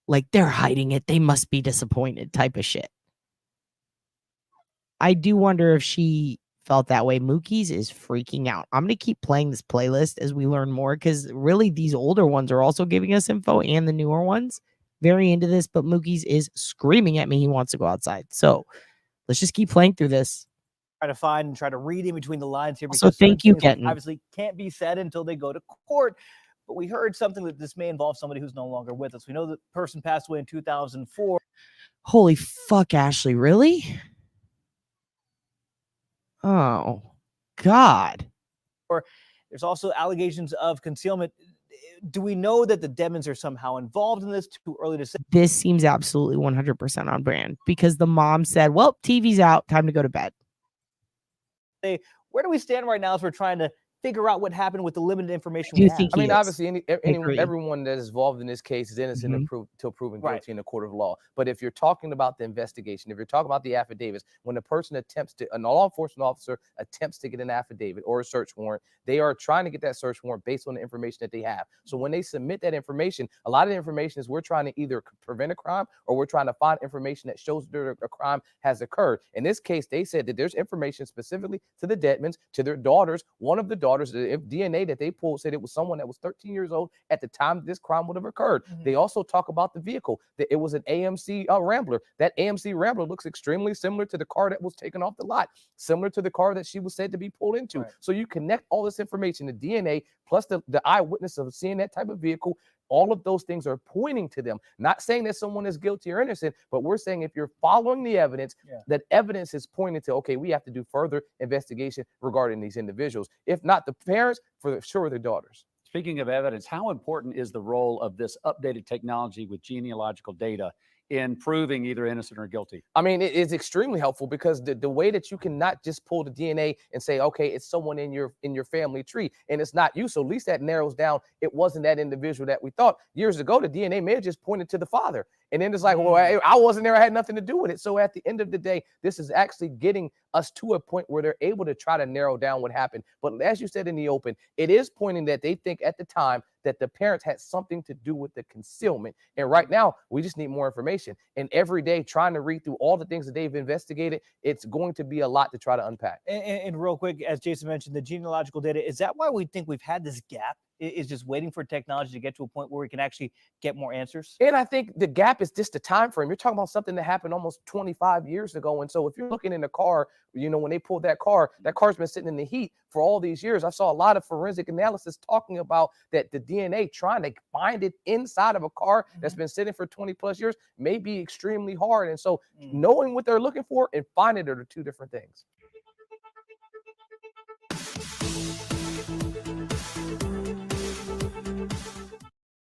Like they're hiding it. They must be disappointed type of shit. I do wonder if she felt that way. Mookie's is freaking out. I'm going to keep playing this playlist as we learn more, because really these older ones are also giving us info, and the newer ones. very into this, but Mookie's is screaming at me he wants to go outside. So let's just keep playing through this. Try to find and try to read in between the lines here. Also, Because certain thank you, things Kenton. obviously can't be said until they go to court. But we heard something that this may involve somebody who's no longer with us. We know the person passed away in 2004. Holy fuck, Ashley, really? Oh, God. There's also allegations of concealment. Do we know that the Deadmans are somehow involved in this? Too early to say. This seems absolutely 100% on brand because the mom said, well, TV's out, time to go to bed. Where do we stand right now as we're trying to figure out what happened with the limited information Do we you have? think I mean, he is? obviously, Agree. everyone that is involved in this case is innocent until proven guilty in a court of law. But if you're talking about the investigation, if you're talking about the affidavits, when a person attempts to, a law enforcement officer attempts to get an affidavit or a search warrant, they are trying to get that search warrant based on the information that they have. So when they submit that information, a lot of the information is we're trying to either prevent a crime or we're trying to find information that shows that a crime has occurred. In this case, they said that there's information specifically to the Deadmans, to their daughters. One of the daughters, the DNA that they pulled said it was someone that was 13 years old at the time this crime would have occurred. They also talk about the vehicle, that it was an AMC Rambler. That AMC Rambler looks extremely similar to the car that was taken off the lot, similar to the car that she was said to be pulled into. So you connect all this information, the DNA plus the eyewitness of seeing that type of vehicle. All of those things are pointing to them. Not saying that someone is guilty or innocent, but we're saying if you're following the evidence, that evidence is pointing to, okay, we have to do further investigation regarding these individuals. If not the parents, for sure their daughters. Speaking of evidence, how important is the role of this updated technology with genealogical data in proving either innocent or guilty? I mean, it is extremely helpful because the way that you can not just pull the DNA and say, okay, it's someone in your family tree and it's not you. So at least that narrows down. It wasn't that individual that we thought. Years ago, the DNA may have just pointed to the father. And then it's like, well, I wasn't there. I had nothing to do with it. So at the end of the day, this is actually getting us to a point where they're able to try to narrow down what happened. But as you said in the open, it is pointing that they think at the time that the parents had something to do with the concealment. And right now, we just need more information. And every day, trying to read through all the things that they've investigated, it's going to be a lot to try to unpack. And real quick, as Jason mentioned, the genealogical data, is that why we think we've had this gap? Is just waiting for technology to get to a point where we can actually get more answers? And I think the gap is just the time frame. You're talking about something that happened almost 25 years ago. And so if you're looking in the car, you know, when they pulled that car's been sitting in the heat for all these years. I saw a lot of forensic analysis talking about that the DNA, trying to find it inside of a car that's been sitting for 20 plus years may be extremely hard. And so knowing what they're looking for and finding it are two different things.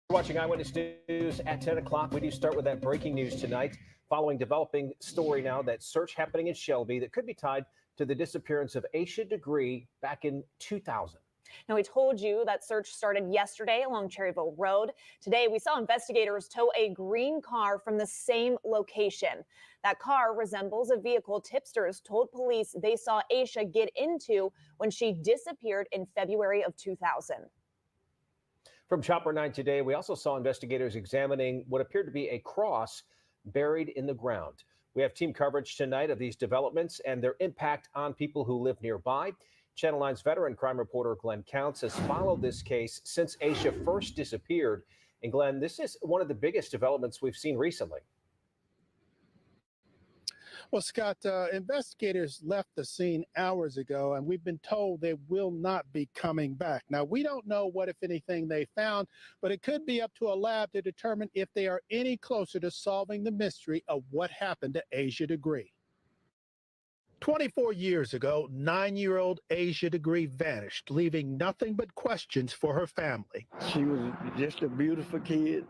Watching Eyewitness News at 10 o'clock. We do start with that breaking news tonight, following developing story now that search happening in Shelby that could be tied to the disappearance of Asha Degree back in 2000. Now, we told you that search started yesterday along Cherryville Road. Today, we saw investigators tow a green car from the same location. That car resembles a vehicle tipsters told police they saw Asha get into when she disappeared in February of 2000. From Chopper 9 today, we also saw investigators examining what appeared to be a cross buried in the ground. We have team coverage tonight of these developments and their impact on people who live nearby. Channel 9's veteran crime reporter Glenn Counts has followed this case since Asha first disappeared. And Glenn, this is one of the biggest developments we've seen recently. Well, Scott, investigators left the scene hours ago, and we've been told they will not be coming back. Now, we don't know what, if anything, they found, but it could be up to a lab to determine if they are any closer to solving the mystery of what happened to Asha Degree. 24 years ago, 9-year-old Asha Degree vanished, leaving nothing but questions for her family. She was just a beautiful kid,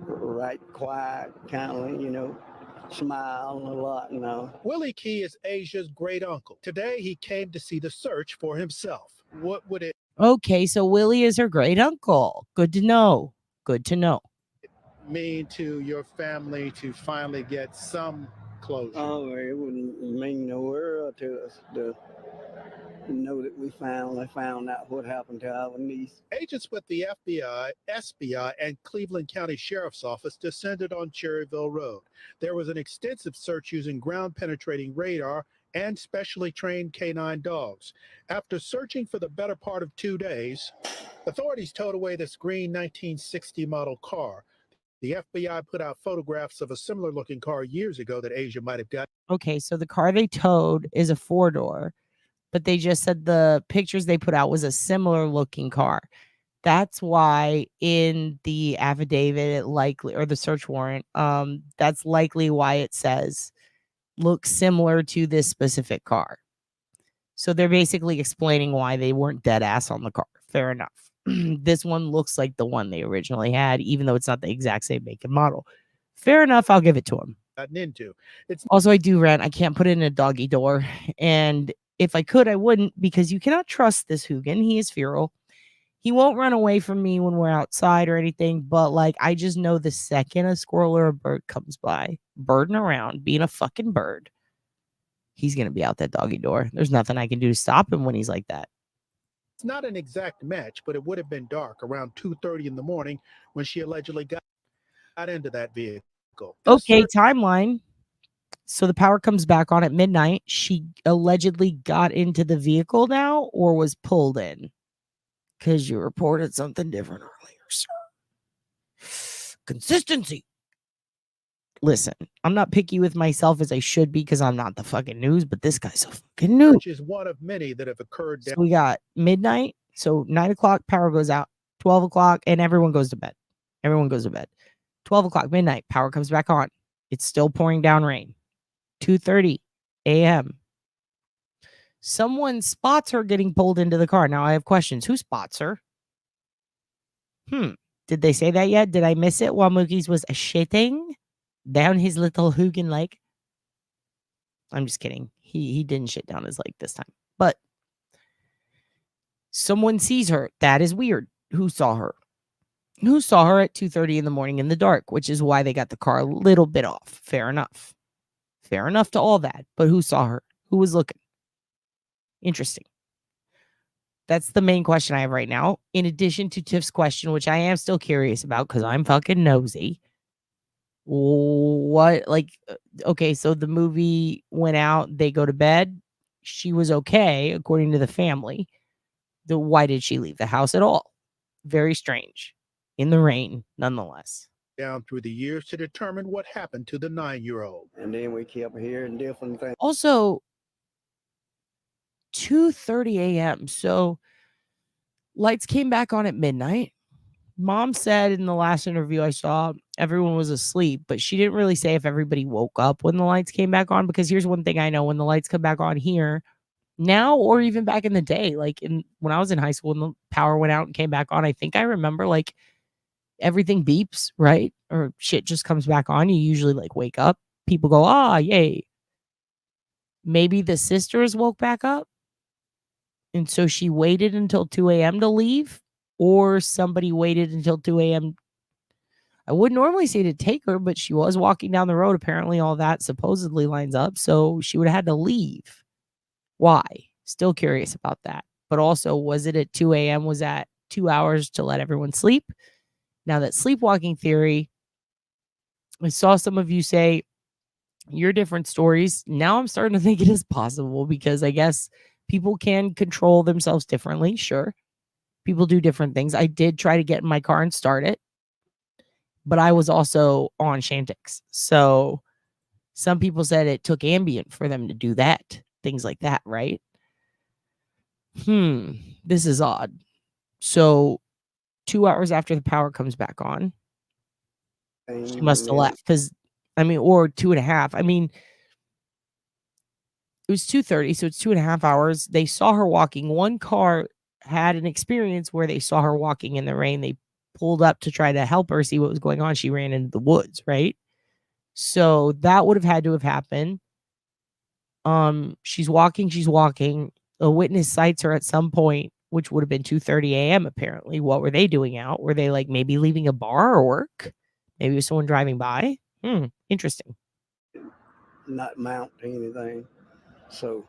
right, quiet, kind of, you know, smile a lot, you know. Willie Key is Asha's great uncle. Today, he came to see the search for himself. What would it Okay, so Willie is her great uncle. Good to know. Good to know. mean to your family to finally get some closure? Oh, it wouldn't mean the world to us to know that we finally found out what happened to our niece. Agents with the FBI, SBI, and Cleveland County Sheriff's Office descended on Cherryville Road. There was an extensive search using ground-penetrating radar and specially trained canine dogs. After searching for the better part of 2 days, authorities towed away this green 1960 model car. The FBI put out photographs of a similar looking car years ago that Asia might have got. Okay, so the car they towed is a 4-door, but they just said the pictures they put out was a similar looking car. That's why in the affidavit, it likely, or the search warrant, that's likely why it says looks similar to this specific car. So they're basically explaining why they weren't dead ass on the car. Fair enough. This one looks like the one they originally had, even though it's not the exact same make and model. Fair enough. I'll give it to them. Gotten into. It's Also, I do rant. I can't put it in a doggy door. And if I could, I wouldn't, because you cannot trust this HOOGAN. He is feral. He won't run away from me when we're outside or anything, but like I just know the second a squirrel or a bird comes by, birding around, being a fucking bird, he's gonna be out that doggy door. There's nothing I can do to stop him when he's like that. It's not an exact match, but it would have been dark around 2:30 in the morning when she allegedly got into that vehicle. Okay, timeline. So the power comes back on at midnight. She allegedly got into the vehicle now or was pulled in? Because you reported something different earlier, sir. Consistency. Listen, I'm not picky with myself as I should be because I'm not the fucking news, but this guy's so fucking news. Which is one of many that have occurred. So we got midnight. So 9 o'clock, power goes out. 12 o'clock, and everyone goes to bed. Everyone goes to bed. 12 o'clock, midnight, power comes back on. It's still pouring down rain. 2:30 a.m. Someone spots her getting pulled into the car. Now I have questions. Who spots her? Did they say that yet? Did I miss it while Mookie's was shitting down his little HOOGAN leg? I'm just kidding. He didn't shit down his leg this time. But someone sees her. That is weird. Who saw her? Who saw her at 2:30 in the morning in the dark, which is why they got the car a little bit off. Fair enough. Fair enough to all that. But who saw her? Who was looking? Interesting. That's the main question I have right now. In addition to Tiff's question, which I am still curious about because I'm fucking nosy. What, like, okay, so the movie went out, they go to bed. She was okay, according to the family. Why did she leave the house at all? Very strange. In the rain, nonetheless. Down through the years to determine what happened to the 9-year-old. And then we kept hearing different things. Also, 2:30 a.m. So lights came back on at midnight. Mom said in the last interview I saw, everyone was asleep, but she didn't really say if everybody woke up when the lights came back on, because here's one thing I know: when the lights come back on here now, or even back in the day, like when I was in high school and the power went out and came back on, I think I remember like everything beeps, right? Or shit just comes back on. You usually like wake up. People go, ah, yay. Maybe the sisters woke back up. And so she waited until 2 a.m. to leave, or somebody waited until 2 a.m. I would normally say to take her, but she was walking down the road. Apparently all that supposedly lines up. So she would have had to leave. Why? Still curious about that. But also, was it at 2 a.m.? Was that 2 hours to let everyone sleep? Now that sleepwalking theory, I saw some of you say your different stories. Now I'm starting to think it is possible, because I guess people can control themselves differently. Sure. People do different things. I did try to get in my car and start it, but I was also on Chantix. So some people said it took Ambien for them to do that. Things like that, right? This is odd. So 2 hours after the power comes back on, she must have left, because, I mean, or 2.5. I mean, it was 2:30, so it's 2.5 hours. They saw her walking. One car had an experience where they saw her walking in the rain. They pulled up to try to help her see what was going on. She ran into the woods, right? So that would have had to have happened. She's walking. A witness sights her at some point, which would have been 2:30 a.m. apparently. What were they doing out? Were they like maybe leaving a bar or work? Maybe it was someone driving by. Interesting. Not mount to anything. So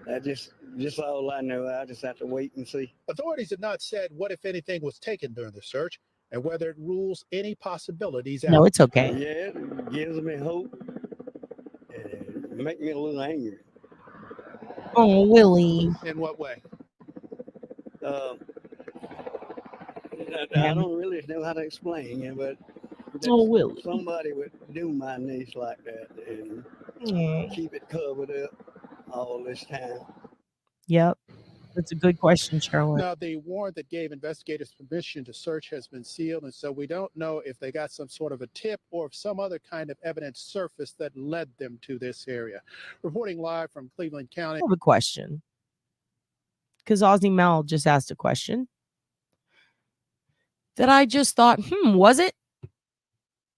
that just all I know. I just have to wait and see. Authorities have not said what, if anything, was taken during the search and whether it rules any possibilities out. No, it's okay. Yeah, it gives me hope. It makes me a little angry. Oh, Willie. In what way? I don't really know how to explain it, but Oh, Willie. somebody would do my niece like that and keep it covered up all this time. Yep. That's a good question, Sherwin. Now, the warrant that gave investigators permission to search has been sealed, and so we don't know if they got some sort of a tip or if some other kind of evidence surfaced that led them to this area. Reporting live from Cleveland County. I have a question. Because Ozzy Mel just asked a question that I just thought, was it?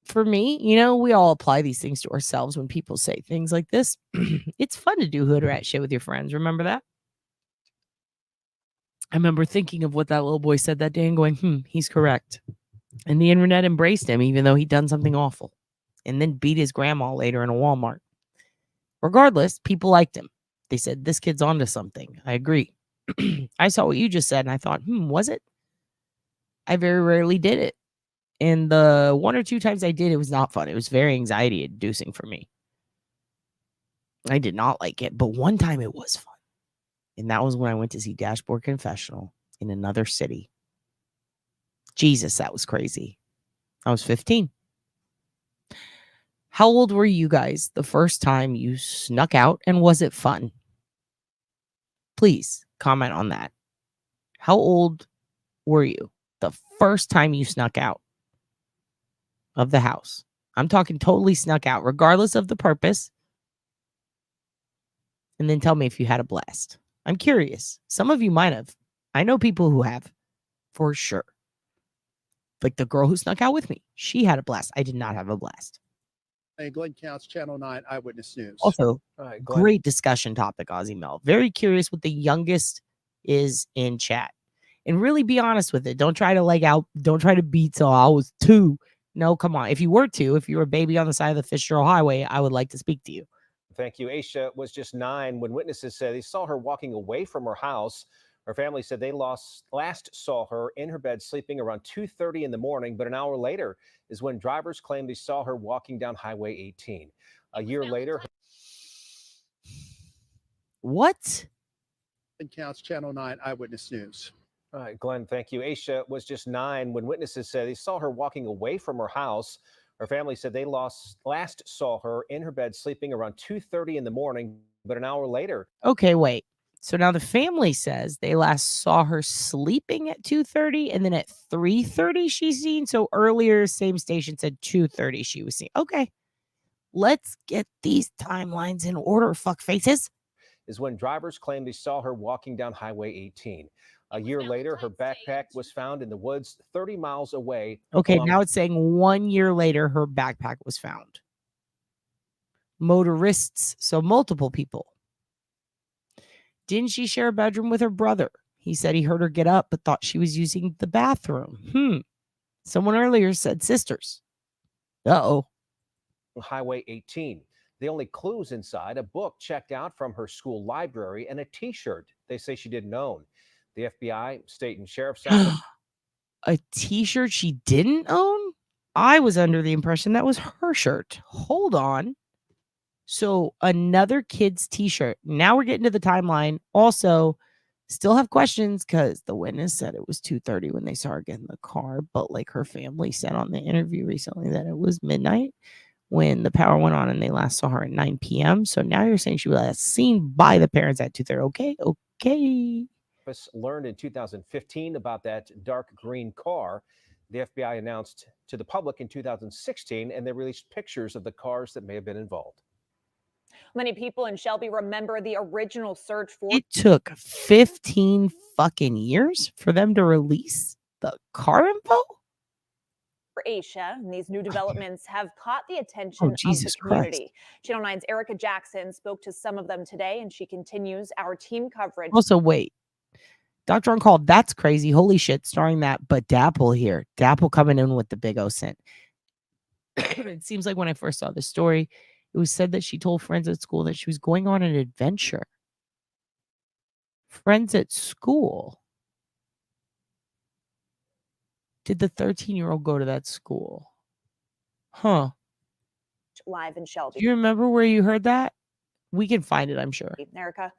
For me, we all apply these things to ourselves when people say things like this. It's fun to do hood rat shit with your friends. Remember that? I remember thinking of what that little boy said that day and going, he's correct. And the internet embraced him, even though he'd done something awful. And then beat his grandma later in a Walmart. Regardless, people liked him. They said, this kid's onto something. I agree. I saw what you just said, and I thought, was it? I very rarely did it. And the 1 or 2 times I did, it was not fun. It was very anxiety-inducing for me. I did not like it. But one time it was fun. And that was when I went to see Dashboard Confessional in another city. Jesus, that was crazy. I was 15. How old were you guys the first time you snuck out, and was it fun? Please comment on that. How old were you the first time you snuck out of the house? I'm talking totally snuck out, regardless of the purpose. And then tell me if you had a blast. I'm curious. Some of you might have. I know people who have, for sure. Like the girl who snuck out with me. She had a blast. I did not have a blast. Glenn Counts, Channel 9 Eyewitness News. Also, right, great discussion topic, Ozzy Mel. Very curious what the youngest is in chat. And really be honest with it. Don't try to beat till I was 2. No, come on. If you were 2, if you were a baby on the side of the Fitzgerald Highway, I would like to speak to you. Thank you. Asha was just 9 when witnesses said they saw her walking away from her house. Her family said they last saw her in her bed sleeping around 2:30 in the morning, but an hour later is when drivers claimed they saw her walking down Highway 18. A year later. What? Glenn Counts, Channel 9 Eyewitness News. All right, Glenn, thank you. Asha was just 9 when witnesses said they saw her walking away from her house. Her family said they last saw her in her bed sleeping around 2:30 in the morning, but an hour later. Okay, wait. So now the family says they last saw her sleeping at 2:30, and then at 3:30 she's seen. So earlier, same station said 2:30 she was seen. Okay, let's get these timelines in order, fuck faces. Is when drivers claimed they saw her walking down Highway 18. A year later, her backpack was found in the woods 30 miles away. Okay, now it's saying 1 year later her backpack was found. Motorists, so multiple people. Didn't she share a bedroom with her brother? He said he heard her get up, but thought she was using the bathroom. Someone earlier said sisters. Uh-oh. Highway 18. The only clues inside, a book checked out from her school library and a T-shirt they say she didn't own. The FBI, state, and sheriff's office. A T-shirt she didn't own? I was under the impression that was her shirt. Hold on. So another kid's T-shirt. Now we're getting to the timeline. Also, still have questions because the witness said it was 2:30 when they saw her get in the car. But like her family said on the interview recently that it was midnight when the power went on and they last saw her at 9 p.m. So now you're saying she was last seen by the parents at 2:30. Okay. Learned in 2015 about that dark green car. The FBI announced to the public in 2016, and they released pictures of the cars that may have been involved. Many people in Shelby remember the original search for. It took 15 fucking years for them to release the car info? For Asha, and these new developments have caught the attention of the Jesus community. Christ. Channel 9's Erica Jackson spoke to some of them today, and she continues our team coverage. Also, wait. Dr. Uncalled, that's crazy. Holy shit, starring that. But Dapple here. Dapple coming in with the big O scent. It seems like when I first saw this story, it was said that she told friends at school that she was going on an adventure. Friends at school. Did the 13-year-old go to that school? Huh. Live in Shelby. Do you remember where you heard that? We can find it, I'm sure. Erica.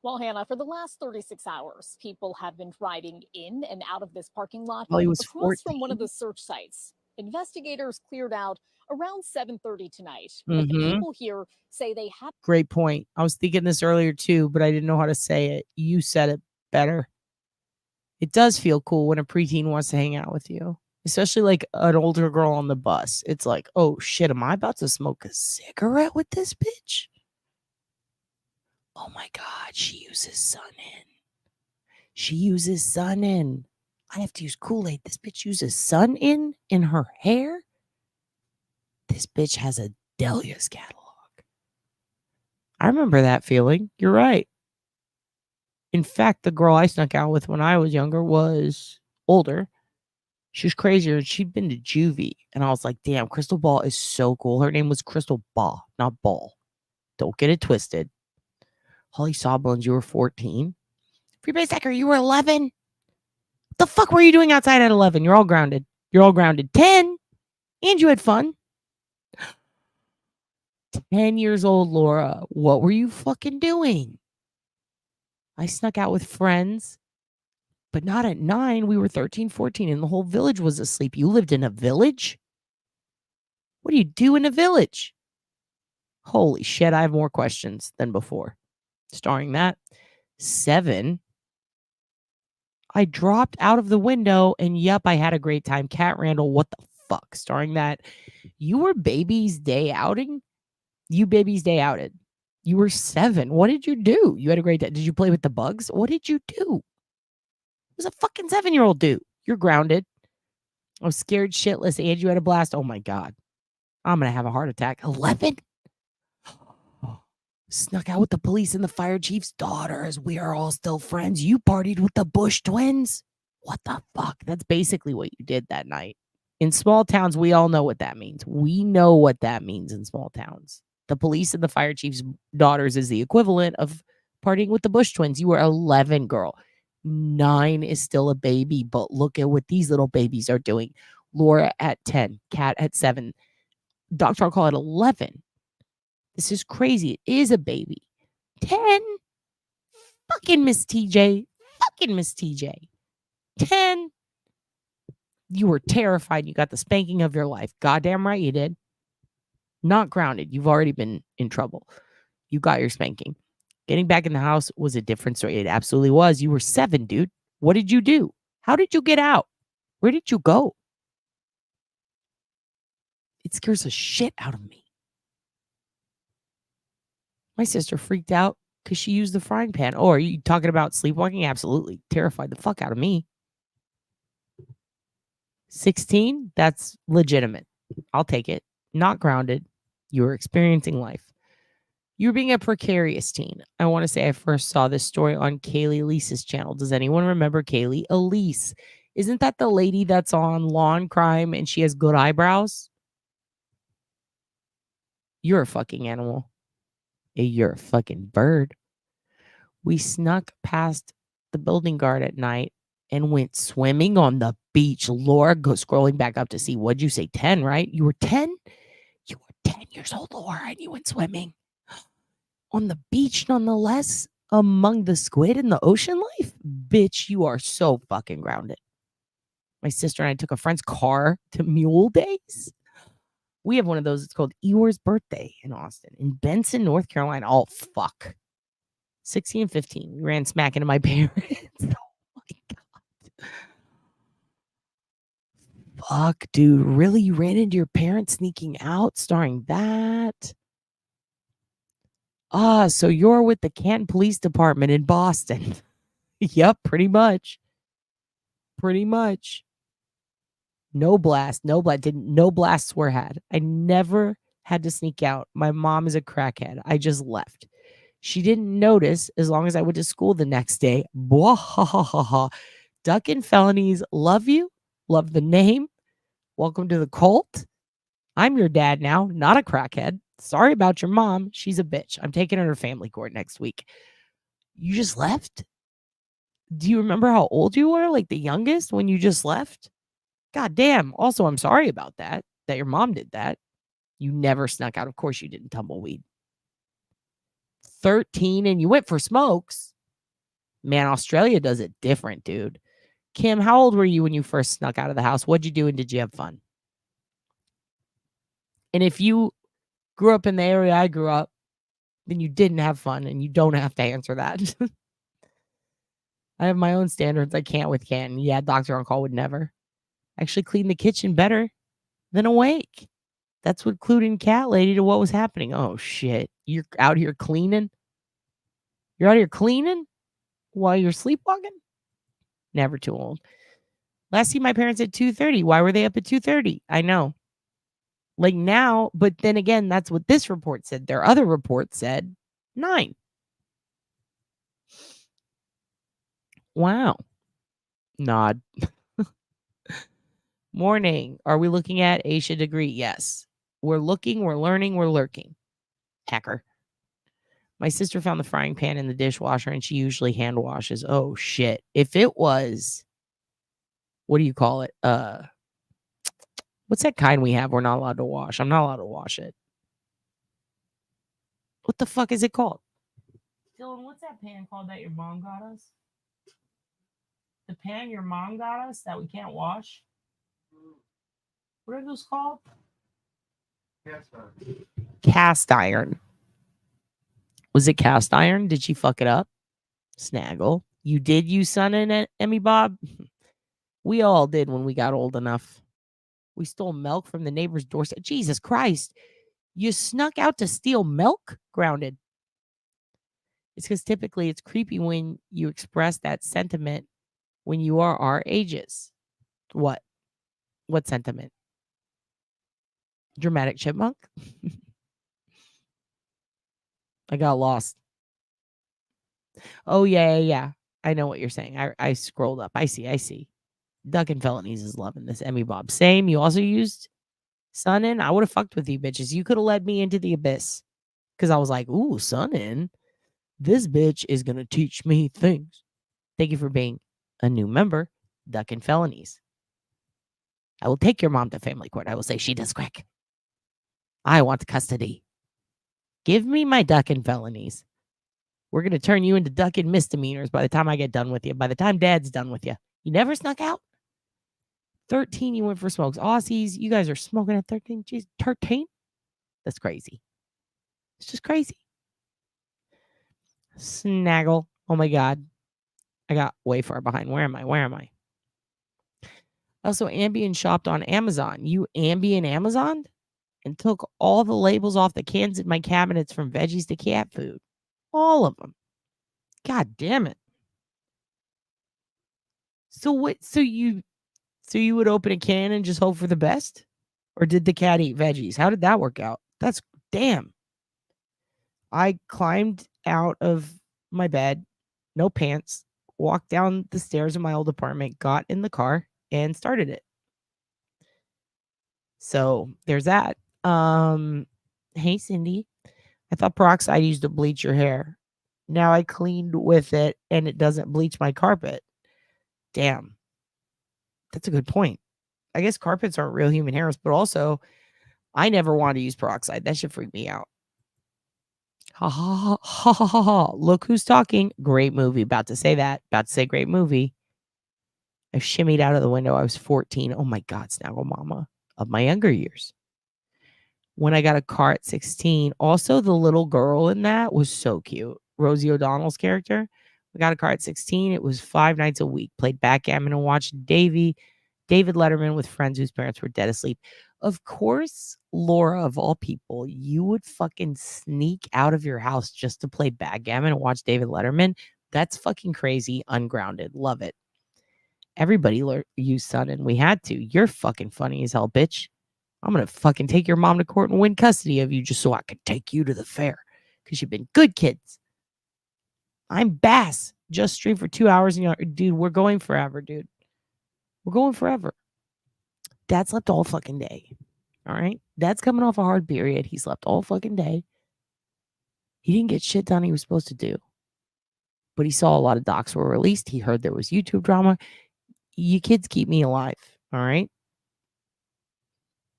Well, Hannah, for the last 36 hours, people have been driving in and out of this parking lot Well, he was across from one of 14. the search sites. Investigators cleared out around 7:30 tonight, but the Mhm. people here say they have. Great point. I was thinking this earlier too, but I didn't know how to say it. You said it better. It does feel cool when a preteen wants to hang out with you, especially like an older girl on the bus. It's like, oh shit, am I about to smoke a cigarette with this bitch? Oh my God, she uses sun in. She uses sun in. I have to use Kool-Aid. This bitch uses sun in her hair. This bitch has a Delia's catalog. I remember that feeling. You're right. In fact, the girl I snuck out with when I was younger was older. She was crazier. She'd been to juvie. And I was like, damn, Crystal Ball is so cool. Her name was Crystal Ball, not Ball. Don't get it twisted. Holly Sawbones, you were 14. Freebase Decker, you were 11. The fuck were you doing outside at 11? You're all grounded. You're all grounded. 10. And you had fun. 10 years old, Laura. What were you fucking doing? I snuck out with friends, but not at 9. We were 13, 14, and the whole village was asleep. You lived in a village? What do you do in a village? Holy shit, I have more questions than before. Starring that. 7. I dropped out of the window, and yep, I had a great time. Cat Randall, what the fuck? Starring that. You were baby's day outing? You baby's day outed. You were 7. What did you do? You had a great day. Did you play with the bugs? What did you do? It was a fucking 7-year-old dude. You're grounded. I was scared shitless, and you had a blast. Oh my God. I'm going to have a heart attack. 11? Snuck out with the police and the fire chief's daughter as we are all still friends. You partied with the Bush twins? What the fuck? That's basically what you did that night. In small towns, we all know what that means. We know what that means in small towns. The police and the fire chief's daughters is the equivalent of partying with the Bush twins. You were 11, girl. 9 is still a baby, but look at what these little babies are doing. Laura at 10, Kat at 7, Dr. Call at 11. This is crazy. It is a baby. 10. Fucking Miss TJ. Fucking Miss TJ. 10. You were terrified. You got the spanking of your life. Goddamn right you did. Not grounded. You've already been in trouble. You got your spanking. Getting back in the house was a different story. It absolutely was. You were 7, dude. What did you do? How did you get out? Where did you go? It scares the shit out of me. My sister freaked out because she used the frying pan. Oh, are you talking about sleepwalking? Absolutely. Terrified the fuck out of me. 16? That's legitimate. I'll take it. Not grounded. You were experiencing life. You were being a precarious teen. I want to say I first saw this story on Kaylee Elise's channel. Does anyone remember Kaylee Elise? Isn't that the lady that's on Lawn Crime and she has good eyebrows? You're a fucking animal. You're a fucking bird. We snuck past the building guard at night and went swimming on the beach. Laura goes scrolling back up to see, what'd you say, 10, right? You were 10? You were 10 years old, Laura, and you went swimming. On the beach, nonetheless, among the squid in the ocean life? Bitch, you are so fucking grounded. My sister and I took a friend's car to Mule Days. We have one of those. It's called Eeyore's Birthday in Austin. In Benson, North Carolina. Oh, fuck. 16 and 15. We ran smack into my parents. Oh, my God. Fuck, dude. Really? You ran into your parents sneaking out? Starring that? Ah, so you're with the Canton Police Department in Boston. Yep, pretty much. Pretty much. No blast. No blasts were had. I never had to sneak out. My mom is a crackhead. I just left. She didn't notice as long as I went to school the next day. Bwahahaha. Ducking felonies. Love you. Love the name. Welcome to the cult. I'm your dad now, not a crackhead. Sorry about your mom. She's a bitch. I'm taking her to family court next week. You just left? Do you remember how old you were? Like the youngest when you just left? God damn. Also, I'm sorry about that your mom did that. You never snuck out. Of course you didn't, tumbleweed. 13 and you went for smokes. Man, Australia does it different, dude. Kim, how old were you when you first snuck out of the house? What'd you do and did you have fun? And if you grew up in the area I grew up, then you didn't have fun and you don't have to answer that. I have my own standards. I can't with Canton. Yeah, doctor on call would never. Actually clean the kitchen better than awake. That's what clued in Cat Lady to what was happening. Oh, shit. You're out here cleaning? You're out here cleaning while you're sleepwalking? Never too old. Last seen my parents at 2:30. Why were they up at 2:30? I know. Like now, but then again, that's what this report said. Their other report said 9. Wow. Nod. Morning. Are we looking at Asha Degree? Yes. We're looking, we're learning, we're lurking. Hacker. My sister found the frying pan in the dishwasher and she usually hand washes. Oh shit. If it was, what do you call it? What's that kind we have we're not allowed to wash? I'm not allowed to wash it. What the fuck is it called? Dylan, what's that pan called that your mom got us? The pan your mom got us that we can't wash? What are those called? Cast iron. Was it cast iron? Did she fuck it up? Snaggle. You did use sun in it, Emmy Bob? We all did when we got old enough. We stole milk from the neighbor's doorstep. Jesus Christ. You snuck out to steal milk? Grounded. It's because typically it's creepy when you express that sentiment when you are our ages. What? What sentiment? Dramatic chipmunk? I got lost. Oh, yeah. I know what you're saying. I scrolled up. I see. Duck and Felonies is loving this. Emmy Bob. Same. You also used sun in? I would have fucked with you bitches. You could have led me into the abyss. Because I was like, ooh, sun in. This bitch is going to teach me things. Thank you for being a new member. Duck and Felonies. I will take your mom to family court. I will say she does crack. I want custody. Give me my duck and felonies. We're going to turn you into duck and misdemeanors by the time I get done with you. By the time Dad's done with you. You never snuck out? 13, you went for smokes. Aussies, you guys are smoking at 13? Jeez, 13? That's crazy. It's just crazy. Snaggle. Oh my God. I got way far behind. Where am I? Also, Ambien shopped on Amazon. You Ambien Amazoned? And took all the labels off the cans in my cabinets from veggies to cat food. All of them. God damn it. So what? So you would open a can and just hope for the best? Or did the cat eat veggies? How did that work out? That's damn. I climbed out of my bed, no pants, walked down the stairs of my old apartment, got in the car, and started it. So there's that. Hey Cindy. I thought peroxide used to bleach your hair. Now I cleaned with it and it doesn't bleach my carpet. Damn. That's a good point. I guess carpets aren't real human hairs, but also I never wanted to use peroxide. That should freak me out. Ha ha ha ha ha ha ha. Look who's talking. Great movie. About to say that. About to say great movie. I shimmied out of the window. I was 14. Oh my God, Snaggle Mama. Of my younger years. When I got a car at 16. Also, the little girl in that was so cute. Rosie O'Donnell's character. I got a car at 16. It was 5 nights a week. Played backgammon and watched David Letterman with friends whose parents were dead asleep. Of course, Laura, of all people, you would fucking sneak out of your house just to play backgammon and watch David Letterman. That's fucking crazy. Ungrounded. Love it. Everybody used sun and we had to. You're fucking funny as hell, bitch. I'm going to fucking take your mom to court and win custody of you just so I could take you to the fair. Because you've been good kids. I'm Bass. Just streamed for 2 hours. And dude, we're going forever, dude. We're going forever. Dad slept all fucking day. All right? Dad's coming off a hard period. He slept all fucking day. He didn't get shit done he was supposed to do. But he saw a lot of docs were released. He heard there was YouTube drama. You kids keep me alive. All right?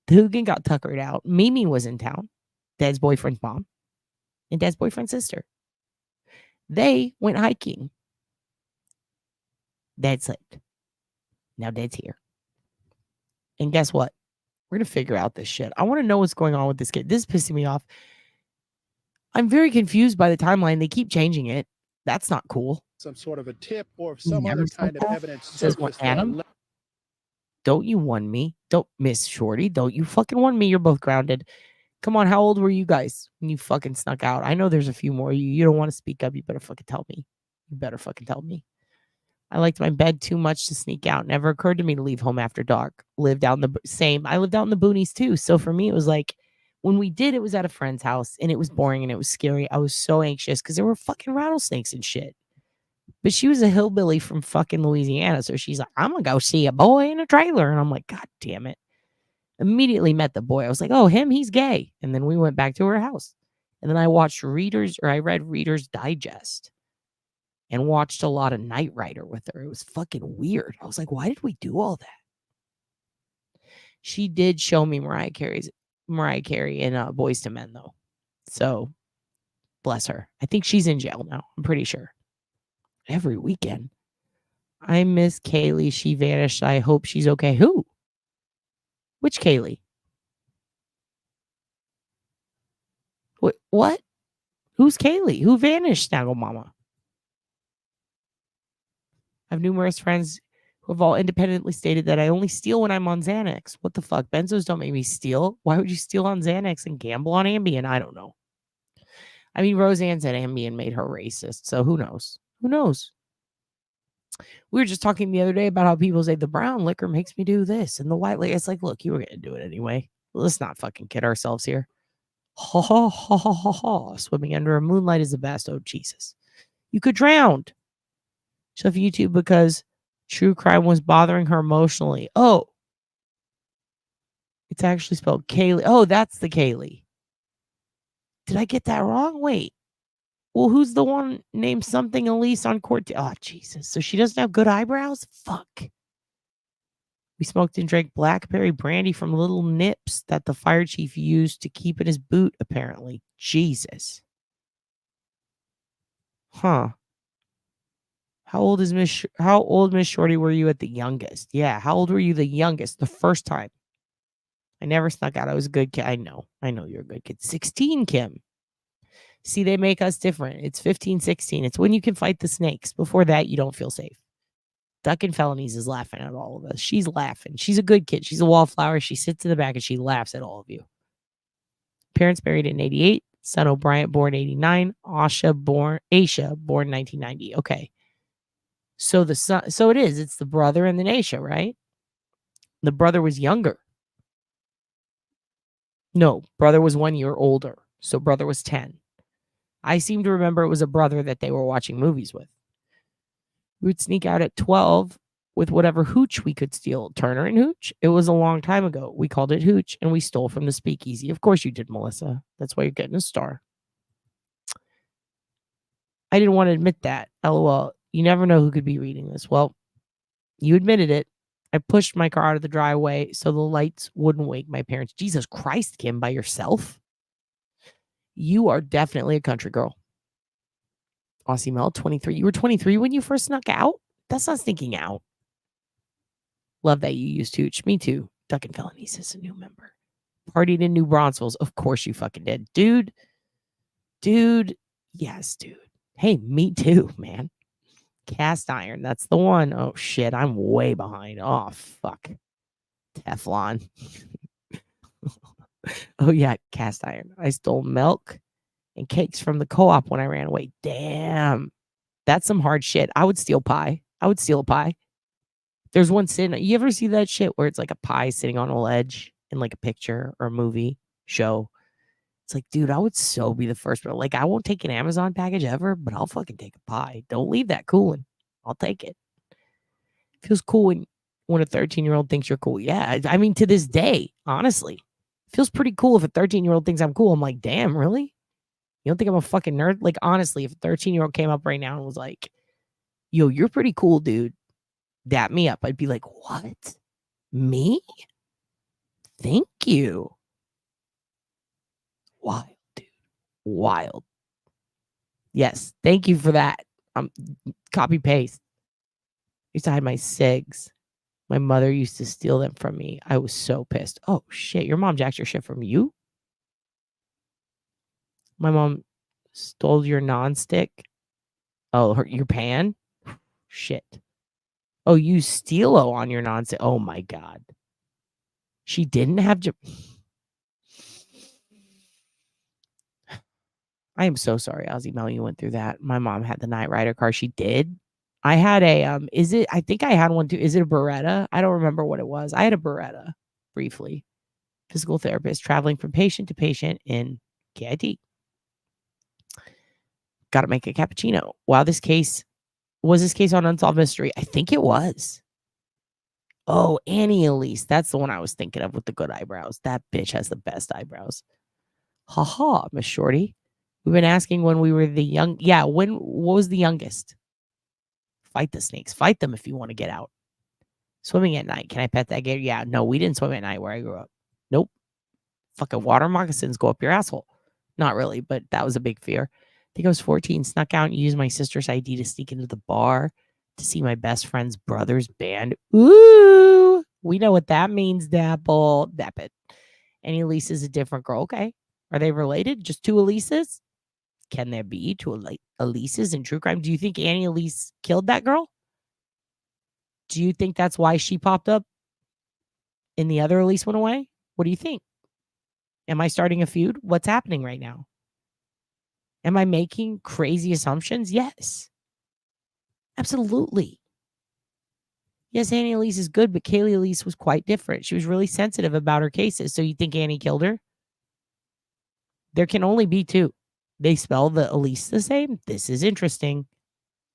The HOOGAN got tuckered out. Mimi was in town. Dad's boyfriend's mom. And Dad's boyfriend's sister. They went hiking. Dad slept. Now Dad's here. And guess what? We're going to figure out this shit. I want to know what's going on with this kid. This is pissing me off. I'm very confused by the timeline. They keep changing it. That's not cool. Some sort of a tip or if some other kind of evidence Says what, surfaced that Adam? Don't you want me? Don't, Miss Shorty. Don't you fucking want me. You're both grounded. Come on, how old were you guys when you fucking snuck out? I know there's a few more. You don't want to speak up. You better fucking tell me. You better fucking tell me. I liked my bed too much to sneak out. Never occurred to me to leave home after dark. I lived out in the boonies too. So for me, it was like, when we did, it was at a friend's house and it was boring and it was scary. I was so anxious because there were fucking rattlesnakes and shit. But she was a hillbilly from fucking Louisiana. So she's like, I'm going to go see a boy in a trailer. And I'm like, God damn it. Immediately met the boy. I was like, oh, he's gay. And then we went back to her house. And then I read Reader's Digest and watched a lot of Knight Rider with her. It was fucking weird. I was like, why did we do all that? She did show me Mariah Carey in Boys to Men, though. So, bless her. I think she's in jail now. I'm pretty sure. Every weekend. I miss Kaylee. She vanished. I hope she's okay. Who? Which Kaylee? What? Who's Kaylee? Who vanished, Snaggle Mama? I have numerous friends who have all independently stated that I only steal when I'm on Xanax. What the fuck? Benzos don't make me steal. Why would you steal on Xanax and gamble on Ambien? I don't know. I mean, Roseanne said Ambien made her racist, so who knows? Who knows? We were just talking the other day about how people say the brown liquor makes me do this and the white liquor. It's like, look, you were going to do it anyway. Let's not fucking kid ourselves here. Ha ha ha ha ha ha. Swimming under a moonlight is the best. Oh, Jesus. You could drown. She left YouTube because true crime was bothering her emotionally. Oh. It's actually spelled Kaylee. Oh, that's the Kaylee. Did I get that wrong? Wait. Well, who's the one named something Elise on court? Oh, Jesus. So she doesn't have good eyebrows? Fuck. We smoked and drank blackberry brandy from little nips that the fire chief used to keep in his boot, apparently. Jesus. Huh. How old Miss Shorty were you at the youngest? Yeah, how old were you the youngest? The first time. I never snuck out. I was a good kid. I know you're a good kid. 16, Kim. See, they make us different. It's 15, 16. It's when you can fight the snakes. Before that, you don't feel safe. Ducking Felonies is laughing at all of us. She's laughing. She's a good kid. She's a wallflower. She sits in the back and she laughs at all of you. Parents married in 88. Son O'Brien, born 89. Asha, born 1990. Okay. So the son, so it is. It's the brother and the Aisha, right? The brother was younger. No, brother was 1 year older. So brother was 10. I seem to remember it was a brother that they were watching movies with. We would sneak out at 12 with whatever hooch we could steal. Turner and Hooch. It was a long time ago. We called it Hooch, and we stole from the speakeasy. Of course you did, Melissa. That's why you're getting a star. I didn't want to admit that. LOL. You never know who could be reading this. Well, you admitted it. I pushed my car out of the driveway so the lights wouldn't wake my parents. Jesus Christ, Kim, by yourself? You are definitely a country girl. Aussie Mel, 23. You were 23 when you first snuck out? That's not sneaking out. Love that you used Hooch. Me too. Ducking Felonies is a new member. Partied in New Braunfels. Of course you fucking did. Dude. Yes, dude. Hey, me too, man. Cast iron. That's the one. Oh, shit. I'm way behind. Oh, fuck. Teflon. Oh, yeah. Cast iron. I stole milk and cakes from the co-op when I ran away. Damn. That's some hard shit. I would steal pie. I would steal a pie. There's one sitting. You ever see that shit where it's like a pie sitting on a ledge in like a picture or a movie show? It's like, dude, I would so be the first one. Like, I won't take an Amazon package ever, but I'll fucking take a pie. Don't leave that cooling. I'll take it. Feels cool when a 13-year-old thinks you're cool. Yeah, I mean, to this day, honestly, feels pretty cool if a 13-year-old thinks I'm cool. I'm like, damn, really? You don't think I'm a fucking nerd? Like, honestly, if a 13-year-old came up right now and was like, yo, you're pretty cool, dude. Dap me up. I'd be like, what? Me? Thank you. Wild, dude. Wild. Yes. Thank you for that. Copy paste. used to hide my cigs. My mother used to steal them from me. I was so pissed. Oh, shit. Your mom jacked your shit from you? My mom stole your nonstick? Oh, your pan? Shit. Oh, you steelo on your nonstick. Oh, my God. She didn't have... I am so sorry, Ozzy Mel, you went through that. My mom had the Knight Rider car. She did. I had a, I think I had one too. Is it a Beretta? I don't remember what it was. I had a Beretta briefly. Physical therapist traveling from patient to patient in KIT. Got to make a cappuccino. Wow, was this case on Unsolved Mystery? I think it was. Oh, Annie Elise. That's the one I was thinking of with the good eyebrows. That bitch has the best eyebrows. Ha, Miss Shorty. We've been asking when we were the young. Yeah, what was the youngest? Fight the snakes. Fight them if you want to get out. Swimming at night. Can I pet that gator? Yeah, no, we didn't swim at night where I grew up. Nope. Fucking water moccasins go up your asshole. Not really, but that was a big fear. I think I was 14, snuck out and used my sister's ID to sneak into the bar to see my best friend's brother's band. Ooh, we know what that means, Dapple. Dap it. Any Elise is a different girl. Okay. Are they related? Just two Elises? Can there be two Elises in true crime? Do you think Annie Elise killed that girl? Do you think that's why she popped up and the other Elise went away? What do you think? Am I starting a feud? What's happening right now? Am I making crazy assumptions? Yes. Absolutely. Yes, Annie Elise is good, but Kaylee Elise was quite different. She was really sensitive about her cases. So you think Annie killed her? There can only be two. They spell the Elise the same? This is interesting.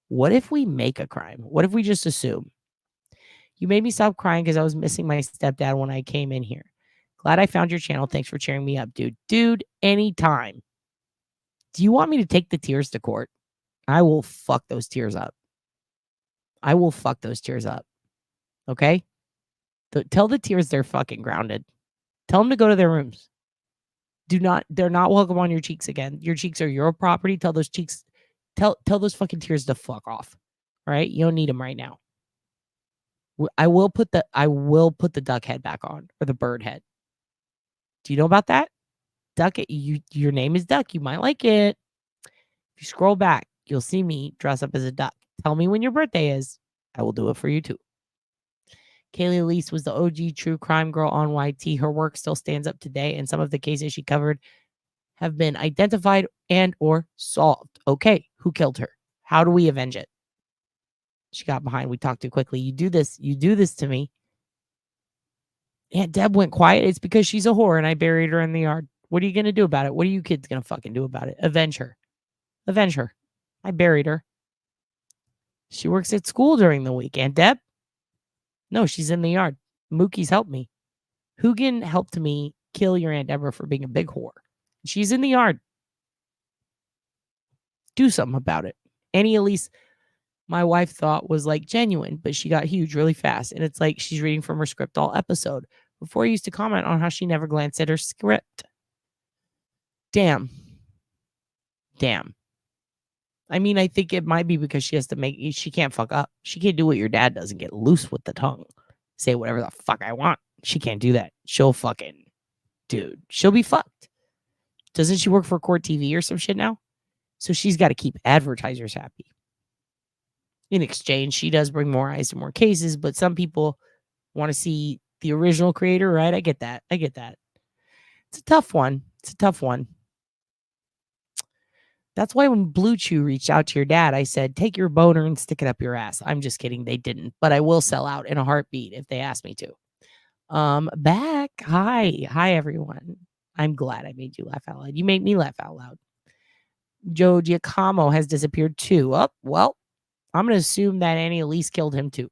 What if we make a crime? What if we just assume? You made me stop crying because I was missing my stepdad when I came in here. Glad I found your channel. Thanks for cheering me up, dude. Dude, anytime. Do you want me to take the tears to court? I will fuck those tears up. I will fuck those tears up. Okay? Tell the tears they're fucking grounded. Tell them to go to their rooms. They're not welcome on your cheeks again. Your cheeks are your property. Tell those cheeks, tell those fucking tears to fuck off. All right? You don't need them right now. I will put the duck head back on, or the bird head. Do you know about that? Duck it. Your name is Duck. You might like it. If you scroll back, you'll see me dress up as a duck. Tell me when your birthday is. I will do it for you too. Kaylee Elise was the OG true crime girl on YT. Her work still stands up today, and some of the cases she covered have been identified and or solved. Okay, who killed her? How do we avenge it? She got behind. We talked too quickly. You do this to me. Aunt Deb went quiet. It's because she's a whore and I buried her in the yard. What are you going to do about it? What are you kids going to fucking do about it? Avenge her. Avenge her. I buried her. She works at school during the week. Aunt Deb? No, she's in the yard. Mookie's helped me. HOOGAN helped me kill your Aunt Deborah for being a big whore. She's in the yard. Do something about it. Annie Elise, my wife thought was like genuine, but she got huge really fast. And it's like she's reading from her script all episode. Before I used to comment on how she never glanced at her script. Damn. I mean, I think it might be because she can't fuck up. She can't do what your dad does and get loose with the tongue. Say whatever the fuck I want. She can't do that. She'll be fucked. Doesn't she work for Court TV or some shit now? So she's got to keep advertisers happy. In exchange, she does bring more eyes to more cases, but some people want to see the original creator, right? I get that. It's a tough one. That's why when Blue Chew reached out to your dad, I said, take your boner and stick it up your ass. I'm just kidding. They didn't, but I will sell out in a heartbeat if they ask me to. Back. Hi, everyone. I'm glad I made you laugh out loud. You made me laugh out loud. Joe Giacomo has disappeared too. Oh, well, I'm going to assume that Annie Elise killed him too.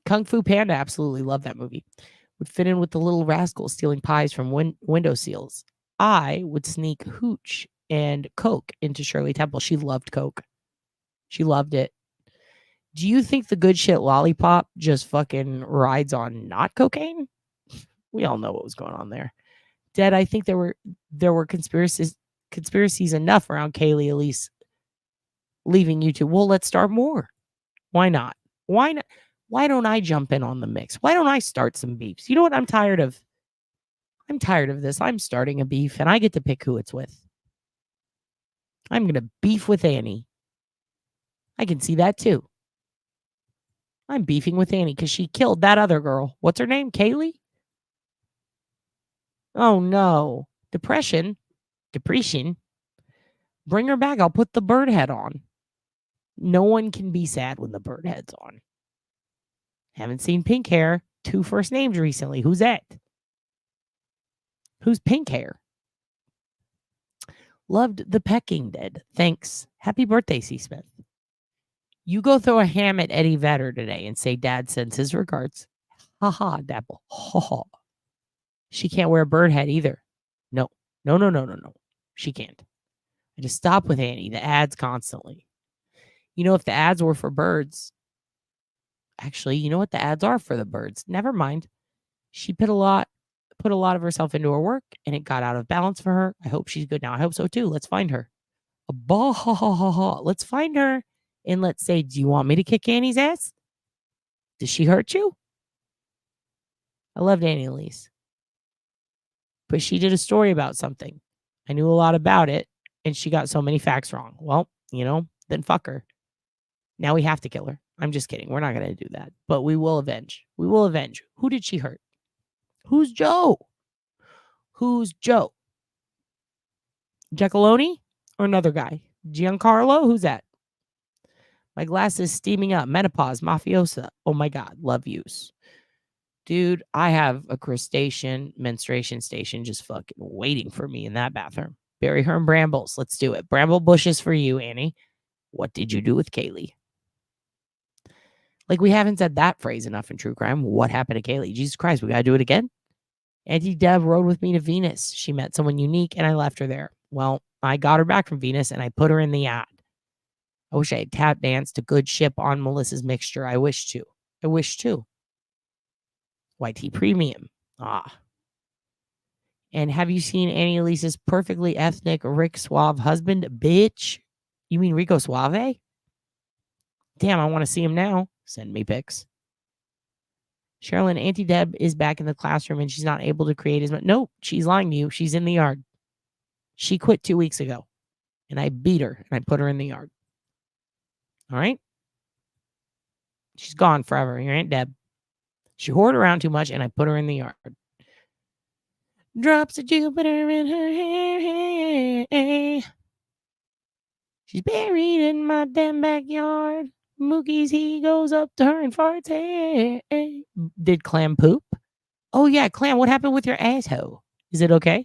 Kung Fu Panda, absolutely love that movie. Would fit in with the little rascal stealing pies from window seals. I would sneak hooch and Coke into Shirley Temple. She loved Coke. She loved it. Do you think the good shit lollipop just fucking rides on not cocaine? We all know what was going on there. Dad, I think there were conspiracies enough around Kaylee Elise leaving YouTube. Well, let's start more. Why not? Why not? Why don't I jump in on the mix? Why don't I start some beefs? You know what I'm tired of? I'm tired of this. I'm starting a beef and I get to pick who it's with. I'm going to beef with Annie. I can see that too. I'm beefing with Annie because she killed that other girl. What's her name? Kaylee? Oh no. Depression. Bring her back. I'll put the bird head on. No one can be sad when the bird head's on. Haven't seen pink hair. 2 first names recently. Who's that? Who's pink hair? Loved the pecking dead. Thanks. Happy birthday, C. Smith. You go throw a ham at Eddie Vedder today and say Dad sends his regards. Ha ha, Dapple. Ha ha. She can't wear a bird head either. No. She can't. I just stop with Annie. The ads constantly. You know, if the ads were for birds, actually, you know what the ads are for the birds? Never mind. She put a lot of herself into her work, and it got out of balance for her. I hope she's good now. I hope so too. Let's find her. Let's find her, and let's say, do you want me to kick Annie's ass? Did she hurt you? I loved Annie Elise, but she did a story about something. I knew a lot about it, and she got so many facts wrong. Well, then fuck her. Now we have to kill her. I'm just kidding. We're not going to do that. But we will avenge. Who did she hurt? Who's Joe? Giacalone or another guy? Giancarlo? Who's that? My glass is steaming up. Menopause. Mafiosa. Oh my God. Love use. Dude, I have a menstruation station just fucking waiting for me in that bathroom. Bury her in brambles. Let's do it. Bramble bushes for you, Annie. What did you do with Kaylee? Like, we haven't said that phrase enough in true crime. What happened to Kaylee? Jesus Christ, we got to do it again? Auntie Deb rode with me to Venus. She met someone unique, and I left her there. Well, I got her back from Venus, and I put her in the ad. I wish I had tap danced a good ship on Melissa's mixture. I wish to. YT Premium. And have you seen Annie Elise's perfectly ethnic Rick Suave husband? Bitch. You mean Rico Suave? Damn, I want to see him now. Send me pics. Sherilyn, Auntie Deb is back in the classroom and she's not able to create as much. Nope, she's lying to you. She's in the yard. She quit 2 weeks ago. And I beat her and I put her in the yard. All right? She's gone forever. Your Aunt Deb. She whored around too much and I put her in the yard. Drops of Jupiter in her hair. She's buried in my damn backyard. Mookie's, he goes up to her and farts. Hey. Did Clam poop? Oh, yeah, Clam, what happened with your asshole? Is it okay?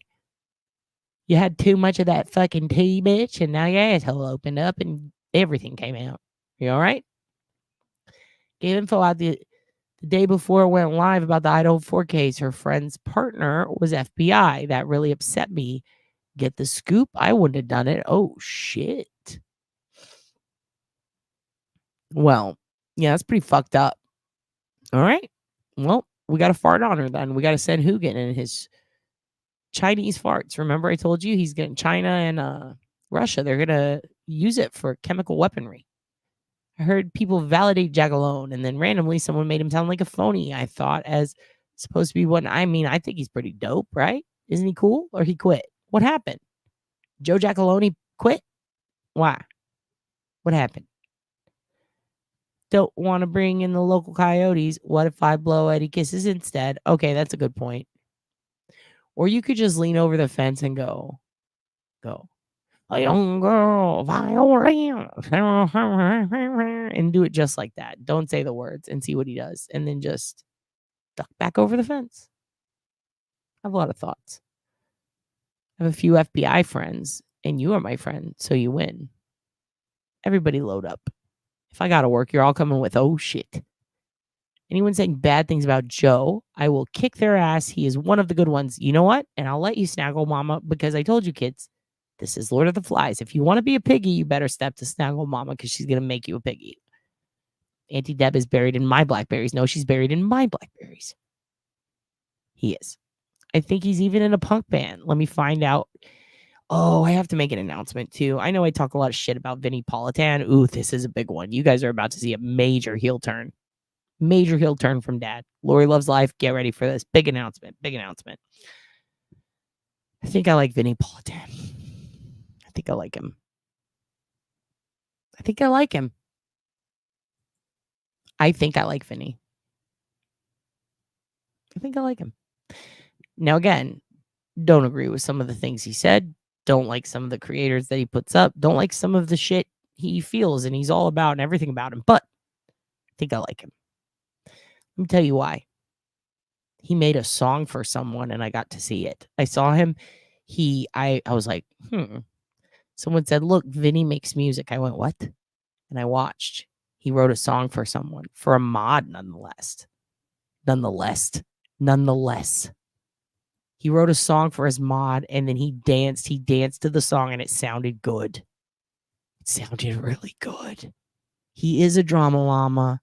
You had too much of that fucking tea, bitch, and now your asshole opened up and everything came out. You all right? Gave info out the day before it went live about the Idaho 4 case. Her friend's partner was FBI. That really upset me. Get the scoop? I wouldn't have done it. Oh, shit. Well, yeah, that's pretty fucked up. All right. Well, we got to fart on her then. We got to send HOOGAN and his Chinese farts. Remember I told you he's getting China and Russia. They're going to use it for chemical weaponry. I heard people validate Giacalone, and then randomly someone made him sound like a phony, I thought, as supposed to be one. I mean, I think he's pretty dope, right? Isn't he cool? Or he quit? What happened? Joe Giacalone quit? Why? What happened? Don't want to bring in the local coyotes. What if I blow Eddie kisses instead? Okay, that's a good point. Or you could just lean over the fence and go. A young girl, violin. And do it just like that. Don't say the words and see what he does. And then just duck back over the fence. I have a lot of thoughts. I have a few FBI friends, and you are my friend, so you win. Everybody load up. If I gotta work, you're all coming with, oh shit. Anyone saying bad things about Joe, I will kick their ass. He is one of the good ones. You know what? And I'll let you snaggle mama because I told you, kids, this is Lord of the Flies. If you want to be a piggy, you better step to snaggle mama because she's going to make you a piggy. Auntie Deb is buried in my blackberries. No, she's buried in my blackberries. He is. I think he's even in a punk band. Let me find out. Oh, I have to make an announcement too. I know I talk a lot of shit about Vinnie Politan. Ooh, this is a big one. You guys are about to see a major heel turn. Major heel turn from Dad. Lori Loves Life. Get ready for this. Big announcement. Big announcement. I think I like Vinnie Politan. I think I like him. I think I like him. I think I like Vinny. I think I like him. Now, again, don't agree with some of the things he said. Don't like some of the creators that he puts up. Don't like some of the shit he feels and he's all about and everything about him. But I think I like him. Let me tell you why. He made a song for someone and I got to see it. I saw him. I was like, Someone said, look, Vinny makes music. I went, what? And I watched. He wrote a song for someone, for a mod, nonetheless. He wrote a song for his mod, and then he danced. He danced to the song, and it sounded good. It sounded really good. He is a drama llama.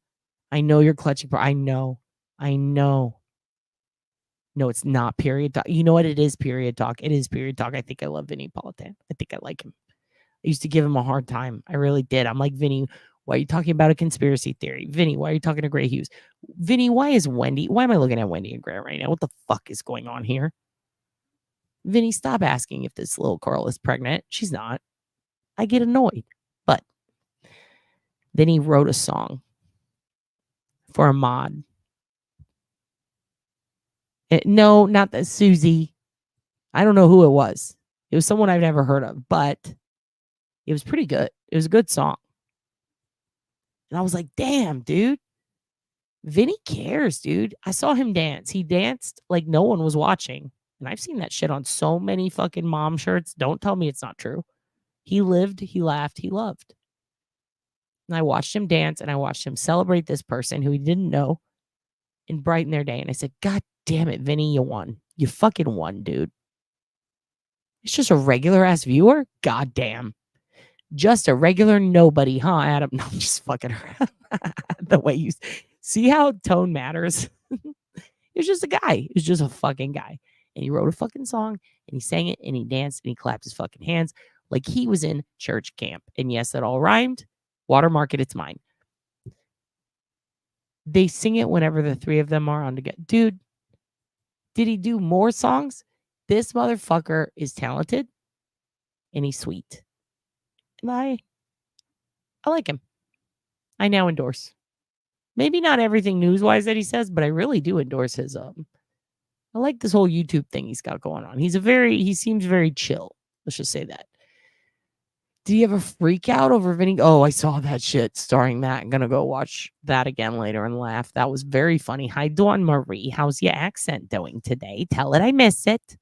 I know you're clutching. I know. No, it's not period talk. You know what? It is period talk. It is period talk. I think I love Vinnie Politan. I think I like him. I used to give him a hard time. I really did. I'm like, Vinny, why are you talking about a conspiracy theory? Vinny, why are you talking to Gray Hughes? Vinny, why am I looking at Wendy and Grant right now? What the fuck is going on here? Vinny, stop asking if this little girl is pregnant. She's not. I get annoyed. But then he wrote a song for a mod. No, not that Susie. I don't know who it was. It was someone I've never heard of, but it was pretty good. It was a good song. And I was like, damn, dude. Vinny cares, dude. I saw him dance. He danced like no one was watching. And I've seen that shit on so many fucking mom shirts. Don't tell me it's not true. He lived, he laughed, he loved. And I watched him dance and I watched him celebrate this person who he didn't know and brighten their day. And I said, God damn it, Vinny, you won. You fucking won, dude. It's just a regular ass viewer? God damn. Just a regular nobody, huh, Adam? No, I'm just fucking around. The way you see how tone matters. It was just a guy. It was just a fucking guy. And he wrote a fucking song and he sang it and he danced and he clapped his fucking hands like he was in church camp. And yes, that all rhymed. Watermark it, it's mine. They sing it whenever the three of them are on together. Dude, did he do more songs? This motherfucker is talented and he's sweet. And I like him. I now endorse. Maybe not everything news-wise that he says, but I really do endorse his I like this whole YouTube thing he's got going on. He seems very chill. Let's just say that. Did he have a freak out over Vinny? Oh, I saw that shit starring that. I'm gonna go watch that again later and laugh. That was very funny. Hi, Dawn Marie. How's your accent doing today? Tell it I miss it.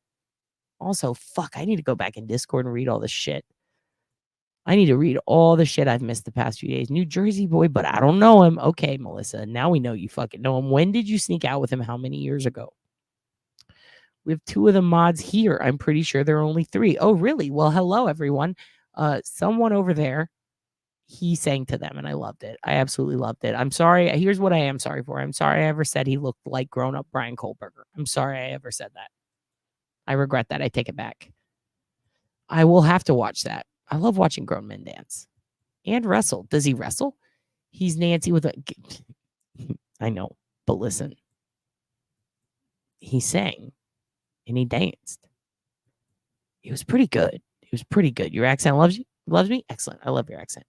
Also, fuck, I need to go back in Discord and read all this shit. I need to read all the shit I've missed the past few days. New Jersey boy, but I don't know him. Okay, Melissa, now we know you fucking know him. When did you sneak out with him? How many years ago? We have 2 of the mods here. I'm pretty sure there are only 3. Oh, really? Well, hello, everyone. Someone over there, he sang to them, and I loved it. I absolutely loved it. I'm sorry. Here's what I am sorry for. I'm sorry I ever said he looked like grown-up Brian Kohlberger. I'm sorry I ever said that. I regret that. I take it back. I will have to watch that. I love watching grown men dance and wrestle. Does he wrestle? He's Nancy with a... I know, but listen. He sang and he danced. It was pretty good. It was pretty good. Your accent loves me? Excellent. I love your accent.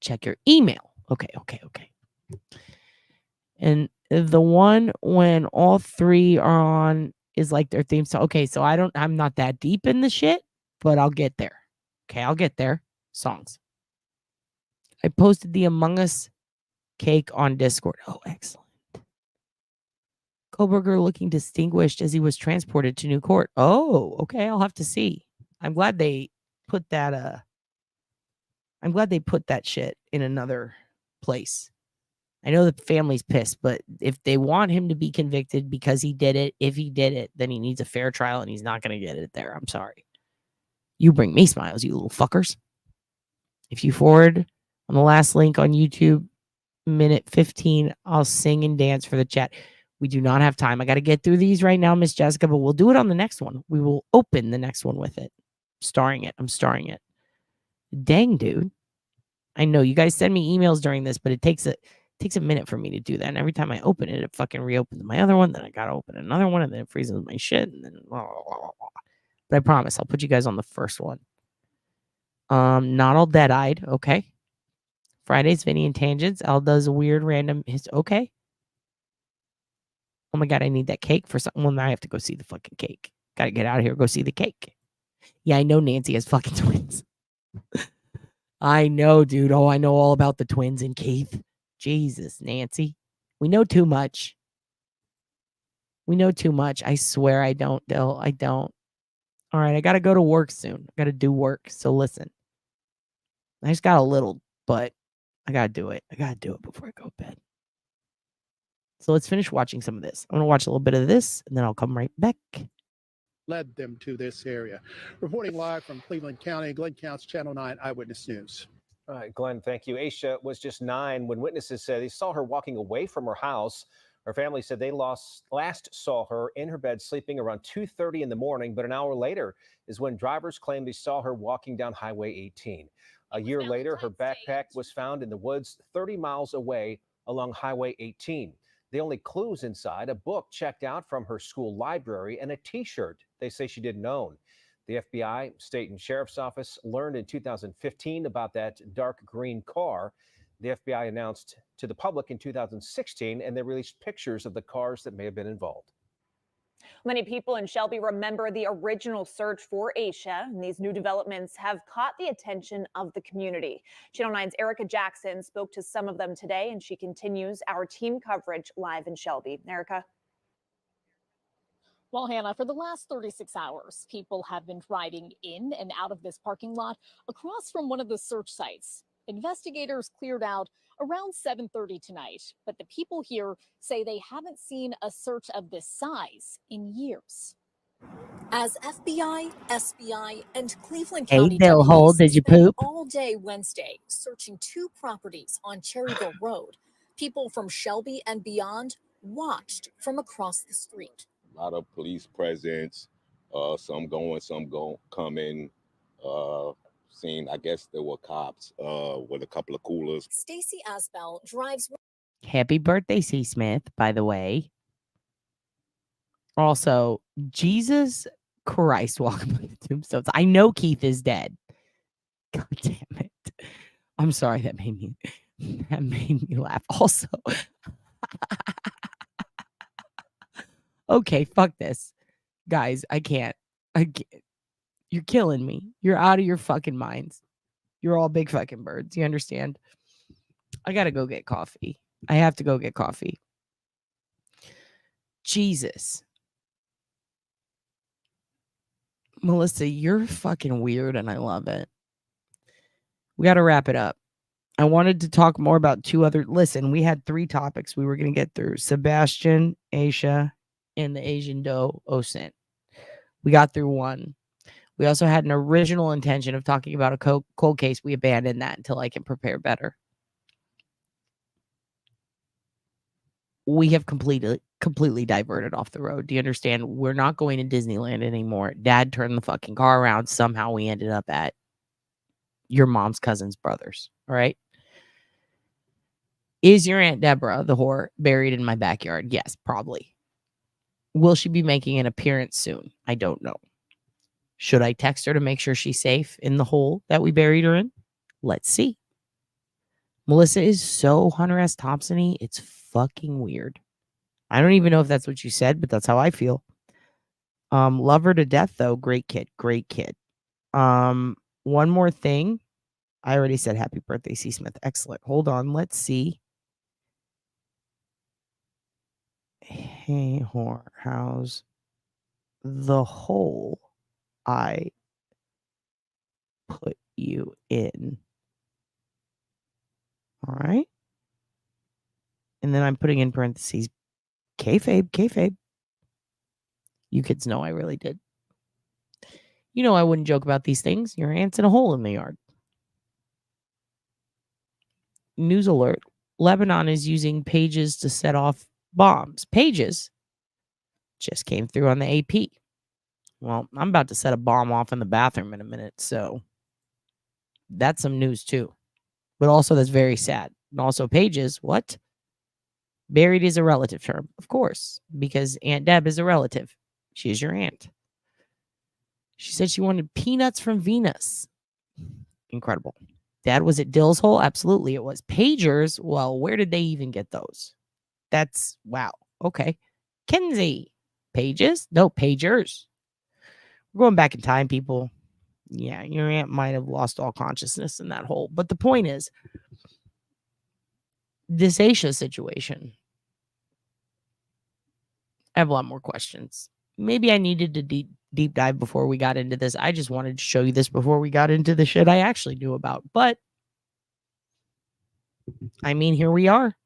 Check your email. Okay. And the one when all 3 are on is like their theme song. Okay, so I'm not that deep in the shit, but I'll get there. Okay, I'll get there. Songs. I posted the Among Us cake on Discord. Oh, excellent. Kohlberger looking distinguished as he was transported to new court. Oh, okay, I'll have to see. I'm glad they put that shit in another place. I know the family's pissed, but if they want him to be convicted because he did it, if he did it, then he needs a fair trial and he's not going to get it there. I'm sorry. You bring me smiles, you little fuckers. If you forward on the last link on YouTube, minute 15, I'll sing and dance for the chat. We do not have time. I got to get through these right now, Miss Jessica, but we'll do it on the next one. We will open the next one with it. Starring it. I'm starring it. Dang, dude. I know you guys send me emails during this, but it takes a minute for me to do that. And every time I open it, it fucking reopens my other one. Then I got to open another one, and then it freezes my shit. And then blah, blah, blah, blah. But I promise I'll put you guys on the first one. Not all dead-eyed. Okay. Fridays, Vinny and Tangents. Al does a weird random. Okay. Oh my God, I need that cake for something. Well, now I have to go see the fucking cake. Got to get out of here. Go see the cake. Yeah, I know Nancy has fucking twins. I know, dude. Oh, I know all about the twins and Keith. Jesus, Nancy. We know too much. We know too much. I swear I don't, Dill. I don't. All right, I got to go to work soon. I got to do work. So listen. I just got a little, but I got to do it. I got to do it before I go to bed. So let's finish watching some of this. I'm going to watch a little bit of this, and then I'll come right back. Led them to this area. Reporting live from Cleveland County, Glenn Counts, Channel 9 Eyewitness News. All right, Glenn, thank you. Asha was just 9 when witnesses said they saw her walking away from her house. Her family said they last saw her in her bed sleeping around 2:30 in the morning, but an hour later is when drivers claimed they saw her walking down Highway 18. A year later, her backpack was found in the woods 30 miles away along Highway 18. The only clues inside, a book checked out from her school library and a T-shirt they say she didn't own. The FBI, state and sheriff's office learned in 2015 about that dark green car. The FBI announced to the public in 2016, and they released pictures of the cars that may have been involved. Many people in Shelby remember the original search for Asha, and these new developments have caught the attention of the community. Channel 9's Erica Jackson spoke to some of them today, and she continues our team coverage live in Shelby. Erica. Well, Hannah, for the last 36 hours, people have been driving in and out of this parking lot across from one of the search sites. Investigators cleared out around 7:30 tonight, but the people here say they haven't seen a search of this size in years. As FBI, SBI, and Cleveland Hey, County Bill Hole, deputies did you spent poop? all day Wednesday searching 2 properties on Cherryville Road, people from Shelby and beyond watched from across the street. A lot of police presence, some going, some coming. Seen, I guess there were cops with a couple of coolers. Stacy Asbell drives. Happy birthday, C. Smith, by the way. Also, Jesus Christ, welcome to the tombstones. I know Keith is dead. God damn it. I'm sorry, that made me laugh. Also, okay, fuck this. Guys, I can't. You're killing me. You're out of your fucking minds. You're all big fucking birds. You understand? I gotta go get coffee. I have to go get coffee. Jesus. Melissa, you're fucking weird and I love it. We got to wrap it up. I wanted to talk more about 2 other. Listen, we had 3 topics we were going to get through. Sebastian, Asha, and the Asian doe, Osin. We got through 1. We also had an original intention of talking about a cold case. We abandoned that until I can prepare better. We have completely diverted off the road. Do you understand? We're not going to Disneyland anymore. Dad turned the fucking car around. Somehow we ended up at your mom's cousin's brother's. All right. Is your Aunt Deborah, the whore, buried in my backyard? Yes, probably. Will she be making an appearance soon? I don't know. Should I text her to make sure she's safe in the hole that we buried her in? Let's see. Melissa is so Hunter S. Thompson-y. It's fucking weird. I don't even know if that's what you said, but that's how I feel. Love her to death, though. Great kid. Great kid. One more thing. I already said happy birthday, C. Smith. Excellent. Hold on. Let's see. Hey, whore, how's the hole I put you in? All right. And then I'm putting in parentheses, kayfabe. You kids know I really did. You know I wouldn't joke about these things. Your aunt's in a hole in the yard. News alert. Lebanon is using pages to set off bombs. Pages just came through on the AP. Well, I'm about to set a bomb off in the bathroom in a minute, so that's some news too. But also that's very sad. And also pages, what? Buried is a relative term, of course, because Aunt Deb is a relative. She is your aunt. She said she wanted peanuts from Venus. Incredible. Dad was at Dill's Hole? Absolutely it was. Pagers? Well, where did they even get those? That's, wow. Okay. Kenzie. Pages? No, pagers. We're going back in time, people. Yeah, your aunt might have lost all consciousness in that hole. But the point is, this Asha situation, I have a lot more questions. Maybe I needed to deep dive before we got into this. I just wanted to show you this before we got into the shit I actually knew about. But, I mean, here we are.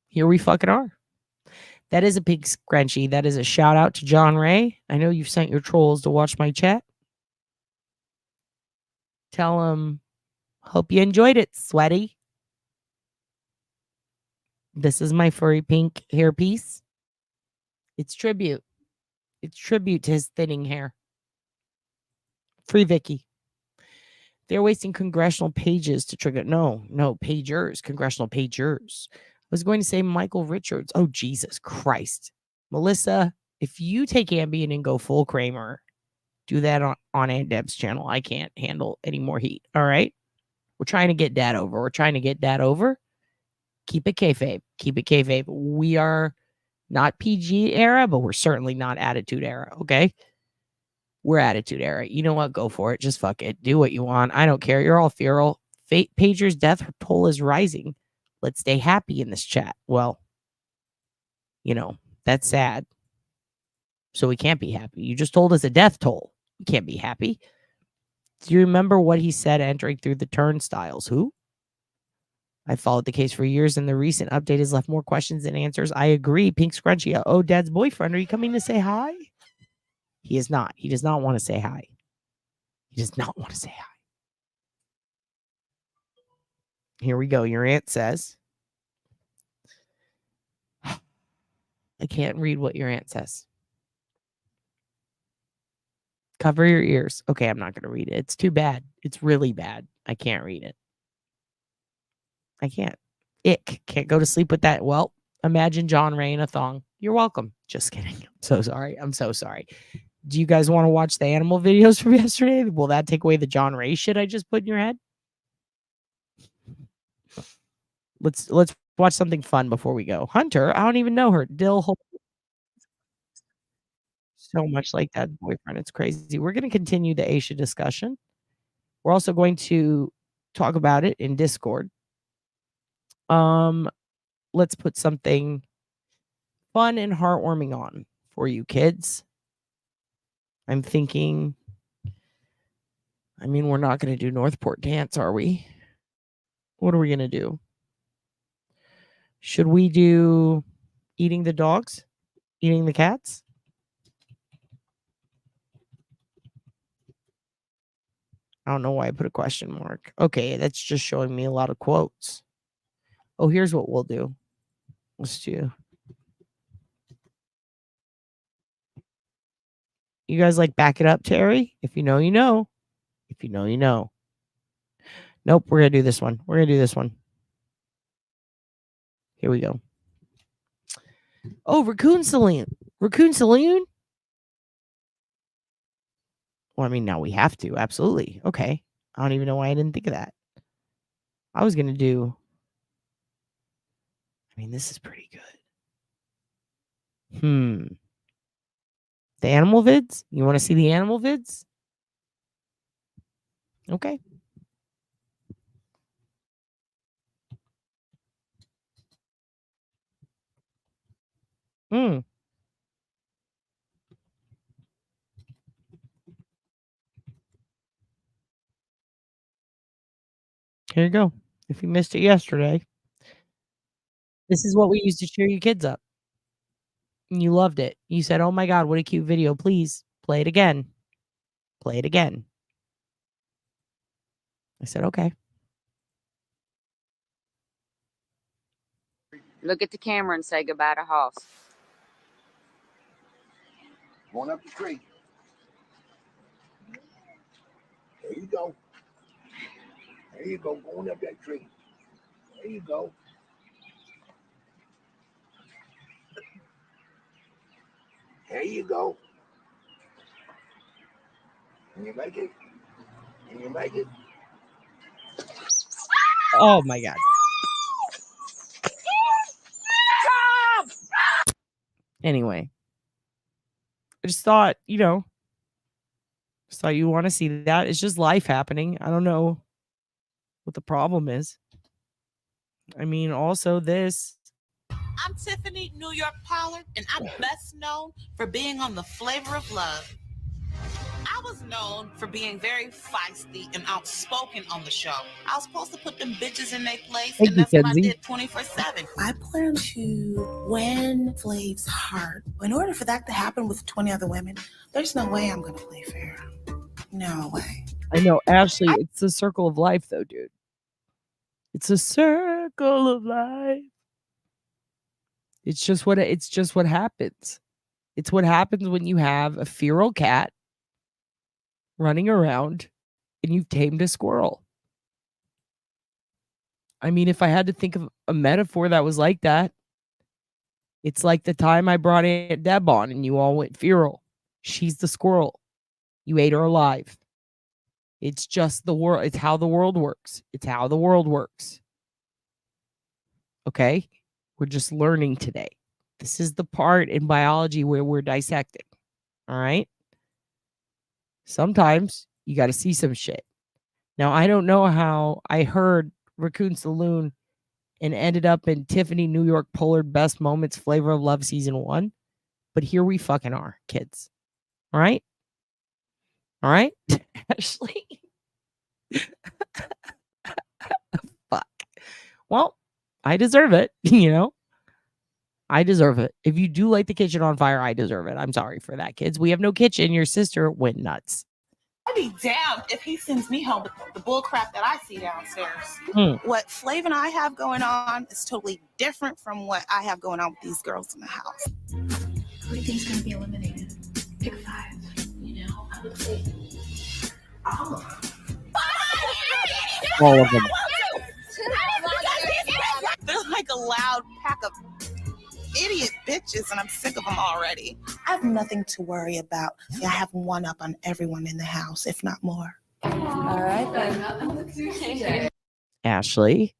Here we fucking are. That is a pig scrunchie. That is a shout out to John Ray. I know you've sent your trolls to watch my chat. Tell him, hope you enjoyed it, sweaty. This is my furry pink hairpiece. It's tribute. It's tribute to his thinning hair. Free Vicky. They're wasting congressional pages to trigger. No, pagers. Congressional pagers. I was going to say Michael Richards. Oh, Jesus Christ. Melissa, if you take Ambien and go full Kramer, do that on Aunt Deb's channel. I can't handle any more heat. All right? We're trying to get Dad over. Keep it kayfabe. Keep it kayfabe. We are not PG era, but we're certainly not attitude era. Okay? We're attitude era. You know what? Go for it. Just fuck it. Do what you want. I don't care. You're all feral. Pager's death toll is rising. Let's stay happy in this chat. Well, that's sad. So we can't be happy. You just told us a death toll. We can't be happy. Do you remember what he said entering through the turnstiles? Who? I followed the case for years, and the recent update has left more questions than answers. I agree. Pink Scrunchie. Oh, Dad's boyfriend. Are you coming to say hi? He is not. He does not want to say hi. He does not want to say hi. Here we go. Your aunt says. I can't read what your aunt says. Cover your ears. Okay, I'm not going to read it. It's too bad. It's really bad. I can't read it. I can't. Ick. Can't go to sleep with that. Well, imagine John Ray in a thong. You're welcome. Just kidding. I'm so sorry. I'm so sorry. Do you guys want to watch the animal videos from yesterday? Will that take away the John Ray shit I just put in your head? Let's watch something fun before we go. Hunter, I don't even know her. Dill. So much like that boyfriend. It's crazy. We're going to continue the Asha discussion. We're also going to talk about it in Discord. Let's put something fun and heartwarming on for you kids. I'm thinking, we're not going to do Northport Dance, are we? What are we going to do? Should we do eating the dogs? Eating the cats? I don't know why I put a question mark. Okay, that's just showing me a lot of quotes. Oh, here's what we'll do. Let's do. You guys back it up, Terry? If you know, you know. If you know, you know. Nope, we're going to do this one. We're going to do this one. Here we go. Oh, Raccoon Saloon. Raccoon Saloon? Well, now we have to. Absolutely. Okay. I don't even know why I didn't think of that. I was going to do. This is pretty good. The animal vids? You want to see the animal vids? Okay. Here you go. If you missed it yesterday, this is what we used to cheer you kids up. And you loved it. You said, oh my God, what a cute video. Please play it again. Play it again. I said, okay. Look at the camera and say goodbye to Hoss. Going up the tree. There you go. There you go. Going up that tree. There you go. There you go. Can you make it? Can you make it? Oh my God. Anyway, I just thought, you know, just thought you want to see that. It's just life happening. I don't know what the problem is. I mean, also this. I'm Tiffany New York Pollard, and I'm best known for being on The Flavor of Love. I was known for being very feisty and outspoken on the show. I was supposed to put them bitches in their place, Thank and you, that's what I Kenzie. did 24/7. I plan to win Flav's heart. In order for that to happen with 20 other women, there's no way I'm going to play fair. No way. I know, Ashley, it's the circle of life, though, dude. It's a circle of life. It's just what happens. It's what happens when you have a feral cat running around and you've tamed a squirrel. I mean, if I had to think of a metaphor that was like that, it's like the time I brought Aunt Deb on and you all went feral. She's the squirrel. You ate her alive. It's just the world. It's how the world works. It's how the world works. Okay? We're just learning today. This is the part in biology where we're dissecting. All right? Sometimes you got to see some shit. Now, I don't know how I heard Raccoon Saloon and ended up in Tiffany New York Pollard Best Moments Flavor of Love Season 1. But here we fucking are, kids. All right? All right? Ashley? Fuck. Well, I deserve it, you know? I deserve it. If you do light the kitchen on fire, I deserve it. I'm sorry for that, kids. We have no kitchen. Your sister went nuts. I'd be damned if he sends me home with the bull crap that I see downstairs. What Flav and I have going on is totally different from what I have going on with these girls in the house. Who do you think's going to be eliminated? Pick 5. You know, I would say all of them. All of them. They're like a loud pack of idiot bitches, and I'm sick of them already. I have nothing to worry about. I have one up on everyone in the house, if not more. All right, then. Ashley,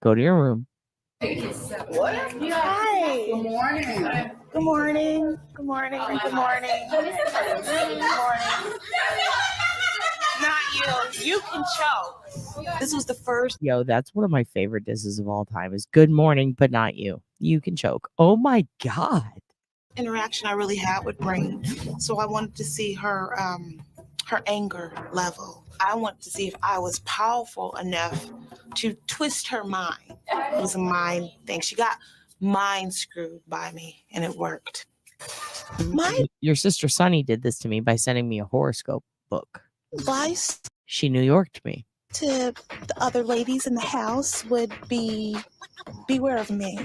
go to your room. What? Hi. Good morning. Good morning. Good morning. Good morning. Good morning. Not you. You can choke. This was the first. Yo, that's one of my favorite disses of all time is good morning, but not you. You can choke. Oh my God. Interaction I really had with Brain. So I wanted to see her anger level. I wanted to see if I was powerful enough to twist her mind. It was a mind thing. She got mind screwed by me, and it worked. Your sister Sunny did this to me by sending me a horoscope book. Advice She New Yorked me. to the other ladies in the house would be beware of me,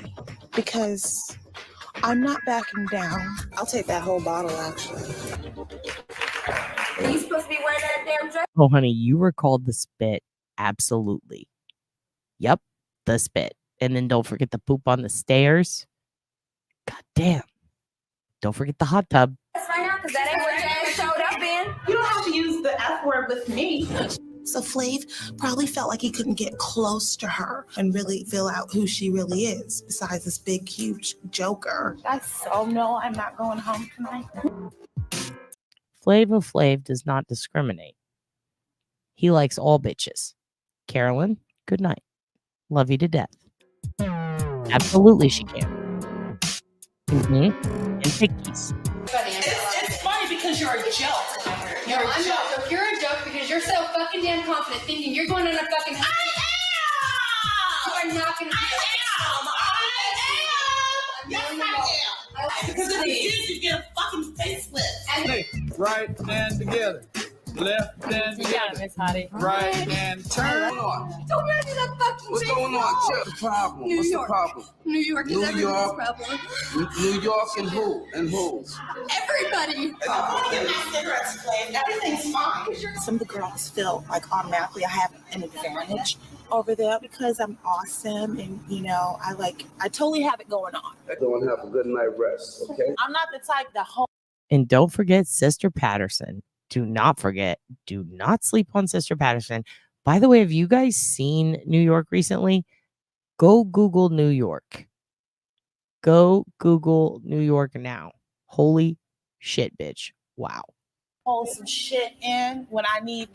because I'm not backing down. I'll take that whole bottle, actually. Are you supposed to be wearing that damn dress? Oh, honey, you recalled the spit. Absolutely. Yep, the spit. And then don't forget the poop on the stairs. God damn. Don't forget the hot tub. That's right now, because that ain't what your ass showed up in. You don't have to use the F word with me. So Flav probably felt like he couldn't get close to her and really feel out who she really is, besides this big, huge joker. No, I'm not going home tonight. Flavor Flav does not discriminate. He likes all bitches. Carolyn, good night. Love you to death. Absolutely she can. And pickies. It's funny because you're a joke. No, I'm not. So you're a joke because you're so fucking damn confident thinking you're going on a fucking. I am! You are not going to be Because if you did, you get a fucking facelift. Right hand together. left and right and turn. Don't run to that fucking What's big going on? wall. What's the problem? New What's York. the problem? New York is New everybody's York. problem. New York and who? And who? Everybody. I want to get my cigarettes played. Everything's fine. Some of the girls feel like automatically I have an advantage over there because I'm awesome and I totally have it going on. Go and have a good night rest, okay? I'm not the type that And don't forget Sister Patterson. Do not forget. Do not sleep on Sister Patterson. By the way, have you guys seen New York recently? Go Google New York. Go Google New York now. Holy shit, bitch. Wow. hold some shit in when I need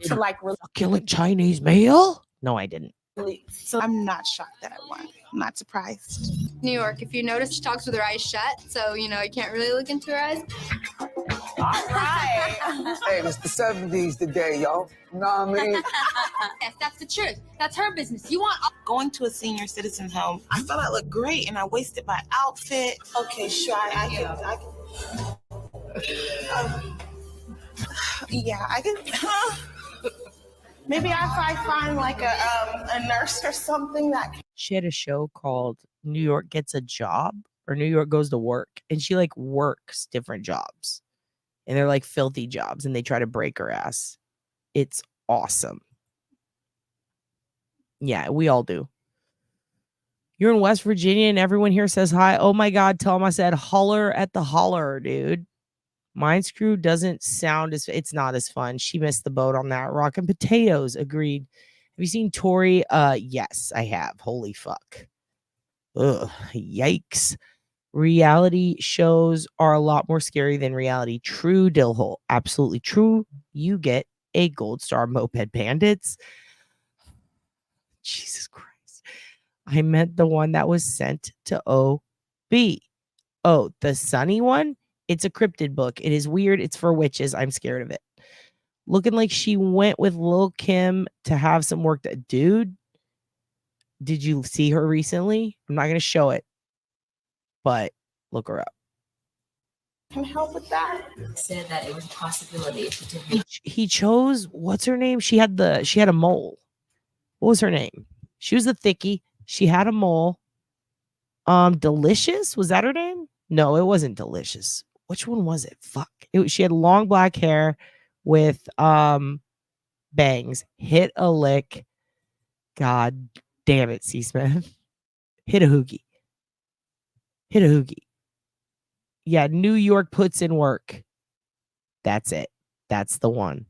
to like killing Chinese mail? No, I didn't. release. So I'm not shocked that I won. I'm not surprised. New York, if you notice, she talks with her eyes shut, so you can't really look into her eyes. All right. Hey, it's the 70s today, y'all. You know what I mean? Yes, that's the truth. That's her business. You want Going to a senior citizen's home, I felt I looked great and I wasted my outfit. Okay, sure, I can. Maybe if I find like a nurse or something that. She had a show called New York Gets a Job or New York Goes to Work, and she like works different jobs, and they're like filthy jobs, and they try to break her ass. It's awesome. Yeah, we all do. You're in West Virginia and everyone here says hi. Oh my God, tell them I said holler at the holler, dude. Mind Screw doesn't sound as, it's not as fun. She missed the boat on that. Rock and Potatoes, agreed. Have you seen Tori? Yes, I have. Holy fuck. Ugh, yikes. Reality shows are a lot more scary than reality. True, Dillhole. Absolutely true. You get a gold star, Moped Bandits. Jesus Christ. I meant the one that was sent to OB. Oh, the Sunny one? It's a cryptid book. It is weird. It's for witches. I'm scared of it. Looking like she went with Lil Kim to have some work. Dude, did you see her recently? I'm not going to show it, but look her up. Can help with that. Said that it was a possibility. He chose, what's her name? She had a mole. What was her name? She was a thickie. She had a mole. Delicious? Was that her name? No, it wasn't Delicious. Which one was it? Fuck. She had long black hair with bangs. Hit a lick. God damn it, C. Smith. Hit a hoogie. Hit a hoogie. Yeah, New York puts in work. That's it. That's the one.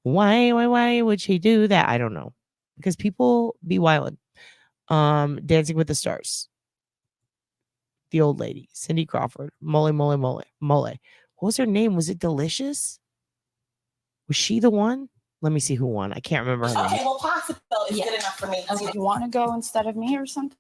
Why would she do that? I don't know. Because people be wildin'. Dancing with the Stars. The old lady, Cindy Crawford, Mole. What was her name? Was it Delicious? Was she the one? Let me see who won. I can't remember her Okay, name. well, possible is good enough for me. Okay. You want to go instead of me or something?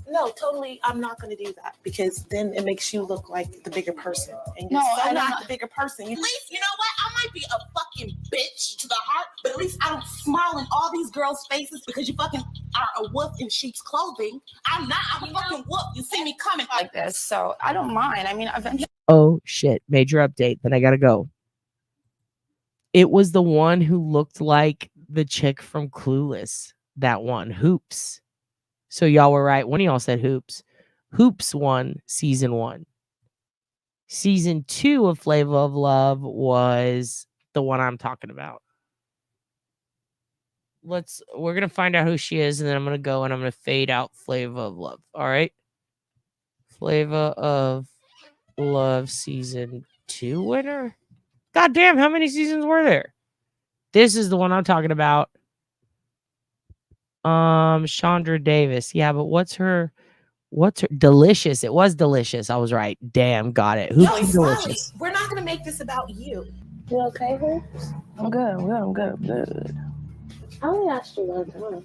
No, totally. I'm not going to do that because then it makes you look like the bigger person, and you're No, so I'm not not. the bigger person. At least, you know what? I might be a fucking bitch to the heart, but at least I don't smile in all these girls' faces because you fucking are a wolf in sheep's clothing. I'm not. I'm a fucking wolf. You see me coming Like this, so I don't mind. I mean, eventually. Oh shit. Major update. Then I gotta go. It was the one who looked like the chick from Clueless. That one. Hoops. So y'all were right. One of y'all said Hoops. Hoops won season 1. Season 2 of Flavor of Love was the one I'm talking about. We're gonna find out who she is, and then I'm gonna go and I'm gonna fade out Flavor of Love. All right. Flavor of Love season 2 winner. God damn, how many seasons were there? This is the one I'm talking about. Chandra Davis. Yeah, but what's her Delicious? It was Delicious. I was right. Damn, got it. Who's Delicious? We're not going to make this about you. You okay, Hoops? I'm good. I only asked you one time.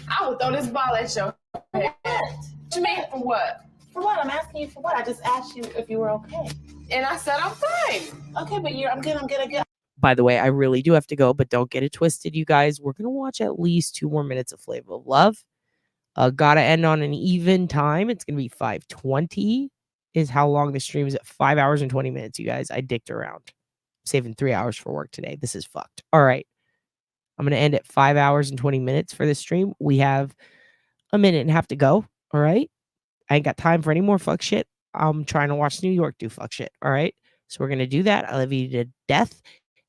I would throw this ball at your head. What you mean for what? For what? I'm asking you for what? I just asked you if you were okay. And I said I'm fine. Okay, but I'm good. By the way, I really do have to go, but don't get it twisted, you guys. We're gonna watch at least 2 more minutes of Flavor of Love. Gotta end on an even time. It's gonna be 5:20 is how long the stream is at. 5 hours and 20 minutes, you guys. I dicked around. saving 3 hours for work today. This is fucked. All right. I'm going to end at 5 hours and 20 minutes for this stream. We have a minute and a half to go. All right. I ain't got time for any more fuck shit. I'm trying to watch New York do fuck shit. All right. So we're going to do that. I love you to death.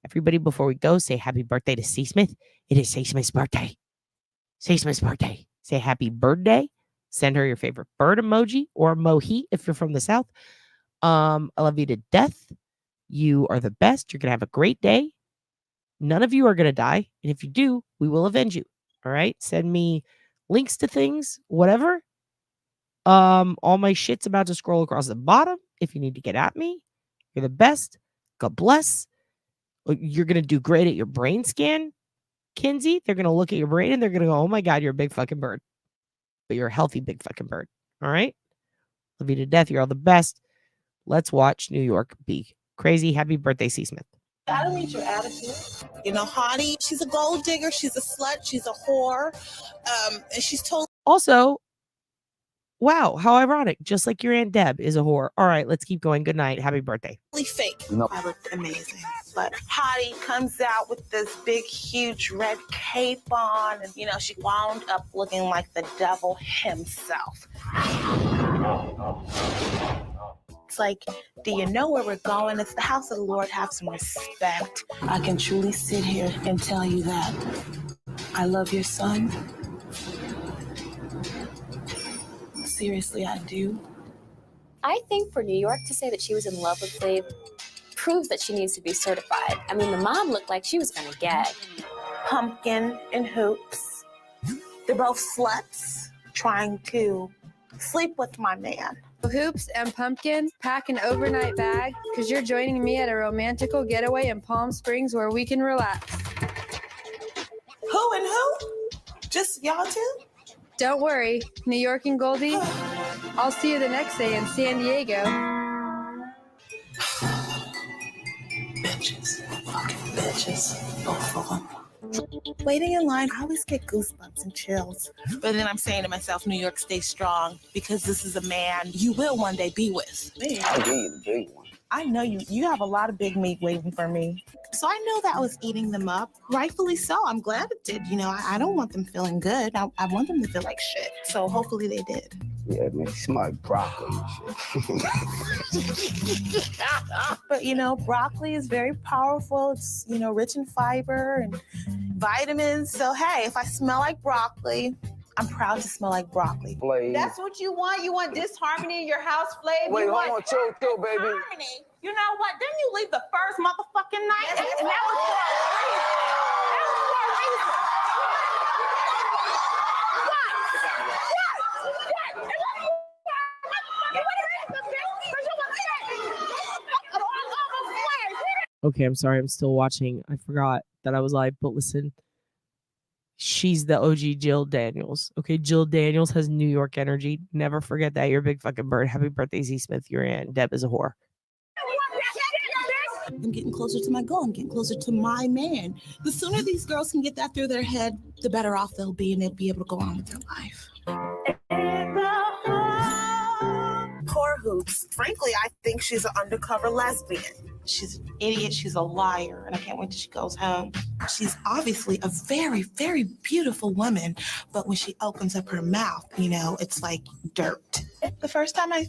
Everybody, before we go, say happy birthday to C. Smith. It is C. Smith's birthday. C. Smith's birthday. Say happy birthday. Send her your favorite bird emoji or mohi if you're from the South. I love you to death. You are the best. You're going to have a great day. None of you are going to die. And if you do, we will avenge you. All right. Send me links to things, whatever. All my shit's about to scroll across the bottom. If you need to get at me, you're the best. God bless. You're going to do great at your brain scan, Kenzie. They're going to look at your brain and they're going to go, oh my God, you're a big fucking bird. But you're a healthy big fucking bird. All right. Love you to death. You're all the best. Let's watch New York be crazy. Happy birthday, C. Smith. I don't need your attitude. You know, Hottie, she's a gold digger. She's a slut. She's a whore. And she's totally. Also, wow, how ironic. Just like your Aunt Deb is a whore. All right, let's keep going. Good night. Happy birthday. Fake. No. I looked amazing. But Hottie comes out with this big, huge red cape on. And, you know, she wound up looking like the devil himself. It's like, do you know where we're going? It's the house of the Lord. Have some respect. I can truly sit here and tell you that I love your son. Seriously, I do. I think for New York to say that she was in love with Flav proves that she needs to be certified. I mean, the mom looked like she was going to gag. Pumpkin and Hoops. They're both sluts trying to sleep with my man. Hoops and Pumpkin, pack an overnight bag because you're joining me at a romantical getaway in Palm Springs where we can relax. Who and who? Just y'all two? Don't worry, New York and Goldie. I'll see you the next day in San Diego. Bitches. Fucking bitches. Both of them. Waiting in line, I always get goosebumps and chills. But then I'm saying to myself, New York, stay strong, because this is a man you will one day be with. I'll give you the big one. I know you have a lot of big meat waiting for me. So I know that was eating them up. Rightfully so. I'm glad it did. You know, I don't want them feeling good. I want them to feel like shit. So hopefully they did. Yeah, man, smell like broccoli and shit. But, you know, broccoli is very powerful. It's, you know, rich in fiber and vitamins. So, hey, if I smell like broccoli, I'm proud to smell like broccoli. That's what you want? You want disharmony in your house, Flav? Wait, you hold on, want chill, baby. Harmony. You know what? Didn't you leave the first motherfucking night? Yes, and that was for a reason. Okay, I'm sorry. I'm still watching. I forgot that I was live, but listen. She's the OG Jill Daniels. Okay, Jill Daniels has New York energy. Never forget that. You're a big fucking bird. Happy birthday, Z Smith. Your Aunt Deb is a whore. I'm getting closer to my goal. I'm getting closer to my man. The sooner these girls can get that through their head, the better off they'll be, and they'll be able to go on with their life. Poor Hoops. Frankly, I think she's an undercover lesbian. She's an idiot. She's a liar. And I can't wait till she goes home. She's obviously a very, very beautiful woman. But when she opens up her mouth, you know, it's like dirt. The first time I